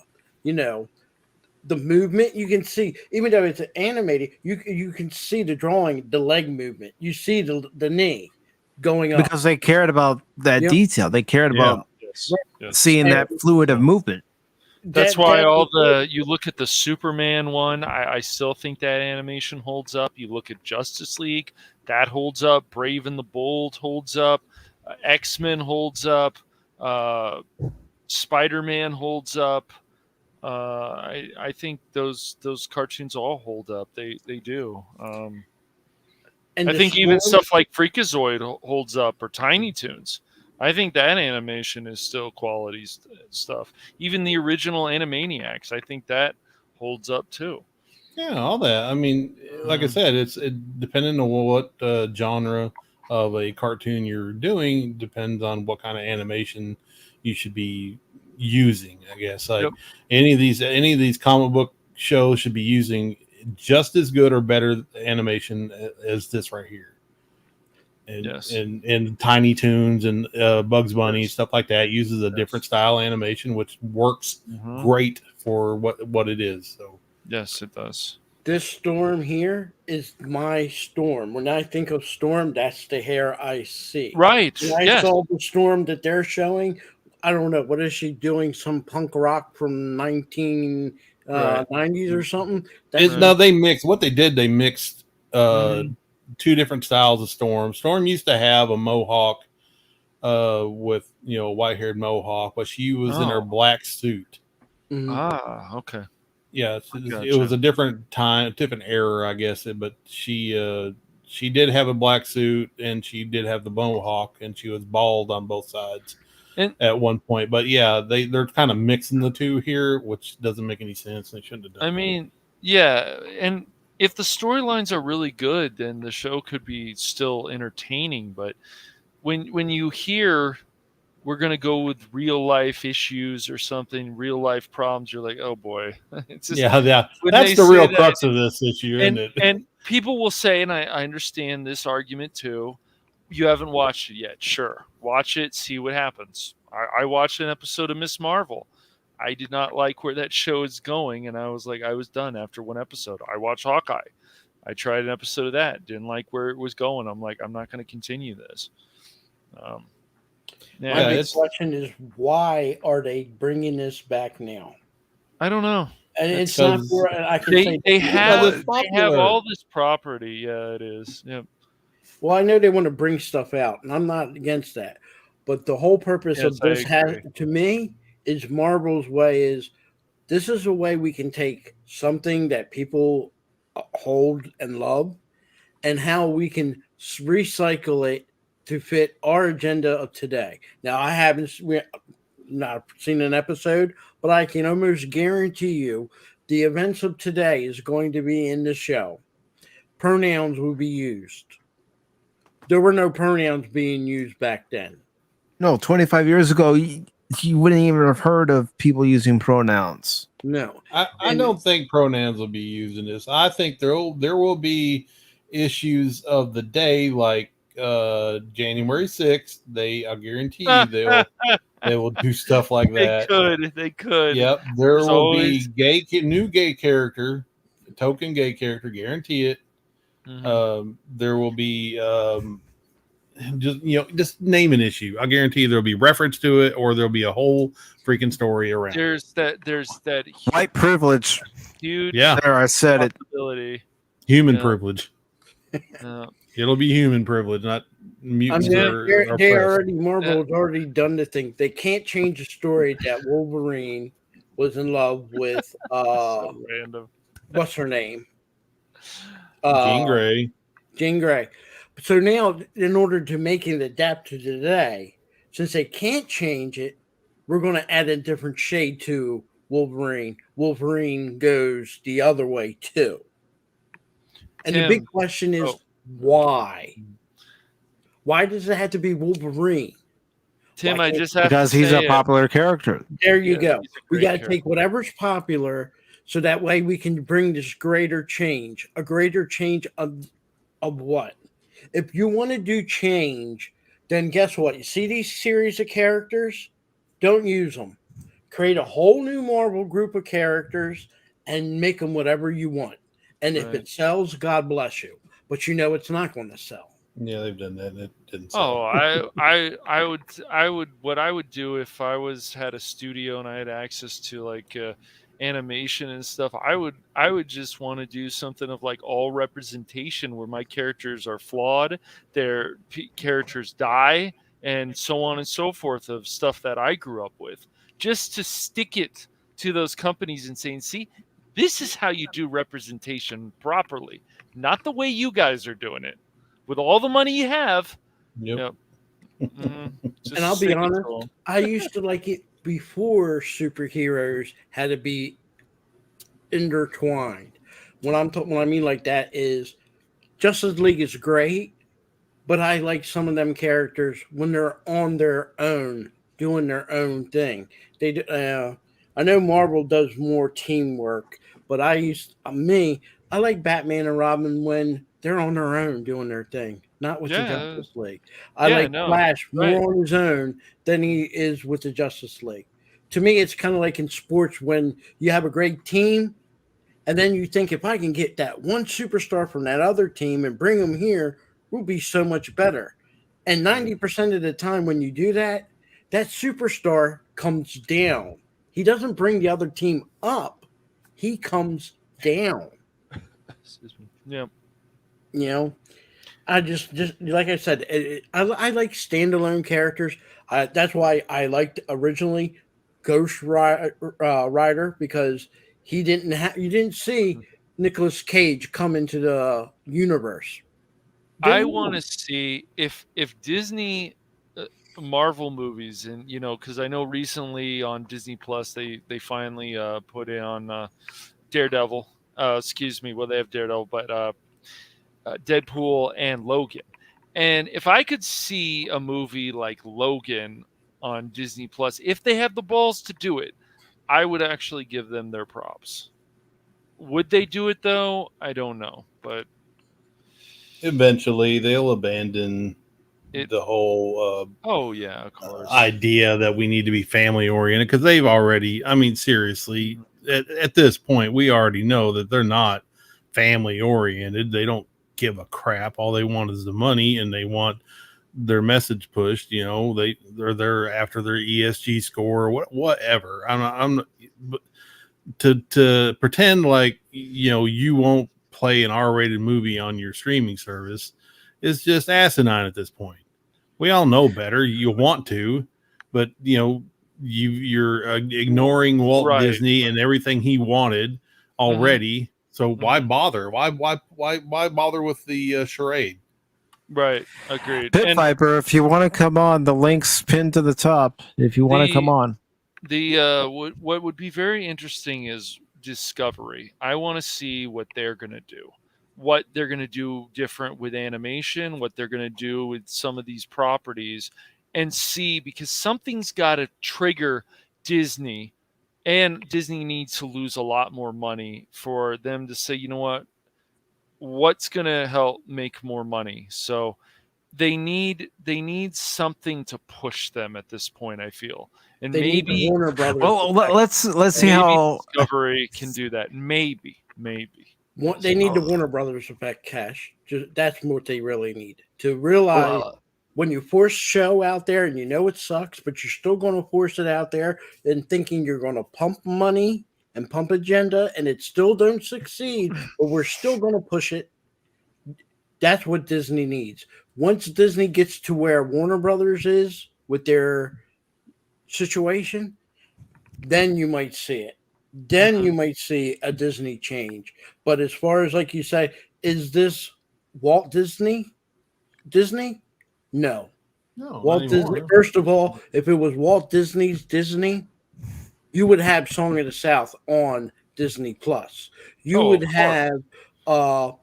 movement. You can see, even though it's animated, you can see the drawing, the leg movement. You see the knee going up because they cared about that detail. They cared about seeing that fluid of movement. That's why you look at the Superman one, I still think that animation holds up. You look at Justice League, that holds up. Brave and the Bold holds up. X-Men holds up. Spider-Man holds up. I think those cartoons all hold up. They do. And I think even stuff like Freakazoid holds up, or Tiny Toons. I think that animation is still quality stuff. Even the original Animaniacs, I think that holds up too. Yeah, all that. I mean, like I said, it's depending on what genre of a cartoon you're doing, depends on what kind of animation you should be using. I guess any of these comic book shows should be using just as good or better animation as this right here. And Tiny Toons and Bugs Bunny, stuff like that, uses a different style animation, which works great for what it is. So yes, it does. This storm here is my storm. When I think of storm, that's the hair I see. Right. When I saw the storm that they're showing, I don't know, what is she doing? Some punk rock from 1990s or something? No, they mixed. What they did, they mixed two different styles of Storm. Storm used to have a mohawk with a white-haired mohawk, but she was in her black suit. Okay. Yeah, it was a different time, different era, I guess. But she did have a black suit, and she did have the mohawk, and she was bald on both sides at one point. But yeah, they're kind of mixing the two here, which doesn't make any sense. They shouldn't have done. I mean, yeah, and if the storylines are really good, then the show could be still entertaining. But when you hear we're going to go with real life issues or something, real life problems, you're like, oh boy. It's just, that's the real crux of this issue, isn't it? And people will say, and I understand this argument too, You haven't watched it yet. Sure. Watch it, see what happens. I watched an episode of Miss Marvel. I did not like where that show is going, and I was like, I was done after one episode. I watched Hawkeye. I tried an episode of that. Didn't like where it was going. I'm like, I'm not going to continue this. My big question is, why are they bringing this back now? I don't know. And it's not for I can say they have all this property. Yeah, it is. Yep. Well, I know they want to bring stuff out, and I'm not against that. But the whole purpose of this to me, is Marvel's way is this is a way we can take something that people hold and love and how we can recycle it to fit our agenda of today. Now, I haven't not seen an episode, but I can almost guarantee you the events of today is going to be in the show. Pronouns will be used. There were no pronouns being used back then. No, 25 years ago, you wouldn't even have heard of people using pronouns. No. I don't think pronouns will be used in this. I think there will be issues of the day, like January 6th. I guarantee you they will do stuff like that. They could. Yep. There will be new gay character, token gay character, guarantee it. Mm-hmm. There will be just name an issue. I guarantee you there'll be reference to it, or there'll be a whole freaking story around. There's that white privilege. Huge. Yeah, there I said it. Human privilege. It'll be human privilege, not mutants. Marvel's already done the thing. They can't change the story that Wolverine was in love with. So random. What's her name? Jean Grey. Jean Grey. So now, in order to make it adapt to today, since they can't change it, we're going to add a different shade to Wolverine. Wolverine goes the other way too. And the big question is, why? Why does it have to be Wolverine? Tim, I just have because he's a popular character. There you go. We got to take whatever's popular, so that way we can bring this greater change. A greater change of what? If you want to do change, then guess what? You see these series of characters? Don't use them. Create a whole new Marvel group of characters and make them whatever you want. And if it sells, God bless you. But you know it's not going to sell. Yeah, they've done that. And it didn't sell. I would. What I would do if I had a studio and I had access to like animation and stuff, I would just want to do something of like all representation where my characters are flawed, their characters die, and so on and so forth of stuff that I grew up with, just to stick it to those companies and saying, see, this is how you do representation properly, not the way you guys are doing it with all the money you have. Yep. And I'll be honest, I used to like it before superheroes had to be intertwined. What I mean like that is Justice League is great, but I like some of them characters when they're on their own, doing their own thing. I know Marvel does more teamwork, but I like Batman and Robin when they're on their own doing their thing, not with the Justice League. I like Flash more on his own than he is with the Justice League. To me, it's kind of like in sports when you have a great team, and then you think, if I can get that one superstar from that other team and bring them here, we'll be so much better. And 90% of the time when you do that, that superstar comes down. He doesn't bring the other team up. He comes down. Yeah. You know, I just like I said, I like standalone characters. That's why I liked originally Ghost Rider, because you didn't see Nicolas Cage come into the universe. I want to see if Disney Marvel movies, and because I know recently on Disney Plus they finally put it on Daredevil. They have Daredevil, but Deadpool and Logan. And if I could see a movie like Logan on Disney Plus, if they have the balls to do it, I would actually give them their props. Would they do it though? I don't know, but eventually they'll abandon the whole oh yeah, of course, idea that we need to be family oriented, because they've already, I mean, seriously, at this point, we already know that they're not family oriented. They don't give a crap. All they want is the money, and they want their message pushed. You know, they're after their ESG score or whatever. But to pretend like, you know, you won't play an R-rated movie on your streaming service is just asinine at this point. We all know better. You want to, but you know, you're ignoring Walt Disney and everything he wanted already. So why bother? Why bother with the charade? Right, agreed. Pit Viper, if you want to come on, the link's pinned to the top. If you want to come on, what would be very interesting is Discovery. I want to see what they're going to do. What they're going to do different with animation, what they're going to do with some of these properties, and see, because something's got to trigger Disney, and Disney needs to lose a lot more money for them to say, you know what's going to help make more money. So they need something to push them at this point, I feel. And they maybe need Warner Brothers. Well, let's see how Discovery can do that. Maybe. They need the Warner Brothers effect, Cash. That's what they really need to realize. When you force show out there and you know it sucks, but you're still going to force it out there and thinking you're going to pump money and pump agenda, and it still don't succeed, but we're still going to push it. That's what Disney needs. Once Disney gets to where Warner Brothers is with their situation, then you might see it. Then you might see a Disney change. But as far as, like you say, is this Walt Disney? No. Walt Disney. First of all, if it was Walt Disney's Disney, you would have Song of the South on Disney Plus. You would have Kurt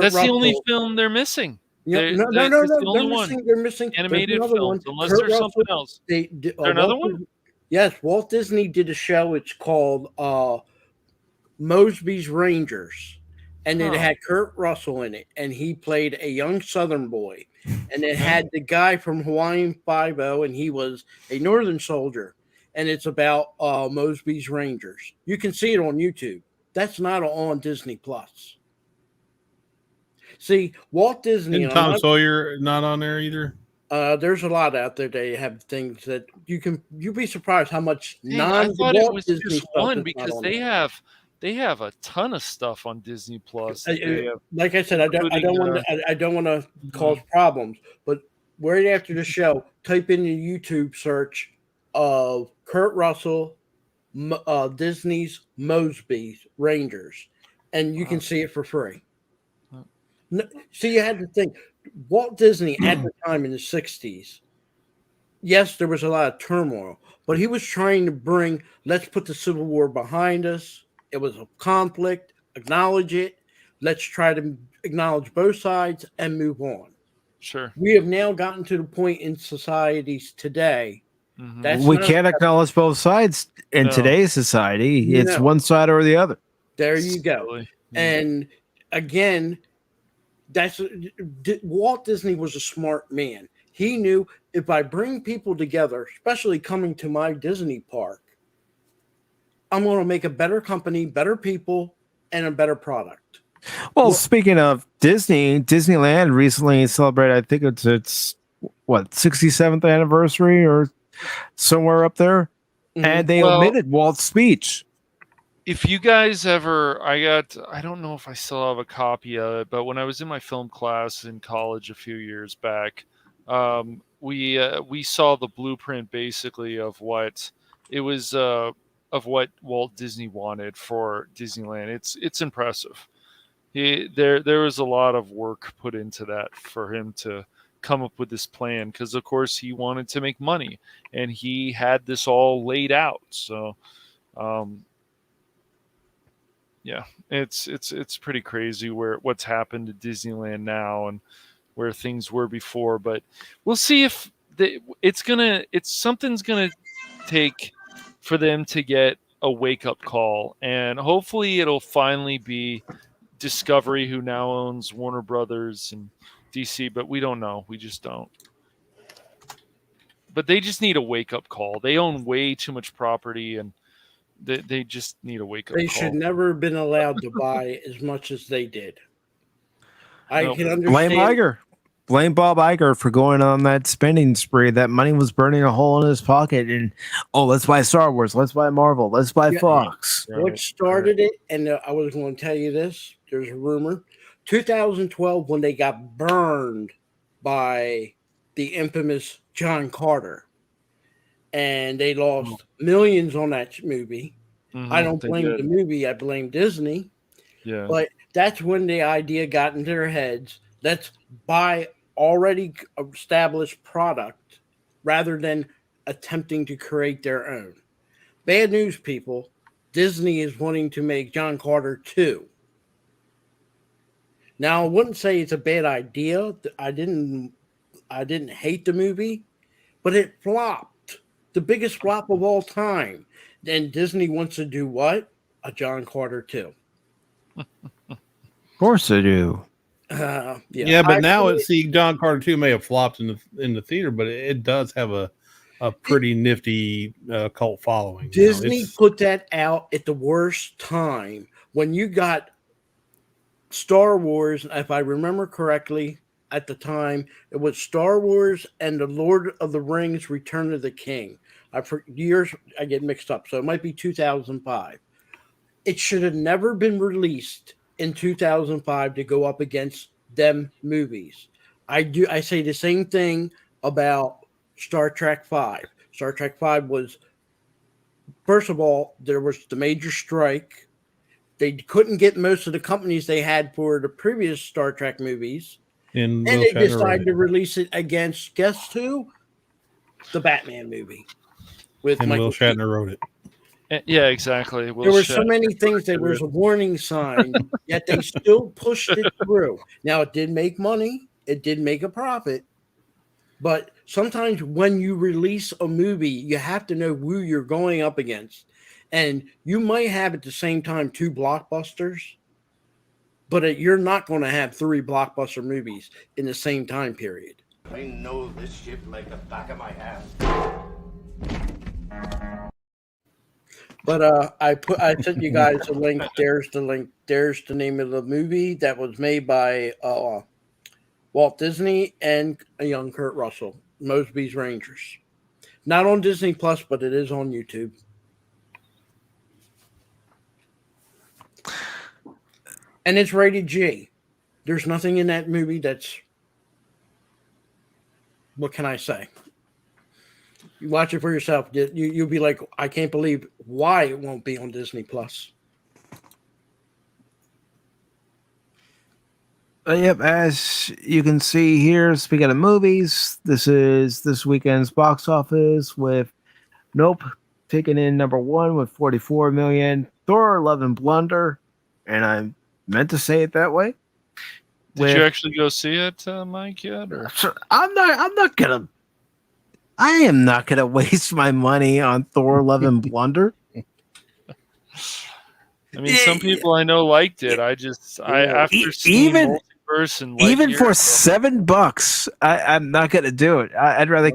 That's Russell. the only film they're missing. No. They're missing animated films, unless there's something else. Is there another one? Yes, Walt Disney did a show. It's called Mosby's Rangers, and it had Kurt Russell in it, and he played a young Southern boy, and it had the guy from Hawaiian Five-0, and he was a Northern soldier, and it's about Mosby's Rangers. You can see it on YouTube. That's not on Disney Plus. See, Walt Disney and Tom Sawyer not on there either. There's a lot out there. They have things that you'd be surprised how much I thought it was Disney just one, because they have a ton of stuff on Disney Plus. Like I said, I don't want to cause problems, but right after the show, type in your YouTube search of Kurt Russell, Disney's Mosby's Rangers, and you can see it for free. No, see, you had to think. Walt Disney at the time in the 60s, yes, there was a lot of turmoil, but he was trying to let's put the Civil War behind us. It was a conflict, acknowledge it. Let's try to acknowledge both sides and move on. Sure. We have now gotten to the point in societies today. We can't acknowledge both sides in today's society. It's one side or the other. There you go. And again, Walt Disney was a smart man. He knew, if I bring people together, especially coming to my Disney park, I'm going to make a better company, better people, and a better product. Well, speaking of Disney, Disneyland recently celebrated, I think it's 67th anniversary or somewhere up there, and they omitted Walt's speech. If you guys ever, I don't know if I still have a copy of it, but when I was in my film class in college a few years back, we saw the blueprint basically of what it was, of what Walt Disney wanted for Disneyland. It's impressive. There was a lot of work put into that for him to come up with this plan, because of course he wanted to make money, and he had this all laid out. So, yeah, it's pretty crazy what's happened to Disneyland now and where things were before. But we'll see if something's gonna take for them to get a wake up call, and hopefully it'll finally be Discovery, who now owns Warner Brothers, and DC, but we don't know. We just don't. But they just need a wake-up call. They own way too much property, and they just need a wake-up call. They should never have been allowed to buy as much as they did. I Nope. can understand. Blame Iger. Blame Bob Iger for going on that spending spree. That money was burning a hole in his pocket. And, let's buy Star Wars. Let's buy Marvel. Let's buy Fox. What started it, and I was going to tell you this, there's a rumor. 2012, when they got burned by the infamous John Carter, and they lost millions on that movie. I don't blame the movie. I blame Disney. Yeah. But that's when the idea got into their heads. Let's buy already established product rather than attempting to create their own. Bad news, people. Disney is wanting to make John Carter 2. Now, I wouldn't say it's a bad idea. I didn't hate the movie, but it flopped. The biggest flop of all time. Then Disney wants to do what? A John Carter 2. Of course they do. Yeah, but now John Carter 2 may have flopped in the theater, but it does have a pretty nifty cult following. Disney put that out at the worst time when you got Star Wars, if I remember correctly, at the time, it was Star Wars and the Lord of the Rings Return of the King. For years, I get mixed up, so it might be 2005. It should have never been released in 2005 to go up against them movies. I say the same thing about Star Trek V. Star Trek V was, first of all, there was the major strike. They couldn't get most of the companies they had for the previous Star Trek movies. And they decided to release it against, guess who? The Batman movie. With and Michael Will Shatner wrote it. Yeah, exactly. There were so many things that was a warning sign, yet they still pushed it through. Now, it did make money. It did make a profit. But sometimes when you release a movie, you have to know who you're going up against. And you might have at the same time 2 blockbusters, but you're not going to have 3 blockbuster movies in the same time period. I know this ship like the back of my hand. But I sent you guys a link. There's the link. There's the name of the movie that was made by Walt Disney and a young Kurt Russell, Mosby's Rangers. Not on Disney Plus, but it is on YouTube. And it's rated G. There's nothing in that movie that's, what can I say? You watch it for yourself. You'll be like, I can't believe why it won't be on Disney Plus. Yep, as you can see here, speaking of movies, this is this weekend's box office with Nope taking in number 1 with 44 million, Thor: Love and Blunder, and I meant to say it that way. Did you actually go see it, Mike? Yet? Or? I am not gonna waste my money on Thor: Love and Blunder. I mean, some people I know liked it. After seeing Multiverse and even for $7, I'm not gonna do it. I'd rather.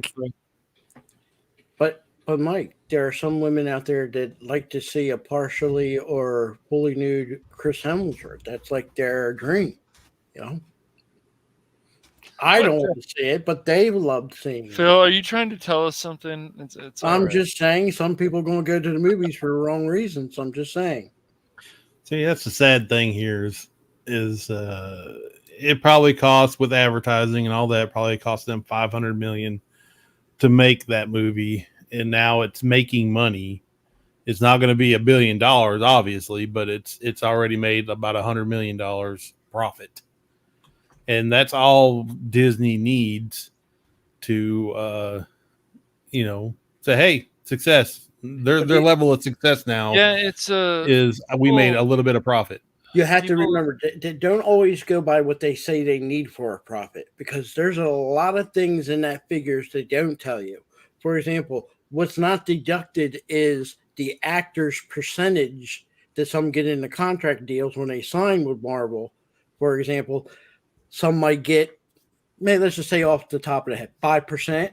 But Mike, there are some women out there that like to see a partially or fully nude Chris Hemsworth. That's like their dream, you know. I don't want to see it, but they loved seeing it. Phil, are you trying to tell us something? I'm just saying some people are going to go to the movies for the wrong reasons. I'm just saying. See, that's the sad thing here is it probably costs with advertising and all that, probably cost them $500 million to make that movie. And now it's making money. It's not going to be $1 billion, obviously, but it's already made about $100 million profit. And that's all Disney needs to, say, hey, success. Their level of success now we made a little bit of profit. You have to remember, they don't always go by what they say they need for a profit, because there's a lot of things in that figures they don't tell you. For example, what's not deducted is the actor's percentage that some get in the contract deals when they sign with Marvel. For example, some might get maybe let's just say off the top of the head, 5%.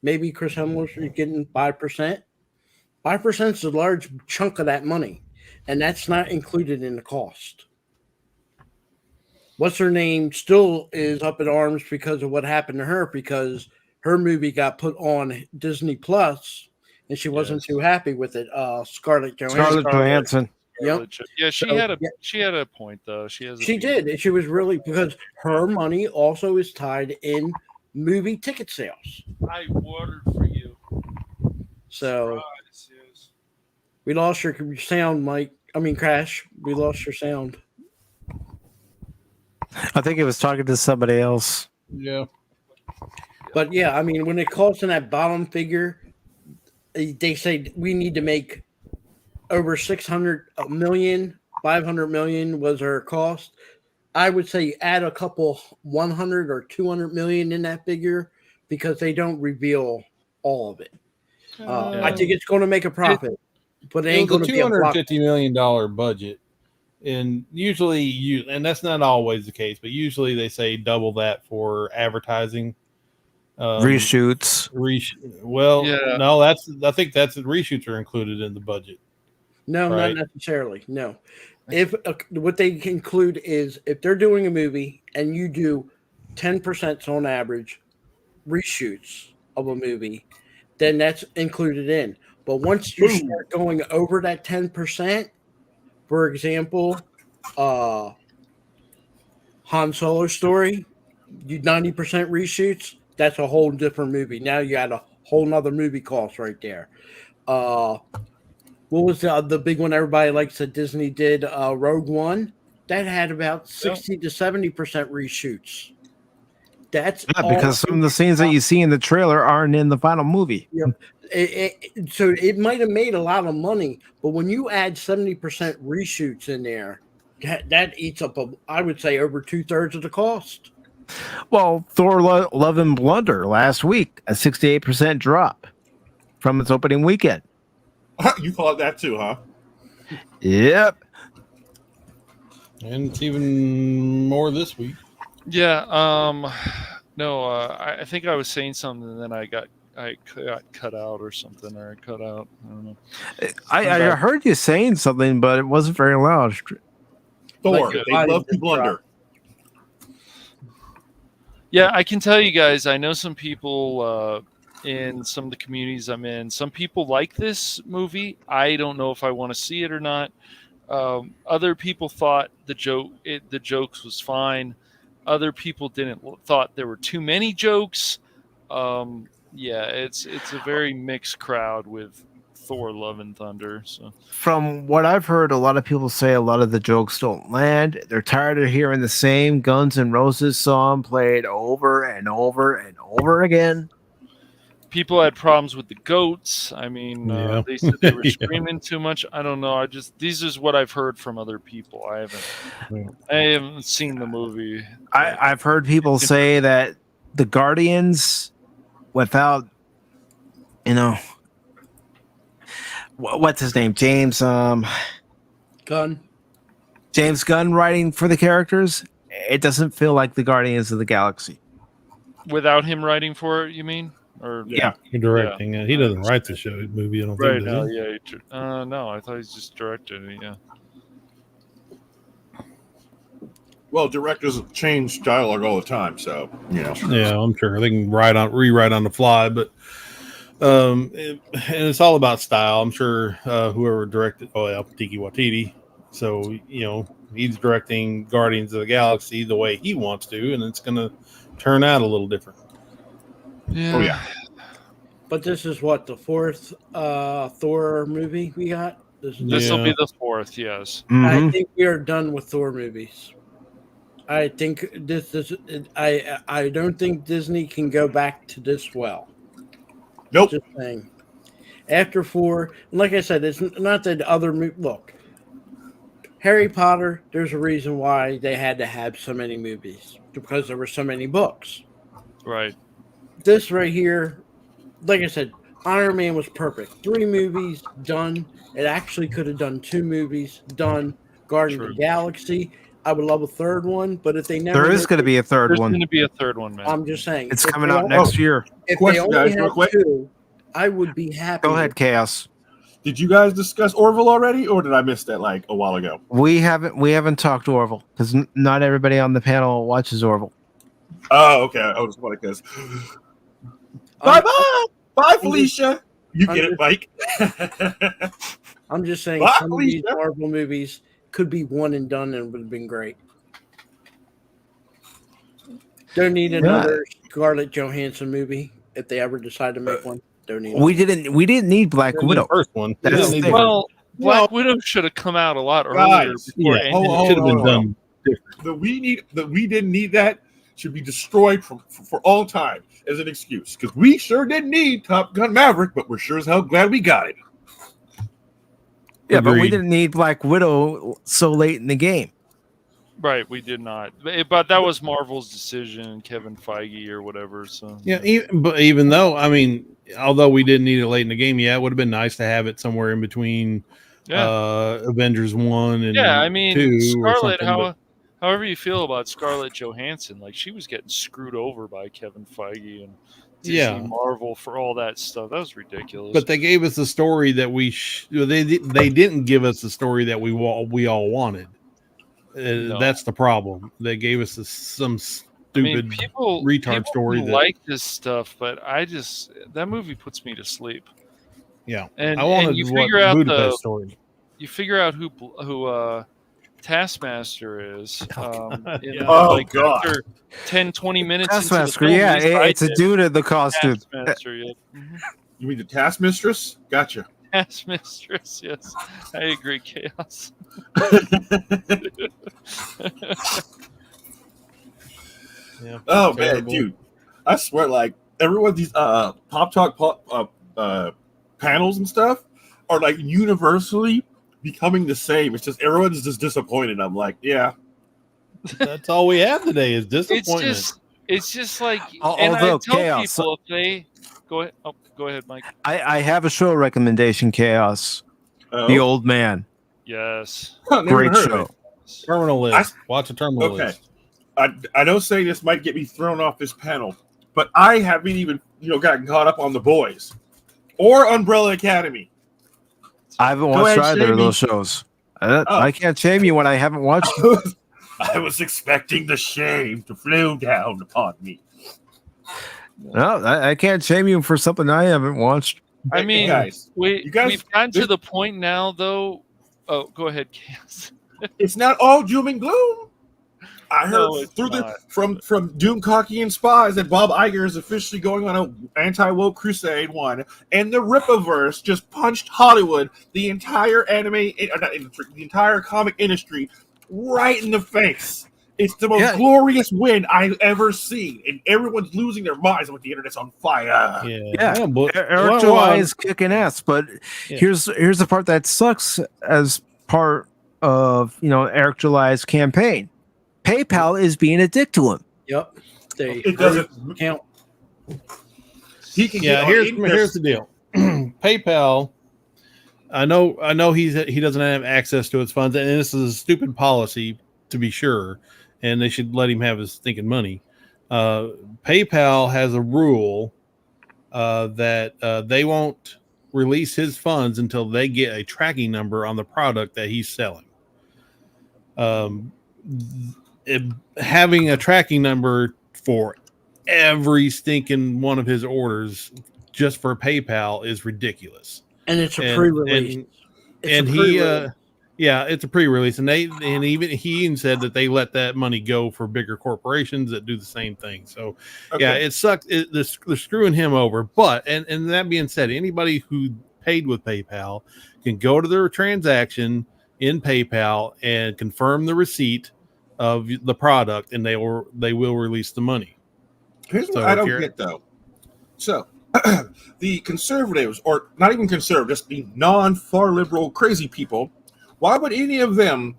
Maybe Chris Hemsworth is getting 5%. 5% is a large chunk of that money, and that's not included in the cost. What's her name still is up in arms because of what happened to her, because her movie got put on Disney Plus and she wasn't too happy with it. Scarlett Johansson. Yep. Yeah, she had a point though. She did, and she was really, because her money also is tied in movie ticket sales. I watered for you. So we lost your sound, Mike. I mean, Crash. We lost your sound. I think it was talking to somebody else. Yeah. But yeah, I mean, when it calls in that bottom figure, they say we need to make over 600 million, 500 million was our cost. I would say add a couple 100 or 200 million in that figure, because they don't reveal all of it. I think it's going to make a profit, but it ain't going to be a $250 million budget. And usually, and that's not always the case, but usually they say double that for advertising. Reshoots. No, I think that's reshoots are included in the budget. No, right? Not necessarily. No. If what they include is, if they're doing a movie and you do 10% on average reshoots of a movie, then that's included in. But once you start going over that 10%, for example, Han Solo story, you 90% reshoots, that's a whole different movie. Now you got a whole nother movie cost right there. What was the big one everybody likes that Disney did? Rogue One. That had about 60 to 70% reshoots. That's because some of the scenes that you see in the trailer aren't in the final movie. Yep. So it might have made a lot of money, but when you add 70% reshoots in there, that eats up, I would say, over 2/3 of the cost. Well, Thor: Love and Thunder last week, a 68% drop from its opening weekend. You call it that too, huh? Yep. And it's even more this week. Yeah. No. I think I was saying something, and then I got cut out or something, or cut out. I don't know. I heard you saying something, but it wasn't very loud. Thor, they love to blunder. Yeah, I can tell you guys, I know some people in some of the communities I'm in, some people like this movie. I don't know if I want to see it or not. Other people thought the jokes was fine. Other people thought there were too many jokes. Yeah, it's a very mixed crowd with Thor: Love and Thunder. So, from what I've heard, a lot of people say a lot of the jokes don't land. They're tired of hearing the same Guns N' Roses song played over and over and over again. People had problems with the goats. I mean, they said they were screaming too much. I don't know. These is what I've heard from other people. I haven't seen the movie. I've heard people say that the Guardians, without, what's his name? James Gunn. James Gunn writing for the characters, it doesn't feel like the Guardians of the Galaxy. Without him writing for it, you mean? Or directing. Yeah. He doesn't write the movie. I don't think. No, I thought he's just directed it. Yeah. Well, directors change dialogue all the time, so Yeah, I'm sure they can rewrite on the fly, but and it's all about style. I'm sure whoever directed, Taika Waititi. So he's directing Guardians of the Galaxy the way he wants to, and it's going to turn out a little different. Yeah. Oh yeah. But this is what, the fourth Thor movie we got? This will be the fourth, yes. Mm-hmm. I think we are done with Thor movies. I think I don't think Disney can go back to this well. Nope. Just saying. After 4, and like I said, it's not that other look. Harry Potter, there's a reason why they had to have so many movies, because there were so many books. Right. This right here, like I said, Iron Man was perfect. 3 movies, done. It actually could have done 2 movies, done. Guardians of the Galaxy, I would love a third one, but if they never, There is going to be a third There's one. going to be a third one, man. I'm just saying It's if coming they out only- next year. If Question, they only guys, real had quick. 2, I would be happy. Go ahead, Chaos. Did you guys discuss Orville already, or did I miss that like a while ago? We haven't talked Orville because not everybody on the panel watches Orville. Oh, okay. I was wondering because. Bye, Felicia. You get it, Mike. I'm just saying, Bye, some of these Felicia. Marvel movies could be one and done, and would have been great. Don't need another Scarlett Johansson movie if they ever decide to make one. Don't need. We didn't need Black The Widow. first one. That's the thing. Well, Black Widow should have come out a lot earlier. Guys, Before yeah, anything. it should have been done different. That we didn't need that should be destroyed for all time as an excuse because we sure didn't need Top Gun Maverick, but we're sure as hell glad we got it. Yeah, but we Agreed. didn't need Black Widow so late in the game. Right, we did not. But that was Marvel's decision, Kevin Feige or whatever. So Yeah, even though, I mean, although we didn't need it late in the game, yeah, it would have been nice to have it somewhere in between Avengers 1 and I mean, 2 or Scarlett, something. however you feel about Scarlett Johansson, like she was getting screwed over by Kevin Feige and Disney Marvel for all that stuff. That was ridiculous. But they gave us the story that they didn't give us the story that we all wanted. No. That's the problem. They gave us some stupid retard story. People like this stuff, but that movie puts me to sleep. Yeah, and I wanted you what figure out Budapest story. You figure out who Taskmaster is. God. After 10, 20 minutes. Taskmaster, into the film, it's a dude in the costume. Taskmaster, yeah. You mean the Taskmistress? Gotcha. Taskmistress, yes. I agree, Chaos. Yeah, oh terrible. man, dude! I swear, like everyone, these Pop Talk panels and stuff are like universally becoming the same. It's just everyone's just disappointed. I'm like, yeah, that's all we have today is disappointment. It's just like, Although and I tell Chaos, people if they go ahead. Oh, go ahead, Mike. I have a show recommendation, Chaos. Oh. The Old Man. Yes. Great show. Terminal List. Watch a Terminal List. I know saying this might get me thrown off this panel, but I haven't even gotten caught up on The Boys or Umbrella Academy. I haven't watched either of those shows. I can't shame you when I haven't watched them. I was expecting the shame to flow down upon me. No, I can't shame you for something I haven't watched. I mean, guys, we've gotten to the point now, though. Oh, go ahead, Chaos. It's not all doom and gloom. I heard from Doomcocky and Spies that Bob Iger is officially going on an anti-woke crusade and the Rippaverse just punched Hollywood, the entire the entire comic industry, right in the face. It's the most glorious win I've ever seen, and everyone's losing their minds when the internet's on fire. Eric July is kicking ass, but here's the part that sucks as part of Eric July's campaign. PayPal is being a dick to him. Yep. It doesn't count. He can here's the deal. PayPal, I know he doesn't have access to its funds, and this is a stupid policy to be sure, and they should let him have his stinking money. PayPal has a rule that they won't release his funds until they get a tracking number on the product that he's selling. Having a tracking number for every stinking one of his orders just for PayPal is ridiculous. And it's a pre-release. It's a pre-release, and he even said that they let that money go for bigger corporations that do the same thing. So, it sucks. They're screwing him over. But and that being said, anybody who paid with PayPal can go to their transaction in PayPal and confirm the receipt of the product, and they will release the money. Here's what I don't get though. So the conservatives, or not even conservative, just the non-far liberal crazy people, why would any of them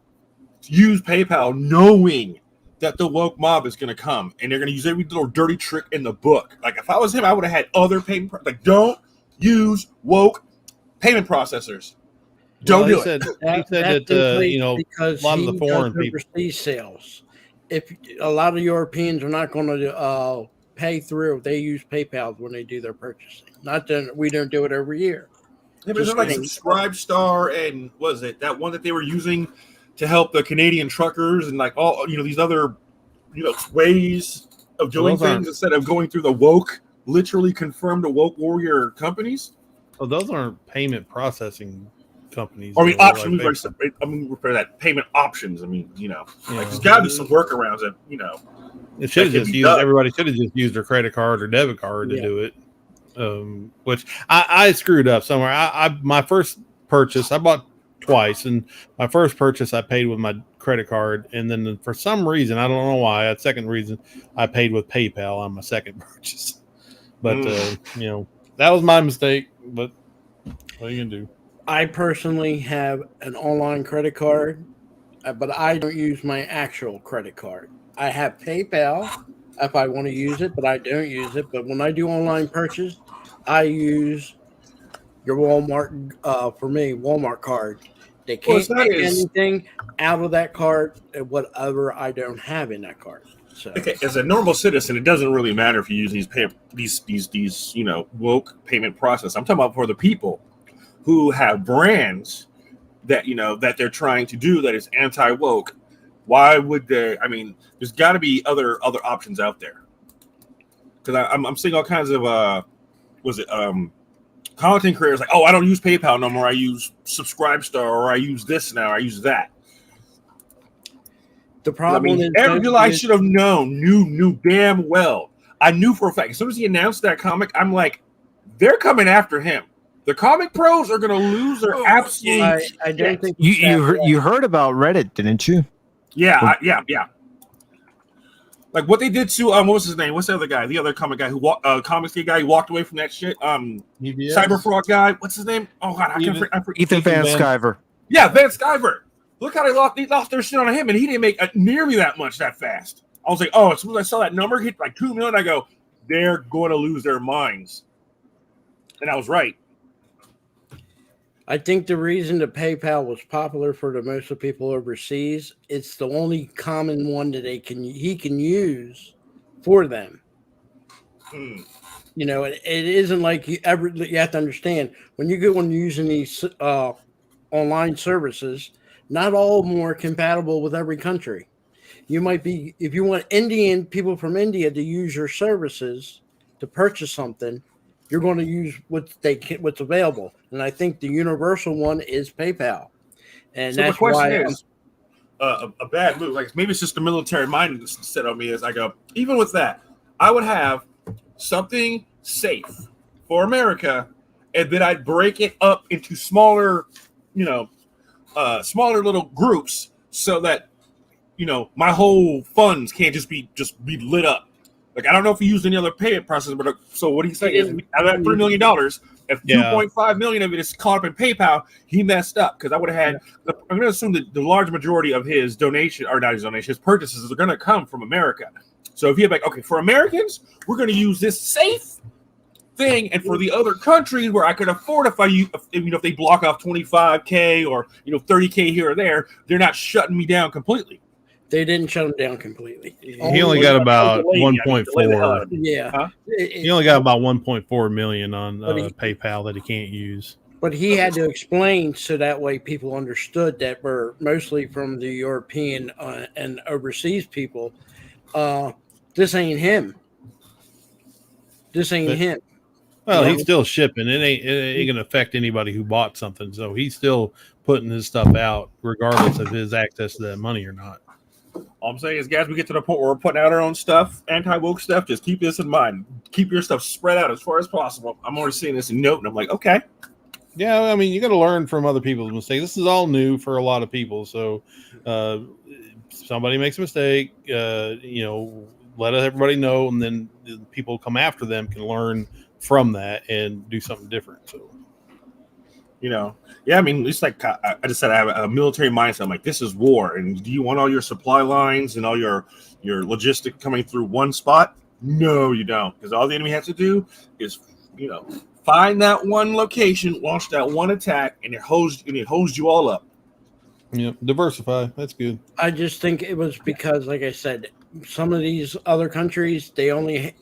use PayPal knowing that the woke mob is going to come and they're going to use every little dirty trick in the book? Like if I was him, I would have had other payment don't use woke payment processors. Don't do he it. said that you know, because a lot of he the foreign does people. overseas sales. If a lot of Europeans are not going to pay through, they use PayPal when they do their purchasing. Not that we don't do it every year. Yeah, but like Subscribe Star and was it that one that they were using to help the Canadian truckers and like all these other ways of doing things instead of going through the woke, literally confirmed woke warrior companies. Oh, those aren't payment processing companies. Or I mean, options. Like I mean, refer that payment options. I mean, like there's got to be some workarounds that It should have just used. Everybody should have just used their credit card or debit card to do it. Which I screwed up somewhere. My first purchase I bought twice, and my first purchase I paid with my credit card, and then for some reason I don't know why. That second reason I paid with PayPal on my second purchase. But that was my mistake. But what are you gonna do? I personally have an online credit card, but I don't use my actual credit card. I have PayPal if I want to use it, but I don't use it. But when I do online purchase, I use your Walmart, for me, Walmart card. They can't take anything out of that card, whatever I don't have in that card. So, as a normal citizen, it doesn't really matter if you use these woke payment process. I'm talking about for the people who have brands that that they're trying to do that is anti-woke. Why would they? I mean, there's got to be other options out there. Because I'm seeing all kinds of content creators like, oh, I don't use PayPal no more. I use Subscribe Star, or I use this now. I use that. The problem is, I should have knew damn well. I knew for a fact. As soon as he announced that comic, I'm like, they're coming after him. The comic pros are going to lose their absolute. I don't think you heard about Reddit, didn't you? Yeah, yeah. Like what they did to what was his name? What's the other guy? The other comic guy who comics guy who walked away from that shit. Cyber fraud guy. What's his name? Oh god, I forget. Ethan Van Sciver. Yeah, Van Sciver. Look how they lost their shit on him, and he didn't make nearly that much that fast. I was like, oh, as soon as I saw that number hit like 2 million, I go, they're going to lose their minds, and I was right. I think the reason that PayPal was popular for the most of people overseas, it's the only common one that he can use for them. It isn't like you have to understand when you're using these online services, not all of them are compatible with every country. You might be, if you want people from India to use your services to purchase something, you're going to use what's available. And I think the universal one is PayPal. And so that's the question why is a bad move. Like maybe it's just the military mind set on me. Is I go, even with that, I would have something safe for America, and then I'd break it up into smaller, smaller little groups so that my whole funds can't just be lit up. Like I don't know if he used any other payment process, but so what he's saying is, out of that $3 million, if 2.5 million of it is caught up in PayPal, he messed up because I would have had. I'm going to assume that the large majority of his donation, or not his donation, his purchases are going to come from America. So if you have like, okay, for Americans, we're going to use this safe thing, and for the other countries where I could afford, if they block off 25K or 30K here or there, they're not shutting me down completely. They didn't shut him down completely. He only got about 1.4. Yeah, huh? He only got about 1.4 million on PayPal that he can't use. But he had to explain so that way people understood that we're mostly from the European and overseas people. This ain't him. This ain't him. Well, he's still shipping. It ain't gonna affect anybody who bought something. So he's still putting his stuff out, regardless of his access to that money or not. All I'm saying is, guys, we get to the point where we're putting out our own stuff, anti-woke stuff. Just keep this in mind. Keep your stuff spread out as far as possible. I'm already seeing this in note, and I'm like, okay. Yeah, I mean, you got to learn from other people's mistakes. This is all new for a lot of people. So, somebody makes a mistake, let everybody know, and then the people come after them can learn from that and do something different. So, I mean, it's like I just said, I have a military mindset. I'm like, this is war, and do you want all your supply lines and all your logistic coming through one spot? No, you don't, because all the enemy has to do is, Find that one location, launch that one attack, and it holds you all up. Yep, diversify. That's good. I just think it was because, like I said, some of these other countries, they only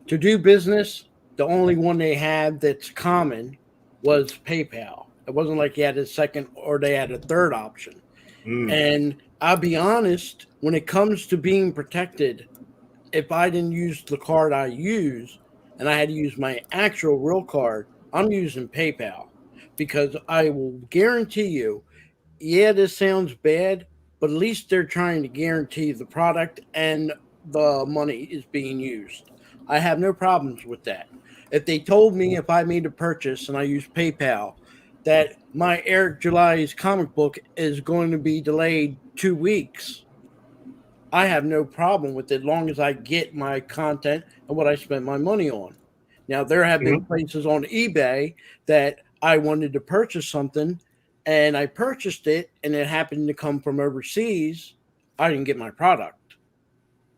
to do business. The only one they had that's common was PayPal. It wasn't like you had a second or they had a third option. And I'll be honest, when it comes to being protected, if I didn't use the card I use and I had to use my actual real card, I'm using PayPal because I will guarantee you, yeah, this sounds bad, but at least they're trying to guarantee the product and the money is being used. I have no problems with that. If they told me if I made a purchase and I use PayPal that my Eric July's comic book is going to be delayed 2 weeks, I have no problem with it as long as I get my content and what I spent my money on. Now, there have been places on eBay that I wanted to purchase something and I purchased it and it happened to come from overseas. I didn't get my product.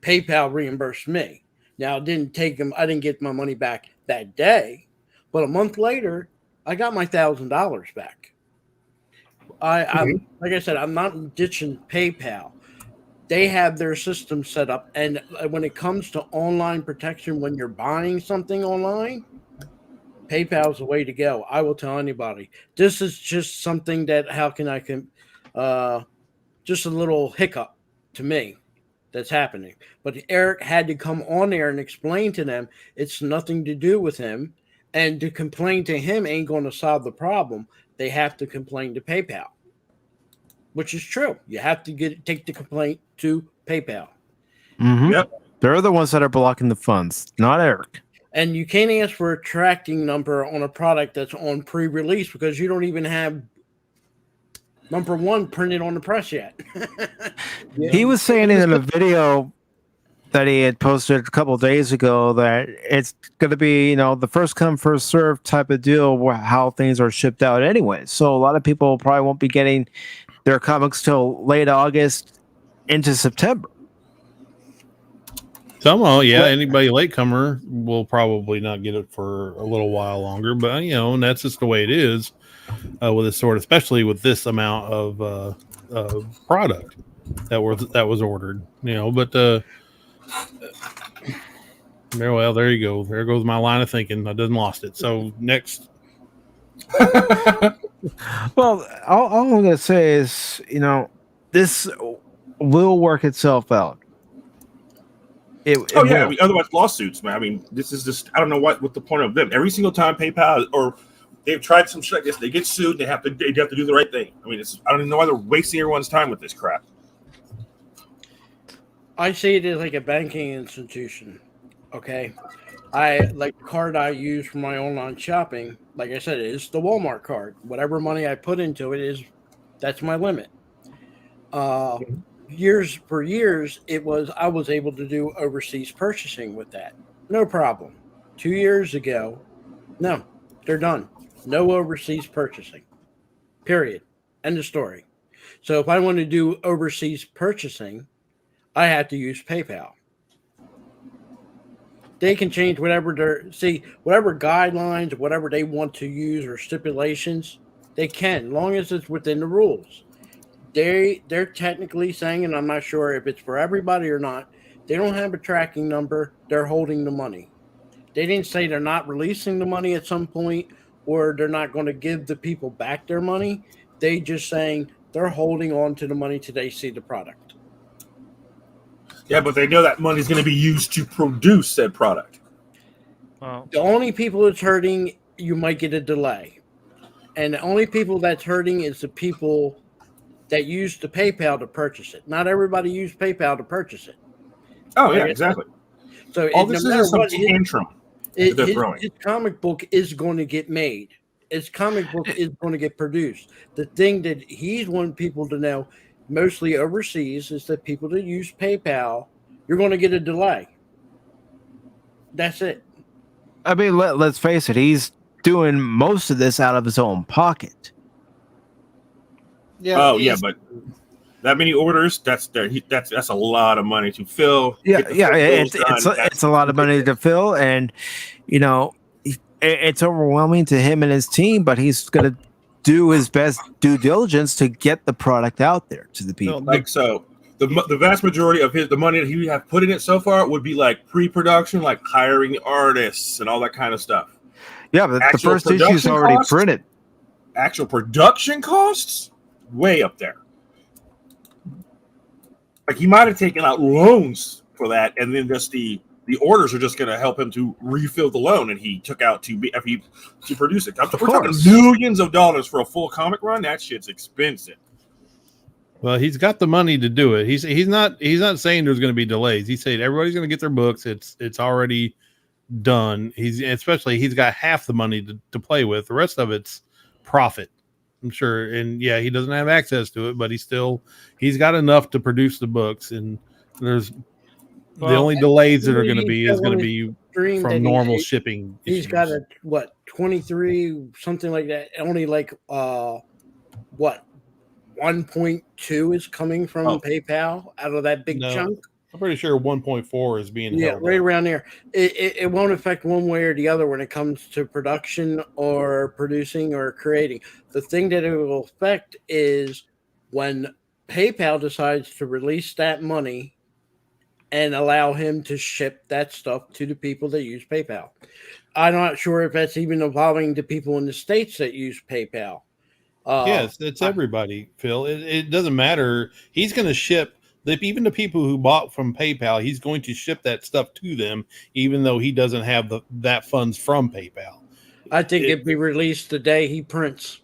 PayPal reimbursed me. Now, it didn't take them. I didn't get my money back that day, but a month later, I got my $1,000 back. I'm like I said, I'm not ditching PayPal. They have their system set up, and when it comes to online protection, when you're buying something online, PayPal is the way to go. I will tell anybody. This is just something that just a little hiccup to me that's happening. But Eric had to come on there and explain to them it's nothing to do with him, and to complain to him ain't going to solve the problem. They have to complain to PayPal, which is true. You have to take the complaint to PayPal. Yep. They're the ones that are blocking the funds, not Eric. And you can't ask for a tracking number on a product that's on pre-release because you don't even have number one printed on the press yet. He was saying in a video that he had posted a couple of days ago that it's going to be, the first come, first serve type of deal where how things are shipped out anyway. So a lot of people probably won't be getting their comics till late August into September. Anybody latecomer will probably not get it for a little while longer, but and that's just the way it is with this sort, especially with this amount of product that was ordered. But there you go. There goes my line of thinking. I done lost it. So next. Well, all I'm going to say is, this will work itself out. Otherwise lawsuits, man. I mean, this is just, I don't know what the point of them. Every single time PayPal or they've tried some shit like this, they get sued. They have to do the right thing. I mean, I don't even know why they're wasting everyone's time with this crap. I see it as like a banking institution. Okay. The card I use for my online shopping, like I said, is the Walmart card. Whatever money I put into it that's my limit. Years I was able to do overseas purchasing with that. No problem. 2 years ago, no, they're done. No overseas purchasing. Period. End of story. So if I want to do overseas purchasing, I have to use PayPal. They can change whatever guidelines, whatever they want to use or stipulations, they can, long as it's within the rules. They're technically saying, and I'm not sure if it's for everybody or not, they don't have a tracking number. They're holding the money. They didn't say they're not releasing the money at some point or they're not going to give the people back their money. They just saying they're holding on to the money till they see the product. Yeah, but they know that money is going to be used to produce said product. Wow. The only people that's hurting, you might get a delay. And the only people that's hurting is the people that used the PayPal to purchase it. Not everybody used PayPal to purchase it. Oh, yeah, exactly. So all this is some tantrum they're throwing. His comic book is going to get made. His comic book is going to get produced. The thing that he's wanting people to know, mostly overseas, is that people that use PayPal, you're going to get a delay. That's it. I mean, let's face it. He's doing most of this out of his own pocket. Yeah, but that many orders, that's a lot of money to fill. It's a lot of money to fill, and it's overwhelming to him and his team, but he's going to do his best due diligence to get the product out there to the people. Like so, the vast majority of the money that he have put in it so far would be like pre-production, like hiring the artists and all that kind of stuff. Yeah, but the first issue is already printed. Actual production costs way up there. Like he might have taken out loans for that, and then just the orders are just going to help him to refill the loan, and he took out to produce it. We're talking millions of dollars for a full comic run. That shit's expensive. Well, he's got the money to do it. He's not saying there's going to be delays. He said everybody's going to get their books. It's already done. He's got half the money to play with. The rest of it's profit, I'm sure. And yeah, he doesn't have access to it, but he's got enough to produce the books. And there's the only delays that are going to be from normal shipping. He's got 23 something like that. Only like 1.2 is coming from PayPal out of that big chunk. I'm pretty sure 1.4 is being held right around there. It won't affect one way or the other when it comes to production or producing or creating. The thing that it will affect is when PayPal decides to release that money and allow him to ship that stuff to the people that use PayPal. I'm not sure if that's even involving the people in the States that use PayPal. Yes, it's everybody, Phil. It doesn't matter. He's going to ship, even the people who bought from PayPal, he's going to ship that stuff to them, even though he doesn't have that funds from PayPal. I think it'd be released the day he prints.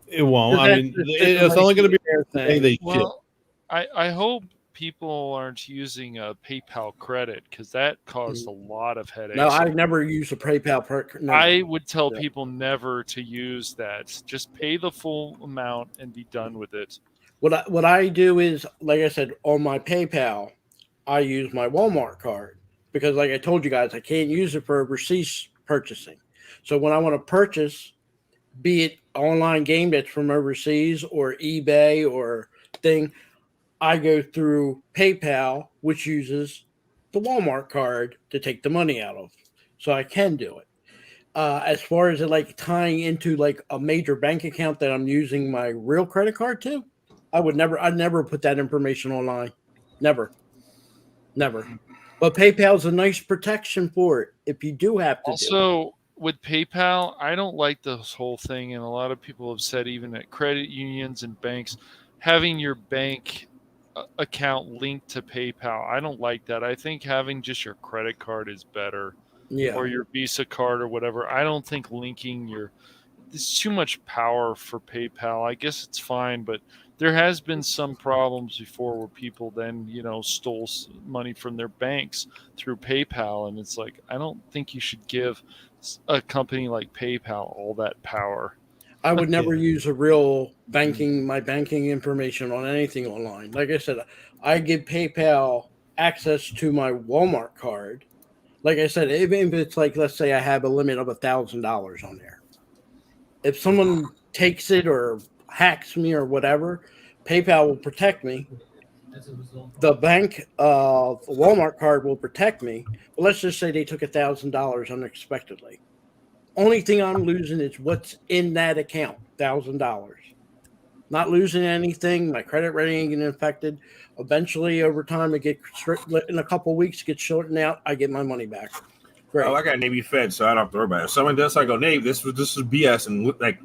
It won't. I mean, it's only going to be the day they ship. I hope people aren't using a PayPal credit because that caused a lot of headaches. No, I've never used a PayPal. No. I would tell people never to use that. Just pay the full amount and be done with it. What I do is, like I said, on my PayPal, I use my Walmart card because, like I told you guys, I can't use it for overseas purchasing. So when I want to purchase, be it online game that's from overseas or eBay or thing, I go through PayPal, which uses the Walmart card to take the money out of. So I can do it. As far as it like tying into like a major bank account that I'm using my real credit card to, I'd never put that information online. Never. But PayPal's a nice protection for it if you do have to. Also, with PayPal, I don't like this whole thing, and a lot of people have said even at credit unions and banks, having your bank account linked to PayPal. I don't like that. I think having just your credit card is better. Yeah. Or your Visa card or whatever. I don't think linking there's too much power for PayPal. I guess it's fine, but there has been some problems before where people then, stole money from their banks through PayPal. And it's like, I don't think you should give a company like PayPal all that power. I would never use a real my banking information on anything online. Like I said, I give PayPal access to my Walmart card. Like I said, even if it's like, let's say I have a limit of $1,000 on there. If someone takes it or hacks me or whatever, PayPal will protect me. The bank, Walmart card will protect me. But let's just say they took $1,000 unexpectedly. Only thing I'm losing is what's in that account, $1,000. Not losing anything. My credit rating ain't getting affected. Eventually, over time, in a couple of weeks, get shortened out. I get my money back. Great. Oh, I got Navy Fed, so I don't have to worry about it. If someone does, I go, Navy, this is BS, and like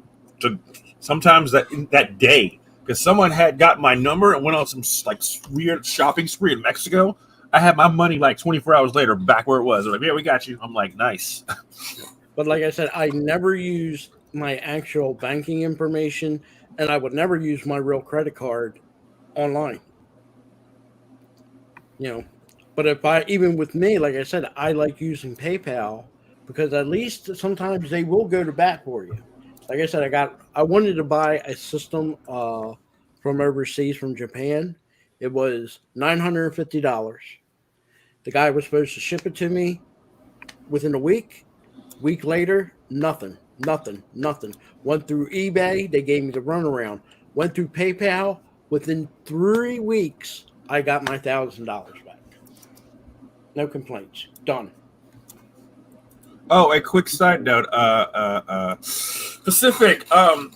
sometimes that day, because someone had got my number and went on some like weird shopping spree in Mexico. I had my money like 24 hours later back where it was. They're like, yeah, we got you. I'm like, nice. But like I said, I never use my actual banking information, and I would never use my real credit card online. But even with me, like I said, I like using PayPal because at least sometimes they will go to bat for you. Like I said, I wanted to buy a system from overseas, from Japan. It was $950. The guy was supposed to ship it to me within a week. Week later, nothing. Went through eBay. They gave me the runaround. Went through PayPal. Within 3 weeks, I got my $1,000 back. No complaints. Done. Oh, a quick side note. Pacific. I'm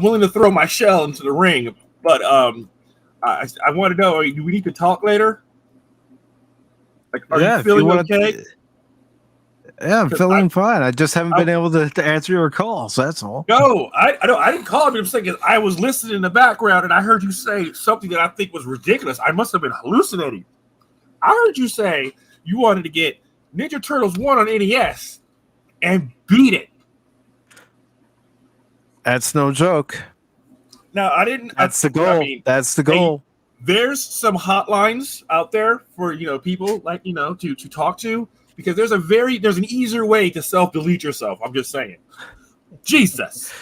willing to throw my shell into the ring, but I want to know. Do we need to talk later? Like, are you feeling okay? Yeah, I'm feeling fine. I just haven't been able to answer your calls. That's all. No, I didn't call him. I'm saying I was listening in the background and I heard you say something that I think was ridiculous. I must have been hallucinating. I heard you say you wanted to get Ninja Turtles 1 on NES and beat it. That's no joke. No, I didn't. That's the goal. I mean, that's the goal. There's some hotlines out there for people like to talk to, because there's an easier way to self-delete yourself. I'm just saying. Jesus.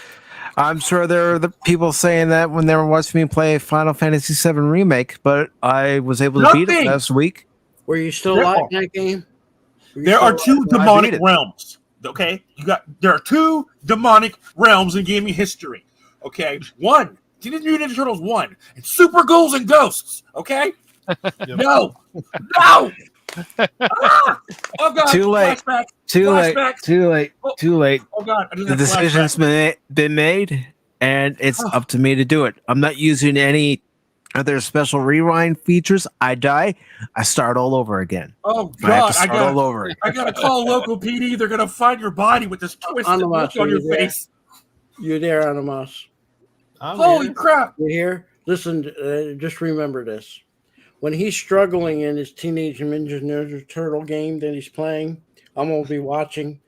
I'm sure there are the people saying that when they were watching me play Final Fantasy VII Remake, but I was able to beat it last week. Were you still alive in that game? There are two demonic realms. Okay, there are two demonic realms in gaming history. Okay, one, Teenage Mutant Ninja Turtles 1, and Super Ghouls and Ghosts. Okay, no. Ah! Oh God! Too late. Flashback. Too Flashback. late. Too late. Too late. Oh God! The decision's been made, and it's up to me to do it. I'm not using any other special rewind features. I die, I start all over again. Oh God! I gotta call local PD. They're gonna find your body with this twisted look on your face. You're there, Animas. Holy crap! You here? Listen, just remember this. When he's struggling in his Teenage Mutant Ninja Turtle game that he's playing, I'm going to be watching.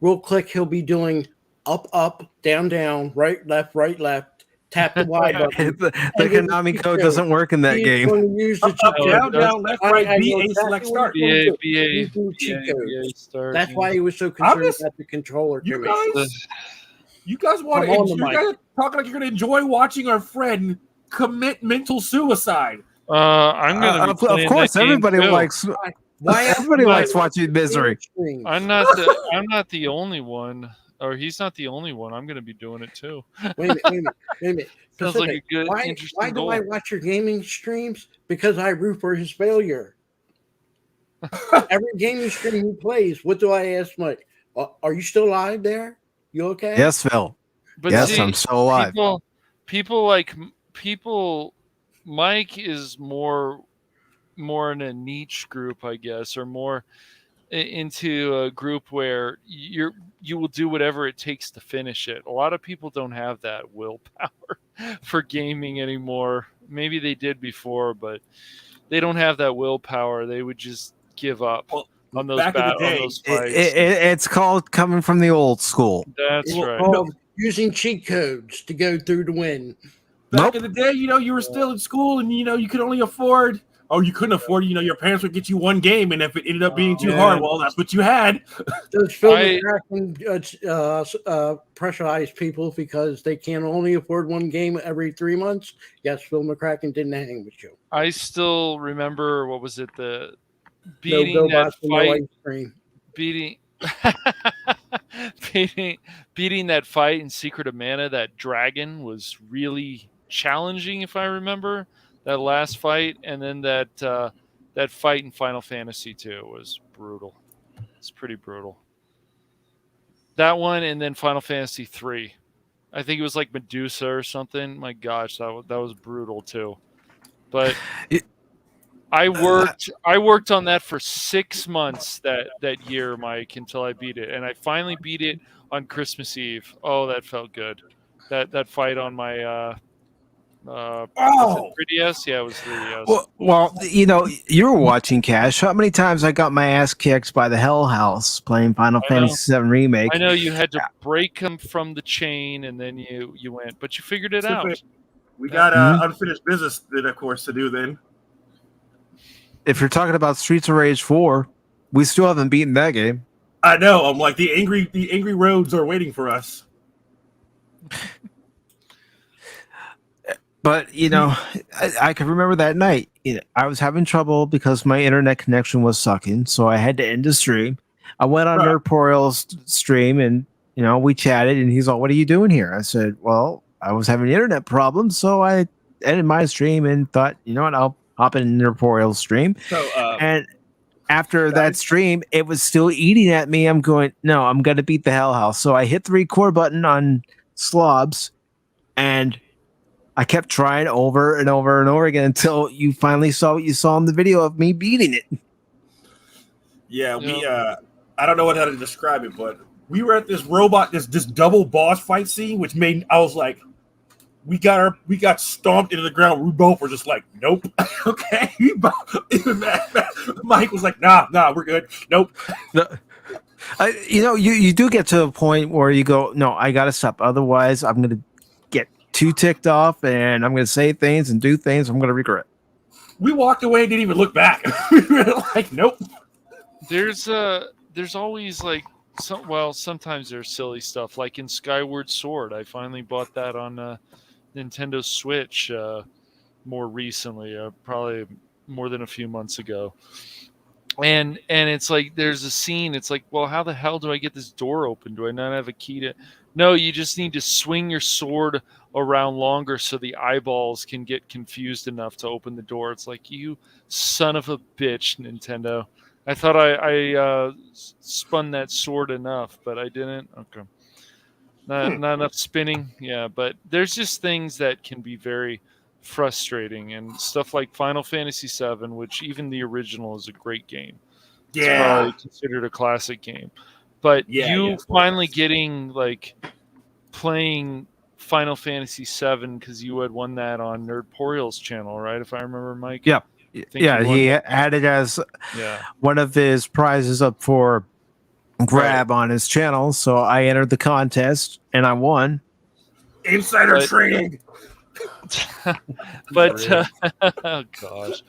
Real quick, he'll be doing up, up, down, down, right, left, tap the Y button. the Konami code doesn't work in that game. Use the up, down, left, right, B, A, select, start. That's why he was so concerned about the controller. You guys want to? You guys talking like you're going to enjoy watching our friend commit mental suicide. I'm gonna. Of course, everybody likes. Everybody likes watching misery. I'm not the only one, or he's not the only one. I'm gonna be doing it too. Wait a minute. Sounds like a good, interesting why do goal. I watch your gaming streams? Because I root for his failure. Every gaming stream he plays, what do I ask Mike? Are you still alive there? You okay? Yes, Phil. But yes, see, I'm still alive. People. Mike is more in a niche group, I guess, or more into a group where you will do whatever it takes to finish it. A lot of people don't have that willpower for gaming anymore. Maybe they did before, but they don't have that willpower. They would just give up on those fights. It's called coming from the old school. That's right. Using cheat codes to go through to win. Back in the day, you were still in school, and you could only afford, or you couldn't afford. Your parents would get you one game, and if it ended up being too hard, well, that's what you had. Does Phil McCracken pressurize people because they can only afford one game every 3 months? Yes, Phil McCracken didn't hang with you. I still remember, what was it, the beating that fight, beating that fight in Secret of Mana. That dragon was really challenging, if I remember, that last fight, and then that fight in Final Fantasy 2 was brutal. It's pretty brutal. That one, and then Final Fantasy 3. I think it was like Medusa or something. My gosh, that was brutal too. But I worked on that for 6 months that year, Mike, until I beat it, and I finally beat it on Christmas Eve. Oh, that felt good. That fight on my 3DS? Yeah, it was 3DS. Well, you were watching Cash. How many times I got my ass kicked by the Hell House playing Final Fantasy VII Remake? I know you had to break them from the chain, and then you went, but you figured it out. We got unfinished business, then, of course, to do then. If you're talking about Streets of Rage 4, we still haven't beaten that game. I know. I'm like, the angry roads are waiting for us. But, I can remember that night. I was having trouble because my internet connection was sucking, so I had to end the stream. I went on Nerdporial's stream, and, we chatted, and he's like, what are you doing here? I said, well, I was having internet problems, so I ended my stream and thought, you know what, I'll hop in Nerdporial's stream. So, and after that stream, it was still eating at me. I'm going, no, I'm going to beat the Hell House. So I hit the record button on Slobs, and I kept trying over and over and over again until you finally saw what you saw in the video of me beating it. Yeah, we I don't know how to describe it, but we were at this this double boss fight scene, which made I was like, we got stomped into the ground. We both were just like, nope. Okay. Mike was like, nah, we're good. Nope. You do get to a point where you go, no, I gotta stop. Otherwise, I'm gonna get too ticked off, and I'm gonna say things and do things I'm gonna regret. We walked away and didn't even look back. We were like, nope. There's always like sometimes there's silly stuff like in Skyward Sword. I finally bought that on Nintendo Switch more recently, probably more than a few months ago. And it's like there's a scene. It's like, well, how the hell do I get this door open? Do I not have a key to? No, you just need to swing your sword around longer so the eyeballs can get confused enough to open the door. It's like, you son of a bitch, Nintendo. I thought I spun that sword enough, but I didn't. Okay. Not enough spinning. Yeah, but there's just things that can be very frustrating, and stuff like Final Fantasy VII, which even the original is a great game. Yeah. It's probably considered a classic game. But finally getting like playing Final Fantasy VII because you had won that on Nerdporial's channel, right? If I remember, Mike. Yeah. Yeah, he had it as one of his prizes up for grab on his channel. So I entered the contest and I won. Insider trading. But oh gosh.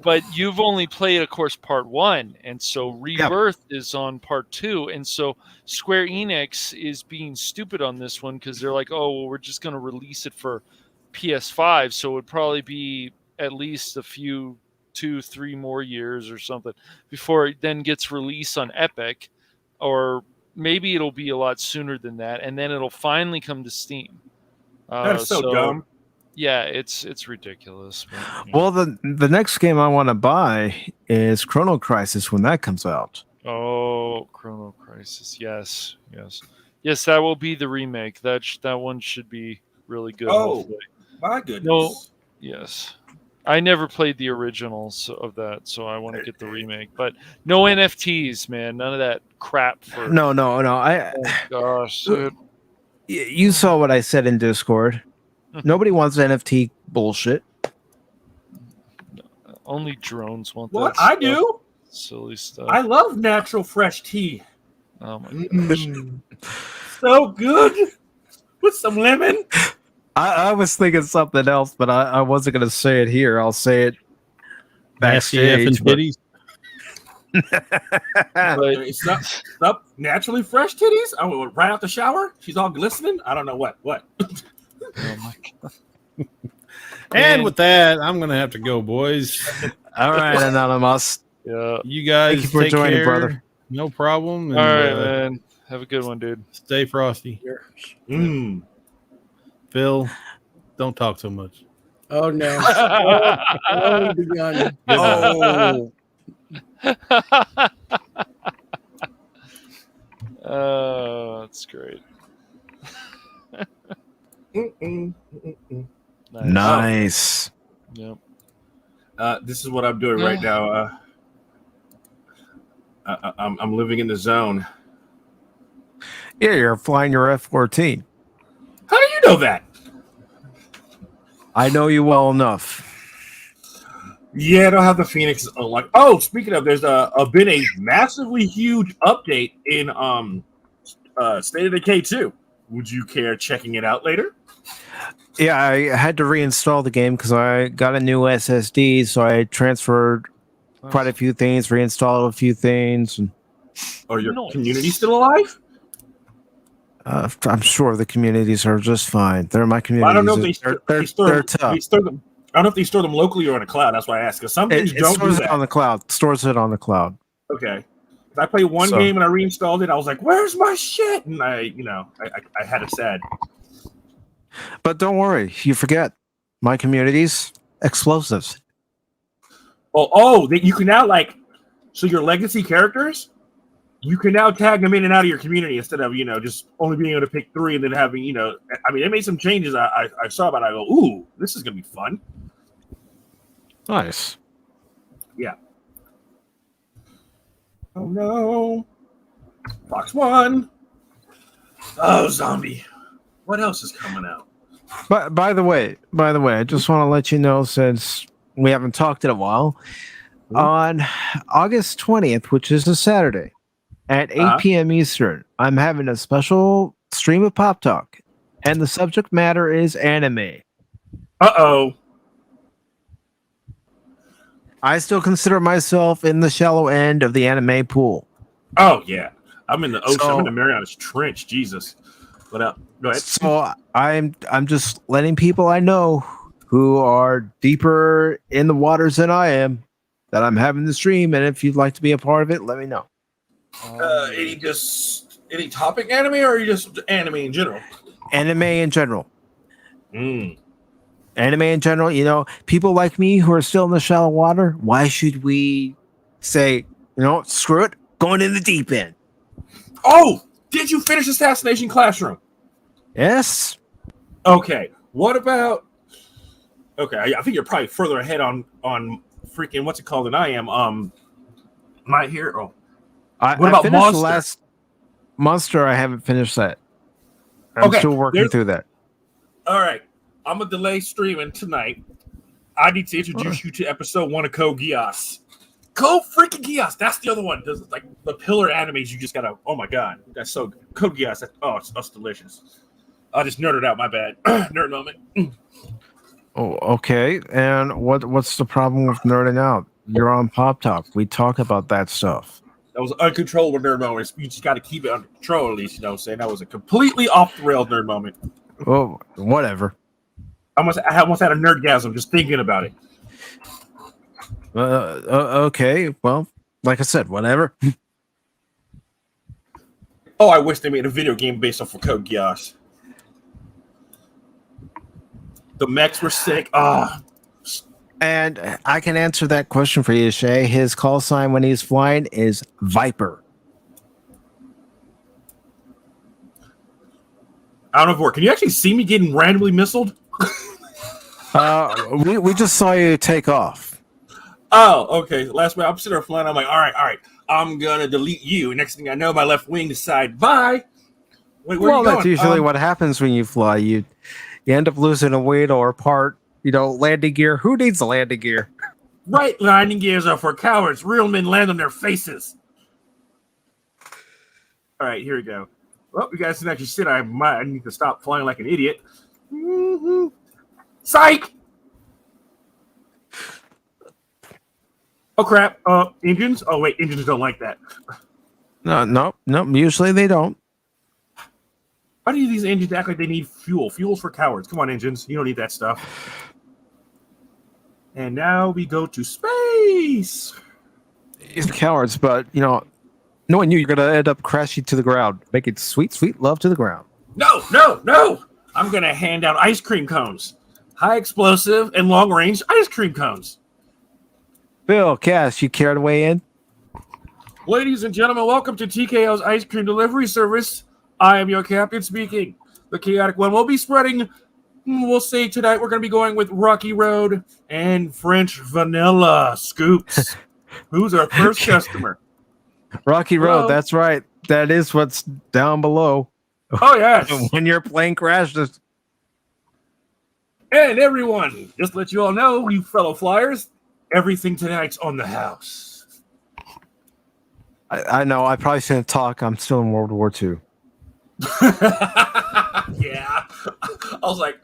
But you've only played, of course, part 1, and so Rebirth is on part 2, and so Square Enix is being stupid on this one because they're like, oh, well, we're just going to release it for PS5, so it would probably be at least a few 2-3 more years or something before it then gets released on Epic, or maybe it'll be a lot sooner than that, and then it'll finally come to Steam. That's so dumb. Yeah, it's ridiculous. But, well, the next game I want to buy is Chrono Crisis when that comes out. Oh, Chrono Crisis! Yes. That will be the remake. That one should be really good. Oh, hopefully. My goodness! No, yes, I never played the originals of that, so I want to get the remake. But no NFTs, man. None of that crap. No. Oh gosh, dude. You saw what I said in Discord. Nobody wants NFT bullshit. Only drones want what that. I do. Silly stuff. I love natural fresh tea. Oh my gosh. So good with some lemon. I was thinking something else, but I wasn't going to say it here. I'll say it backstage. But naturally fresh titties. I went right out the shower. She's all glistening. I don't know what. Oh my god. And with that, I'm gonna have to go, boys. All right, Anonymous. Yeah. You guys thank you for take joining, care. brother. No problem. All right, man. Have a good one, dude. Stay frosty. Phil, don't talk so much. Oh no. Only begun. Oh. Oh, that's great. Nice. Yep. This is what I'm doing right now. I'm living in the zone. Yeah, you're flying your F-14. How do you know that? I know you well enough. Yeah, I don't have the Phoenix unlocked. Oh, speaking of, there's been a massively huge update in State of Decay 2. Would you care checking it out later? Yeah, I had to reinstall the game because I got a new SSD, so I transferred quite a few things, reinstalled a few things. And are your community still alive? I'm sure the communities are just fine. They're my communities. I don't know if they're tough. I don't know if they store them locally or on the cloud. That's why I asked. Because some things don't do stores that. It on the cloud. Stores it on the cloud. Okay. I played one game and I reinstalled it. I was like, "Where's my shit?" And I had it sad. But don't worry, you forget my communities explosives. You can now so your legacy characters, you can now tag them in and out of your community instead of just only being able to pick 3 and then having they made some changes. I saw about it. I go, ooh, this is gonna be fun. Nice. Yeah. Oh no. Fox 1. Oh, zombie. What else is coming out? But by the way, I just want to let you know, since we haven't talked in a while, on August 20th, which is a Saturday, at 8 p.m. Eastern, I'm having a special stream of Pop Talk, and the subject matter is anime. Uh-oh. I still consider myself in the shallow end of the anime pool. Oh, yeah. I'm in the ocean. I'm in the Marianas Trench. Jesus. What up? Go ahead. So I'm just letting people I know who are deeper in the waters than I am that I'm having the stream, and if you'd like to be a part of it, let me know. Any topic anime, or are you just anime in general? Anime in general. Anime in general, people like me who are still in the shallow water, why should we say, screw it, going in the deep end? Oh, did you finish Assassination Classroom? Yes. Okay. What about? Okay, I think you're probably further ahead on freaking what's it called than I am. My hero. What about Monster? The last Monster, I haven't finished that. I'm still working through that. All right. I'm going to delay streaming tonight. I need to introduce you to episode 1 of Code Geass. Code freaking Geass. That's the other one. There's the pillar animes you just got to... Oh, my God. That's so good. Code Geass. That's delicious. I just nerded out. My bad. Nerd moment. Oh, okay. And what's the problem with nerding out? You're on Pop Talk. We talk about that stuff. That was an uncontrollable nerd moment. You just got to keep it under control, at least. You know what I'm saying? That was a completely off-the-rails nerd moment. Well, whatever. I almost had a nerdgasm just thinking about it. Okay. Well, like I said, whatever. Oh, I wish they made a video game based off of Code Geass. The mechs were sick. And I can answer that question for you, Shay. His call sign when he's flying is Viper. Out of work. Can you actually see me getting randomly missiled? We just saw you take off. Oh, okay. Last minute, I'm sitting there flying. I'm like, all right. I'm gonna delete you. Next thing I know, my left wing decided, bye. Wait, where are you going? That's usually what happens when you fly. You end up losing a weight or a part. Landing gear. Who needs a landing gear? Right, landing gears are for cowards. Real men land on their faces. All right, here we go. Well, you guys can actually sit. I need to stop flying like an idiot. Mm-hmm. Psych! Oh, crap. Engines? Oh, wait. Engines don't like that. No. Usually they don't. Why do these engines act like they need fuel? Fuel's for cowards. Come on, engines. You don't need that stuff. And now we go to space. These cowards, but, knowing you're going to end up crashing to the ground. Making sweet, sweet love to the ground. No. I'm going to hand out ice cream cones. High explosive and long range ice cream cones. Bill, Cass, you care to weigh in? Ladies and gentlemen, welcome to TKO's ice cream delivery service. I am your captain speaking. The chaotic one will be spreading. We'll say tonight we're going to be going with Rocky Road and French vanilla scoops. Who's our first customer? Rocky Road, that's right. That is what's down below. Oh, yes. When your plane crashes. And everyone, just to let you all know, you fellow flyers, everything tonight's on the house. I know. I probably shouldn't talk. I'm still in World War II. Yeah. I was like,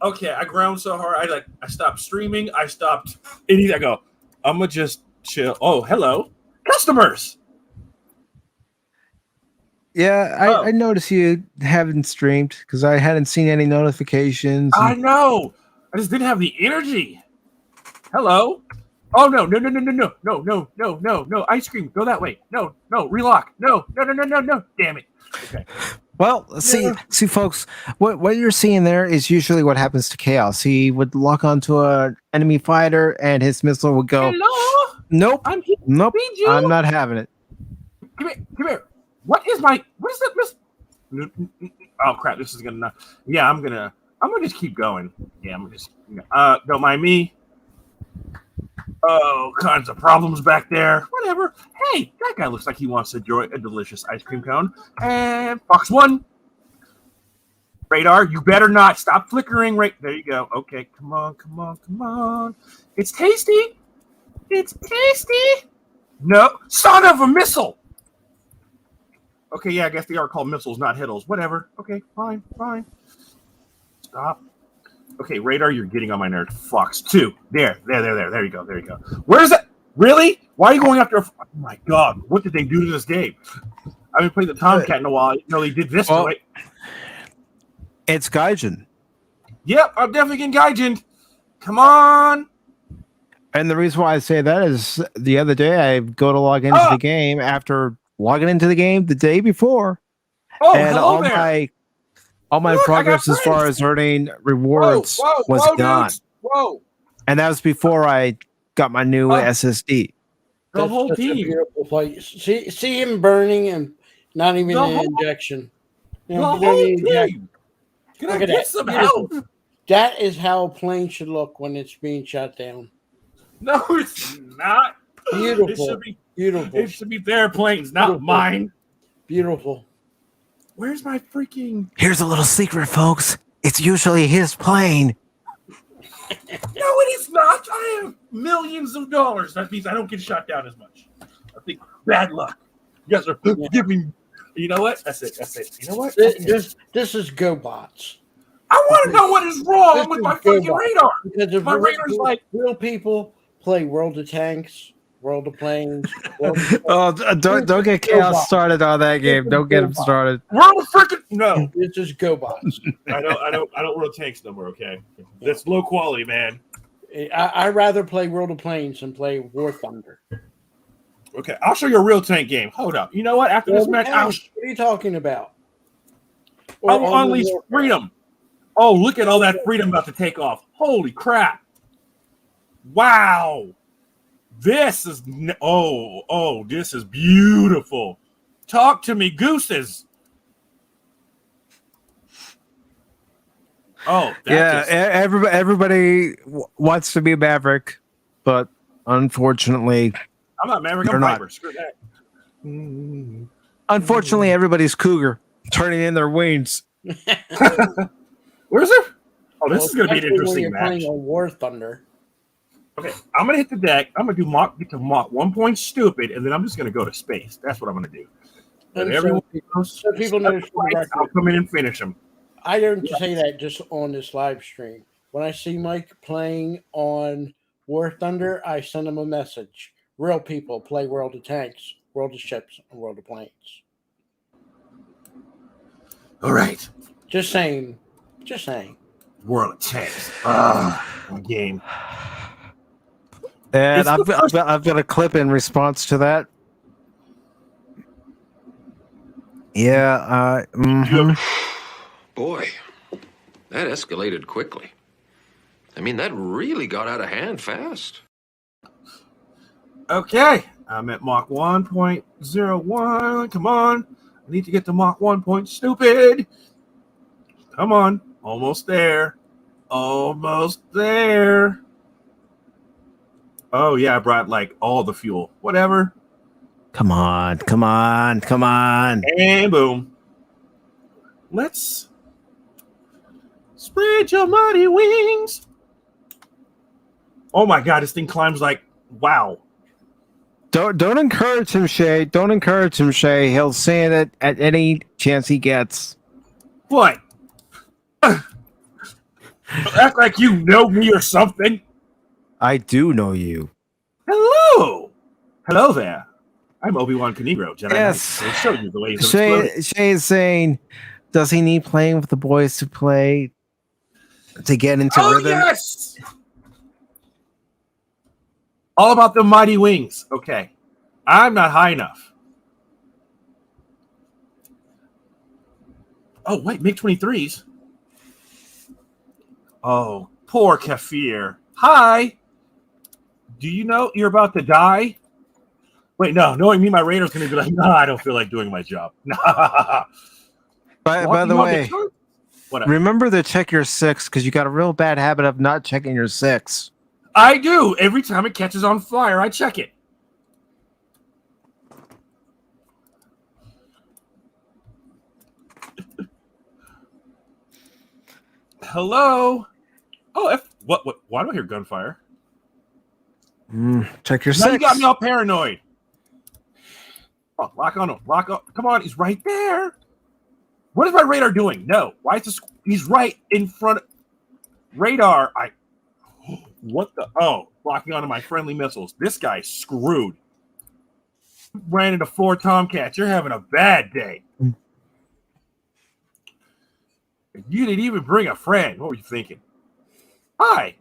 okay, I ground so hard. I stopped streaming. I stopped anything. I go, I'm going to just chill. Oh, hello. Customers. Yeah, I noticed you haven't streamed because I hadn't seen any notifications. I know. I just didn't have the energy. Hello. Oh, no. Ice cream. Go that way. No. Relock. No. Damn it. Okay. Well, see, folks, what you're seeing there is usually what happens to Chaos. He would lock onto an enemy fighter, and his missile would go, Hello? "Nope, I'm here to nope, feed you. I'm not having it." Come here. What is that? Oh crap! This is gonna. Yeah, I'm gonna just keep going. Yeah, I'm just. Don't mind me. Oh, kinds of problems back there. Whatever. Hey, that guy looks like he wants to enjoy a delicious ice cream cone. And Fox 1. Radar, you better not. Stop flickering. Right there you go. Okay, come on. It's tasty. No, son of a missile. Okay, yeah, I guess they are called missiles, not hiddles. Whatever. Okay, fine. Stop. Okay, Radar, you're getting on my nerves. Fox 2. There you go. Where's that? Really? Why are you going after oh my God, what did they do to this game? I haven't played the Tomcat in a while. No, they did this to it. It's Gaijin. Yep, I'm definitely getting Gaijin. Come on. And the reason why I say that is the other day I go to log into the game after logging into the game the day before. Oh, and hello there. All my progress as far as earning rewards was gone. Dudes. Whoa. And that was before I got my new SSD. The whole team. Beautiful place. See him burning and not even an injection. The whole team. Can I get some help? That is how a plane should look when it's being shot down. No, it's not. Beautiful. It should be their planes, not mine. Beautiful. Where's my freaking... Here's a little secret, folks. It's usually his plane. No, it is not. I have millions of dollars. That means I don't get shot down as much. I think bad luck. You guys are giving... You know what? That's it. You know what? This is GoBots. I want to know what is wrong with my fucking radar. Because my radar's like... Real people play World of Tanks, World of Planes. Don't get Chaos started on that game. Don't get him started. World of freaking no. It's just GoBots. I don't World of Tanks no more. Okay, that's low quality, man. I rather play World of Planes than play War Thunder. Okay, I'll show you a real tank game. Hold up. You know what? After this match, what are you talking about? I'll unleash freedom. Oh, look at all that freedom about to take off. Holy crap. Wow. This is this is beautiful. Talk to me, gooses. Oh, yeah. Everybody wants to be Maverick, but unfortunately, I'm not Maverick. I'm Viper. Screw that. Unfortunately, everybody's Cougar, turning in their wings. Where's it? Oh, this is going to be an interesting match. Playing on War Thunder. Okay, I'm gonna hit the deck. I'm gonna get to Mach 1 point stupid, and then I'm just gonna go to space. That's what I'm gonna do. And everyone so people know I'll come in and finish them. I don't say that just on this live stream. When I see Mike playing on War Thunder, I send him a message. Real people play World of Tanks, World of Ships, and World of Planes. All right. Just saying. World of Tanks. Game. And I've got a clip in response to that. Yeah. Boy, that escalated quickly. I mean, that really got out of hand fast. Okay, I'm at Mach 1.01. Come on. I need to get to Mach 1 point stupid. Come on. Almost there. Oh, yeah, I brought like all the fuel. Whatever. Come on. And boom. Let's spread your mighty wings. Oh my God, this thing climbs like, wow. Don't encourage him, Shay. Don't encourage him, Shay. He'll say it at any chance he gets. What? Act like you know me or something. I do know you. Hello there. I'm Obi-Wan Kenigo, Jedi yes. Knight. I'll show you the ways of Shay is saying, does he need playing with the boys to play to get into rhythm? Yes! All about the mighty wings. Okay. I'm not high enough. Oh, wait, MiG-23s. Oh, poor Kafir. Hi. Do you know you're about to die? Wait, no. Knowing me, my radar's going to be like, no, I don't feel like doing my job. By the way, remember to check your 6 because you got a real bad habit of not checking your 6. I do. Every time it catches on fire, I check it. Hello? Oh, what? Why do I hear gunfire? Check your now 6. You got me all paranoid. Oh, lock on him. Lock on. Come on, he's right there. What is my radar doing? No. Why is this? He's right in front of radar. What the? Oh, locking onto my friendly missiles. This guy's screwed. Ran into 4 Tomcats. You're having a bad day. You didn't even bring a friend. What were you thinking? Hi.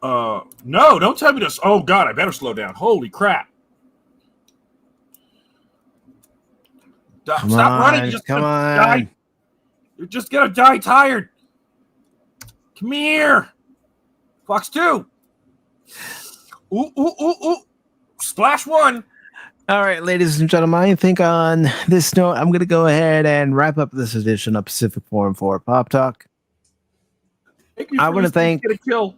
No, don't tell me this. Oh, God, I better slow down. Holy crap. Stop running. Come on. Die. You're just going to die tired. Come here. Fox 2. Ooh. Splash 1. All right, ladies and gentlemen, I think on this note, I'm going to go ahead and wrap up this edition of Pacific 414 Pop Talk. I want to thank... Get a kill.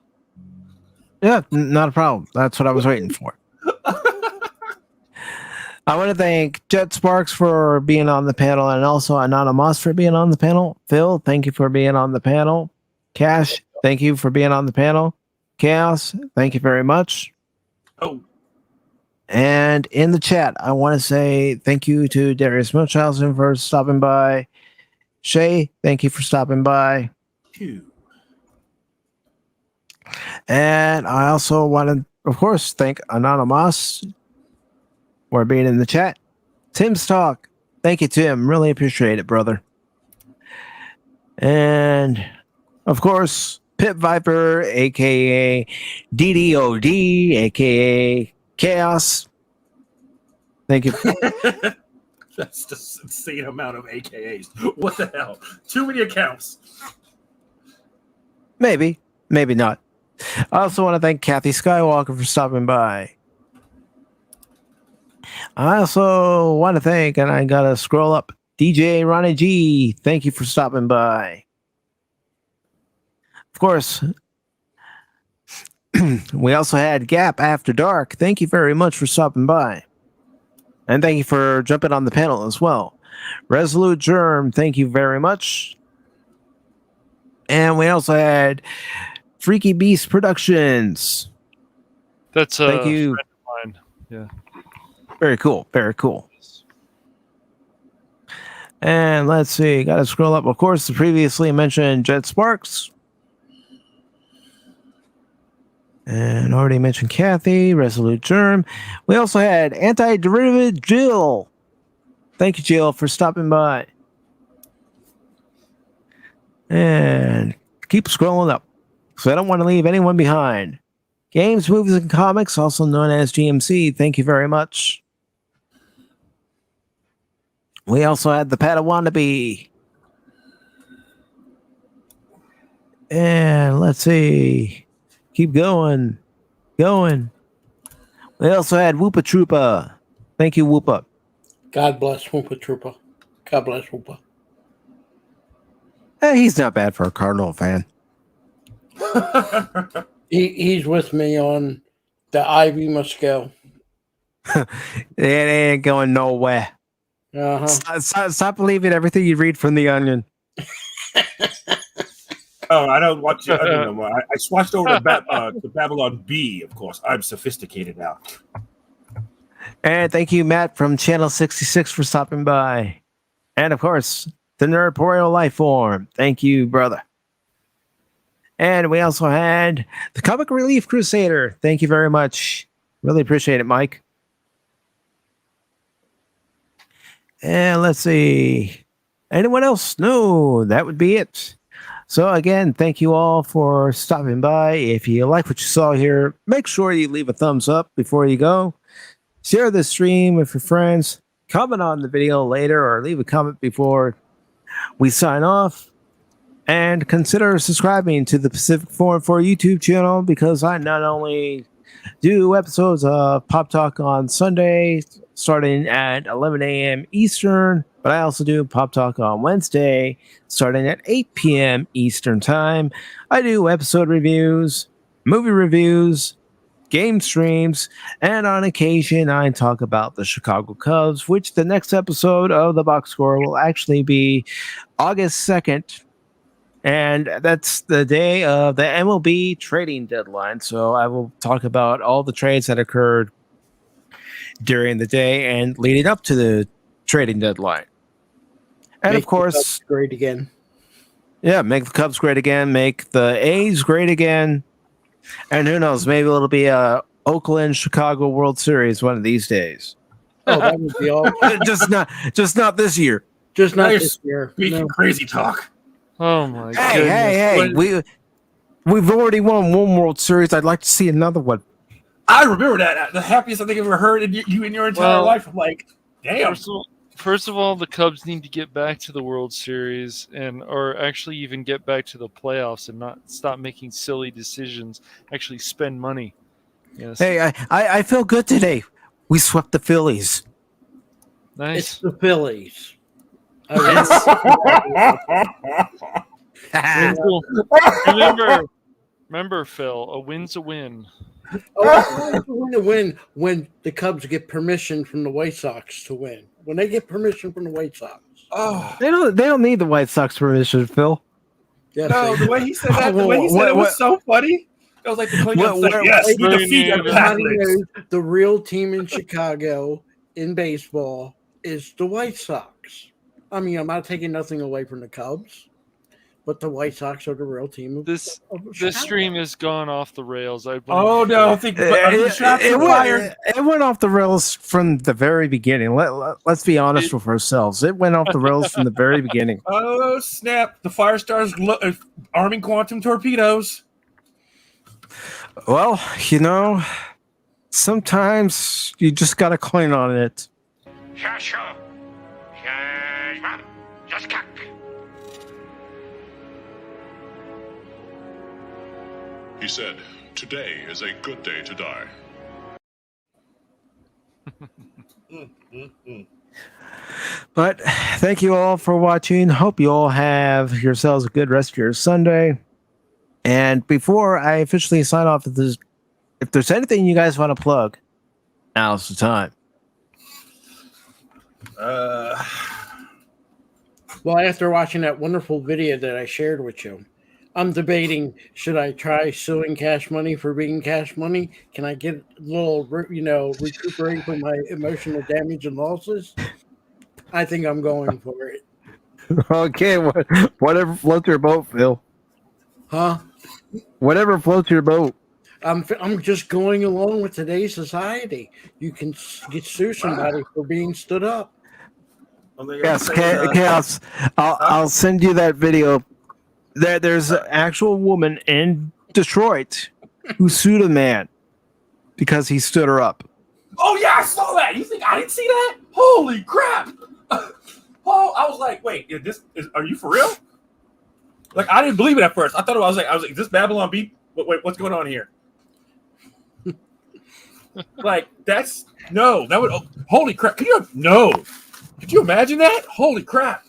Yeah, not a problem. That's what I was waiting for. I want to thank Jet Sparks for being on the panel and also Anonymous for being on the panel. Phil, thank you for being on the panel. Cash, thank you for being on the panel. Chaos, thank you very much. Oh. And in the chat, I want to say thank you to Darius Munchausen for stopping by. Shay, thank you for stopping by. And I also want to, of course, thank Anonymous for being in the chat. Tim's Talk, thank you, Tim. Really appreciate it, brother. And, of course, Pit Viper, a.k.a. DDOD, a.k.a. Chaos. Thank you. That's just insane amount of AKAs. What the hell? Too many accounts. Maybe not. I also want to thank Kathy Skywalker for stopping by. I also want to thank, and I gotta scroll up, DJ Ronnie G. Thank you for stopping by. Of course, we also had Gap After Dark. Thank you very much for stopping by. And thank you for jumping on the panel as well. Resolute Germ, thank you very much. And we also had Freaky Beast Productions. That's thank you. Friend of mine. Yeah. Very cool. Very cool. And let's see. Got to scroll up. Of course, the previously mentioned Jet Sparks. And already mentioned Kathy, Resolute Germ. We also had Anti-Derivative Jill. Thank you, Jill, for stopping by. And keep scrolling up, so I don't want to leave anyone behind. Games, Movies, and Comics, also known as GMC. Thank you very much. We also had the Padawannabe. And let's see. Keep going. We also had Woopa Troopa. Thank you, Woopa. God bless Woopa Troopa. God bless Woopa. He's not bad for a Cardinal fan. He's with me on the Ivy Must Go. It ain't going nowhere. Stop believing everything you read from The Onion. Oh, I don't watch it anymore. I swatched over to Babylon B, of course. I'm sophisticated now. And thank you, Matt from Channel 66 for stopping by. And of course, the Nerdporeal Lifeform. Thank you, brother. And we also had the Comic Relief Crusader. Thank you very much. Really appreciate it, Mike. And let's see. Anyone else? No, that would be it. So again, thank you all for stopping by. If you like what you saw here, make sure you leave a thumbs up before you go. Share the stream with your friends. comment on the video later or leave a comment before we sign off. And consider subscribing to the PACIFIC414 YouTube channel, because I not only do episodes of Pop Talk on Sunday starting at 11 a.m. Eastern, but I also do Pop Talk on Wednesday starting at 8 p.m. Eastern Time. I do episode reviews, movie reviews, game streams, and on occasion I talk about the Chicago Cubs, which the next episode of the Box Score will actually be August 2nd. And that's the day of the MLB trading deadline. So I will talk about all the trades that occurred during the day and leading up to the trading deadline. And Make of course, the Cubs great again. Yeah, make the Cubs great again. Make the A's great again. And who knows, maybe it'll be a Oakland Chicago World Series one of these days. Oh, that would be all. just not this year. Just not Nice. this year. Speaking No. crazy talk. Oh my goodness. Hey, we've already won one World Series. I'd like to see another one. I remember that. The happiest I think I've ever heard in you in your entire life. I'm like, damn. First of all, the Cubs need to get back to the World Series or actually even get back to the playoffs and not stop making silly decisions. Actually spend money. Yes. Hey, I feel good today. We swept the Phillies. Nice. It's the Phillies. Remember, Phil, a win's a win. It's a win to win when the Cubs get permission from the White Sox to win. When they get permission from the White Sox. Oh, they don't need the White Sox permission, Phil. Yes, no, the way he said that, the way he said it was so funny. It was like the Klingons said, yes, we defeat the Catholics. The real team in Chicago in baseball is the White Sox. I mean, I'm not taking nothing away from the Cubs, but the White Sox are the real team. This stream has gone off the rails. I believe. Oh no! It went off the rails from the very beginning. Let's be honest with ourselves. It went off the rails from the very beginning. Oh snap! The Firestars arming quantum torpedoes. Well, sometimes you just gotta clean on it. He said, "Today is a good day to die." But thank you all for watching. Hope you all have yourselves a good rest of your Sunday. And before I officially sign off, if there's anything you guys want to plug, now's the time. Well, after watching that wonderful video that I shared with you, I'm debating, should I try suing Cash Money for being Cash Money? Can I get a little, recuperate from my emotional damage and losses? I think I'm going for it. Okay, whatever floats your boat, Phil. Huh? Whatever floats your boat. I'm just going along with today's society. You can sue somebody for being stood up. Yes, Chaos. I'll send you that video. There's an actual woman in Detroit who sued a man because he stood her up. Oh yeah, I saw that. You think I didn't see that? Holy crap! Oh, I was like, wait, are you for real? Like, I didn't believe it at first. I thought I was like, is this Babylon Beat? Wait, what's going on here? Like, that would. Holy crap! Could you imagine that? Holy crap!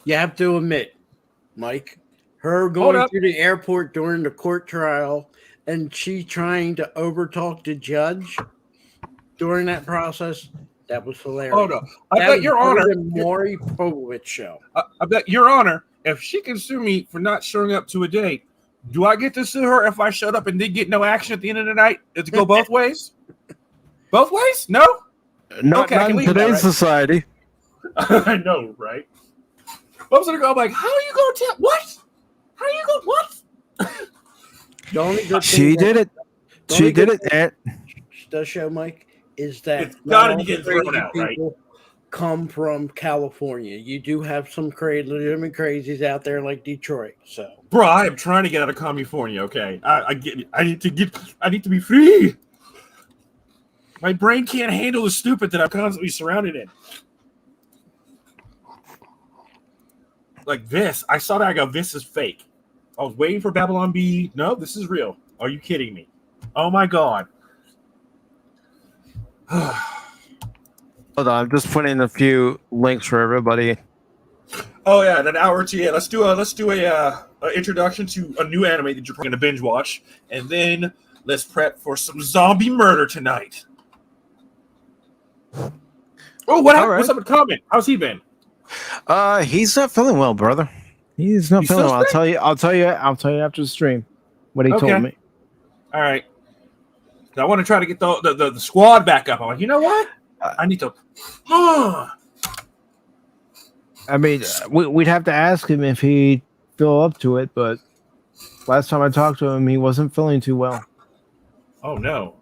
You have to admit, Mike, her going through the airport during the court trial and she trying to overtalk the judge during that process, that was hilarious. Oh no! I bet Your Honor, the Maury Povich show. I bet Your Honor, if she can sue me for not showing up to a date, do I get to sue her if I showed up and didn't get no action at the end of the night? Does it go both ways? Both ways? No. Not in today's society. I know, right? I was gonna go. I'm like, how are you going to tell? What? How are you going? What? The only good She did it. She did it. And does show, Mike, is that it's got to get thrown out, right? Come from California. You do have some legitimate crazies out there like Detroit. So, bro, I am trying to get out of California. Okay, I get it. I need to be free. My brain can't handle the stupid that I'm constantly surrounded in. Like this. I saw that. I go, this is fake. I was waiting for Babylon B. No, this is real. Are you kidding me? Oh my god. Hold on, I'm just putting in a few links for everybody. Oh yeah, in an hour or two. Yeah, let's do a introduction to a new anime that you're probably gonna binge watch, and then let's prep for some zombie murder tonight. Oh, what happened? Right. What's up with Common? How's he been? He's not feeling well, brother. He's not feeling well. I'll tell you after the stream what he told me. All right. I want to try to get the squad back up. I'm like, you know what? I need to. I mean, we'd have to ask him if he'd feel up to it, but last time I talked to him, he wasn't feeling too well. Oh no.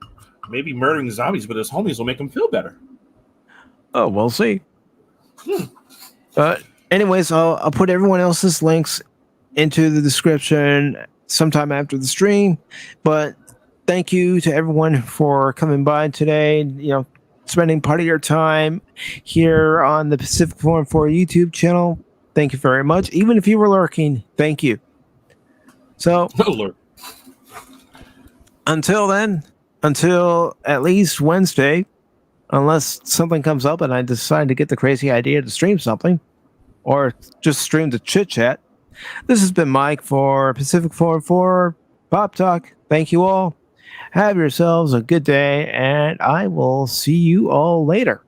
Maybe murdering zombies with his homies will make him feel better. Oh, we'll see. Anyways, I'll put everyone else's links into the description sometime after the stream. But thank you to everyone for coming by today. You know, spending part of your time here on the PACIFIC414 YouTube channel. Thank you very much. Even if you were lurking, thank you. So, until then, until at least Wednesday, unless something comes up and I decide to get the crazy idea to stream something or just stream the chit chat. This has been Mike for PACIFIC414 Pop Talk. Thank you all. Have yourselves a good day, and I will see you all later.